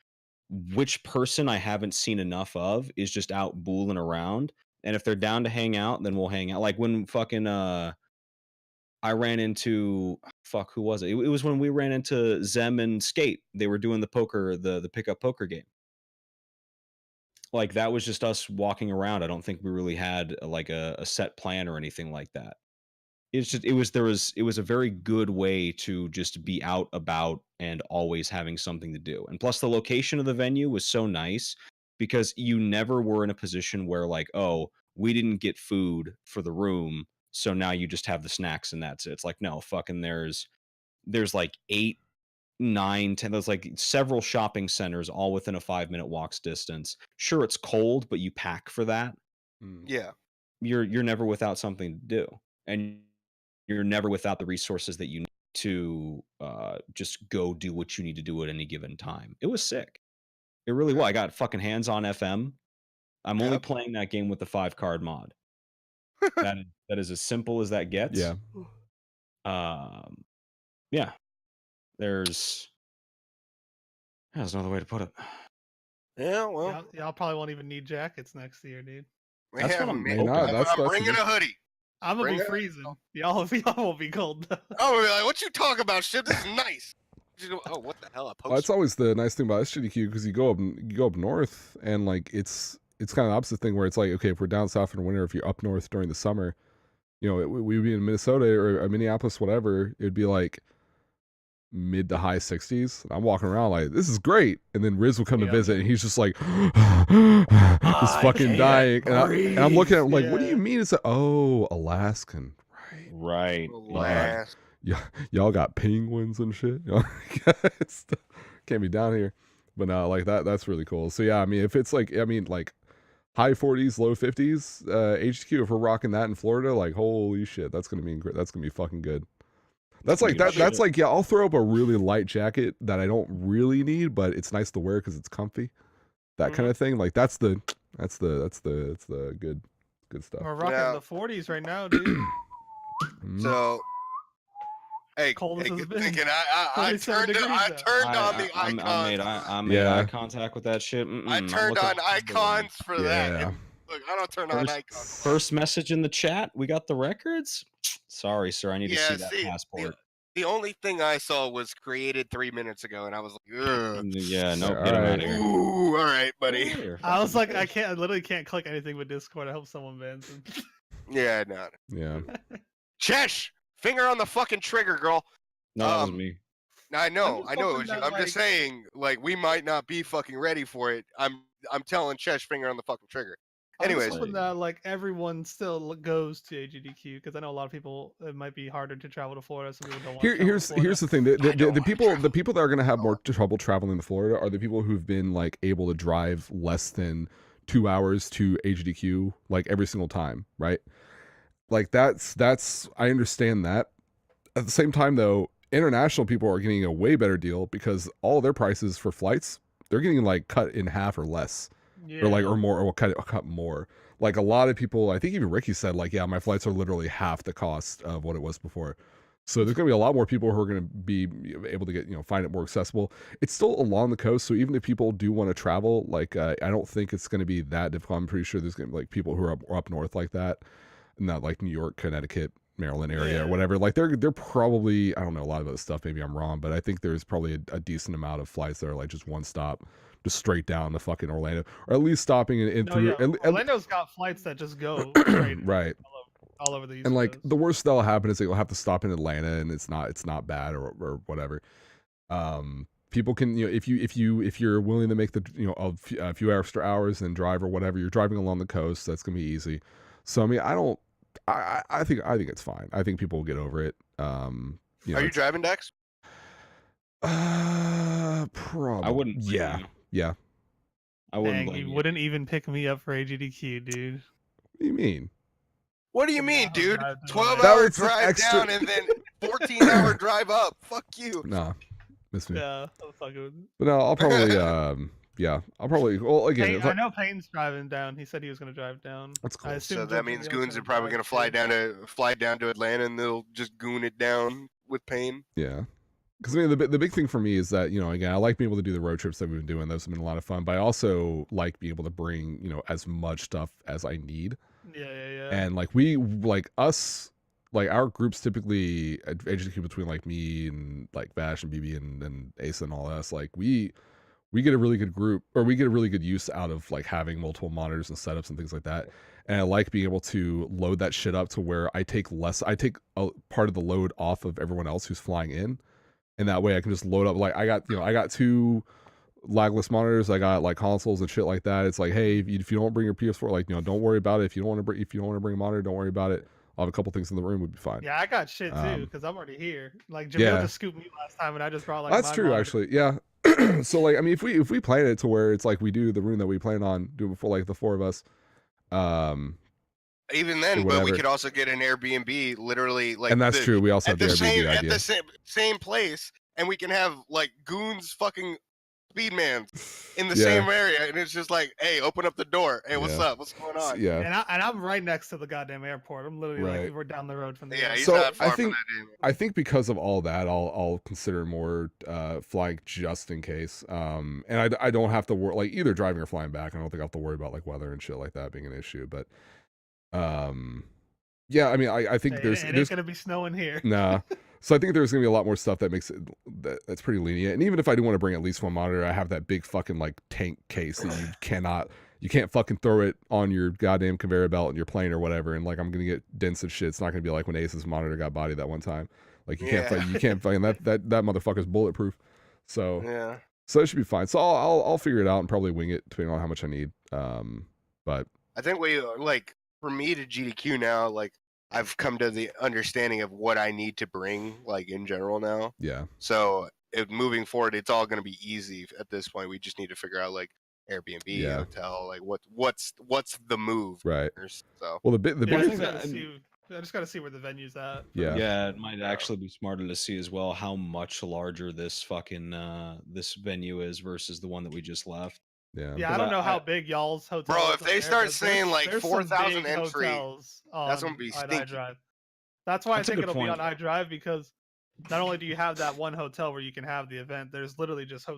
which person I haven't seen enough of is just out booling around. And if they're down to hang out, then we'll hang out. Like when fucking I ran into fuck, who was it? It was when we ran into Zem and Skate. They were doing the poker, the pickup poker game. Like that was just us walking around. I don't think we really had like a set plan or anything like that. It's just it was a very good way to just be out about and always having something to do. And plus the location of the venue was so nice because you never were in a position where like, oh, we didn't get food for the room, so now you just have the snacks and that's it. It's like, no, fucking there's like 8, 9, 10, there's like several shopping centers all within a 5-minute walk's distance. Sure, it's cold, but you pack for that. Yeah. You're never without something to do. And you're never without the resources that you need to just go do what you need to do at any given time. It was sick. It really was. I got fucking hands on FM. I'm only Yep. playing that game with the 5-card mod. that is as simple as that gets. Yeah. Yeah. There's another way to put it. Yeah, well, Y'all probably won't even need jackets next year, dude. That's what I'm man, hoping. Not. That's I'm bringing a hoodie. I'm gonna Bring be it. freezing. Y'all won't be cold. Oh, we're like, what you talking about, Shib? This is nice. Just go, oh, what the hell? A Well, that's poster. always the nice thing about AGDQ because you go up north and like it's kind of the opposite thing where it's like, okay, if we're down south in the winter, if you're up north during the summer, you know, we would be in Minnesota or Minneapolis, whatever, it'd be like mid to high 60s. I'm walking around like, this is great. And then Riz will come to visit and he's just like, just fucking dying. And I'm looking at him like, what do you mean? It's like, oh, Alaskan. Right. Last. Yeah, y'all got penguins and shit. Can't be down here. But no, like that's really cool. So yeah, I mean, if it's like, I mean, like high 40s, low 50s, HQ, if we're rocking that in Florida, like holy shit, that's gonna be great. That's gonna be fucking good. That's like that. That's like, yeah, I'll throw up a really light jacket that I don't really need, but it's nice to wear because it's comfy. That kind of thing. Like that's the good stuff. We're rocking Yeah. the 40s right now, dude. So, hey, Cold as it's been. thinking I 47 turned degrees out. on the icons. I made eye contact with that shit. I turned on icons for that. Yeah. And look, I don't turn on icons. First message in the chat. We got the records. Sorry, sir. I need to see that see, passport. The only thing I saw was created 3 minutes ago, and I was like, ugh. Yeah, no, All get him out right. of here. Ooh, all right, buddy. I was like, I literally can't click anything with Discord. I hope someone bans him. Yeah, no. Yeah. Chesh, finger on the fucking trigger, girl. No, that was me. I know just it hoping was you. that, I'm just saying, like, we might not be fucking ready for it. I'm telling Chesh, finger on the fucking trigger. Anyways, I'm just hoping that like everyone still goes to AGDQ because I know a lot of people. It might be harder to travel to Florida, so people don't want. Here's the thing. The people that are gonna have more trouble traveling to Florida are the people who've been like able to drive less than 2 hours to AGDQ like every single time, right? Like that's I understand that. At the same time though, international people are getting a way better deal because all their prices for flights, they're getting like cut in half or less. Yeah. Or like or more, or cut more. Like a lot of people, I think even Ricky said, like, yeah, my flights are literally half the cost of what it was before. So there's gonna be a lot more people who are gonna be able to get, find it more accessible. It's still along the coast, so even if people do want to travel, like, I don't think it's gonna be that difficult. I'm pretty sure there's gonna be like people who are up north like that, not like New York, Connecticut, Maryland area or whatever. Like they're probably, I don't know a lot of other stuff. Maybe I'm wrong, but I think there's probably a decent amount of flights that are like just one stop. Just straight down to fucking Orlando, or at least stopping in No, through. yeah. And, Orlando's got flights that just go straight right. all over the East And like Coast. the worst that'll happen is they'll have to stop in Atlanta, and it's not bad or whatever. people can, if you're willing to make the, a few extra hours and drive or whatever, you're driving along the coast, that's gonna be easy. So I mean, I think it's fine. I think people will get over it. Are you driving, Dex? Probably. I wouldn't. Yeah. blame you. Yeah. I wouldn't. Dang, blame you you. wouldn't even pick me up for AGDQ, dude. What do you mean? What do you mean, Yeah, dude? drive down 12 there. hour That was drive extra- down and then 14-hour drive up. Fuck you. Nah, miss me. Yeah, I'm fucking with But no, I'll probably, I'll probably. Well, again, Payne, if I know Payne's driving down. He said he was gonna drive down. That's cool. I assume So that Judge means Leo's goons are probably drive gonna too. fly down to Atlanta and they'll just goon it down with Payne. Yeah. Because I mean, the big thing for me is that, again, I like being able to do the road trips that we've been doing. Those have been a lot of fun. But I also like being able to bring, as much stuff as I need. Yeah. And our groups typically at AGDQ between like me and like Vash and BB and Ace and all us, like we get a really good group, or we get a really good use out of like having multiple monitors and setups and things like that. And I like being able to load that shit up to where I take a part of the load off of everyone else who's flying in. And that way I can just load up, like I got 2 lagless monitors, I got like consoles and shit like that. It's like, hey, if you don't bring your PS4, like, don't worry about it. If you don't want to bring a monitor, don't worry about it. I'll have a couple things in the room, would be fine. Yeah, I got shit too because I'm already here. Like Jamil Yeah. just scooped me last time, and I just brought like. That's my true, monitor. actually. Yeah. So like, I mean, if we plan it to where it's like we do the room that we plan on doing for like the 4 of us, Even then, or but we whatever. could also get an Airbnb, literally, like. And that's true. We also have At the the Airbnb same idea. at the same place, and we can have like goons fucking speedman in the Yeah. same area, and it's just like, hey, open up the door. Hey, what's Yeah. up? What's going on? Yeah. And I'm right next to the goddamn airport. I'm literally Right. like we're down the road from the Yeah, airport. he's So, not far I from think- that. Dude. I think because of all that, I'll consider more flying just in case. And I don't have to worry, like, either driving or flying back. I don't think I have to worry about like weather and shit like that being an issue. But yeah, I mean, I think It there's ain't gonna be snowing here. nah. So I think there's gonna be a lot more stuff that makes it that's pretty lenient. And even if I do want to bring at least one monitor, I have that big fucking like tank case that you can't fucking throw it on your goddamn conveyor belt in your plane or whatever. And like I'm gonna get dents and shit. It's not gonna be like when Ace's monitor got bodied that one time. Like you can't find that motherfucker's bulletproof. So Yeah. so it should be fine. So I'll figure it out and probably wing it depending on how much I need. But I think like for me to GDQ now, like I've come to the understanding of what I need to bring, like in general now. yeah. So moving forward, it's all going to be easy at this point. We just need to figure out like Airbnb, Yeah. hotel, like what's the move. Right. So Well, the I big just think gotta that- see. I just gotta see where the venue's at. yeah. Yeah, it might actually be smarter to see as well how much larger this fucking this venue is versus the one that we just left. Yeah. Yeah, I 'Cause don't know I- how big y'all's hotel. Bro, is if up they there, start but saying, like, there's some 4,000 big entry, hotels that's gonna on be iDrive. stinky. That's why That's a I think good it'll be point. on iDrive because not only do you have that one hotel where you can have the event, there's literally just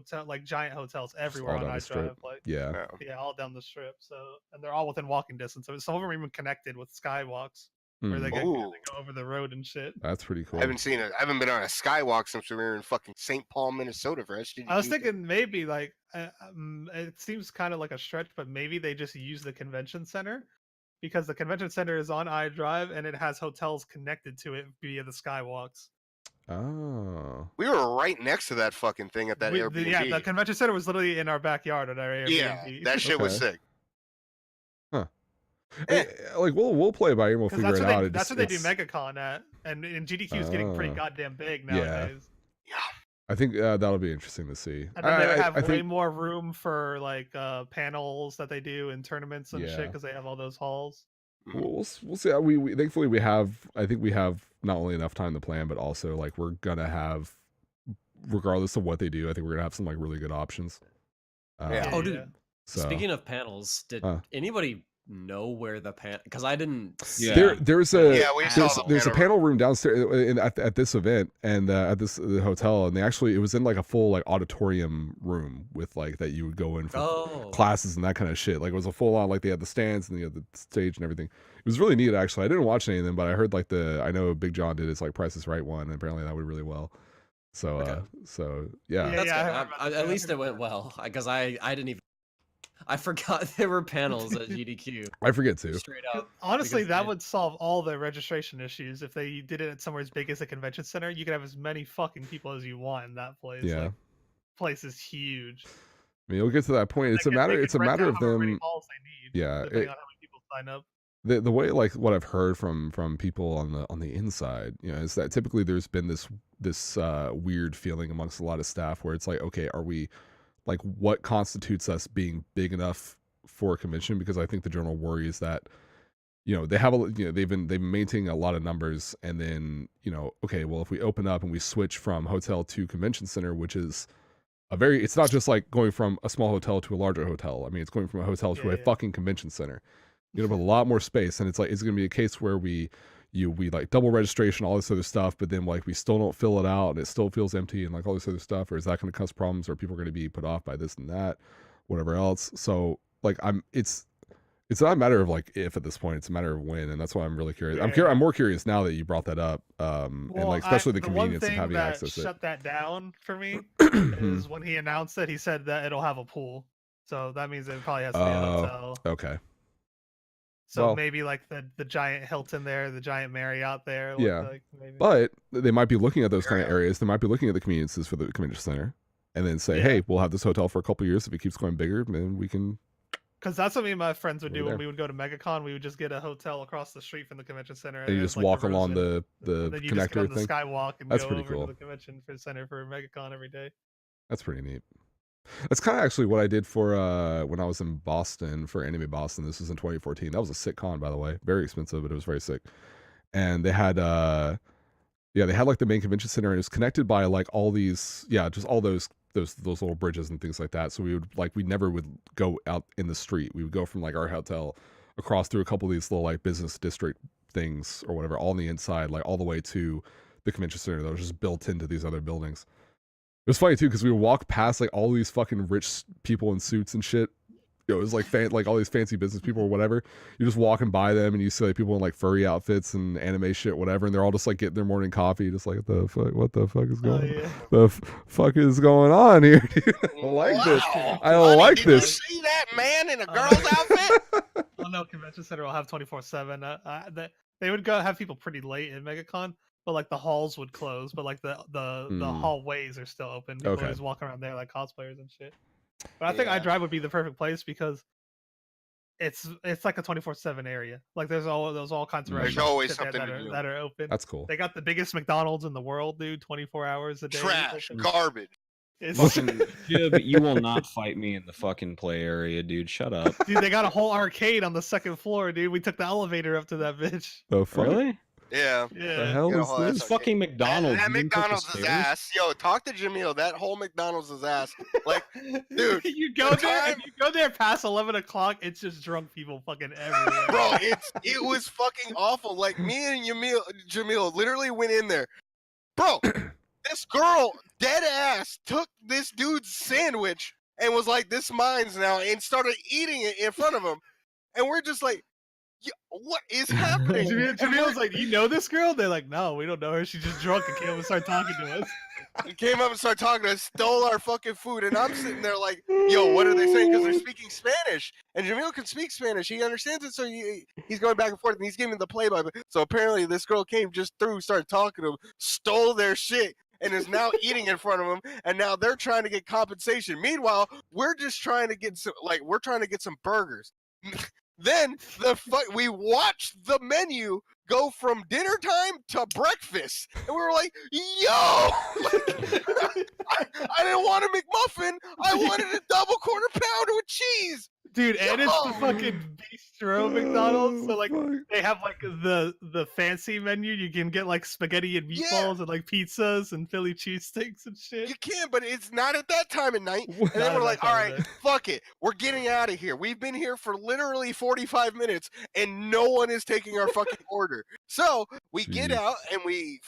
giant hotels everywhere all on down the strip. iDrive. Like Yeah. Yeah. yeah, all down the strip. So and they're all within walking distance. So some of them are even connected with skywalks where they, Hmm. they Ooh. go over the road and shit. That's pretty cool. I haven't seen it. I haven't been on a skywalk since we were in fucking St. Paul, Minnesota for SGDQ. I was thinking maybe like it seems kind of like a stretch, but maybe they just use the convention center because the convention center is on iDrive and it has hotels connected to it via the skywalks. Oh. we were right next to that fucking thing at that Airbnb. Yeah, the convention center was literally in our backyard at our Airbnb. Yeah, that shit was Okay. sick. Hey, like we'll play it by ear and we'll Because figure that's it what out. they, It that's just- what they do it's- MegaCon at, and GDQ is getting pretty Oh. goddamn big Yeah. nowadays. I think that'll be interesting to see. And then they I have way think more room for like panels that they do in tournaments and shit Yeah. because they have all those halls. we'll see. We thankfully we have. I think we have not only enough time to plan, but also like we're gonna have, regardless of what they do, I think we're gonna have some like really good options. Yeah. Oh, dude. So Speaking of panels, did Huh. anybody know where the because I didn't. Yeah. see- there's a Yeah, we saw the there's a panel panel room downstairs at this event and at the hotel, and it was in like a full like auditorium room with like that you would go in for Oh, classes and that kind of shit. Like it was a full on, like they had the stands and they had the stage and everything. It was really neat actually. I didn't watch any of them, but I heard like I know Big John did his like Price is Right one, and apparently that went really well. So Okay. so yeah. Yeah, that's I good. heard about that, At too. least it went well because I didn't even. I forgot there were panels at GDQ. I forget too. Straight up. Honestly, because that they- would solve all the registration issues if they did it at somewhere as big as a convention center. You could have as many fucking people as you want in that place. Yeah. Like, place is huge. I mean, you'll get to that point. It's a They matter. can It's a rent matter out of however many them. halls they need, Yeah, depending on how many people sign up. the way like what I've heard from people on the inside, is that typically there's been this weird feeling amongst a lot of staff where it's like, okay, are we like, what constitutes us being big enough for a convention? Because I think the general worry is that they have they've been maintaining a lot of numbers, and then okay, well, if we open up and we switch from hotel to convention center, which is it's not just like going from a small hotel to a larger hotel. I mean, it's going from a hotel to a fucking convention center. With a lot more space, and it's like, it's going to be a case where we like double registration, all this other stuff, but then like we still don't fill it out and it still feels empty and like all this other stuff, or is that going to cause problems, or people are going to be put off by this and that, whatever else. So like it's not a matter of like if at this point, it's a matter of when, and that's why I'm really curious. I'm more curious now that you brought that up, and like especially the convenience of having access. The one thing that shut that down for me it. is when he announced it. He said that it'll have a pool, so that means it probably has to be a hotel. Okay. So Well, maybe like the giant Hilton there, the giant Marriott there. Yeah. Like, maybe. But they might be looking at those kind of areas. They might be looking at the conveniences for the convention center, and then say, hey, we'll have this hotel for a couple of years. If it keeps going bigger, then we can. Because that's what me and my friends would do Over when there. we would go to MegaCon. We would just get a hotel across the street from the convention center, And you there's, just like, walk rooms along in the it, and then you just get connector on the thing. skywalk and That's go pretty over cool. to the convention center for MegaCon every day. That's pretty neat. That's kind of actually what I did for when I was in Boston for Anime Boston. This was in 2014. That was a sick con, by the way. Very expensive, but it was very sick. And they had they had like the main convention center, and it was connected by like all these just all those little bridges and things like that. So we never would go out in the street. We would go from like our hotel across through a couple of these little like business district things or whatever, all on the inside, like all the way to the convention center that was just built into these other buildings. It was funny too because we would walk past like all these fucking rich people in suits and shit. It was like like all these fancy business people or whatever. You're just walking by them and you see like people in like furry outfits and anime shit, whatever, and they're all just like getting their morning coffee, just like what the fuck is going on? The fuck is going on here? Dude? I don't like this. I don't like did this. You see that man in a girl's outfit? Oh no, convention center will have 24/7. They would go have people pretty late in MegaCon, but like the halls would close, but like the hallways are still open. People Okay. always walk around there like cosplayers and shit. But I think iDrive would be the perfect place because it's like a 24/7 area. Like there's all kinds of There's restaurants always shit there something to do. that are open. That's cool. They got the biggest McDonald's in the world, dude. 24 hours a day. Trash, open. garbage. It's, Fucking Shib, you will not fight me in the fucking play area, dude. Shut up. dude, they got a whole arcade on the second floor, dude. We took the elevator up to that bitch. The fuck? Really? Yeah. The hell Get a is whole ass this? It's fucking McDonald's. That You didn't take the McDonald's is stairs? ass. Yo, talk to Jamil. That whole McDonald's is ass. Like, dude, you go the there. time- If you go there past 11 o'clock, it's just drunk people fucking everywhere. bro, it was fucking awful. Like me and Jamil literally went in there. Bro, this girl, dead ass, took this dude's sandwich and was like, "This mine's now," and started eating it in front of him. And we're just like, what is happening? Jamil was like, "You know this girl?" They're like, "No, we don't know her. She's just drunk and came up and started talking to us." He came up and started talking to us, stole our fucking food, and I'm sitting there like, yo, what are they saying? Because they're speaking Spanish, and Jamil can speak Spanish. He understands it, so he's going back and forth, and he's giving the play-by-play. So apparently this girl came just through, started talking to him, stole their shit, and is now eating in front of him, and now they're trying to get compensation. Meanwhile, we're just trying to get some burgers. Then we watched the menu go from dinner time to breakfast, and we were like, "Yo, I didn't want a McMuffin. I wanted a double quarter pounder with cheese." Dude, and it's the fucking bistro McDonald's. So like they have like the fancy menu. You can get like spaghetti and meatballs and like pizzas and Philly cheesesteaks and shit. You can, but it's not at that time of night. And Not then at we're that like, time all of right, night. fuck it. We're getting out of here. We've been here for literally 45 minutes and no one is taking our fucking order. So we get Jeez. out and we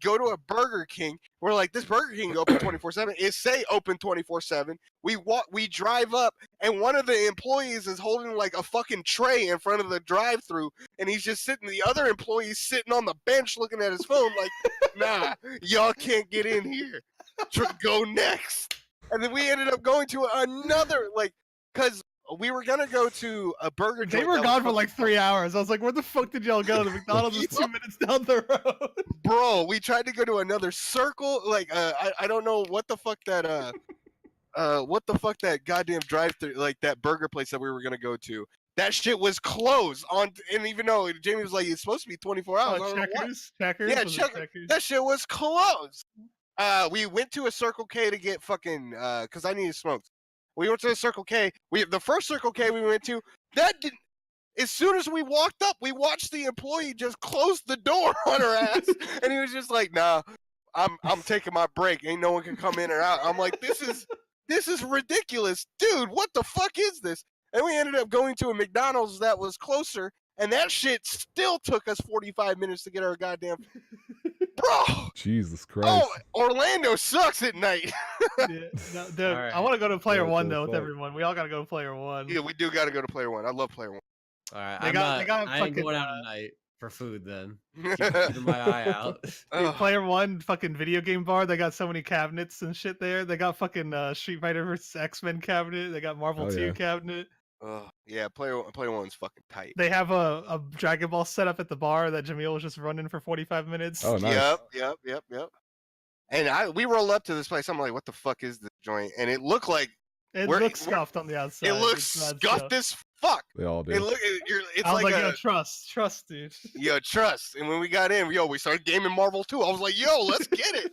go to a Burger King. We're like, this Burger King open 24/7. It say open 24/7. We drive up and one of the employees is holding like a fucking tray in front of the drive-thru, and he's just sitting. The other employee's sitting on the bench looking at his phone like, nah, y'all can't get in here. Go next. And then we ended up going to another, like, because we were gonna go to a burger joint. They were that was gone for fucking like 3 hours. I was like, where the fuck did y'all go? The McDonald's is 2 minutes down the road. Bro, we tried to go to another circle. Like, I don't know what the fuck that goddamn drive-through, like that burger place that we were gonna go to. That shit was closed on, and even though Jamie was like, it's supposed to be 24 hours. I don't know what. Checkers? Yeah, Was it Checkers. That shit was closed. We went to a Circle K to get fucking, cause I needed smokes. We went to a Circle K. The first Circle K we went to, that didn't. As soon as we walked up, we watched the employee just close the door on her ass, and he was just like, "Nah, I'm taking my break. Ain't no one can come in or out." I'm like, "This is ridiculous, dude. What the fuck is this?" And we ended up going to a McDonald's that was closer, and that shit still took us 45 minutes to get our goddamn. Bro, Jesus Christ. oh, Orlando sucks at night. Yeah, no, dude, Alright. I want to go to Player Yeah, One so though with fuck. everyone. We all gotta go to Player One. Yeah, we do got to go to Player One. I love Player One. All right, They got I ain't fucking, going out tonight for food then. Keeping my eye out. Dude, Ugh. Player One fucking video game bar. They got so many cabinets and shit there. They got fucking Street Fighter vs X-Men cabinet. They got Marvel Oh, 2 yeah. cabinet. Yeah, Player One's fucking tight. They have a Dragon Ball set up at the bar that Jamil was just running for 45 minutes. Oh, nice. Yep. And we roll up to this place. I'm like, what the fuck is this joint? And it looked like It We're- looks scuffed on the outside. it looks It's bad scuffed stuff. as fuck. They all do. It's I was like like, a yo, trust, dude. yo trust. And when we got in, we started gaming Marvel 2. I was like, yo, let's get it.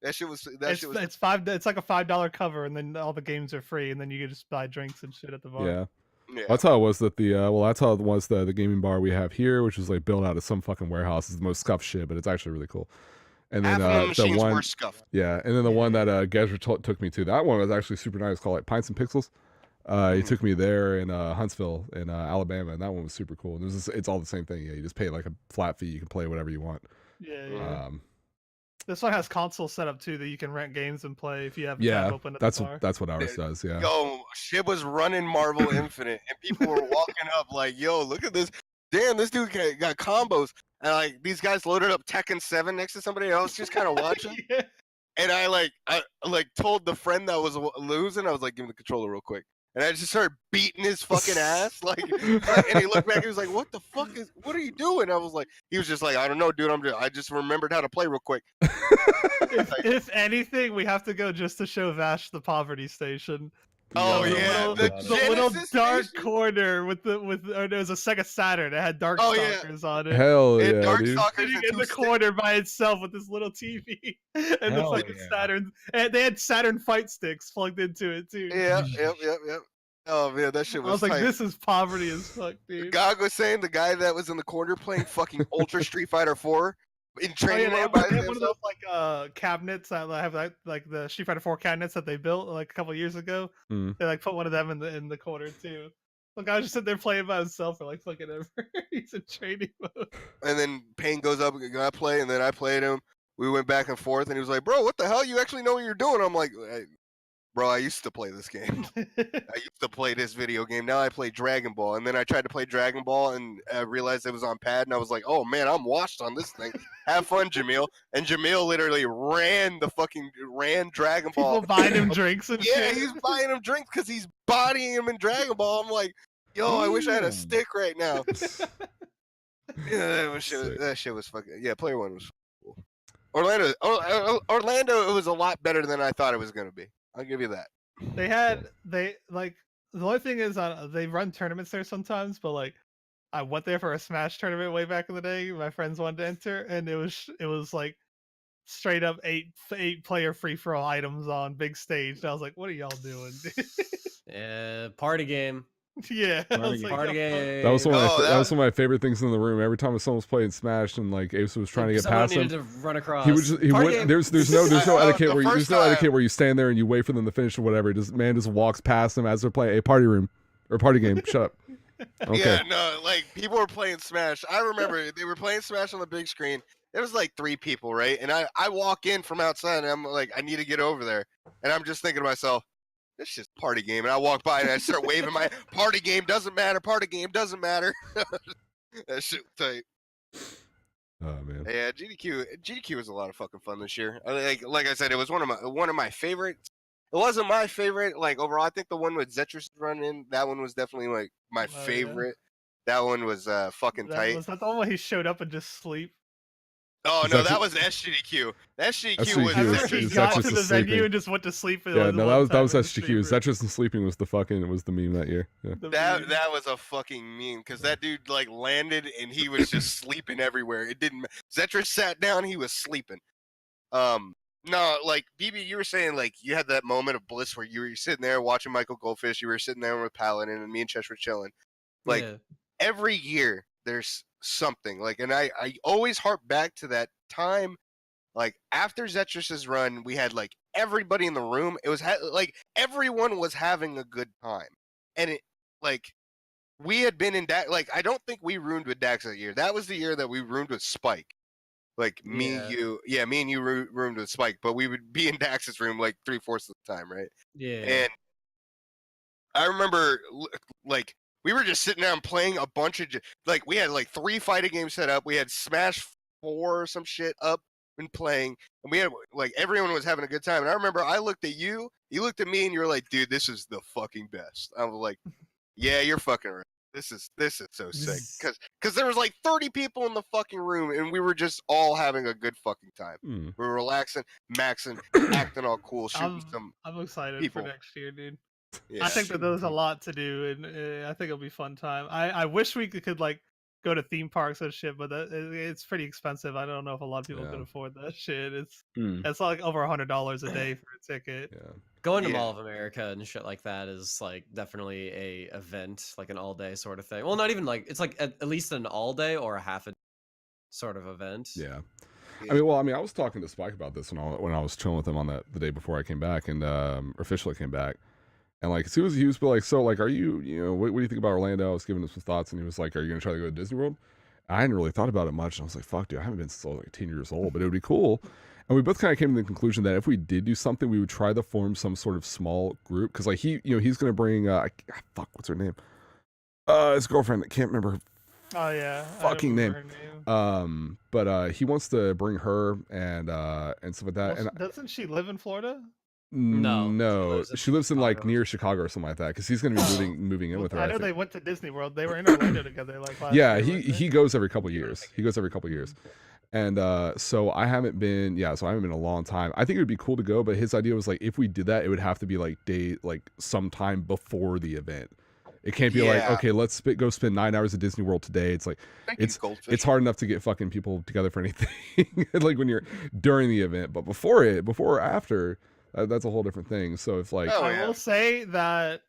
That shit was It's like a $5 cover, and then all the games are free, and then you can just buy drinks and shit at the bar. Yeah. yeah. That's how it was that that's how it was the gaming bar we have here, which is like built out of some fucking warehouse. It's the most scuffed shit, but it's actually really cool. And then Half of the the machines one, were scuffed. yeah, and then the one that Gezra took me to, that one was actually super nice, called like Pints and Pixels. He took me there in Huntsville in Alabama, and that one was super cool. And it's all the same thing. Yeah, you just pay like a flat fee. You can play whatever you want. Yeah. This one has console set up too that you can rent games and play if you have tab Yeah, open at that's the bar. that's what ours does. Yeah. Yo, Shib was running Marvel Infinite, and people were walking up like, yo, look at this. Damn, this dude got combos. And like these guys loaded up Tekken 7 next to somebody else, just kind of watching. Yeah. And I told the friend that was losing, I was like, give him the controller real quick. And I just started beating his fucking ass. and he looked back, he was like, what are you doing? I was like, he was just like, I don't know, dude. I just remembered how to play real quick. If anything, we have to go just to show Vash the poverty station. Oh, The yeah. little, The the little Genesis dark station? corner with there was a Sega Saturn. It had Dark Oh, yeah. Stalkers on it. Hell And yeah, Dark dude. Stalkers Sitting and in two the sticks. corner by itself with this little TV and the Hell fucking yeah. Saturn. And they had Saturn fight sticks plugged into it too. Yep. Oh man, that shit I was was like, tight. this is poverty as fuck, dude. Gog was saying the guy that was in the corner playing fucking Ultra Street Fighter 4 in Oh, yeah, training they mode have, by they have one of himself. those cabinets that have like the Street Fighter 4 cabinets that they built like a couple years ago. Mm. They like put one of them in the corner too. The guy was just sitting there playing by himself for like fucking ever. He's in training mode. And then Payne goes up and I play, and then I played him. We went back and forth, and he was like, "Bro, what the hell? You actually know what you're doing?" I'm like, "Bro, I used to play this game. I used to play this video game. Now I play Dragon Ball." And then I tried to play Dragon Ball, and I realized it was on pad, and I was like, "Oh man, I'm washed on this thing. Have fun, Jamil." And Jamil literally ran Dragon Ball. People buying him drinks and Yeah, shit. he's buying him drinks because he's bodying him in Dragon Ball. I'm like, yo, I wish I had a stick right now. Yeah, that shit was fucking. Yeah, Player One was cool. Orlando, it was a lot better than I thought it was gonna be. I'll give you that. The only thing is they run tournaments there sometimes, but like I went there for a Smash tournament way back in the day. My friends wanted to enter, and it was like straight up eight player free for all items on big stage. And I was like, what are y'all doing? Party game. Yeah, I was like, Party "Yo, fuck." game. That was one of my, Oh, that was one of my favorite things in the room. Every time someone was playing Smash and like Aceuhh was trying to get Someone past him, needed to run across. he would just Party would, game. there's no etiquette the where first there's no time- etiquette where you stand there and you wait for them to finish or whatever. Man just walks past them as they're playing a party room or party game. Shut up. Okay. Yeah, no, like people were playing Smash. I remember they were playing Smash on the big screen. There was like 3 people, right? And I walk in from outside, and I'm like, I need to get over there, and I'm just thinking to myself, this shit's party game. And I walk by and I start waving my party game doesn't matter. Party game doesn't matter. That shit was tight. Oh man. Yeah, GDQ was a lot of fucking fun this year. Like I said, it was one of my favorites. It wasn't my favorite. Like overall, I think the one with Zetrus running, that one was definitely like my Oh, yeah. favorite. That one was fucking tight. Was that the one where he showed up and just sleep? Oh Is no, that that the- was SGDQ. SGDQ was SGDQ That's was- where he is got Zetrus to is the venue sleeping. and just went to sleep. Yeah, like, no, one that was time in the SGDQ. stream Zetrus and sleeping was the meme that year. Yeah. room. that was a fucking meme because that dude like landed and he was just sleeping everywhere. It didn't. Zetrus sat down, he was sleeping. No, like BB, you were saying like you had that moment of bliss where you were sitting there watching Michael Goldfish. You were sitting there with Paladin, and me and Chesh were chilling. Like Yeah. every year, there's something like, and I always harp back to that time. Like after Zetrus's run, we had like everybody in the room. It was like everyone was having a good time, and it like we had been in DAX. Like I don't think we roomed with DAX that year. That was the year that we roomed with Spike. Like me, Yeah. me and you roomed with Spike, but we would be in Dax's room like 3/4 of the time, right? Yeah. And I remember like we were just sitting down playing a bunch of like we had like 3 fighting games set up. We had Smash 4 or some shit up and playing, and we had like everyone was having a good time. And I remember I looked at you, you looked at me, and you were like, "Dude, this is the fucking best." I was like, "Yeah, you're fucking right. This is so sick." Because there was like 30 people in the fucking room, and we were just all having a good fucking time. Mm. We were relaxing, maxing, acting all cool, shooting some. I'm excited people. for next year, dude. Yeah. I think that there's a lot to do, and I think it'll be a fun time. I wish we could like go to theme parks and shit, but it's pretty expensive. I don't know if a lot of people Yeah. can afford that shit. Mm. It's like over $100 a day for a ticket. Yeah. Going to Yeah. Mall of America and shit like that is like definitely a event, like an all day sort of thing. Well, not even like it's like at least an all day or a half a sort of event. Yeah. Yeah. I mean, I was talking to Spike about this when I was chilling with him on the day before I came back and officially came back. And like, as soon as he was like, so like, are you what do you think about Orlando? I was giving him some thoughts, and he was like, are you gonna try to go to Disney World? I hadn't really thought about it much, and I was like, fuck, dude, I haven't been since I was like 18 years old, but it would be cool. And we both kind of came to the conclusion that if we did do something, we would try to form some sort of small group, because like he's gonna bring fuck, what's her name? His girlfriend. I can't remember her Oh yeah, I fucking name. remember her name. But he wants to bring her and stuff like that. Well, And doesn't she live in Florida? No, she lives in like Chicago. near Chicago or something like that, because he's gonna be Oh. moving in Well, with her. I I know think. they went to Disney World. They were in Orlando together, like last Yeah, year. weren't they? he goes every couple years. And so I haven't been in a long time. I think it would be cool to go, but his idea was like, if we did that, it would have to be like sometime before the event. It can't be like, Yeah. okay, let's go spend 9 hours at Disney World today. It's like Thank you, it's Goldfish. hard enough to get fucking people together for anything like when you're during the event, but before or after, that's a whole different thing. So if like Oh, I yeah. will say that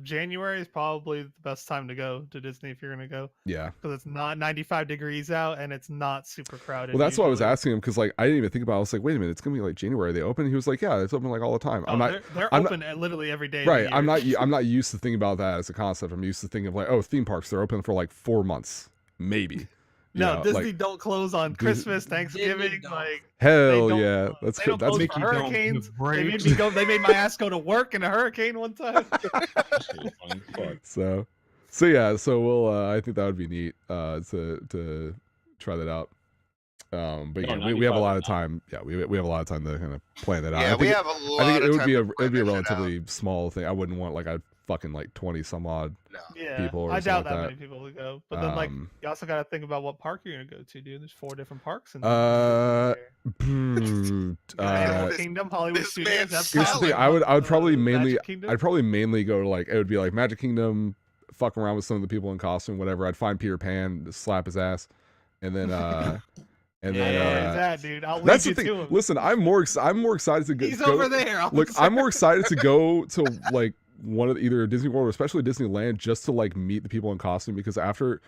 January is probably the best time to go to Disney if you're gonna go, yeah. because it's not 95 degrees out and it's not super crowded. Well, that's what I was usually. asking him, because like I didn't even think about it. I was like, wait a minute, it's gonna be like January. They open? He was like, yeah, it's open like all the time. Oh, I'm not they're I'm not- open literally every day. of right. the I'm year. not I'm not used to thinking about that as a concept. I'm used to thinking of like, oh, theme parks, they're open for like 4 months, maybe. You No, know, Disney like, don't close on Christmas, Thanksgiving. don't. Like hell don't- yeah, that's they good. don't That's close Mickey for don't give hurricanes. They made breaks. me go. They made my ass go to work in a hurricane one time. so yeah. So we'll. I think that would be neat. To try that out. But No, yeah, we have a 95 lot of time. Yeah, we have a lot of time to kind of plan that out. Yeah, I we think have a lot. I think it of would time be to a plan that shit out. relatively small thing. I wouldn't want like a fucking like 20 some odd. No. Yeah, People or I doubt something that like many people would go. But then, like, Um, you also got to think about what park you're gonna go to, dude. There's 4 different parks in Uh, Animal this- Kingdom, Hollywood this Studios. man's That's here's the thing. probably I would probably mainly Magic Kingdom? I'd probably mainly go to like, it would be like Magic Kingdom, fuck around with some of the people in costume, whatever. I'd find Peter Pan, slap his ass, and then and I then know where he's at, dude. I'll that's lead the you to thing. him. Listen, I'm more excited to go. He's over there. Look, I'm more excited to go to like one of either Disney World or especially Disneyland just to like meet the people in costume, because after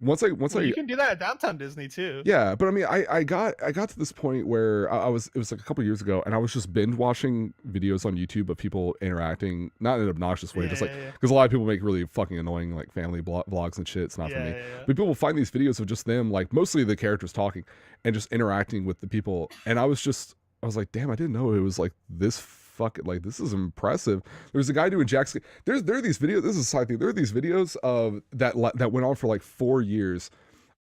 once Well, I you can do that at Downtown Disney too. yeah, but I mean, I got to this point where it was like a couple years ago, and I was just binge watching videos on YouTube of people interacting, not in an obnoxious way, Yeah, just like, yeah. because a lot of people make really fucking annoying like family vlogs and shit. It's not for me. Yeah. But people will find these videos of just them, like mostly the characters talking and just interacting with the people, and I was like, damn, I didn't know it was like this fucking, like, this is impressive. There's a guy doing Jack's. There are these videos. This is a side thing. There are these videos of that went on for like 4 years,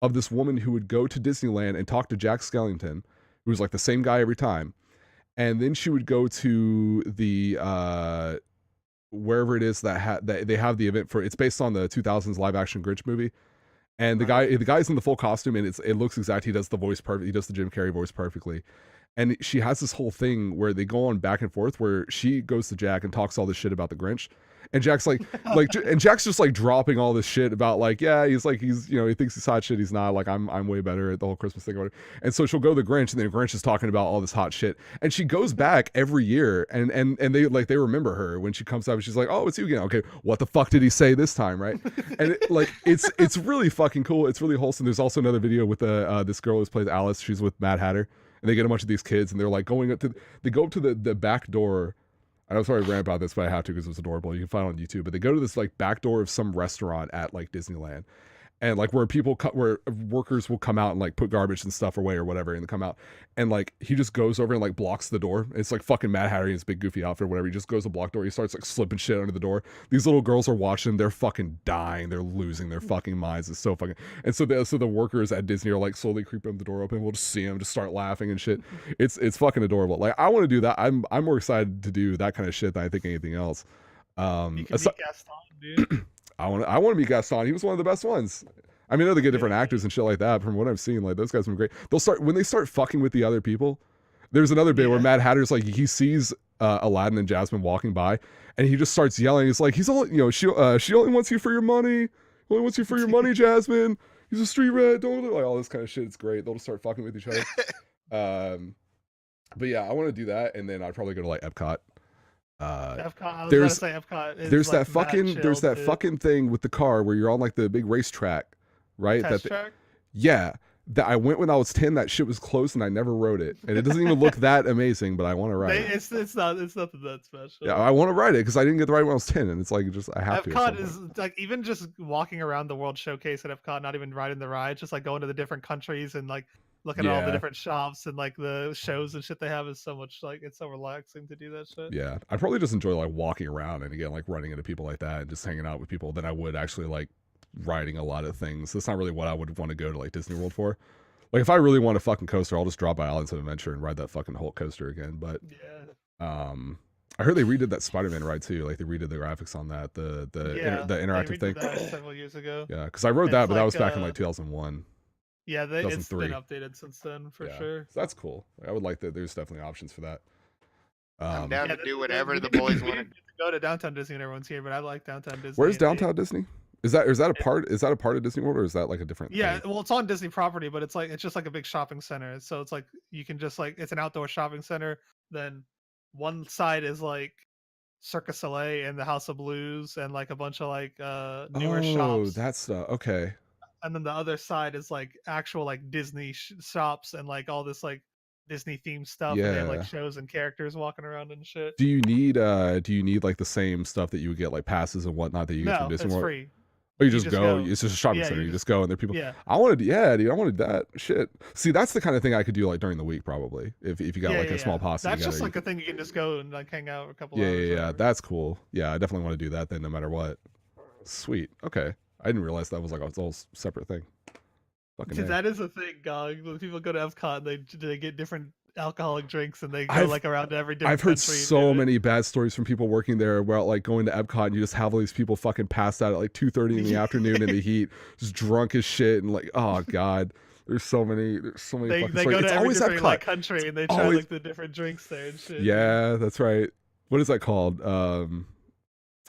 of this woman who would go to Disneyland and talk to Jack Skellington, who was like the same guy every time, and then she would go to the wherever it is that they have the event for. It's based on the 2000s live action Grinch movie, and the guy's in the full costume, and it looks exact. He does the voice perfect. He does the Jim Carrey voice perfectly. And she has this whole thing where they go on back and forth where she goes to Jack and talks all this shit about the Grinch. And Jack's and Jack's just like dropping all this shit about like, yeah, he's you know, he thinks he's hot shit. He's not. Like, I'm way better at the whole Christmas thing. Or whatever. And so she'll go to the Grinch, and then Grinch is talking about all this hot shit. And she goes back every year, and they remember her when she comes up, and she's like, oh, it's you again. Okay, what the fuck did he say this time, right? And it's really fucking cool. It's really wholesome. There's also another video with this girl who plays Alice. She's with Mad Hatter. And they get a bunch of these kids, and they're like they go up to the back door. I'm sorry to rant about this, but I have to because it's adorable. You can find it on YouTube. But they go to this like back door of some restaurant at like Disneyland, and like where where workers will come out and like put garbage and stuff away or whatever, and they come out, and like he just goes over and like blocks the door. It's like fucking Mad Hatter in his big goofy outfit or whatever. He just goes to block door. He starts like slipping shit under the door. These little girls are watching. They're fucking dying. They're losing their fucking minds. It's so fucking. And so the workers at Disney are like slowly creeping the door open. We'll just see them just start laughing and shit. It's fucking adorable. Like I want to do that. I'm more excited to do that kind of shit than I think anything else. You can meet Gaston, dude. I want to meet Gaston. He was one of the best ones. I mean, I know they get different actors and shit like that. From what I've seen, like those guys have been great. When they start fucking with the other people. There's another bit where Mad Hatter's like he sees Aladdin and Jasmine walking by, and he just starts yelling. It's like he's all, you know, she only wants you for your money. Only wants you for your money, Jasmine. He's a street rat. Don't like all this kind of shit. It's great. They'll just start fucking with each other. But yeah, I want to do that, and then I'd probably go to like Epcot. Epcot. There's Epcot is there's like that fucking thing with the car where you're on like the big racetrack, right? Test track? Yeah. That I went when I was 10. That shit was closed, and I never rode it. And it doesn't even look that amazing, but I want to ride it. It's nothing that special. Yeah, I want to ride it because I didn't get the ride when I was 10, and it's like I have to. Epcot is like even just walking around the World Showcase at Epcot, not even riding the ride, just like going to the different countries and like looking at all the different shops and like the shows and shit they have is so much like it's so relaxing to do that shit. Yeah, I probably just enjoy like walking around and again like running into people like that and just hanging out with people than I would actually like riding a lot of things. That's not really what I would want to go to like Disney World for. Like if I really want a fucking coaster, I'll just drop by Islands of Adventure and ride that fucking Hulk coaster again. But I heard they redid that Spider-Man ride too. Like they redid the graphics on that, the interactive thing. That several years ago. Yeah, because I rode that, but that was back in like 2001. Yeah, it's been updated since then for sure. So that's cool. I would like that. There's definitely options for that. I'm down to do whatever the boys want to go to Downtown Disney when everyone's here, but I like Downtown Disney. Where's Downtown Disney? Is that a part of Disney World, or is that like a different thing? Well, it's on Disney property, but it's just like a big shopping center. So it's like you can just like it's an outdoor shopping center. Then one side is like Cirque du Soleil and the House of Blues and like a bunch of like newer shops. Oh, that's okay. And then the other side is like actual like Disney shops and like all this like Disney themed stuff. Yeah. And they have like shows and characters walking around and shit. Do you need like the same stuff that you would get like passes and whatnot that you get from Disney World? No, it's free. Oh, you just go. It's just a shopping center. You just go and there are people. Yeah. I wanted, dude. I wanted that shit. See, that's the kind of thing I could do like during the week probably if you got like a small posse. That's together. just like a thing you can just go and like hang out a couple. Yeah. That's cool. Yeah, I definitely want to do that then, no matter what. Sweet. Okay, I didn't realize that was like a whole separate thing. Fucking that is a thing, Gog. When people go to Epcot, they get different alcoholic drinks and they go like around to every different I've heard country so many bad stories from people working there about like going to Epcot and you just have all these people fucking passed out at like 2:30 in the afternoon in the heat, just drunk as shit and like, oh god, there's so many They fucking go to it's every always different Epcot. like, country and they try like the different drinks there and shit. Yeah, that's right. What is that called? When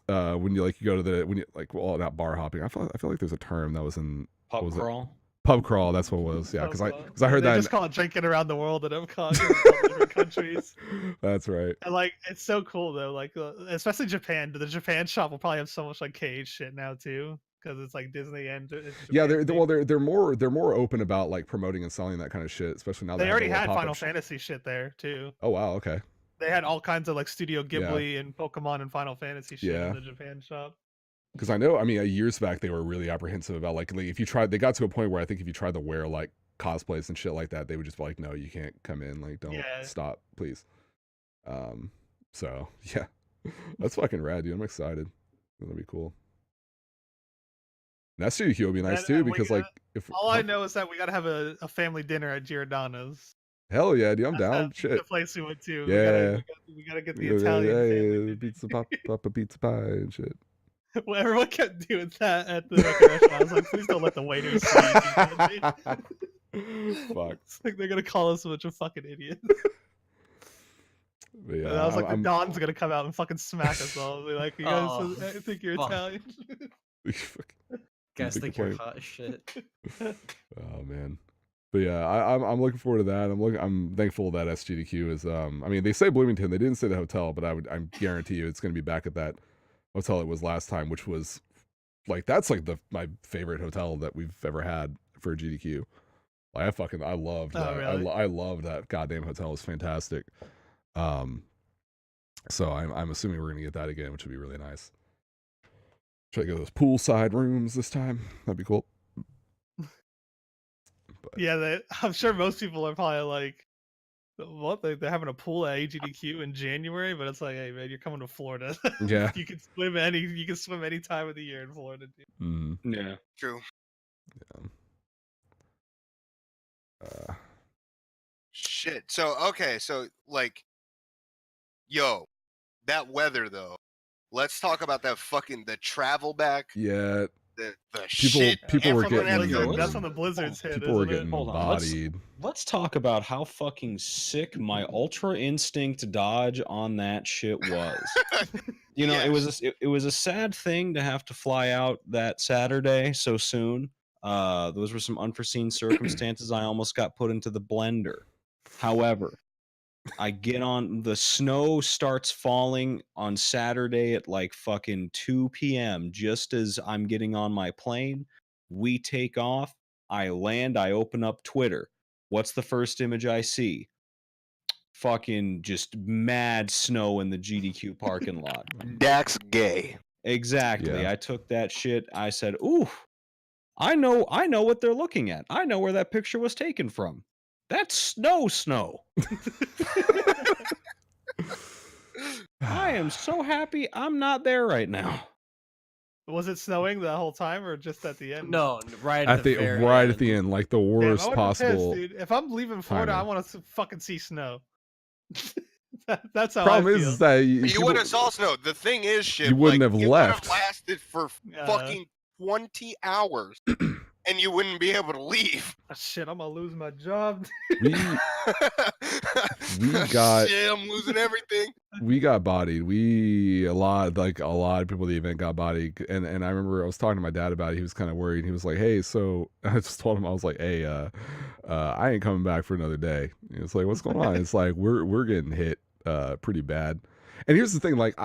you go to not bar hopping. I feel like there's a term that was in pub crawl. Pub crawl, that's what it was. Yeah, because I heard that. Just call it drinking around the world at Epcot in different countries. That's right. And like it's so cool though, like especially Japan. The Japan shop will probably have so much like cage shit now too, because it's like Disney and they're more open about like promoting and selling that kind of shit, especially now. They already had Final Fantasy shit there too. Oh wow, okay. They had all kinds of like Studio Ghibli and Pokemon and Final Fantasy shit in the Japan shop. Because I know, years back they were really apprehensive about like if you tried, they got to a point where I think if you tried to wear like cosplays and shit like that, they would just be like, no, you can't come in, like don't stop, please. So yeah, that's fucking rad, dude. I'm excited. That'll be cool. And Aceuhh will be nice too because like if all I know is that we gotta have a family dinner at Giordano's. Hell yeah, dude, I'm That's down. the Shit. place we went to. Yeah. We gotta get the Yeah, Italian hey, family. pizza papa pizza pie and shit. Well, everyone kept doing that at the restaurant. I was like, please don't let the waiters see you do that. Fuck. It's like they're gonna call us a bunch of fucking idiots. But yeah, And I was like, the I'm Don's gonna come out and fucking smack us all. Be like, you guys Oh, think you're fuck. Italian? Guys Big think you're point. hot as shit. Oh man. But yeah, I'm looking forward to that. I'm thankful that SGDQ is I mean, they say Bloomington, they didn't say the hotel, but I guarantee you it's gonna be back at that hotel it was last time, which was like that's like my favorite hotel that we've ever had for GDQ. Like I loved that. really? I loved that goddamn hotel. It was fantastic. So I'm assuming we're gonna get that again, which would be really nice. Try to go to those poolside rooms this time. That'd be cool. But, Yeah, I'm sure most people are probably like, what? They're having a pool at AGDQ in January, but it's like, hey man, you're coming to Florida. Yeah. You can swim any time of the year in Florida. Dude. mm, Yeah. True. Shit. So okay, so like, yo, that weather though. Let's talk about that fucking the travel back. yeah. The People were That's when the getting blizzard- That's when the blizzards hit. people were isn't it? getting Hold on, let's- bodied. Let's talk about how fucking sick my Ultra Instinct dodge on that shit was. You know, it was a sad thing to have to fly out that Saturday so soon. Those were some unforeseen circumstances. I almost got put into the blender. However, I get on, the snow starts falling on Saturday at like fucking 2 p.m. just as I'm getting on my plane. We take off. I land. I open up Twitter. What's the first image I see? Fucking just mad snow in the GDQ parking lot. DAX gay. Exactly. Yeah. I took that shit. I said, ooh, I know what they're looking at. I know where that picture was taken from. That's snow. I am so happy I'm not there right now. Was it snowing the whole time or just at the end? No, right at the very right end. at the end, like the Damn, worst I would've been pissed, possible. dude. If I'm leaving Florida, I timing. want to fucking see snow. That's how Problem I feel. is that You would have saw snow. The thing is, shit. You wouldn't like, have it left. Would have lasted for fucking 20 hours, and you wouldn't be able to leave. Oh, shit, I'm gonna lose my job. we got Shit, I'm losing everything. we got bodied. A lot of people at the event got bodied, and I remember I was talking to my dad about it. He was kind of worried. He was like, "Hey," so I just told him, I was like, "Hey, I ain't coming back for another day." He was like, "What's going on?" It's like we're getting hit pretty bad. And here's the thing, like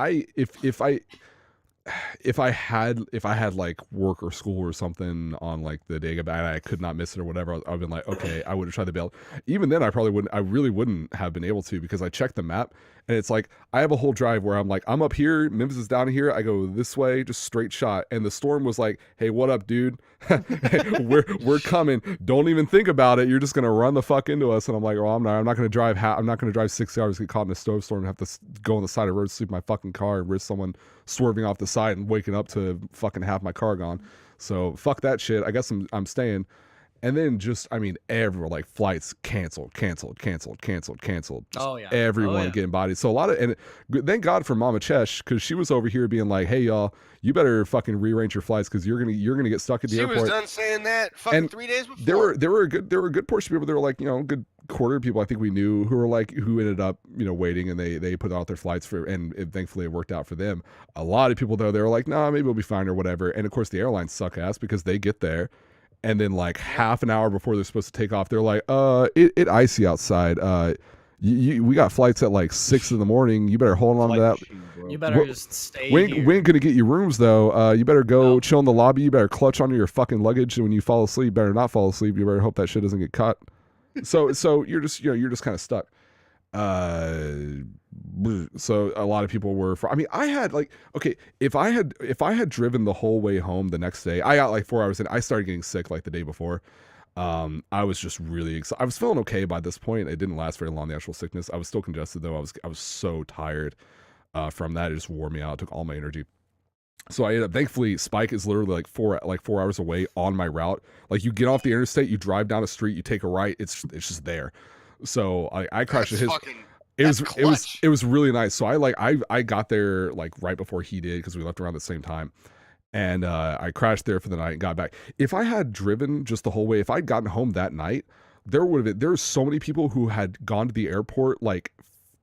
if I had like work or school or something on like the day and I could not miss it or whatever, I've been like, okay, I would have tried to bail. Even then, I really wouldn't have been able to, because I checked the map and it's like I have a whole drive where I'm like, I'm up here, Memphis is down here, I go this way, just straight shot. And the storm was like, hey, what up, dude? we're coming. Don't even think about it. You're just gonna run the fuck into us. And I'm like, oh, I'm not gonna drive. I'm not gonna drive 6 hours, get caught in a snowstorm, and have to go on the side of the road, sleep in my fucking car, and risk someone swerving off the side and waking up to fucking have my car gone. So fuck that shit. I guess I'm staying. And then just, I mean, everyone, like, flights canceled. Just Oh, yeah. everyone getting bodied. So a lot of, and thank God for Mama Chesh, because she was over here being like, hey, y'all, you better fucking rearrange your flights, because you're gonna get stuck at the She airport. was done saying that fucking And 3 days before. There were a good portion of people. There were like, a good quarter of people I think we knew who ended up, waiting, and they put out their flights and thankfully it worked out for them. A lot of people though, they were like, nah, maybe we'll be fine or whatever. And of course the airlines suck ass, because they get there and then like half an hour before they're supposed to take off, they're like, it icy outside. We got flights at like 6 in the morning. You better hold on to that. You better just stay We here. ain't gonna get you rooms though. You better go chill in the lobby. You better clutch onto your fucking luggage, and when you fall asleep, you better not fall asleep. You better hope that shit doesn't get caught. So you're just you're just kind of stuck. So a lot of people were. I mean, I had like, okay, if I had driven the whole way home the next day, I got like 4 hours in. I started getting sick like the day before. I was just really excited. I was feeling okay by this point. It didn't last very long, the actual sickness. I was still congested though. I was so tired from that. It just wore me out. It took all my energy. So I ended up, thankfully, Spike is literally like 4 hours away on my route. Like, you get off the interstate, you drive down a street, you take a right, it's just there. So I crashed at That's his. fucking. It was That's it was clutch. it was really nice. So I got there like right before he did because we left around the same time, and I crashed there for the night and got back. If I had driven just the whole way, if I'd gotten home that night, there's so many people who had gone to the airport like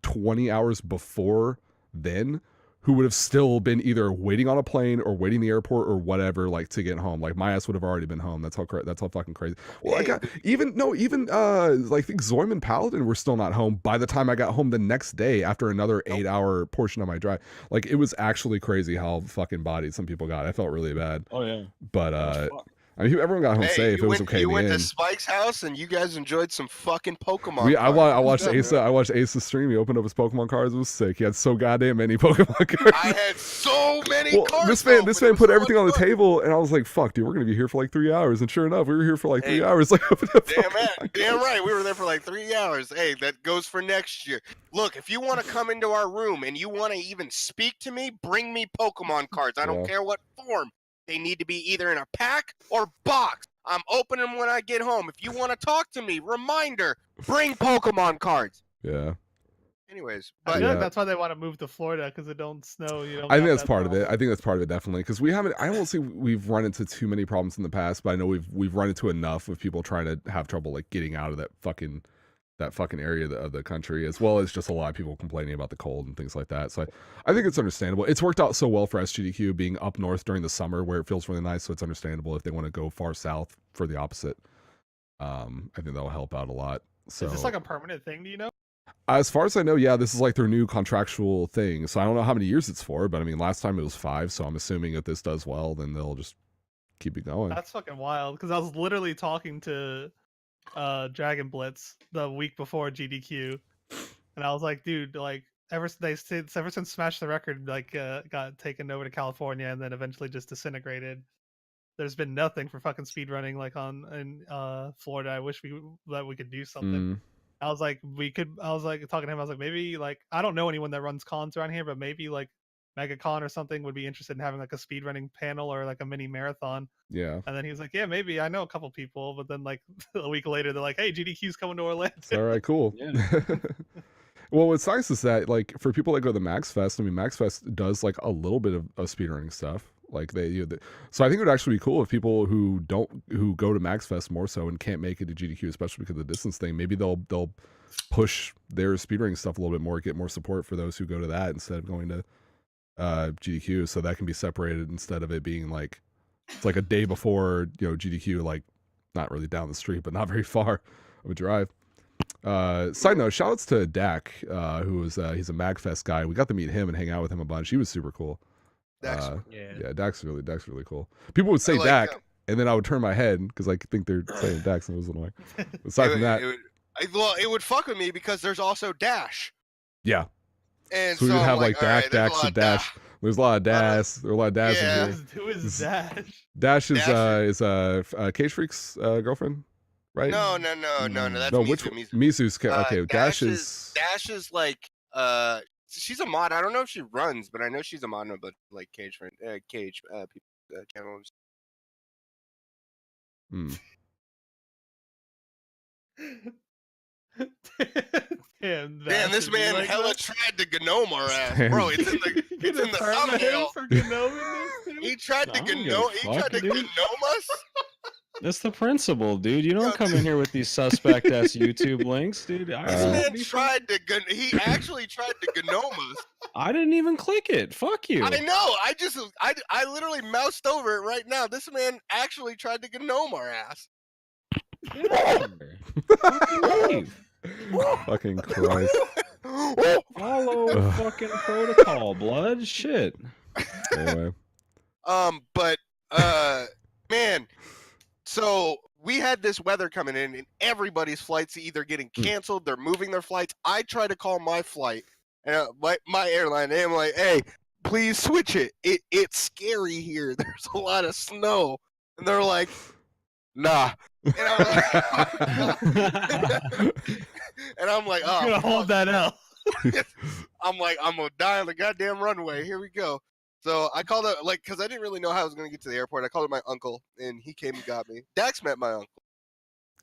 20 hours before then who would have still been either waiting on a plane or waiting in the airport or whatever, like to get home. Like my ass would have already been home. That's how fucking crazy. Well, I got even like I think Zoim and Paladin were still not home by the time I got home the next day after another 8-hour portion of my drive. Like it was actually crazy how fucking bodied some people got. I felt really bad. Oh yeah. But I mean, everyone got home safe. It was okay. You in the went to end. Spike's house and you guys enjoyed some fucking Pokemon. I watched cards. Aceuhh. I watched Aceuh's stream. He opened up his Pokemon cards. It was sick. He had so goddamn many Pokemon cards. I had so many cards. This man put everything on the table, and I was like, "Fuck, dude, we're gonna be here for like 3 hours." And sure enough, we were here for like 3 hours. Like, damn right, we were there for like 3 hours. Hey, that goes for next year. Look, if you want to come into our room and you want to even speak to me, bring me Pokemon cards. I don't care what form. They need to be either in a pack or box. I'm opening them when I get home. If you want to talk to me, reminder, bring Pokemon cards. Yeah. Anyways, I but feel like that's why they want to move to Florida because it don't snow. You know. I think that's part of it. I think that's part of it definitely because we haven't. I won't say we've run into too many problems in the past, but I know we've run into enough of people trying to have trouble like getting out of that fucking area of the country, as well as just a lot of people complaining about the cold and things like that. So I think it's understandable. It's worked out so well for SGDQ being up north during the summer where it feels really nice. So it's understandable if they want to go far south for the opposite. I think that'll help out a lot. So is this like a permanent thing? Do you know? As far as I know, yeah, this is like their new contractual thing. So I don't know how many years it's for, but I mean, last time it was 5. So I'm assuming if this does well, then they'll just keep it going. That's fucking wild. Because I was literally talking to Dragon Blitz the week before GDQ, and I was like, dude, like ever since Smash the Record like got taken over to California and then eventually just disintegrated, there's been nothing for fucking speedrunning like in Florida. I wish we could do something. I was like, talking to him, I was like, maybe like I don't know anyone that runs cons around here, but maybe like MegaCon or something would be interested in having like a speedrunning panel or like a mini marathon. Yeah. And then he was like, yeah, maybe I know a couple people, but then like a week later they're like, hey, GDQ's coming to Orlando. All right, cool. Yeah. Well, what's nice is that like for people that go to the Max Fest, I mean, Max Fest does like a little bit of speedrunning stuff. Like so I think it would actually be cool if people who go to Max Fest more so and can't make it to GDQ, especially because of the distance thing, maybe they'll push their speedrunning stuff a little bit more, get more support for those who go to that instead of going to GDQ, so that can be separated instead of it being like it's like a day before, you know, GDQ, like not really down the street, but not very far of a drive. Side note, shout outs to Dak, who was he's a MagFest guy. We got to meet him and hang out with him a bunch. He was super cool. Yeah, Dak's really cool. People would say like Dak, and then I would turn my head because I think they're saying Dax, and it was annoying. Aside from that, it would fuck with me because there's also Dash. Yeah. And so we would have like Dak, right, Dax, and Dash. There's a lot of Dash. There's a lot of Dash in here. Who is Dash? Dash is Cage Freak's girlfriend, right? No. That's no. Misu. Misu's okay. Dash is like she's a mod. I don't know if she runs, but I know she's a mod. But like Cage people channels. Damn, this man like hella tried to gnome our ass, bro. It's in the thumbnail. He tried to gnome us. That's the principle, dude. You don't come in here with these suspect ass YouTube links, dude. This man he actually tried to gnome us. I didn't even click it. Fuck you. I know. I literally moused over it right now. This man actually tried to gnome our ass. Fucking Christ. Follow fucking protocol, blood. Shit. Anyway. But man, so we had this weather coming in and everybody's flights either getting canceled, they're moving their flights. I try to call my flight and my airline, and I'm like, hey, please switch it. It's scary here. There's a lot of snow. And they're like, nah. And I'm like, oh, you're gonna hold that out. I'm like, I'm gonna die on the goddamn runway. Here we go. So I called it because I didn't really know how I was gonna get to the airport. I called up my uncle, and he came and got me. Dax met my uncle.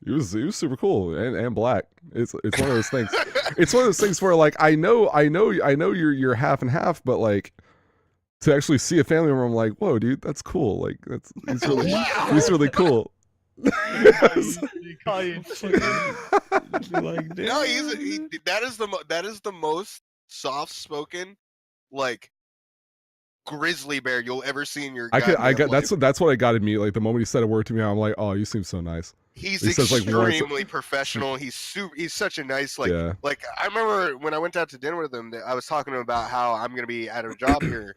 He was super cool and black. It's one of those things. It's one of those things where like I know you're half and half, but like to actually see a family member, I'm like, whoa, dude, that's cool. Like he's really cool. They call you chicken. Like, No, that is the most soft spoken like grizzly bear you'll ever see in your. That's what I got immediately. Like the moment he said a word to me, I'm like, oh, you seem so nice. He's He says, like, extremely professional. He's such a nice like. Yeah. Like I remember when I went out to dinner with him, I was talking to him about how I'm gonna be out of a job here.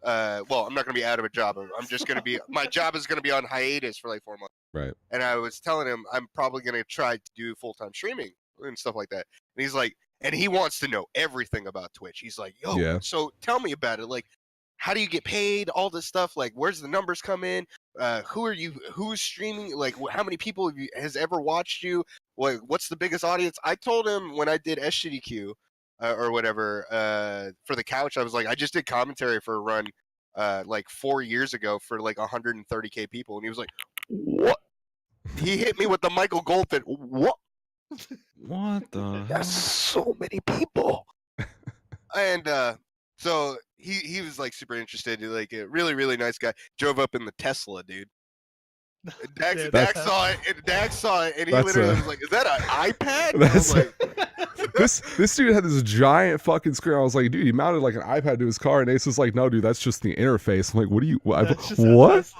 Well, I'm not gonna be out of a job. I'm just gonna be. My job is gonna be on hiatus for like 4 months. Right. And I was telling him I'm probably gonna try to do full-time streaming and stuff like that. And he's like, and he wants to know everything about Twitch. He's like, yo, Yeah. so tell me about it. Like, how do you get paid? All this stuff. Like, where's the numbers come in? Who are you? Who's streaming? Like, how many people has ever watched you? What's the biggest audience? I told him when I did AGDQ or whatever for the couch, I was like, I just did commentary for a run like 4 years ago for like 130K people, and he was like, what? He hit me with the Michael Goldfish. What? what the? That's so many people. And so he was like super interested. Like a really, really nice guy. Drove up in the Tesla, dude. Dax saw it. And Dax saw it, and he literally was like, "Is that an iPad?" And I was like, this dude had this giant fucking screen. I was like, dude, he mounted like an iPad to his car, and Ace was like, no, dude, that's just the interface. I'm like, what do you what?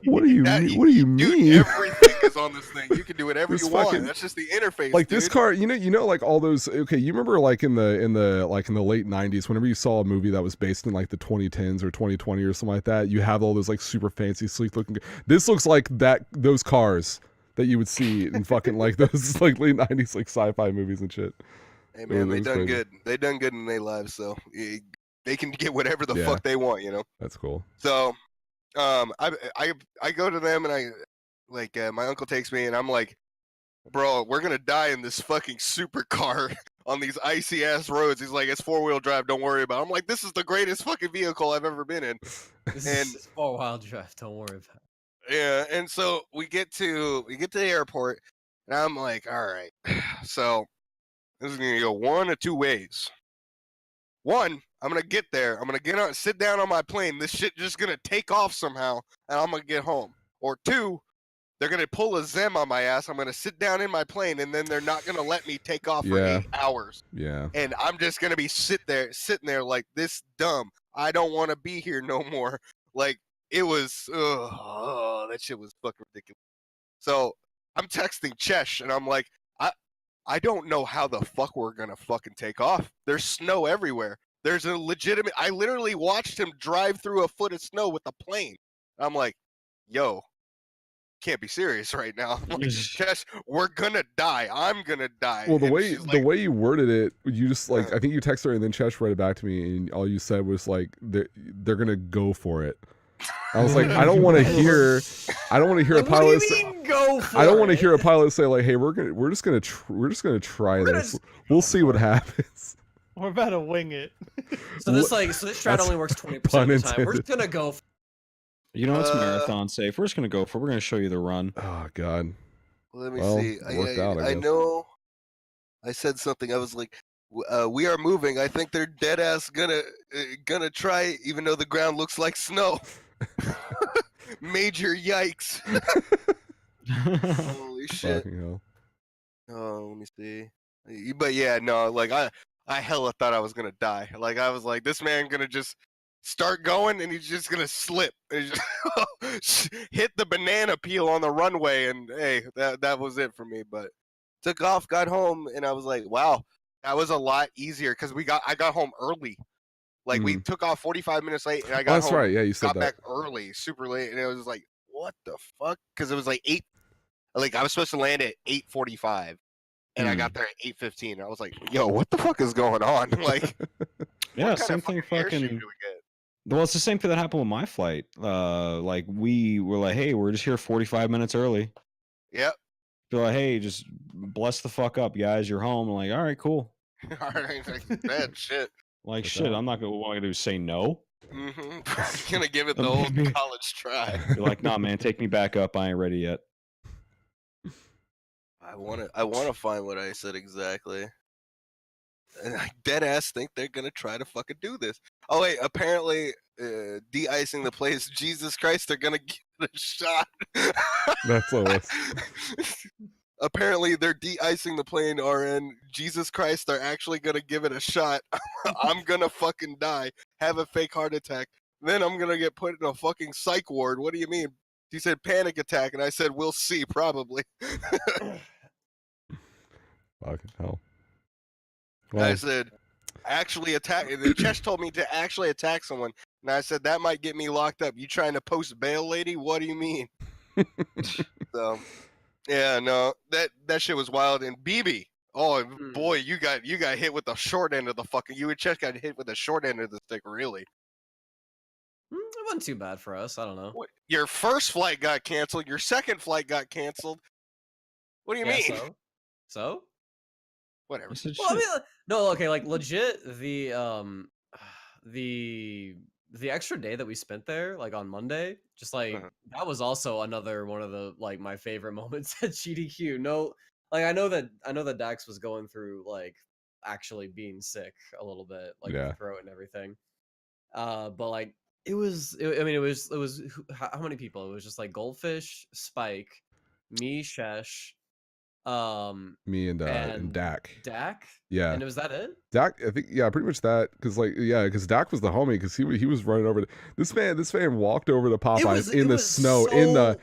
What do you mean? What do you mean? Everything is on this thing. You can do whatever you want. That's just the interface. Like dude. this car, you know, like all those. Okay, you remember like in the late '90s, whenever you saw a movie that was based in like the 2010s or 2020 or something like that, you have all those like super fancy, sleek looking. This looks like those cars that you would see in fucking like those like late '90s like sci-fi movies and shit. Hey man, they done crazy. good. They done good in their lives, so they can get whatever the Yeah. fuck they want, you know. That's cool. So, I go to them and I like my uncle takes me and I'm like, bro, we're gonna die in this fucking supercar on these icy ass roads. He's like, it's 4-wheel drive, don't worry about it. I'm like, this is the greatest fucking vehicle I've ever been in. This And- is 4-wheel drive. Don't worry about it. Yeah, and so we get to the airport and I'm like, all right, so this is gonna go one of two ways. One, I'm gonna get there. I'm gonna get on, sit down on my plane. This shit just gonna take off somehow, and I'm gonna get home. Or two, they're gonna pull a Zem on my ass. I'm gonna sit down in my plane, and then they're not gonna let me take off for Yeah. 8 hours. Yeah. And I'm just gonna be sitting there like this dumb. I don't want to be here no more. Like it was, that shit was fucking ridiculous. So I'm texting Chesh, and I'm like, I don't know how the fuck we're gonna fucking take off. There's snow everywhere. There's a legitimate. I literally watched him drive through a foot of snow with a plane. I'm like, yo, can't be serious right now. I'm like, Chesh, we're gonna die. I'm gonna die. Well, the And way she's like, you worded it, you just like I think you texted her and then Chesh read it back to me, and all you said was like they're gonna go for it. I was like, I don't want to hear a pilot. I don't want to hear a pilot say like, "Hey, we're just gonna try this. We'll see what happens." We're about to wing it. So this strat only works 20% of the time. We're intended. just gonna go. You know, it's marathon safe. We're just gonna go for. We're gonna show you the run. Oh God. let me Well, see. worked out, I I guess. know. I said something. I was like, we are moving. I think they're dead ass gonna try, even though the ground looks like snow. Major yikes. Holy shit. Fucking hell. Oh, let me see. But yeah, no, like I hella thought I was gonna die. Like I was like, this man gonna just start going and he's just gonna slip. And just hit the banana peel on the runway, and hey, that was it for me. But took off, got home, and I was like, wow, that was a lot easier because I got home early. Like we took off 45 minutes late, and I got That's home. right. Yeah, you said Got that. back early, super late, and it was like, what the fuck? Because it was like 8. Like I was supposed to land at 8:45, and I got there at 8:15. I was like, yo, what the fuck is going on? Like, Yeah, what kind same of thing. parachute Fucking. do we get? Well, it's the same thing that happened with my flight. Like we were like, hey, we're just here 45 minutes early. Yep. Be like, hey, just bless the fuck up, guys. You're home. I'm like, all right, cool. All right, like, bad shit. Like, What's shit, that? I'm not gonna. What am I gonna do? Say no? Gonna give it the old college try. You're like, nah, man, take me back up. I ain't ready yet. I wanna find what I said exactly. And I dead ass think they're gonna try to fucking do this. Oh wait, apparently de-icing the place. Jesus Christ, they're gonna give it a shot. That's always. Apparently they're de-icing the plane, RN. Jesus Christ, they're actually gonna give it a shot. I'm gonna fucking die, have a fake heart attack, then I'm gonna get put in a fucking psych ward. What do you mean? He said panic attack, and I said we'll see, probably. Fucking hell. I Well, said actually attack. The Chesh told me to actually attack someone, and I said that might get me locked up. You trying to post bail, lady? What do you mean? So, yeah, no, that shit was wild. And BB, oh boy, you got hit with the short end of the fucking. You and Chesh got hit with the short end of the stick, really. It wasn't too bad for us. I don't know. What, your first flight got canceled. Your second flight got canceled. What do you Yeah, mean? So? Whatever. Well, I mean, no, okay, like legit, the extra day that we spent there, like on Monday, just like that was also another one of the like my favorite moments at GDQ. No, like I know that Dax was going through like actually being sick a little bit, like Yeah. the throat and everything. But like it was how many people? It was just like Goldfish, Spike, me, Shesh, me and Dak. Dak. Yeah. And was that it? Dak, I think, yeah, pretty much that. Because Dak was the homie. Because he was running over. This man walked over to Popeyes in the snow, in the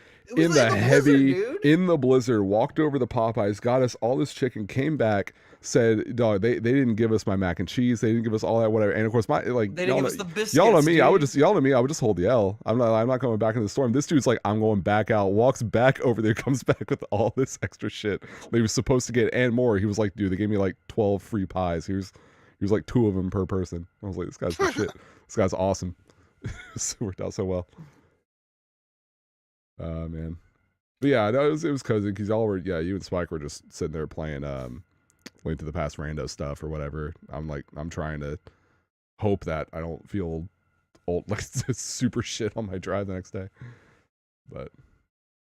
heavy, in the blizzard. Walked over to Popeyes, got us all this chicken, came back, said, "Dog, they didn't give us my mac and cheese. They didn't give us all that, whatever." And of course, they didn't give us the biscuits. Y'all know me. I would just hold the L. I'm not going back into the storm. This dude's like, I'm going back out. Walks back over there, comes back with all this extra shit that he was supposed to get and more. He was like, dude, they gave me like 12 free pies. He was like 2 of them per person. I was like, this guy's the shit. This guy's awesome. It worked out so well. Man. But yeah, no, it was cozy because y'all were, you and Spike were just sitting there playing Link to the Past rando stuff or whatever. I'm trying to hope that I don't feel old, like super shit on my drive the next day. But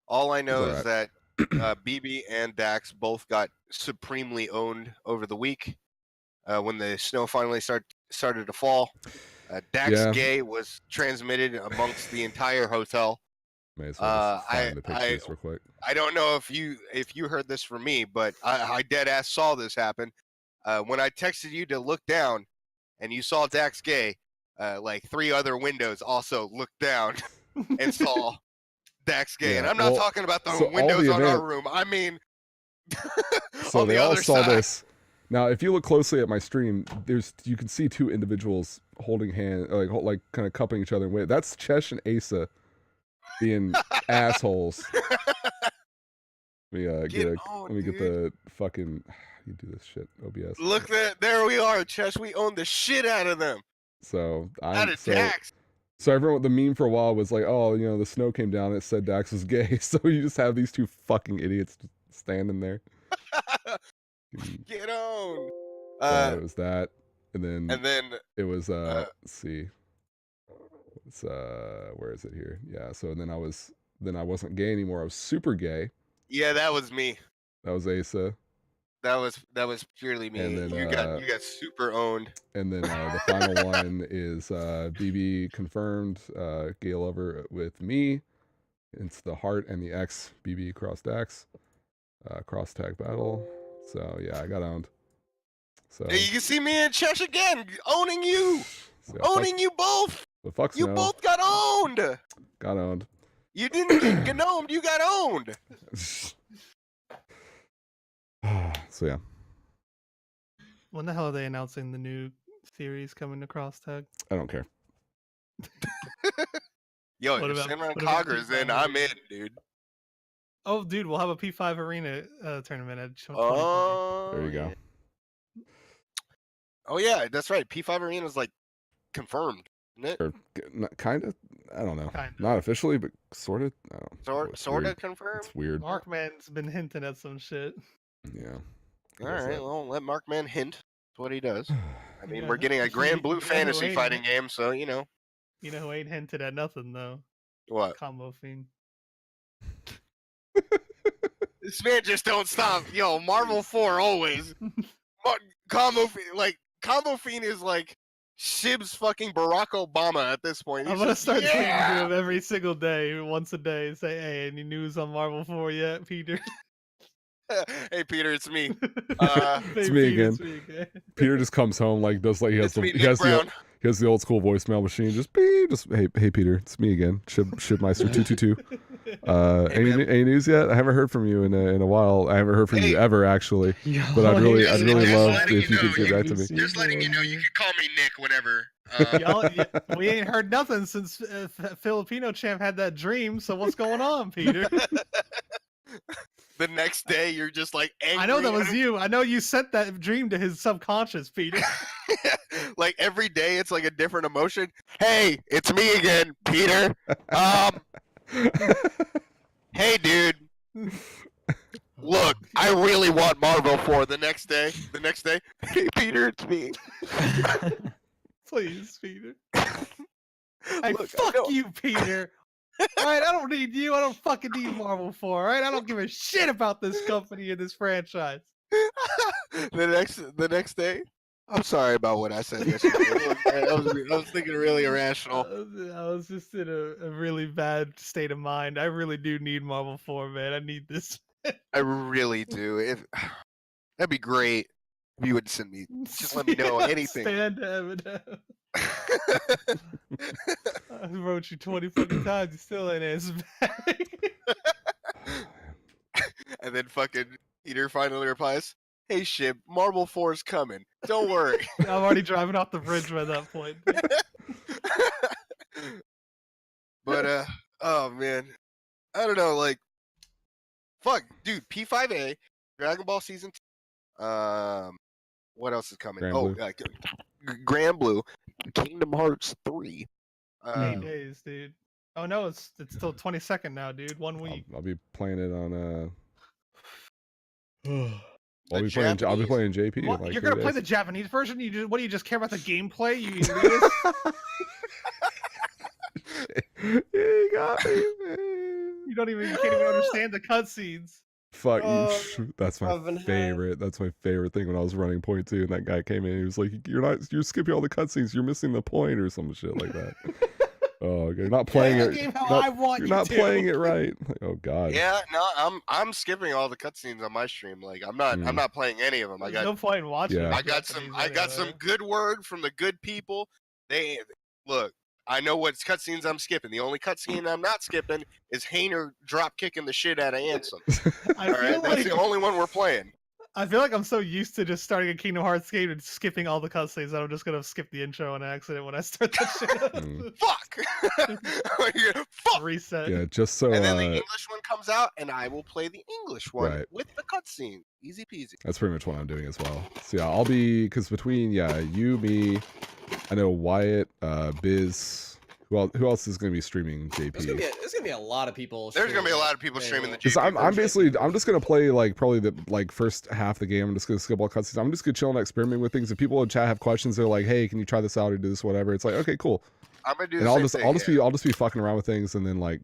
all I know is that BB and Dax both got supremely owned over the week when the snow finally started to fall. Dax Gay was transmitted amongst the entire hotel. May as well just find the pictures real quick. I don't know if you heard this from me, but I dead ass saw this happen. When I texted you to look down, and you saw Dax Gay, like 3 other windows also looked down and saw Dax Gay. And I'm not talking about the windows on our room. I mean, so on they the all other saw side. this. Now, if you look closely at my stream, you can see 2 individuals holding hands, like kind of cupping each other. That's Chesh and Aceuhh being assholes. Let me get the fucking. You do this shit, OBS. Look, there we are, Chesh. We own the shit out of them. So Dax. So everyone, the meme for a while was like, oh, the snow came down. It said Dax was gay. So you just have these 2 fucking idiots standing there. Get on. It was that, and then it was let's see, it's where is it here? Yeah. So then I wasn't gay anymore. I was super gay. Yeah, that was me. That was Aceuhh. That was purely me. And then you got super owned. And then the final one is BB confirmed gay lover with me. It's the heart and the X BB cross Dax cross tag battle. So yeah, I got owned. So hey, you can see me and Chesh again owning you, owning you both. The fuck's you both got owned. Got owned. You didn't get gnomed. You got owned. So yeah. When the hell are they announcing the new series coming to Cross Tag? I don't care. Yo, if Samron Cogger's in, I'm in, dude. Oh, dude, we'll have a P5 Arena tournament at 2020. There you go. Oh yeah, that's right. P5 Arena is like confirmed, isn't it? Or kind of. I don't know. Not officially, but sort of. Sort of confirmed. It's weird. Markman's been hinting at some shit. Yeah. All right. Well, let Markman hint. That's what he does. I mean, we're getting a Grand Blue fantasy fighting game, so You know who ain't hinted at nothing though? What? Combo Fiend. This man just don't stop. Yo, Marvel 4 always. Combo Fiend is like Shib's fucking Barack Obama at this point. I'm He's gonna just, start tweeting to yeah! him every single day, once a day, and say, "Hey, any news on Marvel 4 yet, Peter?" Hey Peter, it's me. It's me Peter, again. Peter just comes home like does like he has It's me, Nick Brown. he has the old school voicemail machine. Just beep, just hey Peter, it's me again. Shibmeister 222. Any news yet? I haven't heard from you in a while. I haven't heard from you ever actually. But I'd really love if you could get back to me. Just letting you know, you can call me Nick whenever. We ain't heard nothing since Filipino champ had that dream. So what's going on, Peter? The next day, you're just like angry. I know that was you. I know you sent that dream to his subconscious, Peter. Like every day, it's like a different emotion. Hey, it's me again, Peter. Hey, dude. Look, I really want Marvel 4 the next day. Hey, Peter, it's me. Please, Peter. Hey, Look, fuck you, Peter. Alright, I don't need you. I don't fucking need Marvel 4. Alright, I don't give a shit about this company and this franchise. The next day. I'm sorry about what I said yesterday. I was thinking really irrational. I was just in a really bad state of mind. I really do need Marvel 4, man. I need this. I really do. That'd be great if you would send me. Just let me know anything. Stand to Eminem. I wrote you 20 fucking times. You still ain't answered back. And then fucking Peter finally replies, "Hey Shib, Marvel 4's coming. Don't worry." I'm already driving off the bridge by that point. But oh man, I don't know. Like, fuck, dude. P5A, Dragon Ball Season 2. What else is coming? Grand Blue. Grand Blue, Kingdom Hearts 3. 8 days, dude. Oh no, it's still 22nd now, dude. 1 week. I'll be playing it on I'll be Japanese? playing JP. in What? like You're 3 gonna play days. the Japanese version? What do you just care about the gameplay? You elitist? You got me, man. You can't even understand the cutscenes. Fuck Oh, you. That's my Robin Hood. favorite. That's my favorite thing when I was running point 2 and that guy came in. He was like, you're skipping all the cutscenes. You're missing the point or some shit like that. Oh, you're not playing Play it. the game how I want You're you not to. playing it right. Like, oh God. Yeah, no, I'm skipping all the cutscenes on my stream. Like, I'm not playing any of them. There's no point in watching. Yeah. the I got Japanese some anyway. good word from the good people. They look. I know what cutscenes I'm skipping. The only cutscene I'm not skipping is Hainer drop kicking the shit out of Ansem. I All feel right, that's like the only one we're playing. I feel like I'm so used to just starting a Kingdom Hearts game and skipping all the cutscenes that I'm just gonna skip the intro on accident when I start that shit up. Fuck. Fuck. Reset. Yeah, just so And then the English one comes out, and I will play the English one Right. with the cutscene. Easy peasy. that's pretty much what I'm doing as well. So yeah, I'll be because between you, me, I know Wyatt, Biz. Who else is going to be streaming JP? There's gonna be a lot of people. There's gonna be a streaming lot of people streaming the Halo. Because JP. I'm just gonna play like probably the first half of the game. I'm just gonna skip all cutscenes. I'm just gonna chill and experiment with things. If people in chat have questions, they're like, "Hey, can you try this out or do this, whatever?" It's like, okay, cool. I'm gonna do. And The I'll same just thing, I'll just be fucking around with things and then like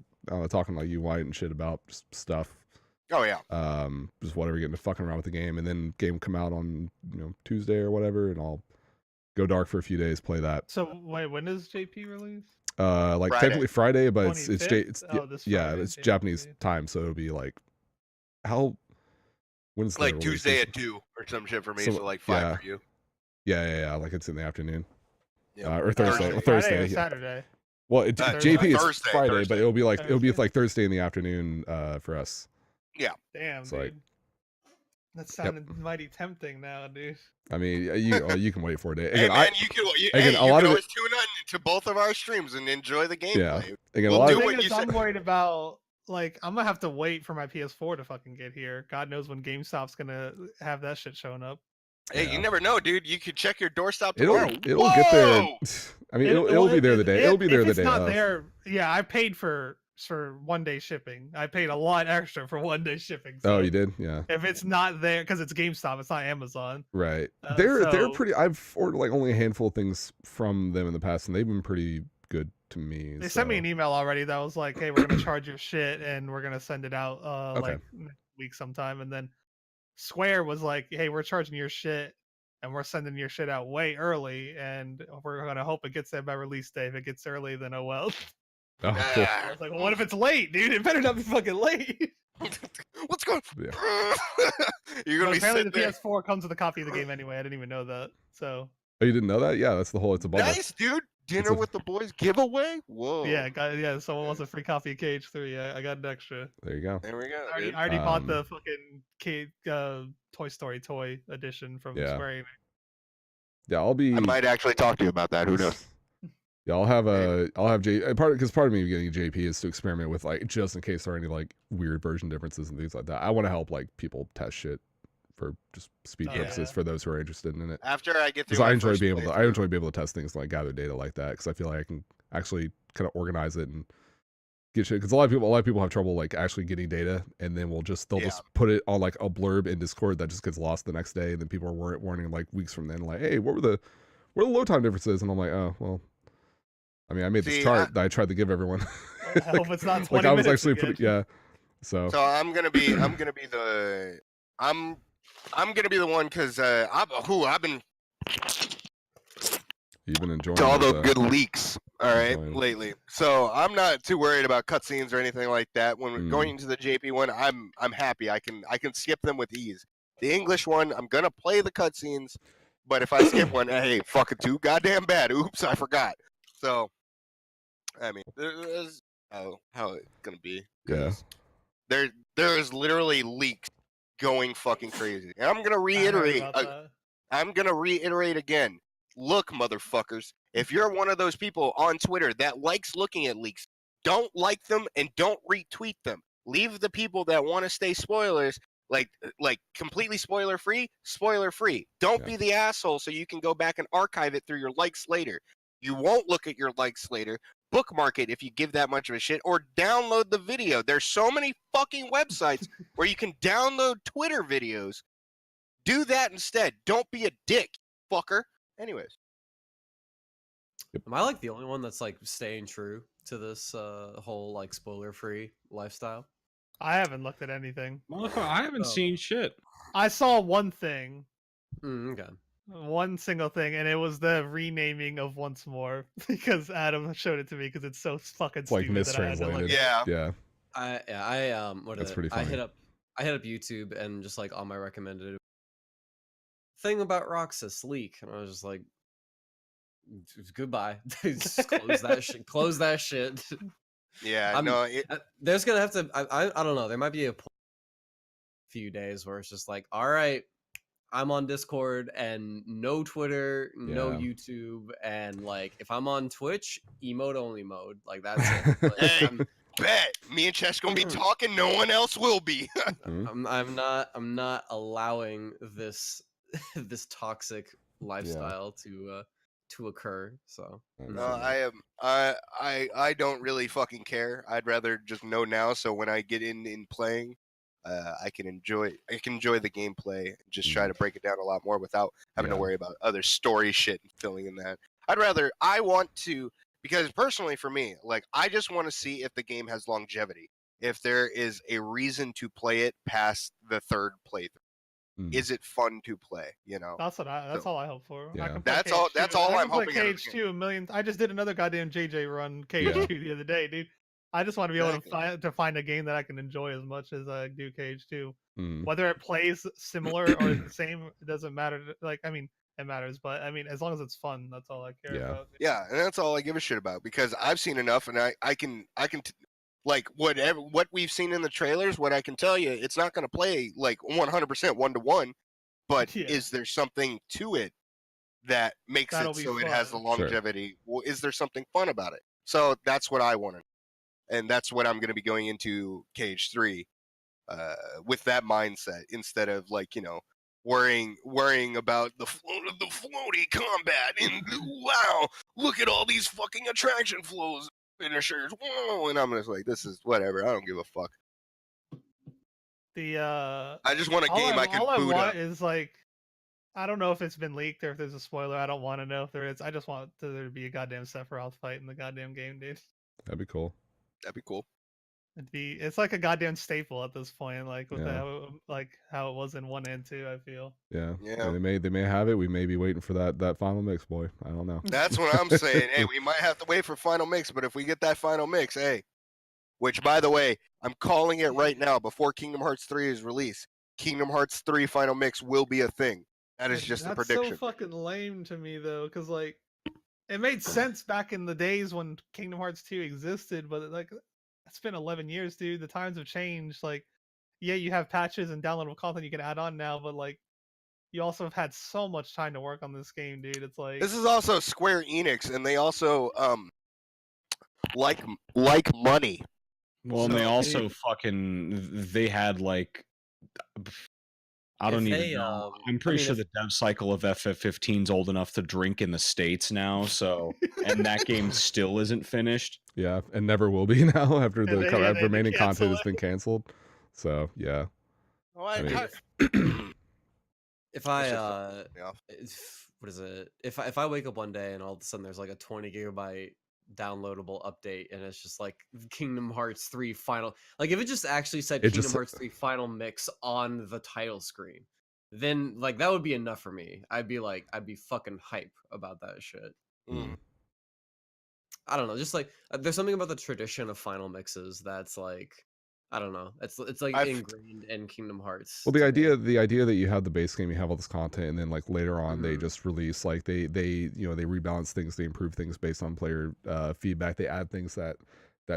talking like you White and shit about just stuff. Oh yeah. Just whatever, getting to fucking around with the game, and then game come out on Tuesday or whatever, and I'll go dark for a few days, play that. So wait, when does JP release? Like Friday. technically Friday, but it's 25th? This yeah, Friday, it's JP. Japanese time, so it'll be like when's the Like release? Tuesday at 2 or some shit for me. So like 5 yeah. for you. Yeah, like it's in the afternoon. Yeah. Or Thursday. Friday Thursday. or yeah. Saturday. Well, Thursday. JP is Thursday, Friday, Thursday. but it'll be Thursday. like Thursday in the afternoon for us. Damn, It's dude. like- That sounded mighty tempting now, dude. I mean, you can wait for it. Hey Again, man, you can a lot of always tune in to both of our streams and enjoy the gameplay. again, We'll a lot do of The what thing is, you I'm said. worried about. Like, I'm gonna have to wait for my PS4 to fucking get here. God knows when GameStop's gonna have that shit showing up. Hey, Yeah. you never know, dude. You could check your doorstop it'll tomorrow. get there. Whoa! I mean, it'll be there the day. It'll be there if the it's day not of. there, yeah, I paid for 1-day shipping. I paid a lot extra for 1-day shipping. Oh, so you did? Yeah. If it's not there, because it's GameStop, it's not Amazon. Right. Uh, They're so- pretty. I've ordered like only a handful of things from them in the past, and they've been pretty good to me. They sent me so- an email already that was like, "Hey, we're gonna charge your shit and we're gonna send it out Okay. like next week sometime, and then Square was like, "Hey, we're charging your shit, and we're sending your shit out way early, and we're gonna hope it gets there by release day. If it gets early, then oh well." Oh, cool. I was like, "Well, what if it's late, dude? It better not be fucking late." What's going? Yeah. You're gonna But be apparently, sitting the there. PS4 comes with a copy of the game anyway. I didn't even know that. So Oh, you didn't know that? Yeah, that's the whole. It's a bundle. Nice, dude. Dinner a- with the boys giveaway. Whoa. yeah, someone wants a free copy of KH3. I got an extra. There you go. There we go. I Dude. already bought the Um, fucking Toy Story toy edition from Yeah. Square Enix. Yeah, I'll be. I might actually talk to you about that. Who knows? Yeah, I'll have J part of me getting a JP is to experiment with like just in case there are any like weird version differences and things like that. I want to help like people test shit for just speed Oh, purposes yeah. for those who are interested in it. After I get through Because my I enjoy first being able to playthrough- test things and like gather data like that because I feel like I can actually kind of organize it and get shit. Because a lot of people have trouble like actually getting data and then they'll just put it on like a blurb in Discord that just gets lost the next day and then people are warning like weeks from then like, hey, what were the load time differences? And I'm like, oh well. I mean, I made this chart that I tried to give everyone. I hope it's not 20 like I was minutes actually again. putting, yeah. So I'm gonna be the one because I've been you've been enjoying to all those, those good leaks, all right, enjoying- lately. So I'm not too worried about cutscenes or anything like that. When we're Mm. going into the JP one, I'm happy. I can skip them with ease. The English one, I'm gonna play the cutscenes, but if I skip one, hey, fucking too goddamn bad. Oops, I forgot. So, I mean, there's how it's gonna be. Yeah. 'Cause there's literally leaks going fucking crazy, and I'm gonna I heard reiterate. about that. I'm gonna reiterate again. Look, motherfuckers, if you're one of those people on Twitter that likes looking at leaks, don't like them and don't retweet them. Leave the people that want to stay spoilers, like completely spoiler free. Don't Yeah. be the asshole so you can go back and archive it through your likes later. You won't look at your likes later. Bookmark it if you give that much of a shit, or download the video. There's so many fucking websites where you can download Twitter videos. Do that instead. Don't be a dick, fucker. Anyways. Am I like the only one that's like staying true to this whole like spoiler-free lifestyle? I haven't looked at anything. Motherfucker, I haven't Oh. seen shit. I saw one thing, Okay. one single thing, and it was the renaming of Once More because Adam showed it to me because it's so fucking like stupid that I had to look. mistranslated. Yeah. Yeah. What That's is it? pretty funny. I hit up YouTube and just like on my recommended thing about Roxas leak, and I was just like, goodbye. Just close that shit. Close that shit. Yeah, I'm- no, There's gonna have to. I don't know. There might be a few days where it's just like, all right, I'm on Discord and no Twitter, no Yeah. YouTube, and like if I'm on Twitch, emote only mode. Like that's it. Like, Hey. bet me and Chesh gonna be talking. No one else will be. I'm not allowing this this toxic lifestyle to occur. So No, I am. I don't really fucking care. I'd rather just know now, so when I get in playing, I can enjoy the gameplay and just try to break it down a lot more without having to Yeah. worry about other story shit and filling in that. I want to, because personally for me, like I just want to see if the game has longevity, if there is a reason to play it past the third playthrough. Mm. Is it fun to play? You know. That's all I hope for. Yeah. I can play That's all- KH2 that's all I I'm can play hoping out of the KH2 a million. I just did another goddamn JJ run KH2 the other day, dude. I just want to be able to find a game that I can enjoy as much as I do KH2. Mm. Whether it plays similar or the same, it doesn't matter. Like, I mean, it matters, but I mean, as long as it's fun, that's all I care Yeah. about. Yeah, and that's all I give a shit about because I've seen enough, and I can like what we've seen in the trailers. What I can tell you, it's not going to play like 100% 1-to-1, but Yeah. is there something to it that makes That'll it be so it has the fun. Sure. longevity? Well, is there something fun about it? So that's what I wanted, and that's what I'm going to be going into Cage 3 with that mindset instead of like worrying about the floaty combat and wow, look at all these fucking attraction flows finishers. Whoa, and I'm just like, this is whatever. I don't give a fuck. The I just want a game I can all I boot want up. is like, I don't know if it's been leaked or if there's a spoiler. I don't want to know if there is. I just want there to be a goddamn Sephiroth fight in the goddamn game, dude. That'd be cool. That'd be cool. It's like a goddamn staple at this point, like with Yeah. how it was in 1 and 2, I feel. Yeah. Yeah. They may have it. We may be waiting for that final mix, boy. I don't know. That's what I'm saying. Hey, we might have to wait for final mix, but if we get that final mix, hey, which by the way, I'm calling it right now before Kingdom Hearts 3 is released. Kingdom Hearts 3 final mix will be a thing. That is just a That's prediction. so fucking lame to me though, because like it made sense back in the days when Kingdom Hearts 2 existed, but like it's been 11 years, dude. The times have changed. Like, yeah, you have patches and downloadable content you can add on now, but like you also have had so much time to work on this game, dude. It's like This is also Square Enix, and they also like money. Well, and they So- also they had like I don't If even they, know. I I'm pretty mean, sure if- the dev cycle of FF15 is old enough to drink in the States now, so and that game still isn't finished. Yeah, and never will be now after the they had to remaining cancel content has it. been canceled. So yeah. Well, I mean, If I It's just yeah. what is it? If I wake up one day and all of a sudden there's like a 20 gigabyte downloadable update and it's just like Kingdom Hearts 3 final, like if it just actually said It Kingdom just- Hearts 3 final mix on the title screen, then like that would be enough for me. I'd be fucking hype about that shit. Mm. I don't know, just like there's something about the tradition of final mixes that's like I don't know. It's like I've- ingrained in Kingdom Hearts. Well, the to me. idea that you have the base game, you have all this content, and then like later on they Mhm. just release like they they rebalance things, they improve things based on player feedback. They add things that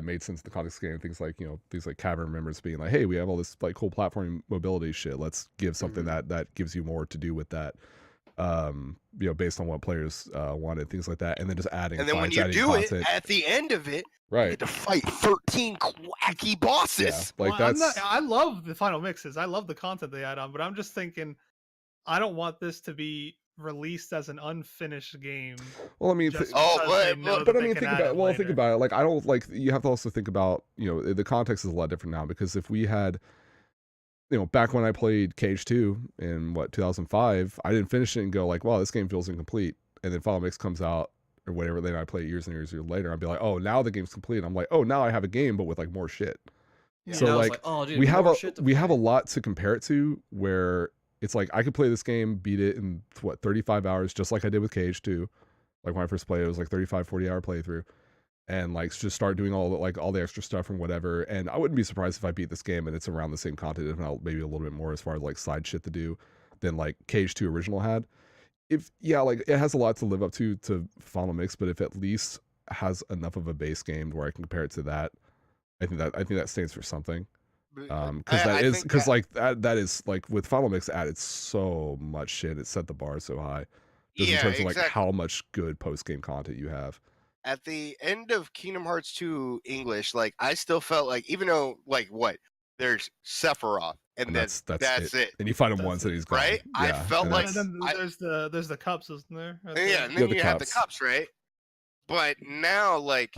made sense in the context of the game. Things like things like cavern members being like, hey, we have all this like cool platform mobility shit. Let's give something that gives you more to do with that. Based on what players wanted, things like that, and then just adding. And then when fights, you adding do content. it, at the end of it, you right? get to fight 13 wacky bosses. Yeah, like Well, that's I love the final mixes. I love the content they add on, but I'm just thinking, I don't want this to be released as an unfinished game. well. I mean, Just Oh, because but- they know but that I they mean, can think add about it well, think later. about it. Like, I don't like. You have to also think about the context is a lot different now because if we had, back when I played Cage 2 in 2005, I didn't finish it and go like, wow, this game feels incomplete, and then Final Mix comes out or whatever. Then I play it years and years later. I'd be like, oh, now the game's complete. I'm like, oh, now I have a game, but with like more shit. Yeah. So Now it's like, oh, dude, we have more a shit to we have a play. lot to compare it to where it's like I could play this game, beat it in 35 hours, just like I did with Cage 2. Like when I first played, it was like 35-40 hour playthrough, and like just start doing all the extra stuff and whatever. And I wouldn't be surprised if I beat this game and it's around the same content, if not maybe a little bit more as far as like side shit to do than like Cage 2 original had. Like it has a lot to live up to Final Mix, but if at least has enough of a base game where I can compare it to that, I think that stands for something. Because that is like with Final Mix added so much shit. It set the bar so high. Just in terms of like how much good post game content you have. At the end of Kingdom Hearts 2 English, like I still felt like, even though like there's Sephiroth, and that's it. And you fight him That's once it. and he's gone. Right? I Yeah, felt and like- And that's- then there's the cups, isn't there? Yeah, and then the you have the cups. cups, right? But now, like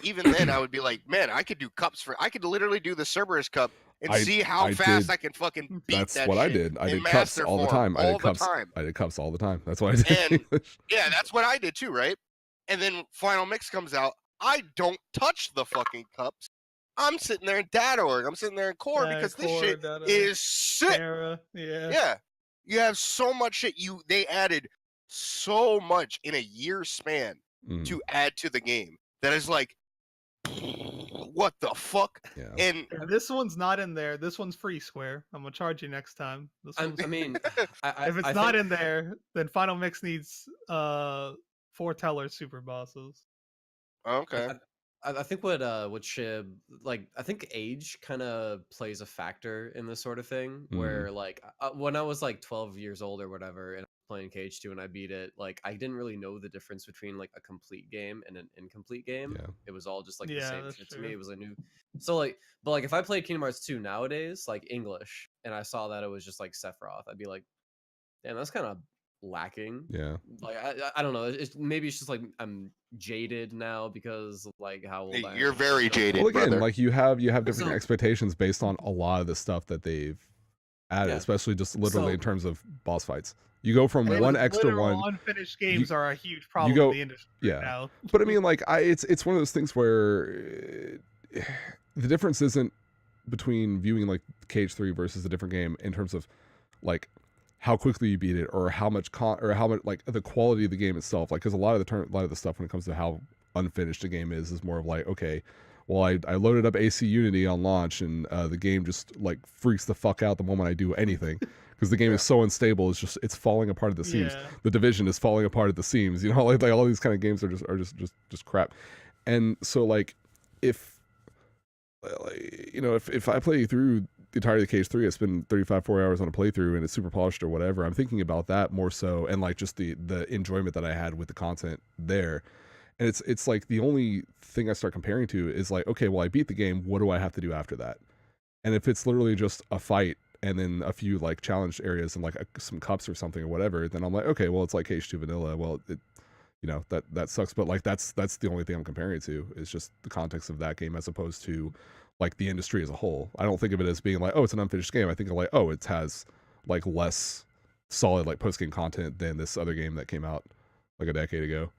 even then, I would be like, man, I could do cups I could literally do the Cerberus Cup and see how I fast did- I can fucking beat that's that what I shit did. I in did cups master all the form time. I all did the cups. time. I did cups all the time. That's what I did. in And- English. Yeah, that's what I did too, right? And then Final Mix comes out. I don't touch the fucking cups. I'm sitting there in data.org. I'm sitting there in core because this shit is sick. Sarah, yeah. Yeah. You have so much shit. They added so much in a year span Mm, to add to the game that is like, what the fuck? yeah. And If this one's not in there, this one's free, Square. I'm gonna charge you next time. This I one's, mean, if it's not in there, then Final Mix needs 4 Teller super bosses. okay. I think what Shib, like I think age kind of plays a factor in this sort of thing where like when I was like 12 years old or whatever and I was playing Cage 2 and I beat it, like I didn't really know the difference between like a complete game and an incomplete game. Yeah. It was all just like the Yeah, same that's shit to me. true. It was a new so like but like if I played Kingdom Hearts 2 nowadays, like English, and I saw that it was just like Sephiroth, I'd be like, damn, that's kind of lacking. Yeah. Like I don't know. Maybe it's just like I'm jaded now because of, like how old I am. You're very jaded, Well, again, brother. like you have different So- expectations based on a lot of the stuff that they've added, Yeah. especially just literally So- in terms of boss fights. You go from And one extra literal one. unfinished games are a huge problem go- in the industry yeah. now. But I mean, like, it's one of those things where the difference isn't between viewing like KH3 versus a different game in terms of like how quickly you beat it or how much or how much like the quality of the game itself. Like, because a lot of the stuff when it comes to how unfinished a game is more of like, okay, well, I loaded up AC Unity on launch and the game just like freaks the fuck out the moment I do anything because the game is so unstable. It's falling apart at the seams. Yeah. The Division is falling apart at the seams. You know, like all these kind of games are just crap. And so like if if I play through the entirety of KH3, I spend 40 hours on a playthrough and it's super polished or whatever, I'm thinking about that more so, and like just the enjoyment that I had with the content there. And it's like the only thing I start comparing to is like, okay, well, I beat the game, what do I have to do after that? And if it's literally just a fight and then a few like challenge areas and like some cups or something or whatever, then I'm like, okay, well, it's like KH2 vanilla. Well, that sucks, but like that's the only thing I'm comparing it to is just the context of that game as opposed to like the industry as a whole. I don't think of it as being like, oh, it's an unfinished game. I think of like, oh, it has like less solid like post game content than this other game that came out like a decade ago.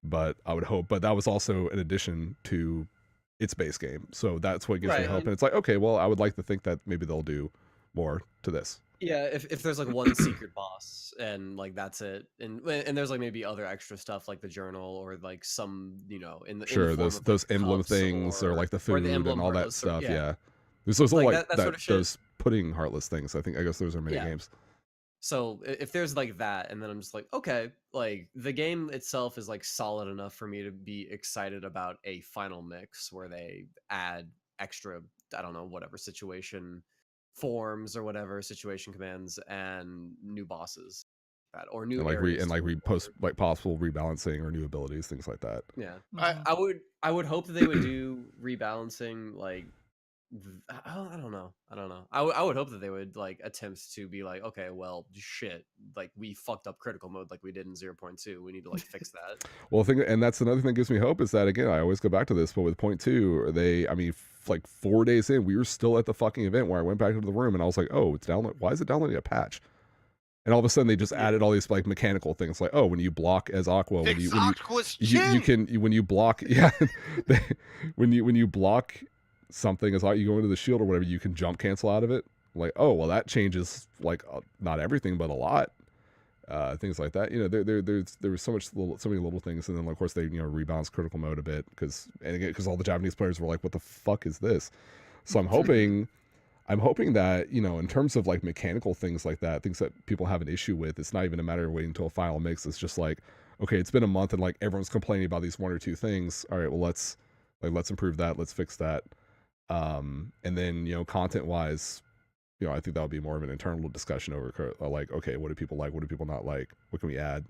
But I would hope, but that was also an addition to its base game, so that's what gives me hope. And it's like, okay, well, I would like to think that maybe they'll do more to this. Yeah, if there's like one secret boss and like that's it, and there's like maybe other extra stuff like the journal or like some in the Sure, in the those form of, like, emblem cups things or like the food the and all that heartless stuff. yeah. Yeah, there's those Like, like that sort of shit. those pudding heartless things. I guess those are mini games. So if there's like that, and then I'm just like, okay, like the game itself is like solid enough for me to be excited about a final mix where they add extra, I don't know, whatever situation forms or whatever situation commands and new bosses that or new And like areas post like possible rebalancing or new abilities, things like that. Yeah, Mhm. I would hope that they would do rebalancing like I don't know. I would hope that they would like attempt to be like, okay, well, shit, like we fucked up critical mode like we did in 0.2. We need to like fix that. Well, and that's another thing that gives me hope is that again, I always go back to this, but with 0.2, like 4 days in, we were still at the fucking event where I went back into the room and I was like, oh, it's download. Why is it downloading a patch? And all of a sudden they just added all these like mechanical things, like, oh, when you block as Aqua, when you block, when you block something as you go into the shield or whatever, you can jump cancel out of it. Like, oh, well, that changes like not everything, but a lot. Things like that. There was so many little things, and then of course they rebalance critical mode a bit because all the Japanese players were like, what the fuck is this? So I'm hoping that in terms of like mechanical things like that, things that people have an issue with, it's not even a matter of waiting until a final mix. It's just like, okay, it's been a month and like everyone's complaining about these one or two things. All right, well let's improve that, let's fix that. And then content wise, I think that would be more of an internal discussion over like, okay, what do people like, what do people not like, what can we add?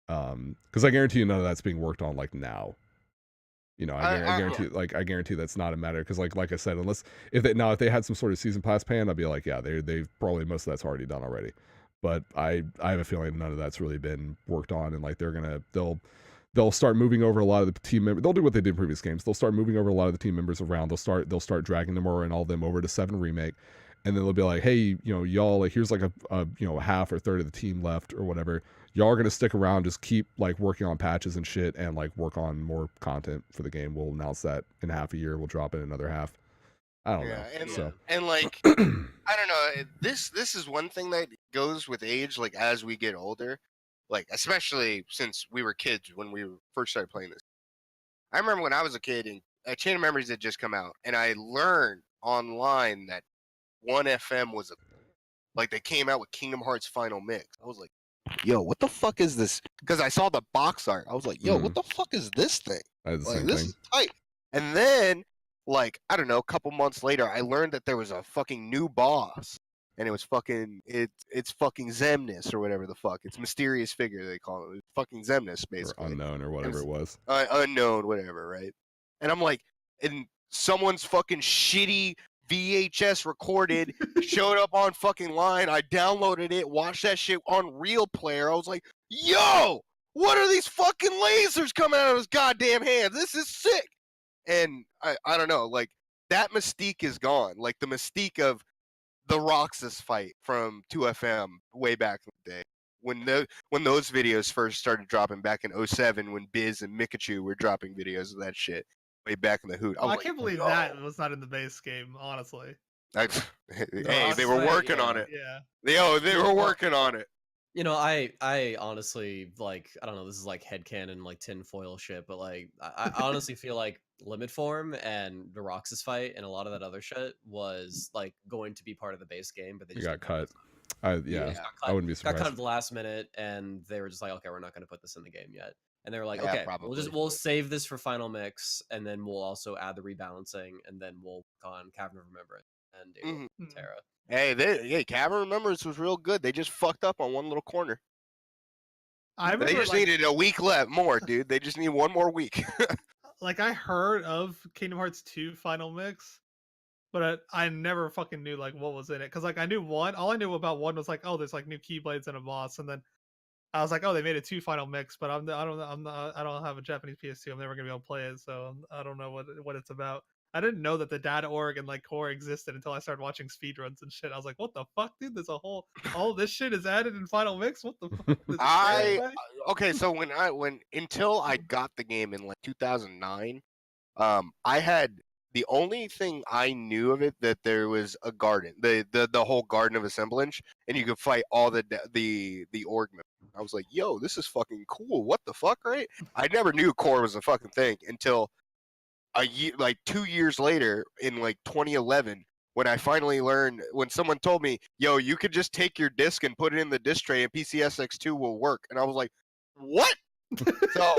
Because I guarantee you none of that's being worked on like now. I guarantee that's not a matter because like I said, unless if they had some sort of season pass pan, I'd be like, yeah, they've probably most of that's already done already. But I have a feeling none of that's really been worked on, and like they'll start moving over a lot of the team members. They'll do what they did in previous games. They'll start moving over a lot of the team members around. They'll start dragging them over and all of them over to 7 remake. And then they'll be like, hey, y'all, like here's like a half or third of the team left or whatever. Y'all are gonna stick around, just keep like working on patches and shit and like work on more content for the game. We'll announce that in half a year. We'll drop in another half. I don't know. And like I don't know. This is one thing that goes with age, like as we get older, like especially since we were kids when we first started playing this. I remember when I was a kid and Chain of Memories had just come out, and I learned online that 1FM was like they came out with Kingdom Hearts Final Mix. I was like, yo, what the fuck is this? Because I saw the box art. I was like, yo, what the fuck is this thing? This is tight. And then, like, I don't know, a couple months later, I learned that there was a fucking new boss. And it was fucking, it's fucking Xemnas or whatever the fuck. It's mysterious figure, they call it. It's fucking Xemnas, basically. Or unknown or whatever it was. Unknown, whatever, right? And I'm like, and someone's fucking shitty VHS recorded showed up on fucking line. I downloaded it, watched that shit on Real Player. I was like, yo, what are these fucking lasers coming out of his goddamn hands? This is sick. And I don't know, like that mystique is gone. Like the mystique of the Roxas fight from 2FM way back in the day. When those videos first started dropping back in 07 when Biz and Mikachu were dropping videos of that shit. way back in the hoot. I was can't like, believe "Yo." that was not in the base game, honestly. Hey, Ross they were fight, working yeah. on it. Yeah. They were working on it. You know, I honestly like, I don't know, this is like headcanon, like tinfoil shit, but like I honestly feel like Limit Form and the Roxas fight and a lot of that other shit was like going to be part of the base game, but they It just got didn't have cut. enough time. Yeah, It got I cut- wouldn't be got cut surprised. at the last minute, and they were just like, okay, we're not going to put this in the game yet. And they were like, Yeah, okay, probably. we'll save this for final mix, and then we'll also add the rebalancing, and then we'll work on Cavern of Remembrance and do Mhm. Terra. Hey, Cavern Remembrance was real good. They just fucked up on one little corner. I They remember just needed a week left more, dude. They just need one more week. like I heard of Kingdom Hearts 2 Final Mix, but I never fucking knew like what was in it. Cause like I knew one, all I knew about one was like, oh, there's like new keyblades and a boss, and then I was like, oh, they made a 2 Final Mix, but I don't have a Japanese PS2. I'm never gonna be able to play it, so I don't know what it's about. I didn't know that the data org and like core existed until I started watching speedruns and shit. I was like, what the fuck, dude? There's all this shit is added in Final Mix. What the fuck? Is it fair? Okay, so when until I got the game in like 2009, I had the only thing I knew of it that there was a garden, the whole garden of assemblage, and you could fight all the org members. I was like, yo, this is fucking cool. What the fuck, right? I never knew core was a fucking thing until a year, like 2 years later, in like 2011, when I finally learned, when someone told me, yo, you could just take your disc and put it in the disc tray and PCSX2 will work. And I was like, what? So,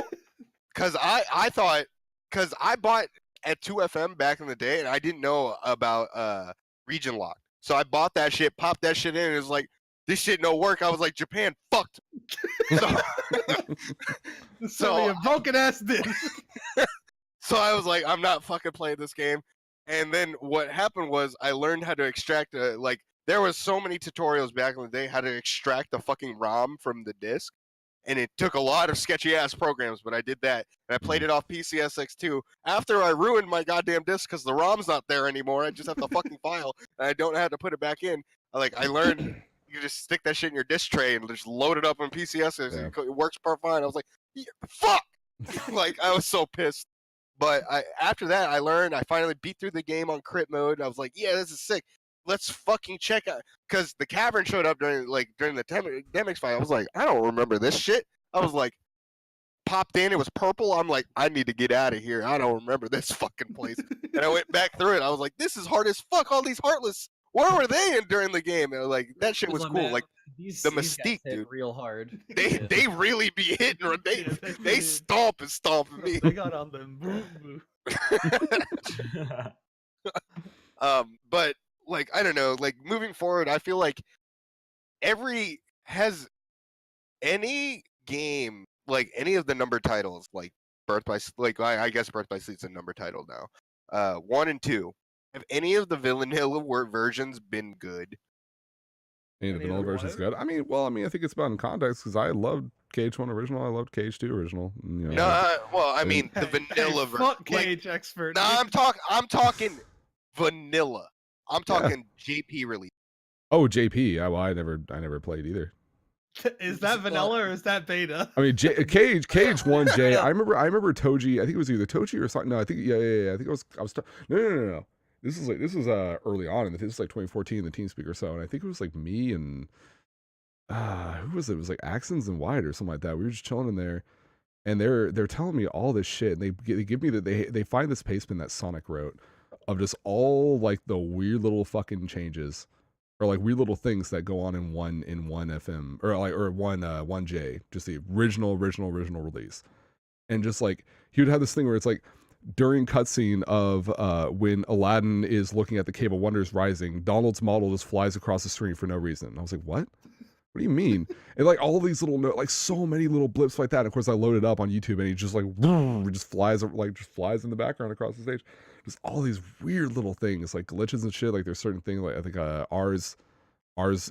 because I thought, because I bought at 2FM back in the day and I didn't know about region lock. So I bought that shit, popped that shit in, and it was like, this shit no work. I was like, Japan fucked. So a broken ass disc. So I was like, I'm not fucking playing this game. And then what happened was I learned how to extract like there was so many tutorials back in the day how to extract the fucking ROM from the disc. And it took a lot of sketchy ass programs, but I did that. And I played it off PCSX2 after I ruined my goddamn disc because the ROM's not there anymore. I just have the fucking file and I don't know how to put it back in. I learned you just stick that shit in your disc tray and just load it up on PCSX. Yeah. It works per fine. I was like, yeah, fuck. Like I was so pissed. But after that, I finally beat through the game on crit mode. I was like, yeah, this is sick. Let's fucking check out. Because the cavern showed up during the Demix fight. I was like, I don't remember this shit. I was like, popped in. It was purple. I'm like, I need to get out of here. I don't remember this fucking place. And I went back through it. I was like, this is hard as fuck. All these Heartless. Where were they in during the game? And like, that shit was cool. Man, Like, these the guys mystique, hit dude. real hard. They really be hitting. They Yeah, they stomp and stomp at me. They got on them. Boo, boo. But like I don't know, like moving forward, I feel like any game, like any of the number titles, like Birth by I guess Birth by Sleep's a number title now. 1 and 2. Have any of the vanilla versions been good? Any of the vanilla Neither version's one. good. I think it's about in context because I loved KH1 original. I loved KH2 original. You know, No, well, I mean the Hey, vanilla version. fuck Cage expert. No, I'm talking vanilla. I'm talking JP release. Oh, JP. Yeah, well, I never played either. Is that vanilla or is that beta? I mean, KH1J. I remember Toji. I think it was either Toji or something. No, I think yeah. I think I was no. This was early on, and this was like 2014, the TeamSpeak or so, and I think it was like me and who was it? It was like Axons and Wyatt or something like that. We were just chilling in there, and they're telling me all this shit, and they give me they find this pastebin that Sonic wrote of just all like the weird little fucking changes or like weird little things that go on in one FM or one J, just the original release, and just like he would have this thing where it's like during cutscene of when Aladdin is looking at the Cave of Wonders rising, Donald's model just flies across the screen for no reason. I was like, what? What do you mean? And like all these little like so many little blips like that. Of course, I loaded up on YouTube and he just like just flies in the background across the stage. Just all these weird little things like glitches and shit. Like there's certain things like I think ours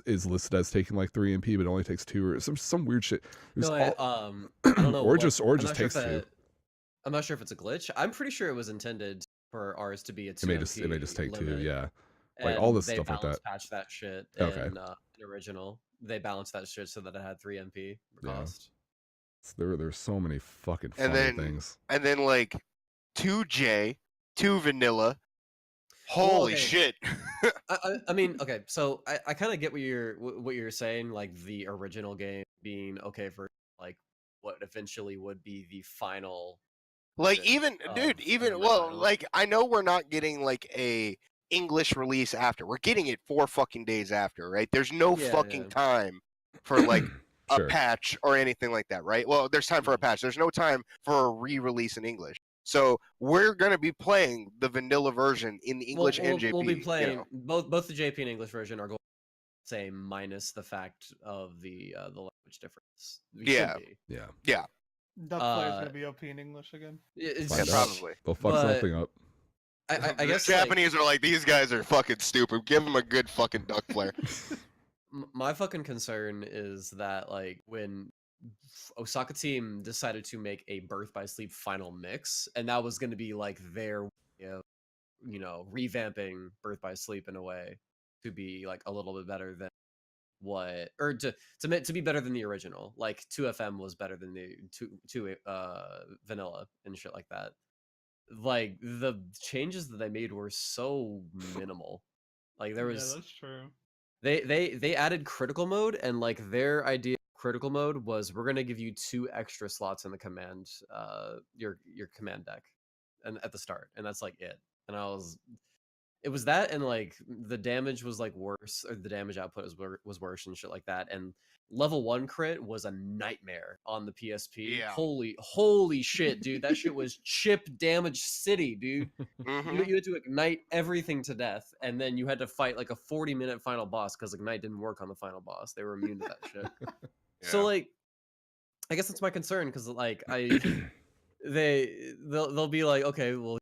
is listed as taking like 3 MP, but it only takes 2 or some weird shit. No, I don't know. or just takes 2. I'm not sure if it's a glitch. I'm pretty sure it was intended for ours to be a 2 MP It may just take limit. 2. Yeah, like all this they stuff like that. Patched that shit Okay. in original. They balanced that shit so that it had 3 MP Yeah. cost. There's so many fucking funny And then things. And then like 2J, 2 vanilla. Holy okay. shit. I mean, okay, so I kind of get what you're saying, like the original game being okay for like what eventually would be the final. Like version even of dude, a even number well, title. like I know we're not getting like a English release after. We're getting it 4 fucking days after, right? There's no Yeah, fucking yeah. time for like a Sure. patch or anything like that, right? Well, there's time for a patch. There's no time for a re-release in English. So we're gonna be playing the vanilla version in English and JP. We'll be playing You know? both the JP and English version are going to say minus the fact of the language difference. We Yeah. should be. Yeah. Duck player's gonna be OP in English again. It's Find Yeah, out. probably. They'll fuck But- something up. I The guess like, Japanese are like, these guys are fucking stupid. Give them a good fucking duck player. my fucking concern is that like when Osaka team decided to make a Birth by Sleep final mix, and that was going to be like their way of, revamping Birth by Sleep in a way to be like a little bit better than what, or to be better than the original. Like 2FM was better than the two vanilla and shit like that. Like the changes that they made were so minimal. Like there was Yeah, that's true. they added critical mode, and like their idea of critical mode was we're gonna give you 2 extra slots in the command your command deck and at the start, and that's like it. And it was that, and like the damage was like worse, or the damage output was worse and shit like that. And level 1 crit was a nightmare on the PSP. Yeah. Holy shit, dude. That shit was chip damage city, dude. Mhm. You had to ignite everything to death, and then you had to fight like a 40-minute final boss because ignite didn't work on the final boss. They were immune to that shit. So Yeah. like, I guess that's my concern, because like they'll be like, okay, well,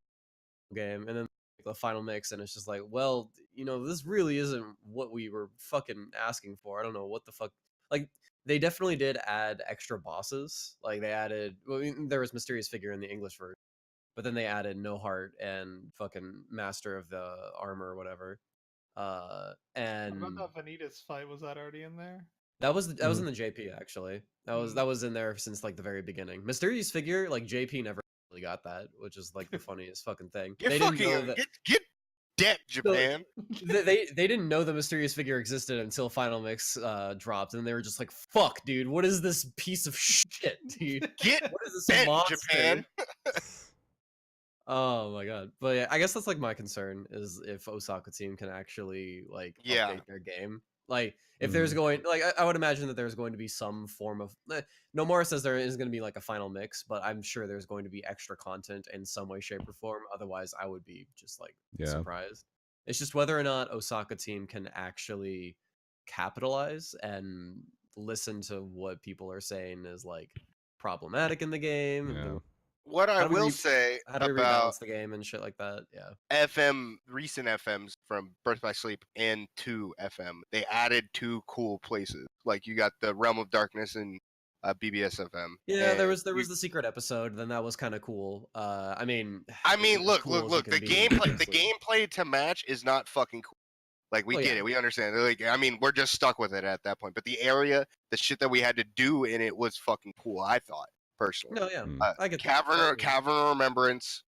game, and then the final mix, and it's just like, well, this really isn't what we were fucking asking for. I don't know what the fuck. Like, they definitely did add extra bosses. Like they added, well, I mean, there was Mysterious Figure in the English version, but then they added No Heart and fucking Master of the Armor or whatever. And What about that Vanitas fight? Was that already in there? that was in the JP actually. That was in there since like the very beginning. Mysterious Figure, like JP never really got that, which is like the funniest fucking thing. Get They fucking didn't know that get decked, Japan. they didn't know the Mysterious Figure existed until Final Mix dropped, and they were just like, "Fuck, dude, what is this piece of shit, dude? Get What is this bent, monster?" Japan. Oh my god. But yeah, I guess that's like my concern, is if Osaka team can actually like Yeah. update their game. Like if there's going, like I would imagine that there's going to be some form of Nomura says there is going to be like a final mix, but I'm sure there's going to be extra content in some way, shape, or form. Otherwise, I would be just like Yeah. surprised. It's just whether or not Osaka team can actually capitalize and listen to what people are saying is like problematic in the game. and Yeah. What I How do we will re- say how do we about rebalance the game and shit like that? Yeah. recent FMs from Birth by Sleep and 2 FM, they added 2 cool places. Like you got the Realm of Darkness and BBS FM. Yeah, there and was the secret episode. Then that was kind of cool. I mean, look. cool as you The can be, gameplay honestly. to match is not fucking cool. Like we Oh, get yeah. it, we understand. Like I mean, we're just stuck with it at that point. But the area, the shit that we had to do in it was fucking cool. I thought personally. No, yeah, Mm. I get that. Cavern of Remembrance.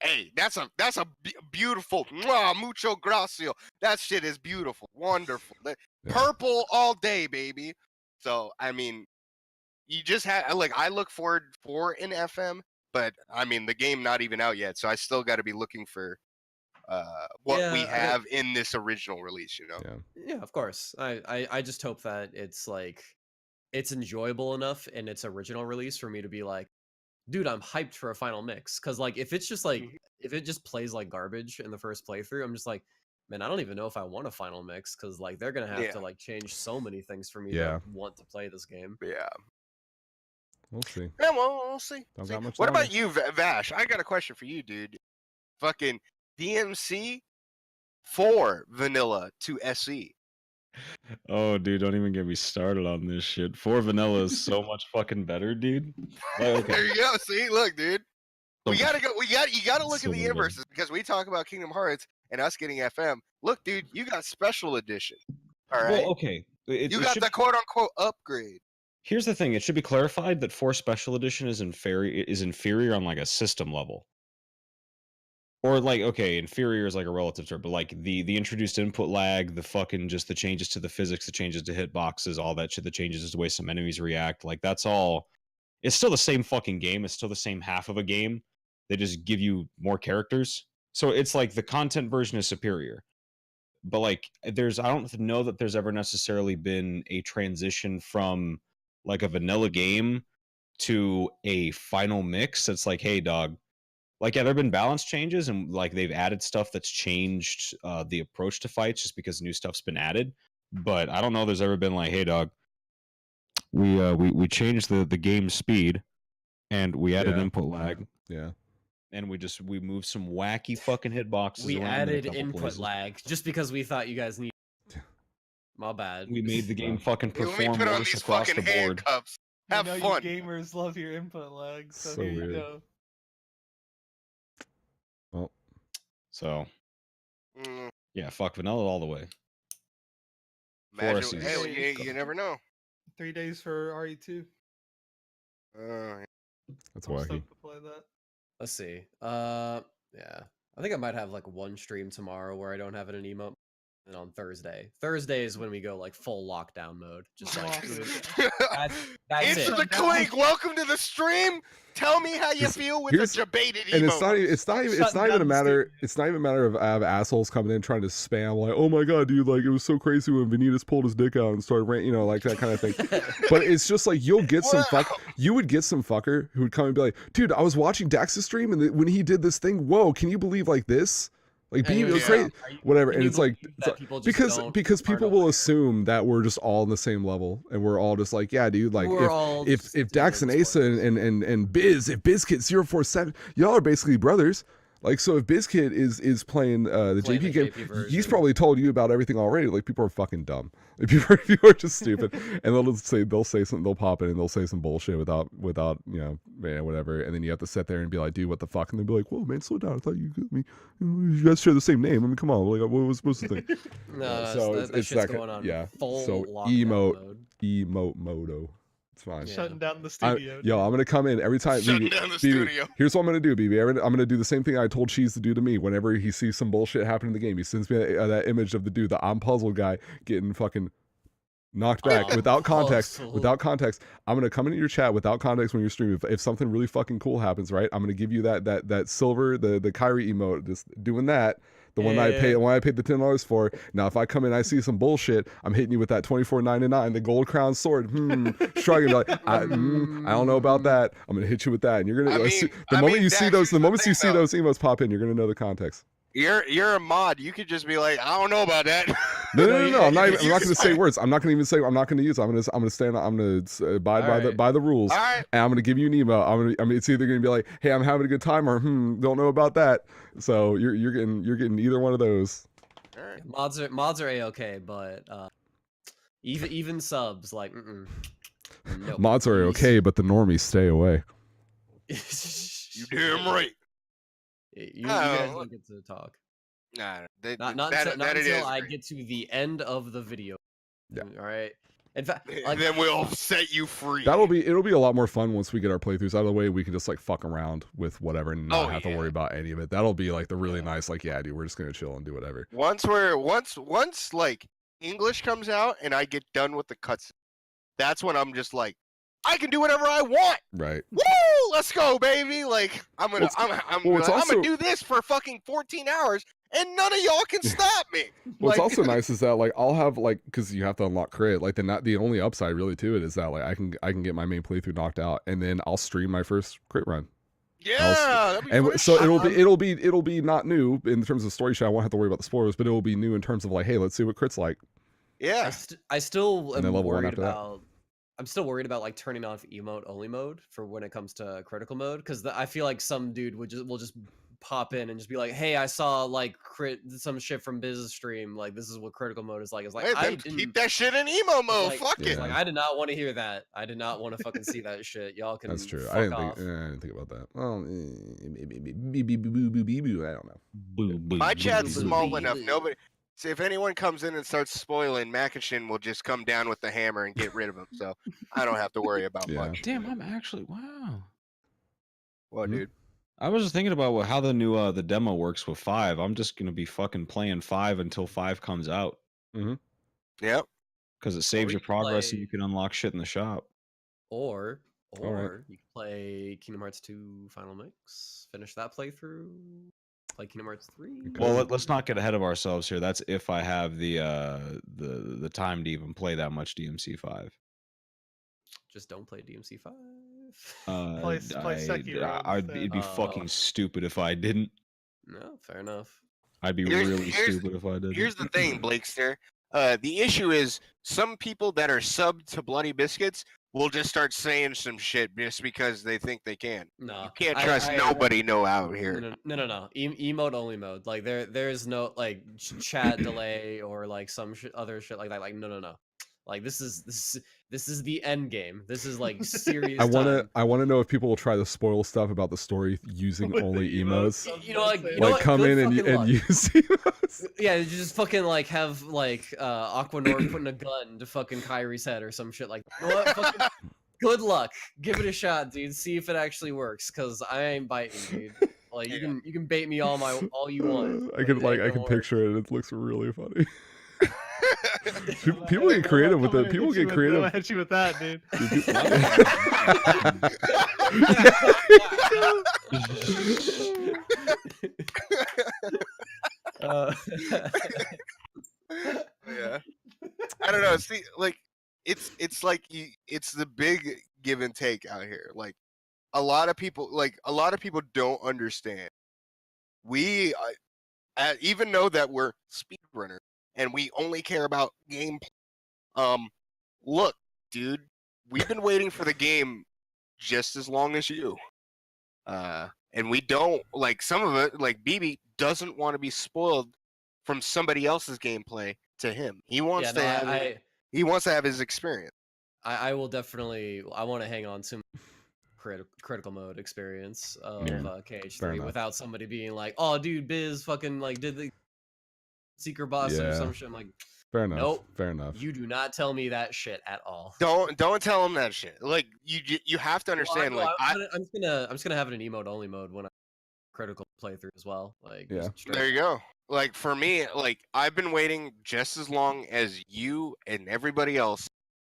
Hey, that's a beautiful. Mwah, mucho gracio. That shit is beautiful, wonderful. Yeah. Purple all day, baby. So I mean, you just had like I look forward for an FM, but I mean the game not even out yet, so I still got to be looking for what Yeah, we I get- have in this original release. Yeah. Yeah, of course. I just hope that it's like it's enjoyable enough in its original release for me to be like, dude, I'm hyped for a final mix. Because like if it's just like Mhm. if it just plays like garbage in the first playthrough, I'm just like, man, I don't even know if I want a final mix, because like they're gonna have Yeah. to like change so many things for me Yeah. to want to play this game. Yeah. We'll see. Yeah, well, we'll see. Don't See. got much What about longer. you, Vash? I got a question for you, dude. Fucking DMC 4 vanilla to SE. Oh, dude, don't even get me started on this shit. 4 vanilla is so much fucking better, dude. Like, There okay. you go. See, look, dude. You So- gotta look so at the many better. inverses, because we talk about Kingdom Hearts and us getting FM. Look, dude, you got special edition. All right. Well, okay. You got the quote unquote upgrade. Here's the thing: it should be clarified that 4 Special Edition is inferior on like a system level, or like okay, inferior is like a relative term, but like the introduced input lag, the fucking just the changes to the physics, the changes to hitboxes, all that shit, the changes to the way some enemies react, like that's all. It's still the same fucking game. It's still the same half of a game. They just give you more characters, so it's like the content version is superior. But like, I don't know that there's ever necessarily been a transition from like a vanilla game to a final mix that's like, hey dog, like yeah, there have been balance changes and like they've added stuff that's changed the approach to fights just because new stuff's been added. But I don't know there's ever been like, hey dog, we changed the game speed and we added input lag. Yeah. And we moved some wacky fucking hitboxes. We around in a added couple input places. lag just because we thought you guys need. My bad. We made the game fucking Hey, let me perform put on worse these across fucking the board. handcuffs. Have I know fun. you gamers love your input lag, so, So here weird. you go. Well, So Mm, yeah, fuck vanilla all the way. imagine, Forest hey, well, is- you never know. 3 days for RE2. that's I'm wacky. stoked to play that. Let's see. Yeah. I think I might have like one stream tomorrow where I don't have an emote. And on Thursday. Thursday is when we go like full lockdown mode. Just like that's Into it. the clink. Welcome to the stream. Tell me how you Just- feel with the here's- debated And emote. it's not even Shutting a down the matter of assholes coming in trying to spam like, oh my god, dude, like it was so crazy when Vanitas pulled his dick out and started ranting, like that kind of thing. But it's just like you would get some fucker who would come and be like, dude, I was watching Dax's stream and when he did this thing, whoa, can you believe like this? Like being Yeah. great, whatever. Can And you it's like believe that people just because don't because aren't people will aware? assume that we're just all on the same level and we're all just like, yeah, dude, like We're all if just Dax and doing Asa sports. and Biz, if BizKit 047, y'all are basically brothers. Like, so if BizKit is playing the Playing JP the game, JP he's version. probably told you about everything already. Like, people are fucking dumb. Like, people are just stupid, and they'll say something, they'll pop in and they'll say some bullshit without man, whatever, and then you have to sit there and be like, dude, what the fuck? And they'll be like, whoa, man, slow down. I thought you guys share the same name. I mean, come on, like, what's the thing? No, So that it's shit's that going on. yeah. Full So lockdown mode. emote modo. It's fine. Yeah. Shutting down the studio. I'm gonna come in every time. Shutting BB, down the BB, studio. Here's what I'm gonna do, BB. I'm gonna do the same thing I told Cheese to do to me. Whenever he sees some bullshit happen in the game, he sends me that image of the dude, the I'm puzzled guy, getting fucking knocked back I'm without context. puzzled. Without context, I'm gonna come into your chat without context when you're streaming. If something really fucking cool happens, right? I'm gonna give you that silver, the Kyrie emote, just doing that. The one that Yeah. I paid the $10 for. Now, if I come in, I see some bullshit. I'm hitting you with that $24.99, the gold crown sword. Shrugging like, I don't know about that. I'm gonna hit you with that, and you're gonna the moment you see those emotes pop in, you're gonna know the context. You're a mod. You could just be like, I don't know about that. No. I'm not You gonna can say words. I'm not gonna use. I'm gonna stand. I'm gonna abide by the rules. All right. And I'm gonna give you an email. It's either gonna be like, hey, I'm having a good time, or don't know about that. So you're getting either one of those. All right. Mods are a-okay, but even subs like nope. Mods are okay, but the normies stay away. You damn right. You guys Oh. don't get to talk. Nah, Not until I get to the end of the video. Yeah. All right. In fact, And then we'll set you free. It'll be a lot more fun once we get our playthroughs out of the way. We can just like fuck around with whatever and not have to worry about any of it. That'll be like the really nice, like, yeah, dude, we're just gonna chill and do whatever. Once like English comes out and I get done with the cuts, that's when I'm just like, I can do whatever I want. Right. Woo! Let's go, baby. Like I'm gonna do this for fucking 14 hours and none of y'all can stop me. What's Like- also nice is that like I'll have like, because you have to unlock crit, like the only upside really to it is that like I can get my main playthrough knocked out and then I'll stream my first crit run. Yeah, that'd be And fun. so it'll be not new in terms of story shit. I won't have to worry about the spoilers, but it will be new in terms of like, hey, let's see what crit's like. Yeah. I still And then am level one worried after that. about. I'm still worried about like turning off emote only mode for when it comes to critical mode because I feel like some dude will just pop in and just be like, "Hey, I saw like some shit from Biz's stream. Like this is what critical mode is like." It's like Hey, I then didn't. keep that shit in emo mode. like- Fuck Yeah. it. It's like I did not want to hear that. I did not want to fucking see that shit. Y'all can. That's true. Fuck I didn't off. think about that. Well, I don't know. My chat's small enough. Nobody. See, if anyone comes in and starts spoiling, Macashin will just come down with the hammer and get rid of him. So I don't have to worry about Yeah. much. Damn, I'm actually wow. Well, Hmm? dude. I was just thinking about how the new the demo works with 5. I'm just gonna be fucking playing 5 until 5 comes out Yep. because it saves Or your you can progress and play- you can unlock shit in the shop. Or All right. you can play Kingdom Hearts 2 Final Mix, finish that playthrough, play Kingdom Hearts 3. Well, let's not get ahead of ourselves here. That's if I have the time to even play that much DMC 5. Just don't play DMC 5. Play Sekiro it'd be instead. fucking stupid if I didn't. No, fair enough. I'd be Here's- really here's- stupid if I didn't. Here's the thing, Blakester. The issue is some people that are subbed to Bloody Biscuits will just start saying some shit just because they think they can. No, You can't trust nobody out here. No. Emote only mode. Like there's no like chat delay or like some other shit like that. Like no. Like this is the end game. This is like serious. I time. wanna know if people will try to spoil stuff about the story using With the only emotes. emotes. You know, like Like come good in and fucking luck. use emotes. Yeah, you just fucking like have like Aquanor putting a gun to fucking Kyrie's head or some shit like that. You know what? Fucking, good luck. Give it a shot, dude. See if it actually works. Cause I ain't biting, dude. Like you can bait me all you want. I but can it like ain't I can gonna work. picture it. It looks really funny. People get creative with it. People get creative. Hit you with that, dude. Yeah. I don't know. See, like it's like it's the big give and take out here. Like a lot of people don't understand. We even know that we're speedrunners and we only care about gameplay. Look, dude, we've been waiting for the game just as long as you. And we don't like some of it. Like BB doesn't want to be spoiled from somebody else's gameplay to him. He wants he wants to have his experience. I will definitely. I want to hang on to critical mode experience of Fair KH3 enough. without somebody being like, "Oh, dude, Biz fucking like did the secret boss or Yeah. some shit." I'm like, Fair enough. Nope. Fair enough. you do not tell me that shit at all. Don't tell him that shit. Like you have to understand. I'm just gonna have it in emote only mode when I critical playthrough as well. Like, Yeah. just straight there you go. Like for me, like I've been waiting just as long as you and everybody else.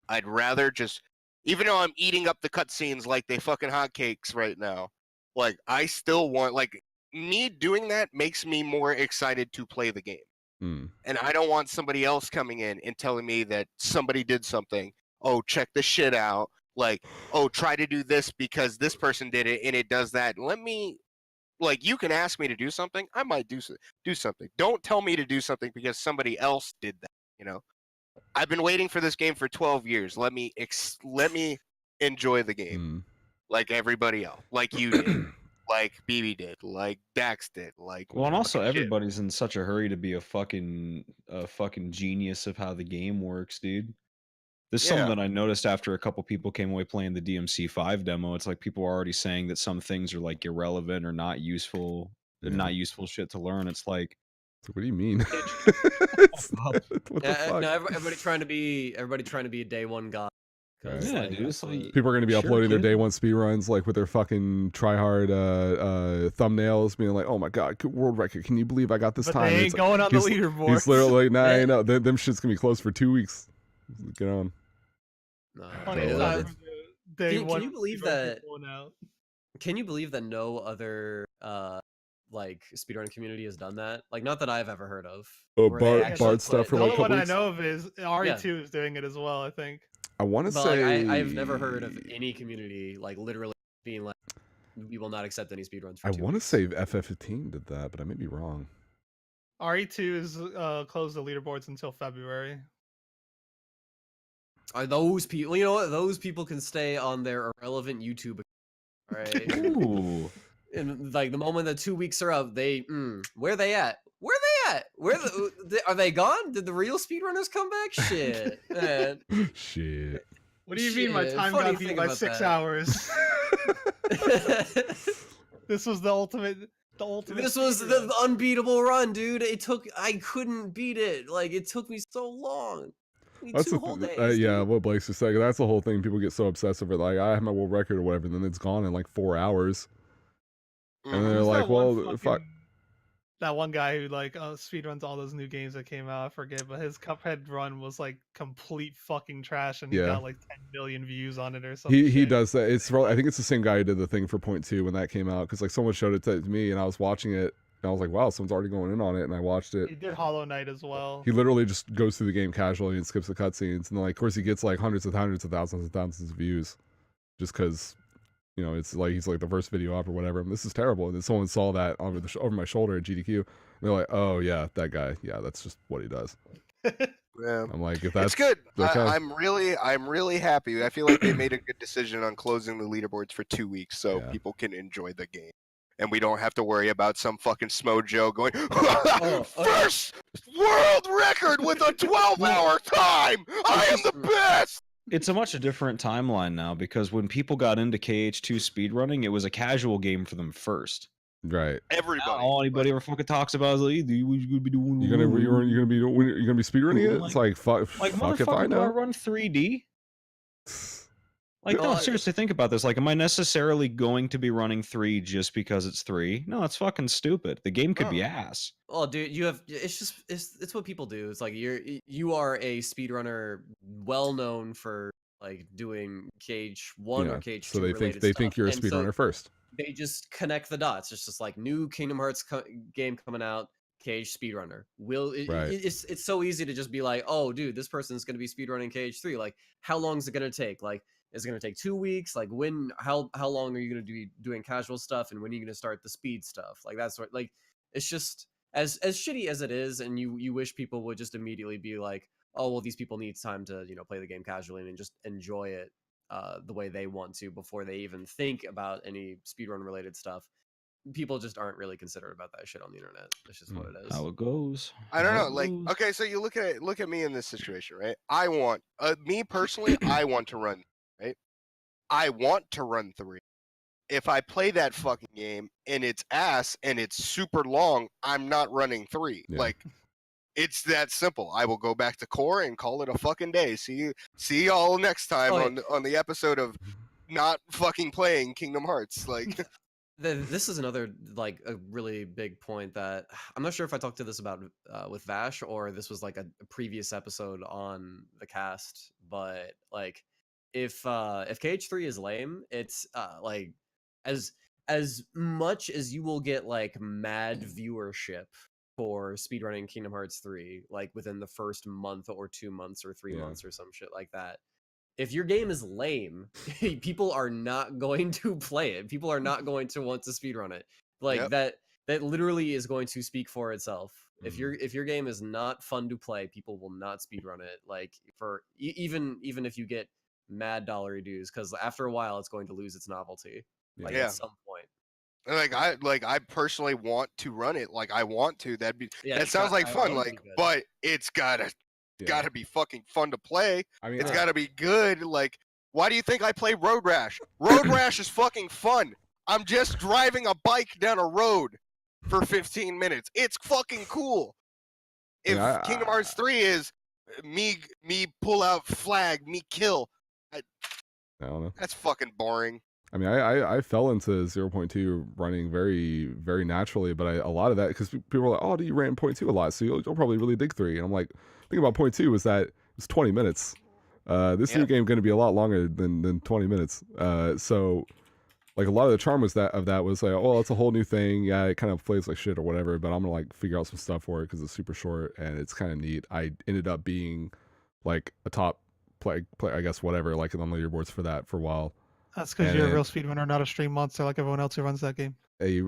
I'd rather just, even though I'm eating up the cutscenes like they fucking hotcakes right now, like I still want, like me doing that makes me more excited to play the game. Mm. And I don't want somebody else coming in and telling me that somebody did something. Oh, check the shit out. Like, oh, try to do this because this person did it and it does that. Let me, like, you can ask me to do something. I might do something. Don't tell me to do something because somebody else did that. You know, I've been waiting for this game for 12 years. Let me enjoy the game like everybody else, like you did. Like BB did, like Dax did, like. Well, and also fucking shit. everybody's in such a hurry to be a fucking genius of how the game works, dude. This is something Yeah. that I noticed after a couple people came away playing the DMC5 demo. It's like people are already saying that some things are like irrelevant or not useful, not useful shit to learn. It's like, So what do you mean? What the fuck? No, everybody trying to be a day one guy. 'Cause, yeah, like, dude. that's It's like, what- People are going to be Sure, uploading their kid. day one speedruns like with their fucking try hard thumbnails, being like, "Oh my god, world record! Can you believe I got this But time?" they And ain't it's like, going on the he's- leaderboard. He's literally like, "Nah, Yeah. no, them shit's gonna be closed for 2 weeks. Get on." no, Plenty of of time time it's- for the day Can one you believe speedrun that- people going out. Can you believe that no other like speedrun community has done that? Like, not that I've ever heard of. Oh, where they Bart actually Bart stuff put- for The like a only one couple I weeks. know of is RE2 is doing it as well, I think. I want to But say like, I've never heard of any community like literally being like, we will not accept any speedruns for I 2 want to weeks. say FF15 did that, but I may be wrong. RE2 is closed the leaderboards until February. Are those people? You know what? Those people can stay on their irrelevant YouTube. Right. ooh. And like the moment the 2 weeks are up, they where they at? Where they at? Are they gone? Did the real speedrunners come back? Shit, man. Shit. What do you mean my Shit, time funny got beat thing by about 6 that. hours? This was the ultimate. The ultimate. This was speedrun. the unbeatable run, dude. I couldn't beat it. Like, it took me so long. That's Two the whole days. yeah, dude. what Blake's just saying. That's the whole thing. People get so obsessed over it. Like, I have my world record or whatever, and then it's gone in like 4 hours. And Mhm. they're Who's like, that one well, fuck. That one guy who like speedruns all those new games that came out. I forget, but his Cuphead run was like complete fucking trash, and he Yeah. got like 10 million views on it or something. He does that. I think it's the same guy who did the thing for Point 2 when that came out, because like someone showed it to me and I was watching it and I was like, wow, someone's already going in on it, and I watched it. He did Hollow Knight as well. He literally just goes through the game casually and skips the cutscenes, and then, like, of course he gets like hundreds of thousands of views, just because, you know, it's like he's like the first video up or whatever. And this is terrible. And then someone saw that over over my shoulder at GDQ, and they're like, oh yeah, that guy, yeah, that's just what he does. Yeah. I'm like, if that's It's good. okay. I'm really happy. I feel like they made a good decision on closing the leaderboards for 2 weeks so Yeah. people can enjoy the game. And we don't have to worry about some fucking Smojo going, first world record with a 12-hour time! I am the best! It's a much different timeline now, because when people got into KH2 speedrunning, it was a casual game for them first. Right. Everybody. All anybody ever fucking talks about is like, hey, what you gonna be doing? You're gonna be speedrunning it? It's like fuck if I motherfucker, do I know. run 3D? Like, No, no, seriously, think about this. Like, am I necessarily going to be running 3 just because it's 3? No, it's fucking stupid. The game could be ass. Oh, dude, it's what people do. It's like you are a speedrunner, well known for like doing KH1 or KH2 So they related think stuff. you're a And so speedrunner first. they just connect the dots. It's just like new Kingdom Hearts game coming out, KH speedrunner. Right. It's so easy to just be like, oh, dude, this person's gonna be speedrunning KH3. Like, how long is it gonna take? Like, is it gonna take 2 weeks? Like, how long are you gonna be doing casual stuff, and when are you gonna start the speed stuff? Like, that's what, like, it's just as shitty as it is, and you wish people would just immediately be like, oh, well, these people need time to, you know, play the game casually and just enjoy it the way they want to before they even think about any speedrun related stuff. People just aren't really considerate about that shit on the internet. It's just what it is. How it goes. I don't How know. it Like, goes. okay, so you look at me in this situation, right? I want me personally, I want to run, right? I want to run 3. If I play that fucking game and it's ass and it's super long, I'm not running 3. Yeah. Like, it's that simple. I will go back to core and call it a fucking day. See y'all next time on the episode of not fucking playing Kingdom Hearts. Like, This is another, like, a really big point that I'm not sure if I talked to this about with Vash, or this was like a previous episode on the cast, but like, if KH3 is lame, it's like, as much as you will get like mad viewership for speedrunning Kingdom Hearts 3, like within the first month or 2 months or 3 months or some shit like that, if your game is lame, people are not going to play it. People are not going to want to speedrun it. Like, that literally is going to speak for itself. If your game is not fun to play, people will not speedrun it. Like, for even if you get mad dollar dues, because after a while it's going to lose its novelty. Like, at some point. I personally want to run it. Like, I want to. That sounds like fun. Like, but it's gotta be fucking fun to play. I mean, it's gotta be good. Like, why do you think I play Road Rash? Road Rash is fucking fun. I'm just driving a bike down a road for 15 minutes. It's fucking cool. If Kingdom Hearts 3 is me pull out flag, me kill, I don't know. That's fucking boring. I mean, I fell into 0.2 running very, very naturally, but a lot of that, because people are like, oh, do you ran 0.2 a lot, so you'll probably really dig 3. And I'm like, the thing about 0.2 is that it's 20 minutes. This new game going to be a lot longer than 20 minutes. So, like, a lot of the charm was of that was like, oh, it's a whole new thing. Yeah, it kind of plays like shit or whatever, but I'm going to, like, figure out some stuff for it because it's super short and it's kind of neat. I ended up being, like, a top play, I guess, whatever, like, on the leaderboards for that for a while. That's because you're a real speedrunner, not a stream monster like everyone else who runs that game. Hey,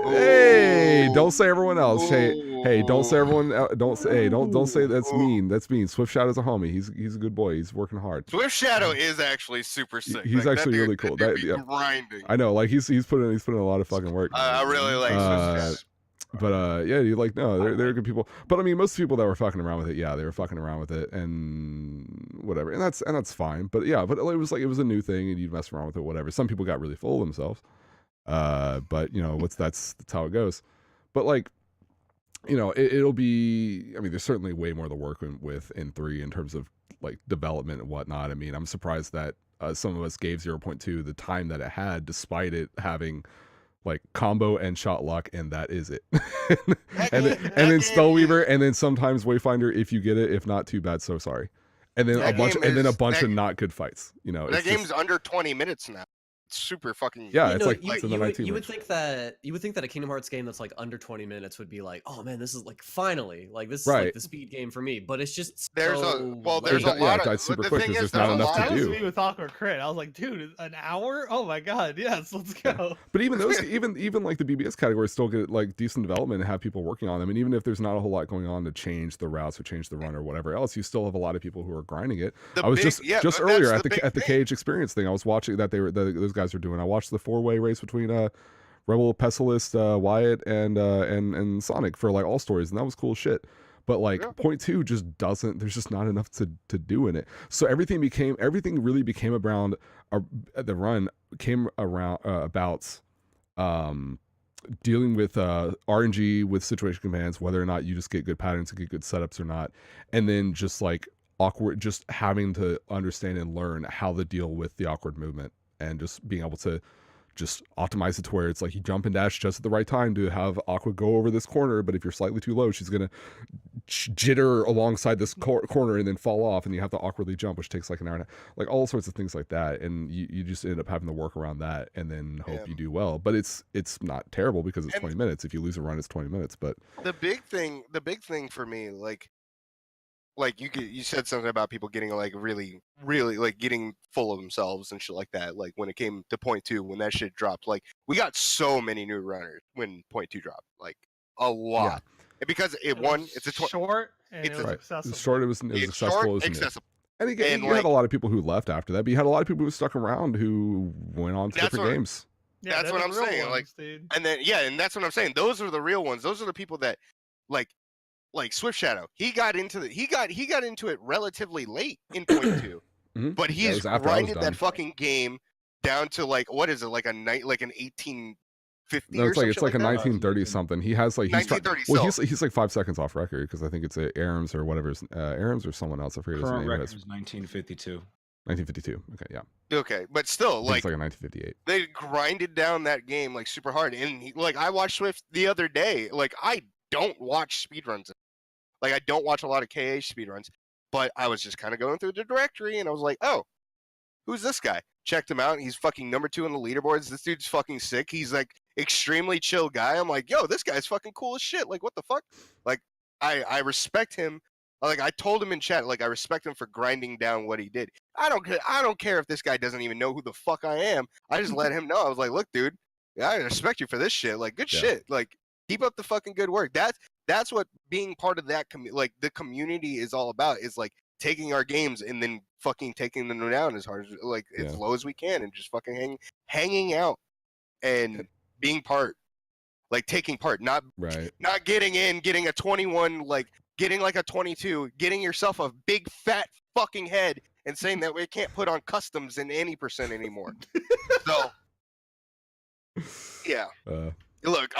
hey, don't say everyone else. Hey, don't say everyone. Don't say that's mean. That's mean. Swift Shadow's a homie. He's a good boy. He's working hard. Swift Shadow is actually super sick. He's like, actually really cool. That grinding. I know. Like he's putting in a lot of fucking work. I really like Swift Shadow. But yeah, you like no, they're good people. But I mean, most people that were fucking around with it, yeah, they were fucking around with it and whatever, and that's fine. But yeah, but it was a new thing, and you'd mess around with it, whatever. Some people got really full of themselves. But you know, that's how it goes. But like, you know, it'll be. I mean, there's certainly way more to work with in 3 in terms of like development and whatnot. I mean, I'm surprised that some of us gave 0.2 the time that it had, despite it having like combo and shot luck, and that is it. and then Spellweaver, and then sometimes Wayfinder if you get it. If not, too bad. So sorry. And then a bunch of not good fights. You know, that game's under 20 minutes now. It's super fucking. Yeah, You it's know, like it's in the you 19 would minutes. think that a Kingdom Hearts game that's like under 20 minutes would be like, oh man, this is like finally like this is Right. like the speed game for me. But it's just There's so there's a late. lot of it's super the quick thing because is, there's not there's a enough lot to That was do. me with Awkward Crit. I was like, dude, an hour? Oh my god, yes, let's go. But even those, even like the BBS categories still get like decent development and have people working on them. And even if there's not a whole lot going on to change the routes or change the run or whatever else, you still have a lot of people who are grinding it. I was just earlier at the Cage Experience thing. I was watching that those guys are doing. I watched the 4-way race between Rebel, Pestilist, Wyatt, and Sonic for like all stories, and that was cool shit. But like 0.2 just doesn't. There's just not enough to do in it. So everything really became around the run came around about dealing with RNG with situation commands, whether or not you just get good patterns and get good setups or not, and then just like awkward, just having to understand and learn how to deal with the awkward movement and just being able to just optimize it to where it's like you jump and dash just at the right time to have Aqua go over this corner, but if you're slightly too low, she's gonna jitter alongside this corner and then fall off, and you have to awkwardly jump, which takes like an hour and a half. Like all sorts of things like that, and you just end up having to work around that and then hope you do well. But it's not terrible because it's 20 minutes. If you lose a run, it's 20 minutes. But the big thing for me, like you said something about people getting like really like getting full of themselves and shit like that. Like when it came to 0.2, when that shit dropped, like we got so many new runners when 0.2 dropped, like a lot. And because it's a short and it was accessible. Short, it was accessible. Accessible. And again, you had a lot of people who left after that, but you had a lot of people who stuck around who went on to different games. Yeah, that's what I'm saying. Ones, dude. And then and that's what I'm saying. Those are the real ones. Those are the people that like Swift Shadow. He got into it relatively late in 0.2. But he's grinded that fucking game down to like what is it, like an 1850 no, it's or like a 1930 something. He has like he's like 5 seconds off record because I think it's Arams or whatever, Arams or someone else. I forget his name. Current record is 1952. 1952. Okay, yeah. Okay, but still, like it's like a 1958. They grinded down that game like super hard, and like I watched Swift the other day. Like I don't watch speedruns. Like I don't watch a lot of KH speedruns, but I was just kind of going through the directory, and I was like, oh, who's this guy? Checked him out. He's fucking number 2 on the leaderboards. This dude's fucking sick. He's like extremely chill guy. I'm like, yo, this guy's fucking cool as shit. Like, what the fuck? Like, I respect him. Like, I told him in chat, like, I respect him for grinding down what he did. I don't care if this guy doesn't even know who the fuck I am. I just let him know. I was like, look, dude, I respect you for this shit. Like, good shit. Like, keep up the fucking good work. That's what being part of that like the community is all about. Is like taking our games and then fucking taking them down as hard as low as we can, and just fucking hanging out and being part, like taking part, not getting in, getting a 21, like getting like a 22, getting yourself a big fat fucking head and saying that we can't put on customs in any % anymore. So yeah. Look,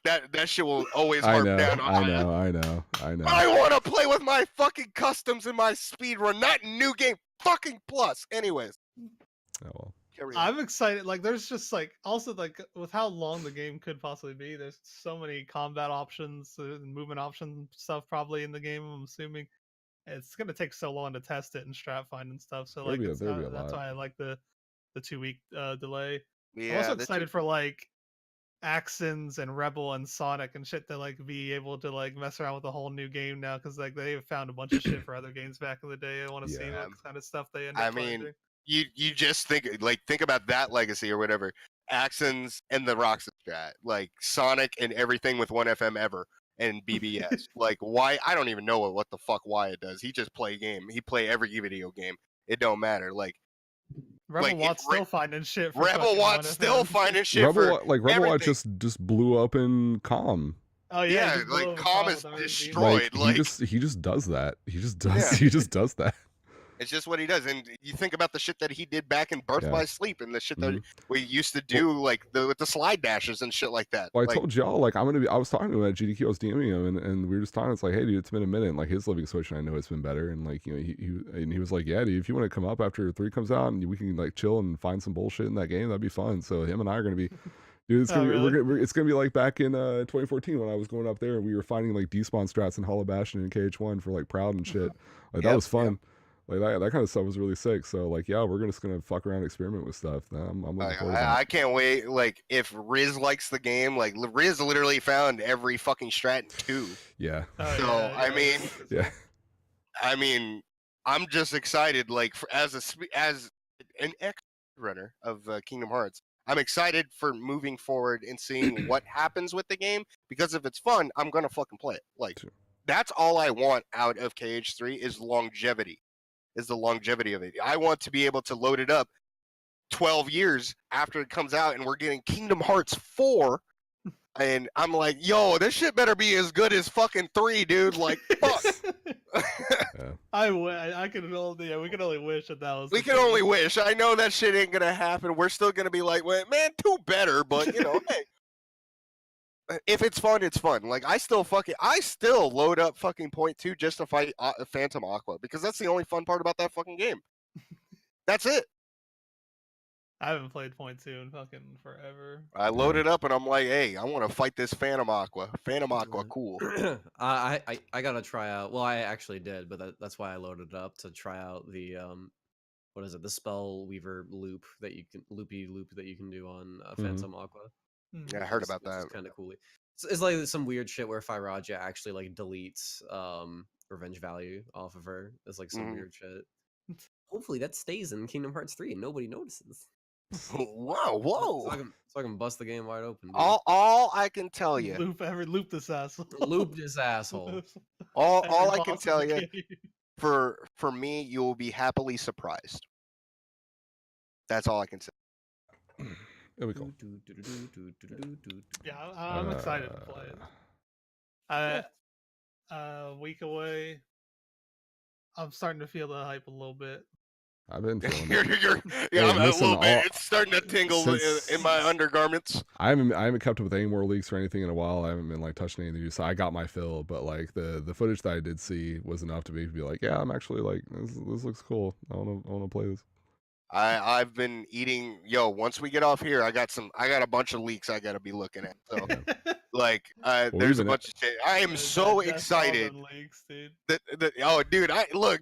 that shit will always harp down on I know. I want to play with my fucking customs in my speedrun, not new game fucking plus. Anyways. Oh well. I'm excited. Like, there's just like also like with how long the game could possibly be. There's so many combat options and movement option stuff probably in the game. I'm assuming it's gonna take so long to test it and strat find and stuff. So like that's why I like the 2-week delay. Yeah, I'm also excited for like Axons and Rebel and Sonic and shit to like be able to like mess around with a whole new game now, because like they have found a bunch of shit for other games back in the day. I want to see what kind of stuff they end up finding. You just think about that legacy or whatever. Axons and the Roxas strat, like Sonic and everything with 1FM ever and BBS. Like why I don't even know what the fuck Wyatt does. He just play game. He play every video game. It don't matter. Like Rebel Watt's still finding shit. For Rebel Watt's still finding shit. Rebel Watt just blew up in Calm. Oh yeah, like Calm is destroyed. Like he just does that. He just does that. It's just what he does. And you think about the shit that he did back in Birth Yeah. by Sleep and the shit that Mhm. we used to do, like with the slide dashes and shit like that. Well, I Like, told y'all, like, I was talking to him at GDQ, I was DMing him, and we were just talking. It's like, hey, dude, it's been a minute. And, like, his living situation, I know it's been better. And, like, you know, he was like, yeah, dude, if you want to come up after 3 comes out and we can, like, chill and find some bullshit in that game, that'd be fun. So him and I are going to be, dude, it's going to really? it's going to be like back in 2014 when I was going up there and we were finding, like, despawn strats in Hollow Bastion and KH1 for, like, Proud and shit. Like, that Yep, was fun. yep. Like, that kind of stuff was really sick. So, like, yeah, we're just going to fuck around and experiment with stuff. I'm looking forward to that. I can't wait. Like, if Riz likes the game, like, Riz literally found every fucking strat in 2. Yeah. Oh, So, yeah, I yeah. mean, Yeah. I mean, I'm just excited. Like, as an ex runner of Kingdom Hearts, I'm excited for moving forward and seeing what happens with the game. Because if it's fun, I'm gonna fucking play it. Like, Sure. that's all I want out of KH3 is longevity. Is the longevity of it. I want to be able to load it up 12 years after it comes out, and we're getting Kingdom Hearts 4. And I'm like, yo, this shit better be as good as fucking 3, dude. Like, fuck. I can only, yeah, we can only wish that was. We the can case. only wish. I know that shit ain't gonna happen. We're still gonna be like, well, man, 2 better, but you know, hey. If it's fun, it's fun. Like, I still load up fucking Point 2 just to fight Phantom Aqua, because that's the only fun part about that fucking game. That's it. I haven't played Point 2 in fucking forever. I load it up and I'm like, hey, I want to fight this Phantom Aqua. Phantom Aqua, cool. I gotta try out. Well, I actually did, but that's why I loaded it up to try out the what is it? The Spell Weaver loop that you can loop that you can do on Phantom Aqua. Yeah, I heard about that. It's kind of cool. It's like some weird shit where Firaja actually like deletes revenge value off of her. It's like some weird shit. Hopefully that stays in Kingdom Hearts 3 and nobody notices. Wow, whoa. So I can bust the game wide open. Dude. All I can tell you. Loop this asshole. Loop this asshole. All I can tell you, for me, you will be happily surprised. That's all I can say. There we go. Yeah, I'm excited to play it. A week away. I'm starting to feel the hype a little bit. I've been feeling yeah, I'm a little bit. It's starting to tingle in my undergarments. I haven't kept up with any more leaks or anything in a while. I haven't been like touching anything. So I got my fill, but like the footage that I did see was enough to be like, yeah, I'm actually like this looks cool. I want to play this. I've been eating. Yo, once we get off here, I got a bunch of leaks I got to be looking at. So, like, there's a bunch of shit. I am so excited. Leaks, dude. Oh, dude,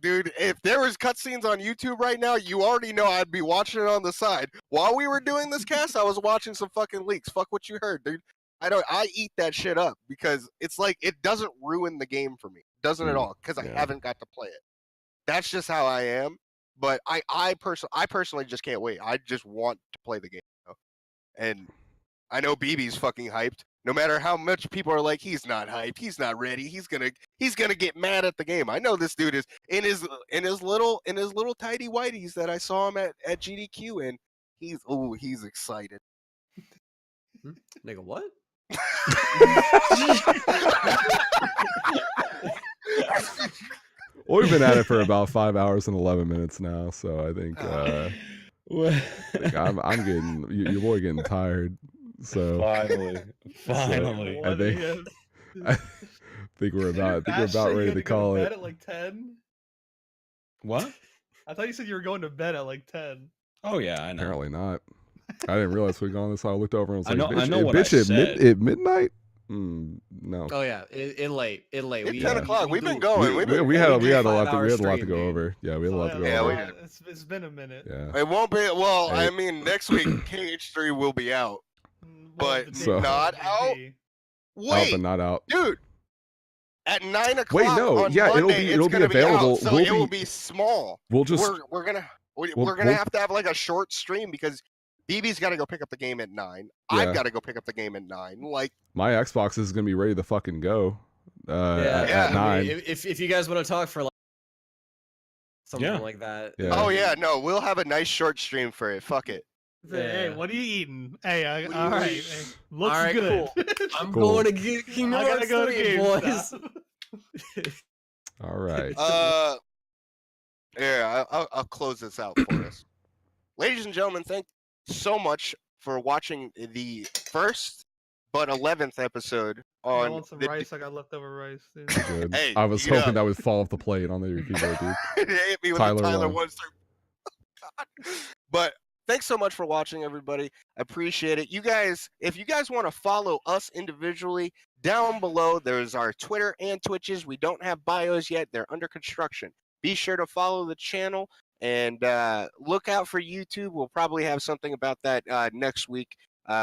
dude. If there was cutscenes on YouTube right now, you already know I'd be watching it on the side. While we were doing this cast, I was watching some fucking leaks. Fuck what you heard, dude. I eat that shit up because it's like it doesn't ruin the game for me. It doesn't at all because I haven't got to play it. That's just how I am. But I personally just can't wait. I just want to play the game. You know? And I know BB's fucking hyped. No matter how much people are like, he's not hyped, he's not ready, he's gonna get mad at the game. I know this dude is in his little tidy whities that I saw him at GDQ, and he's excited. Nigga, what? Well, we've been at it for about 5 hours and 11 minutes now, so I think I'm getting your boy getting tired. So finally, I think we're about ready to call it. At like 10? What? I thought you said you were going to bed at like 10. Oh yeah, I know. Apparently not. I didn't realize we got on this. So I looked over and was like, I know what I bitch, said. at midnight? No. Oh yeah, in late. It's 10 o'clock. We've been going. We had a lot to stream, go over. Yeah, we had a lot to go over. It's been a minute. Yeah. It won't be. Well, Hey. I mean, next week KH3 will be out. But So- not out. Out Wait, but not out. dude. At 9 o'clock. Wait, no, on yeah, Monday, it'll it's be gonna available. Out, so We'll it will be- be small. We'll just We're gonna we'll- have to have like a short stream because BB's got to go pick up the game at 9. Yeah. I've got to go pick up the game at 9. Like, my Xbox is gonna be ready to fucking go. At I mean, 9. if you guys want to talk for like something like that. Yeah. oh yeah, no, we'll have a nice short stream for it. Fuck it. Hey, Yeah. what are you eating? Hey, What are you all right. eating? Hey, looks All right, good. I'm Cool. going to get Kingdom I gotta Hearts go to 3, boys. GameStop. All right. Yeah, I'll close this out for us. Ladies and gentlemen, thank you so much for watching the first but 11th episode I on want some the rice. I got leftover rice, dude. Good. Hey, I was you know- hoping that would fall off the plate on your keyboard, dude. It hit me with Tyler the Tyler Lowe. 1 But thanks so much for watching, everybody. I appreciate it. You guys, if you guys want to follow us individually, down below there's our Twitter and Twitches. We don't have bios yet; they're under construction. Be sure to follow the channel and look out for YouTube. We'll probably have something about that next week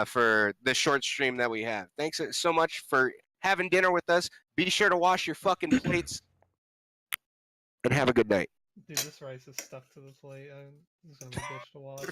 for the short stream that we have. Thanks so much for having dinner with us. Be sure to wash your fucking plates and have a good night. Dude, this rice is stuck to the plate. This is gonna be a bitch to watch.